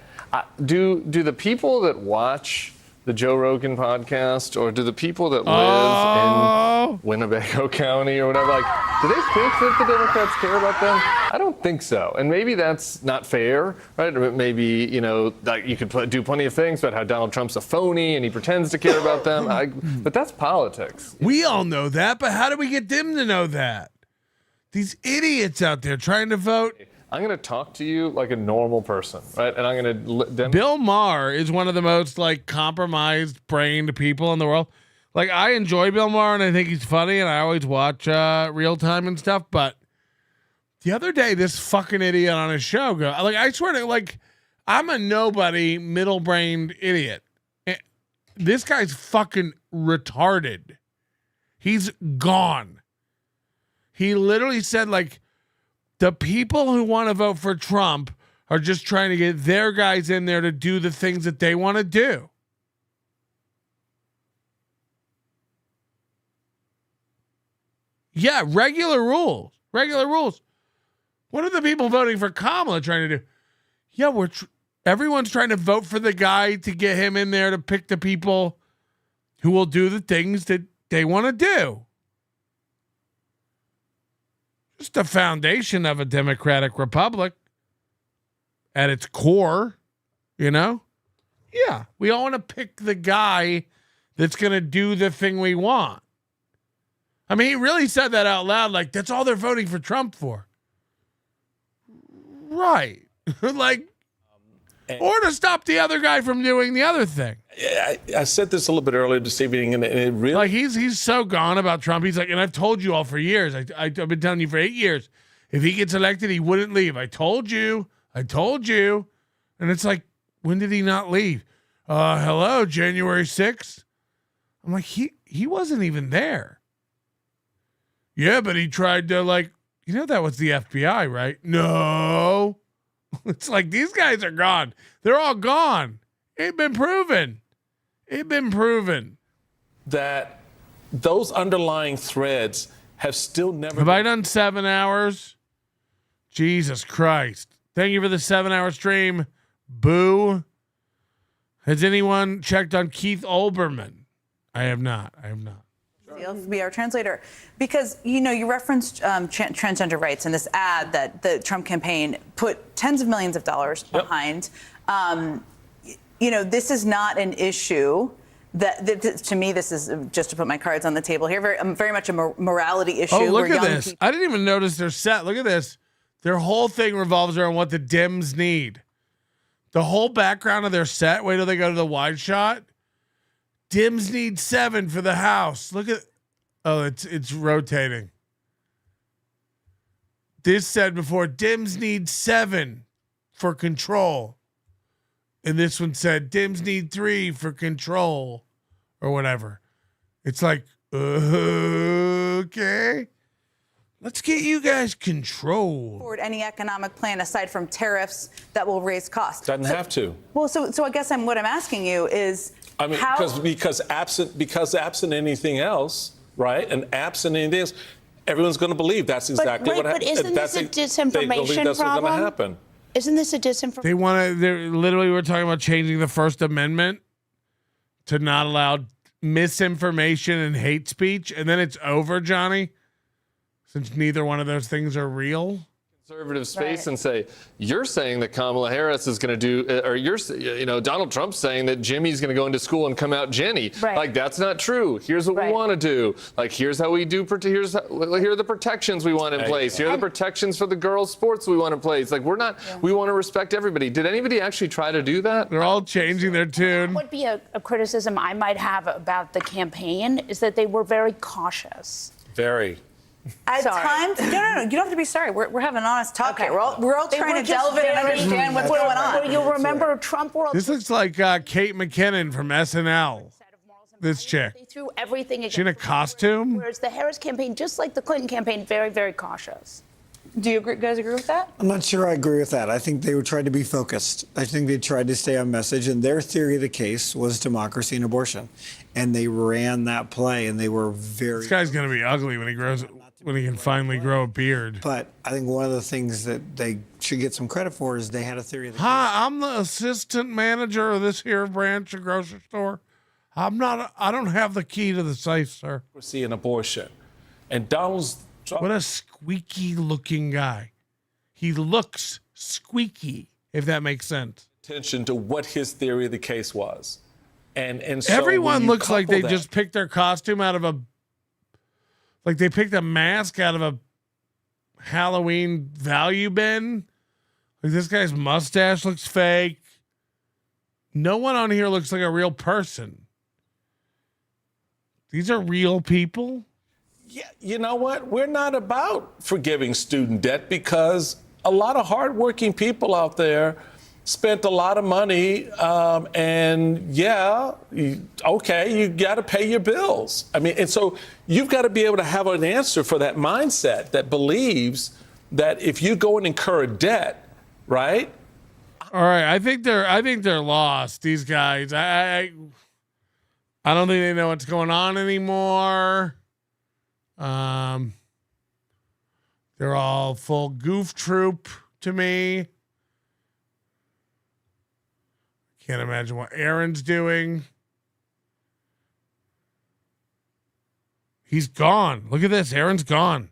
do the people that watch the Joe Rogan podcast, or do the people that live in Winnebago County or whatever, do they think that the Democrats care about them? I don't think so. And maybe that's not fair, right? Or maybe, you could do plenty of things about how Donald Trump's a phony and he pretends to care about them. But that's politics. We all know that, but how do we get them to know that? These idiots out there trying to vote. I'm going to talk to you like a normal person, right? And I'm going to... Bill Maher is one of the most compromised brained people in the world. I enjoy Bill Maher and I think he's funny and I always watch Real Time and stuff. But the other day, this fucking idiot on his show I swear to I'm a nobody middle brained idiot. This guy's fucking retarded. He's gone. He literally said the people who want to vote for Trump are just trying to get their guys in there to do the things that they want to do. Yeah, regular rules. What are the people voting for Kamala trying to do? Yeah, everyone's trying to vote for the guy to get him in there to pick the people who will do the things that they want to do. Just the foundation of a democratic republic at its core, Yeah, we all want to pick the guy that's going to do the thing we want. I mean, he really said that out loud, that's all they're voting for Trump for. Right. Or to stop the other guy from doing the other thing. I said this a little bit earlier this evening, and it really... he's so gone about Trump. He's and I've told you all for years. I've been telling you for 8 years. If he gets elected, he wouldn't leave. I told you. And it's when did he not leave? Hello, January 6th? I'm he wasn't even there. Yeah, but he tried to that was the FBI, right? No. It's these guys are gone. They're all gone. It's been proven. That those underlying threads have still never... Have I done 7 hours? Jesus Christ. Thank you for the 7-hour stream. Boo. Has anyone checked on Keith Olbermann? I have not. Be our translator, because you referenced transgender rights in this ad that the Trump campaign put tens of millions of dollars behind. this is not an issue. That to me, this is just to put my cards on the table here. Very much a morality issue. Oh, look at this. I didn't even notice their set. Look at this. Their whole thing revolves around what the Dems need. The whole background of their set. Wait till they go to the wide shot. Dems need 7 for the House. Look at. Oh, it's rotating. This said before, Dems need 7 for control. And this one said, Dems need 3 for control. Or whatever. It's like, okay. Let's get you guys control. Forward any economic plan aside from tariffs that will raise costs. Doesn't have to. Well, so I guess what I'm asking you is, because absent anything else, right? And absent anything else, everyone's going to believe that's exactly what happened. But isn't this a disinformation they believe that's problem? what's going to happen. Isn't this a disinformation? They want to. They're literally. We're talking about changing the First Amendment to not allow misinformation and hate speech, and then it's over, Johnny. Since neither one of those things are real. Conservative space and say, you're saying that Kamala Harris is going to do, or Donald Trump's saying that Jimmy's going to go into school and come out Jenny. Right. Like, that's not true. Here's what we want to do. Like, here's how we do, here are the protections we want in place. Here are the protections for the girls' sports we want in place. Like, we want to respect everybody. Did anybody actually try to do that? They're all changing their tune. What would be a criticism I might have about the campaign is that they were very cautious. Very. At times, no, you don't have to be sorry. We're having an honest talk here. We're all trying to delve in and understand what's going on. You'll remember Trump world. This looks like Kate McKinnon from SNL. This chick. They threw everything against She in a costume? Whereas the Harris campaign, just like the Clinton campaign, very, very cautious. Do you guys agree with that? I'm not sure I agree with that. I think they tried to be focused. I think they tried to stay on message, and their theory of the case was democracy and abortion. And they ran that play, and they were very... This guy's going to be ugly when he can finally grow a beard. But I think one of the things that they should get some credit for is they had a theory of the Hi, I'm the assistant manager of this here branch of grocery store. I don't have the key to the safe, sir. See an abortion. And Donald's... What a squeaky looking guy. He looks squeaky, if that makes sense. Attention to what his theory of the case was. And so everyone looks like they that, just picked their costume out of like they picked a mask out of a Halloween value bin. Like this guy's mustache looks fake. No one on here looks like a real person. These are real people. Yeah, you know what? We're not about forgiving student debt because a lot of hardworking people out there spent a lot of money, and you got to pay your bills. I mean, and so you've got to be able to have an answer for that mindset that believes that if you go and incur a debt, right? All right, I think they're lost. These guys, I don't think they know what's going on anymore. They're all full goof troop to me. Can't imagine what Aaron's doing. He's gone. Look at this. Aaron's gone.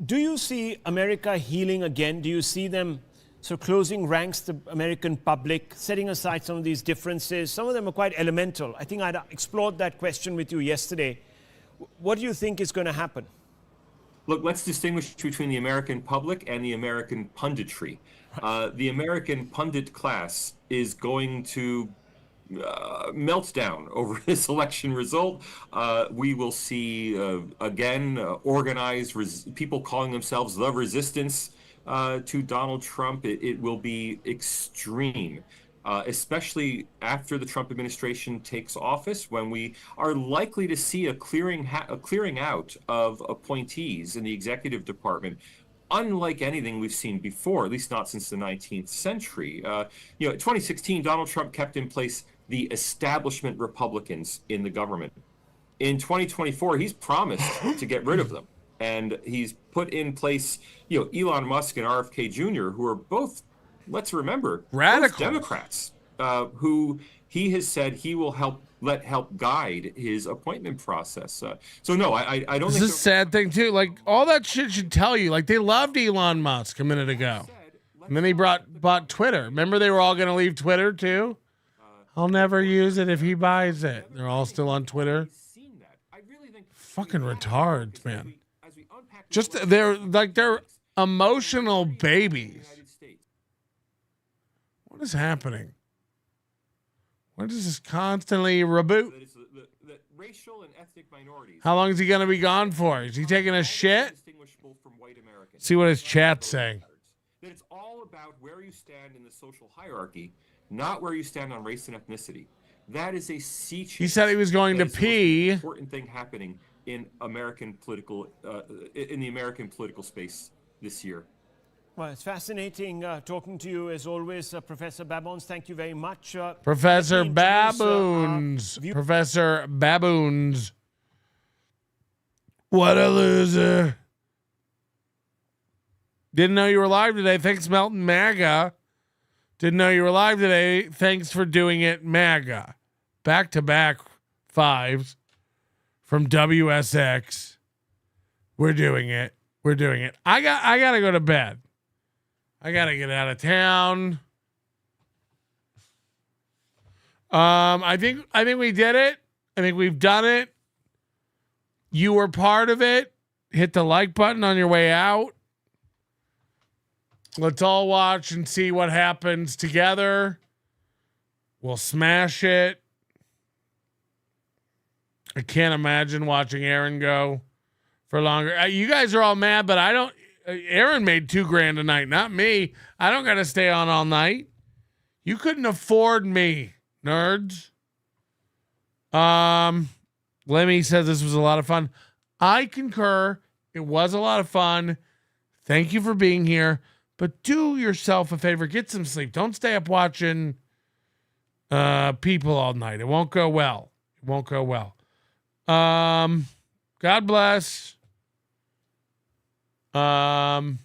Do you see America healing again? Do you see them sort of closing ranks, the American public, setting aside some of these differences? Some of them are quite elemental. I think I'd explored that question with you yesterday. What do you think is going to happen? Look, let's distinguish between the American public and the American punditry. The American pundit class is going to melt down over this election result. We will see, again, organized people calling themselves the resistance to Donald Trump. It will be extreme. Especially after the Trump administration takes office, when we are likely to see a clearing out of appointees in the executive department, unlike anything we've seen before, at least not since the 19th century. In 2016, Donald Trump kept in place the establishment Republicans in the government. In 2024, he's promised to get rid of them. And he's put in place, Elon Musk and RFK Jr., who are both, let's remember, radical Democrats, who he has said he will help guide his appointment process. So no, I don't think this is a sad thing too. Like all that shit should tell you. Like they loved Elon Musk a minute ago, and then he bought Twitter. Remember they were all going to leave Twitter too. I'll never use it if he buys it. They're all still on Twitter. Fucking retards, man. Just they're emotional babies. What is happening? What is this constantly reboot? How long is he going to be gone for? Is he taking a shit? See what his chat's saying. That it's all about where you stand in the social hierarchy, not where you stand on race and ethnicity. That is a sea change. He said he was going to pee. Important thing happening in American political, in the American political space this year. Well, it's fascinating talking to you as always, Professor Baboons. Thank you very much. Professor Baboons. Professor Baboons. What a loser. Didn't know you were live today. Thanks, Melton MAGA. Didn't know you were live today. Thanks for doing it, MAGA. Back-to-back fives from WSX. We're doing it. We're doing it. I gotta go to bed. I gotta get out of town. I think we did it. I think we've done it. You were part of it. Hit the like button on your way out. Let's all watch and see what happens together. We'll smash it. I can't imagine watching Aaron go for longer. You guys are all mad, but I don't. Aaron made $2,000 a night, not me. I don't got to stay on all night. You couldn't afford me, nerds. Lemmy says this was a lot of fun. I concur. It was a lot of fun. Thank you for being here. But do yourself a favor. Get some sleep. Don't stay up watching people all night. It won't go well. It won't go well. God bless. Sorry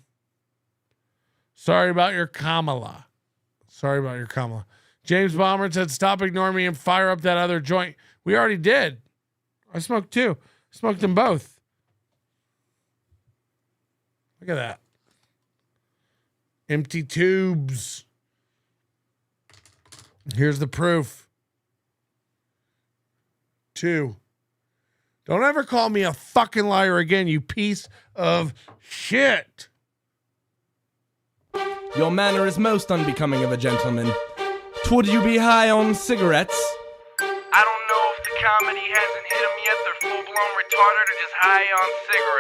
about your Kamala. Sorry about your Kamala. James Bomber said, stop ignoring me and fire up that other joint. We already did. I smoked two. Smoked them both. Look at that. Empty tubes. Here's the proof. 2. Don't ever call me a fucking liar again, you piece of shit. Your manner is most unbecoming of a gentleman. Would you be high on cigarettes? I don't know if the comedy hasn't hit them yet. They're full-blown retarded or just high on cigarettes.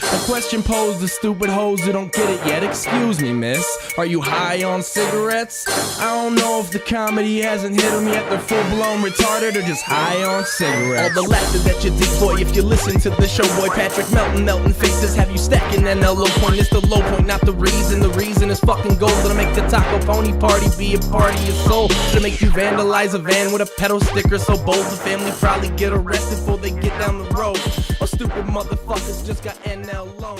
A question posed to stupid hoes who don't get it yet. Excuse me, miss. Are you high on cigarettes? I don't know if the comedy hasn't hit them yet. They're full-blown retarded or just high on cigarettes. All the laughter that you dig, boy, if you listen to the show, boy. Patrick Melton, Melton faces have you stacking that low point. It's the low point, not the reason. The reason is fucking gold. Gonna make the taco pony party be a party of soul. Gonna make you vandalize a van with a pedal sticker so bold the family probably get arrested before they get down the road. Or stupid motherfuckers just got NL loaned.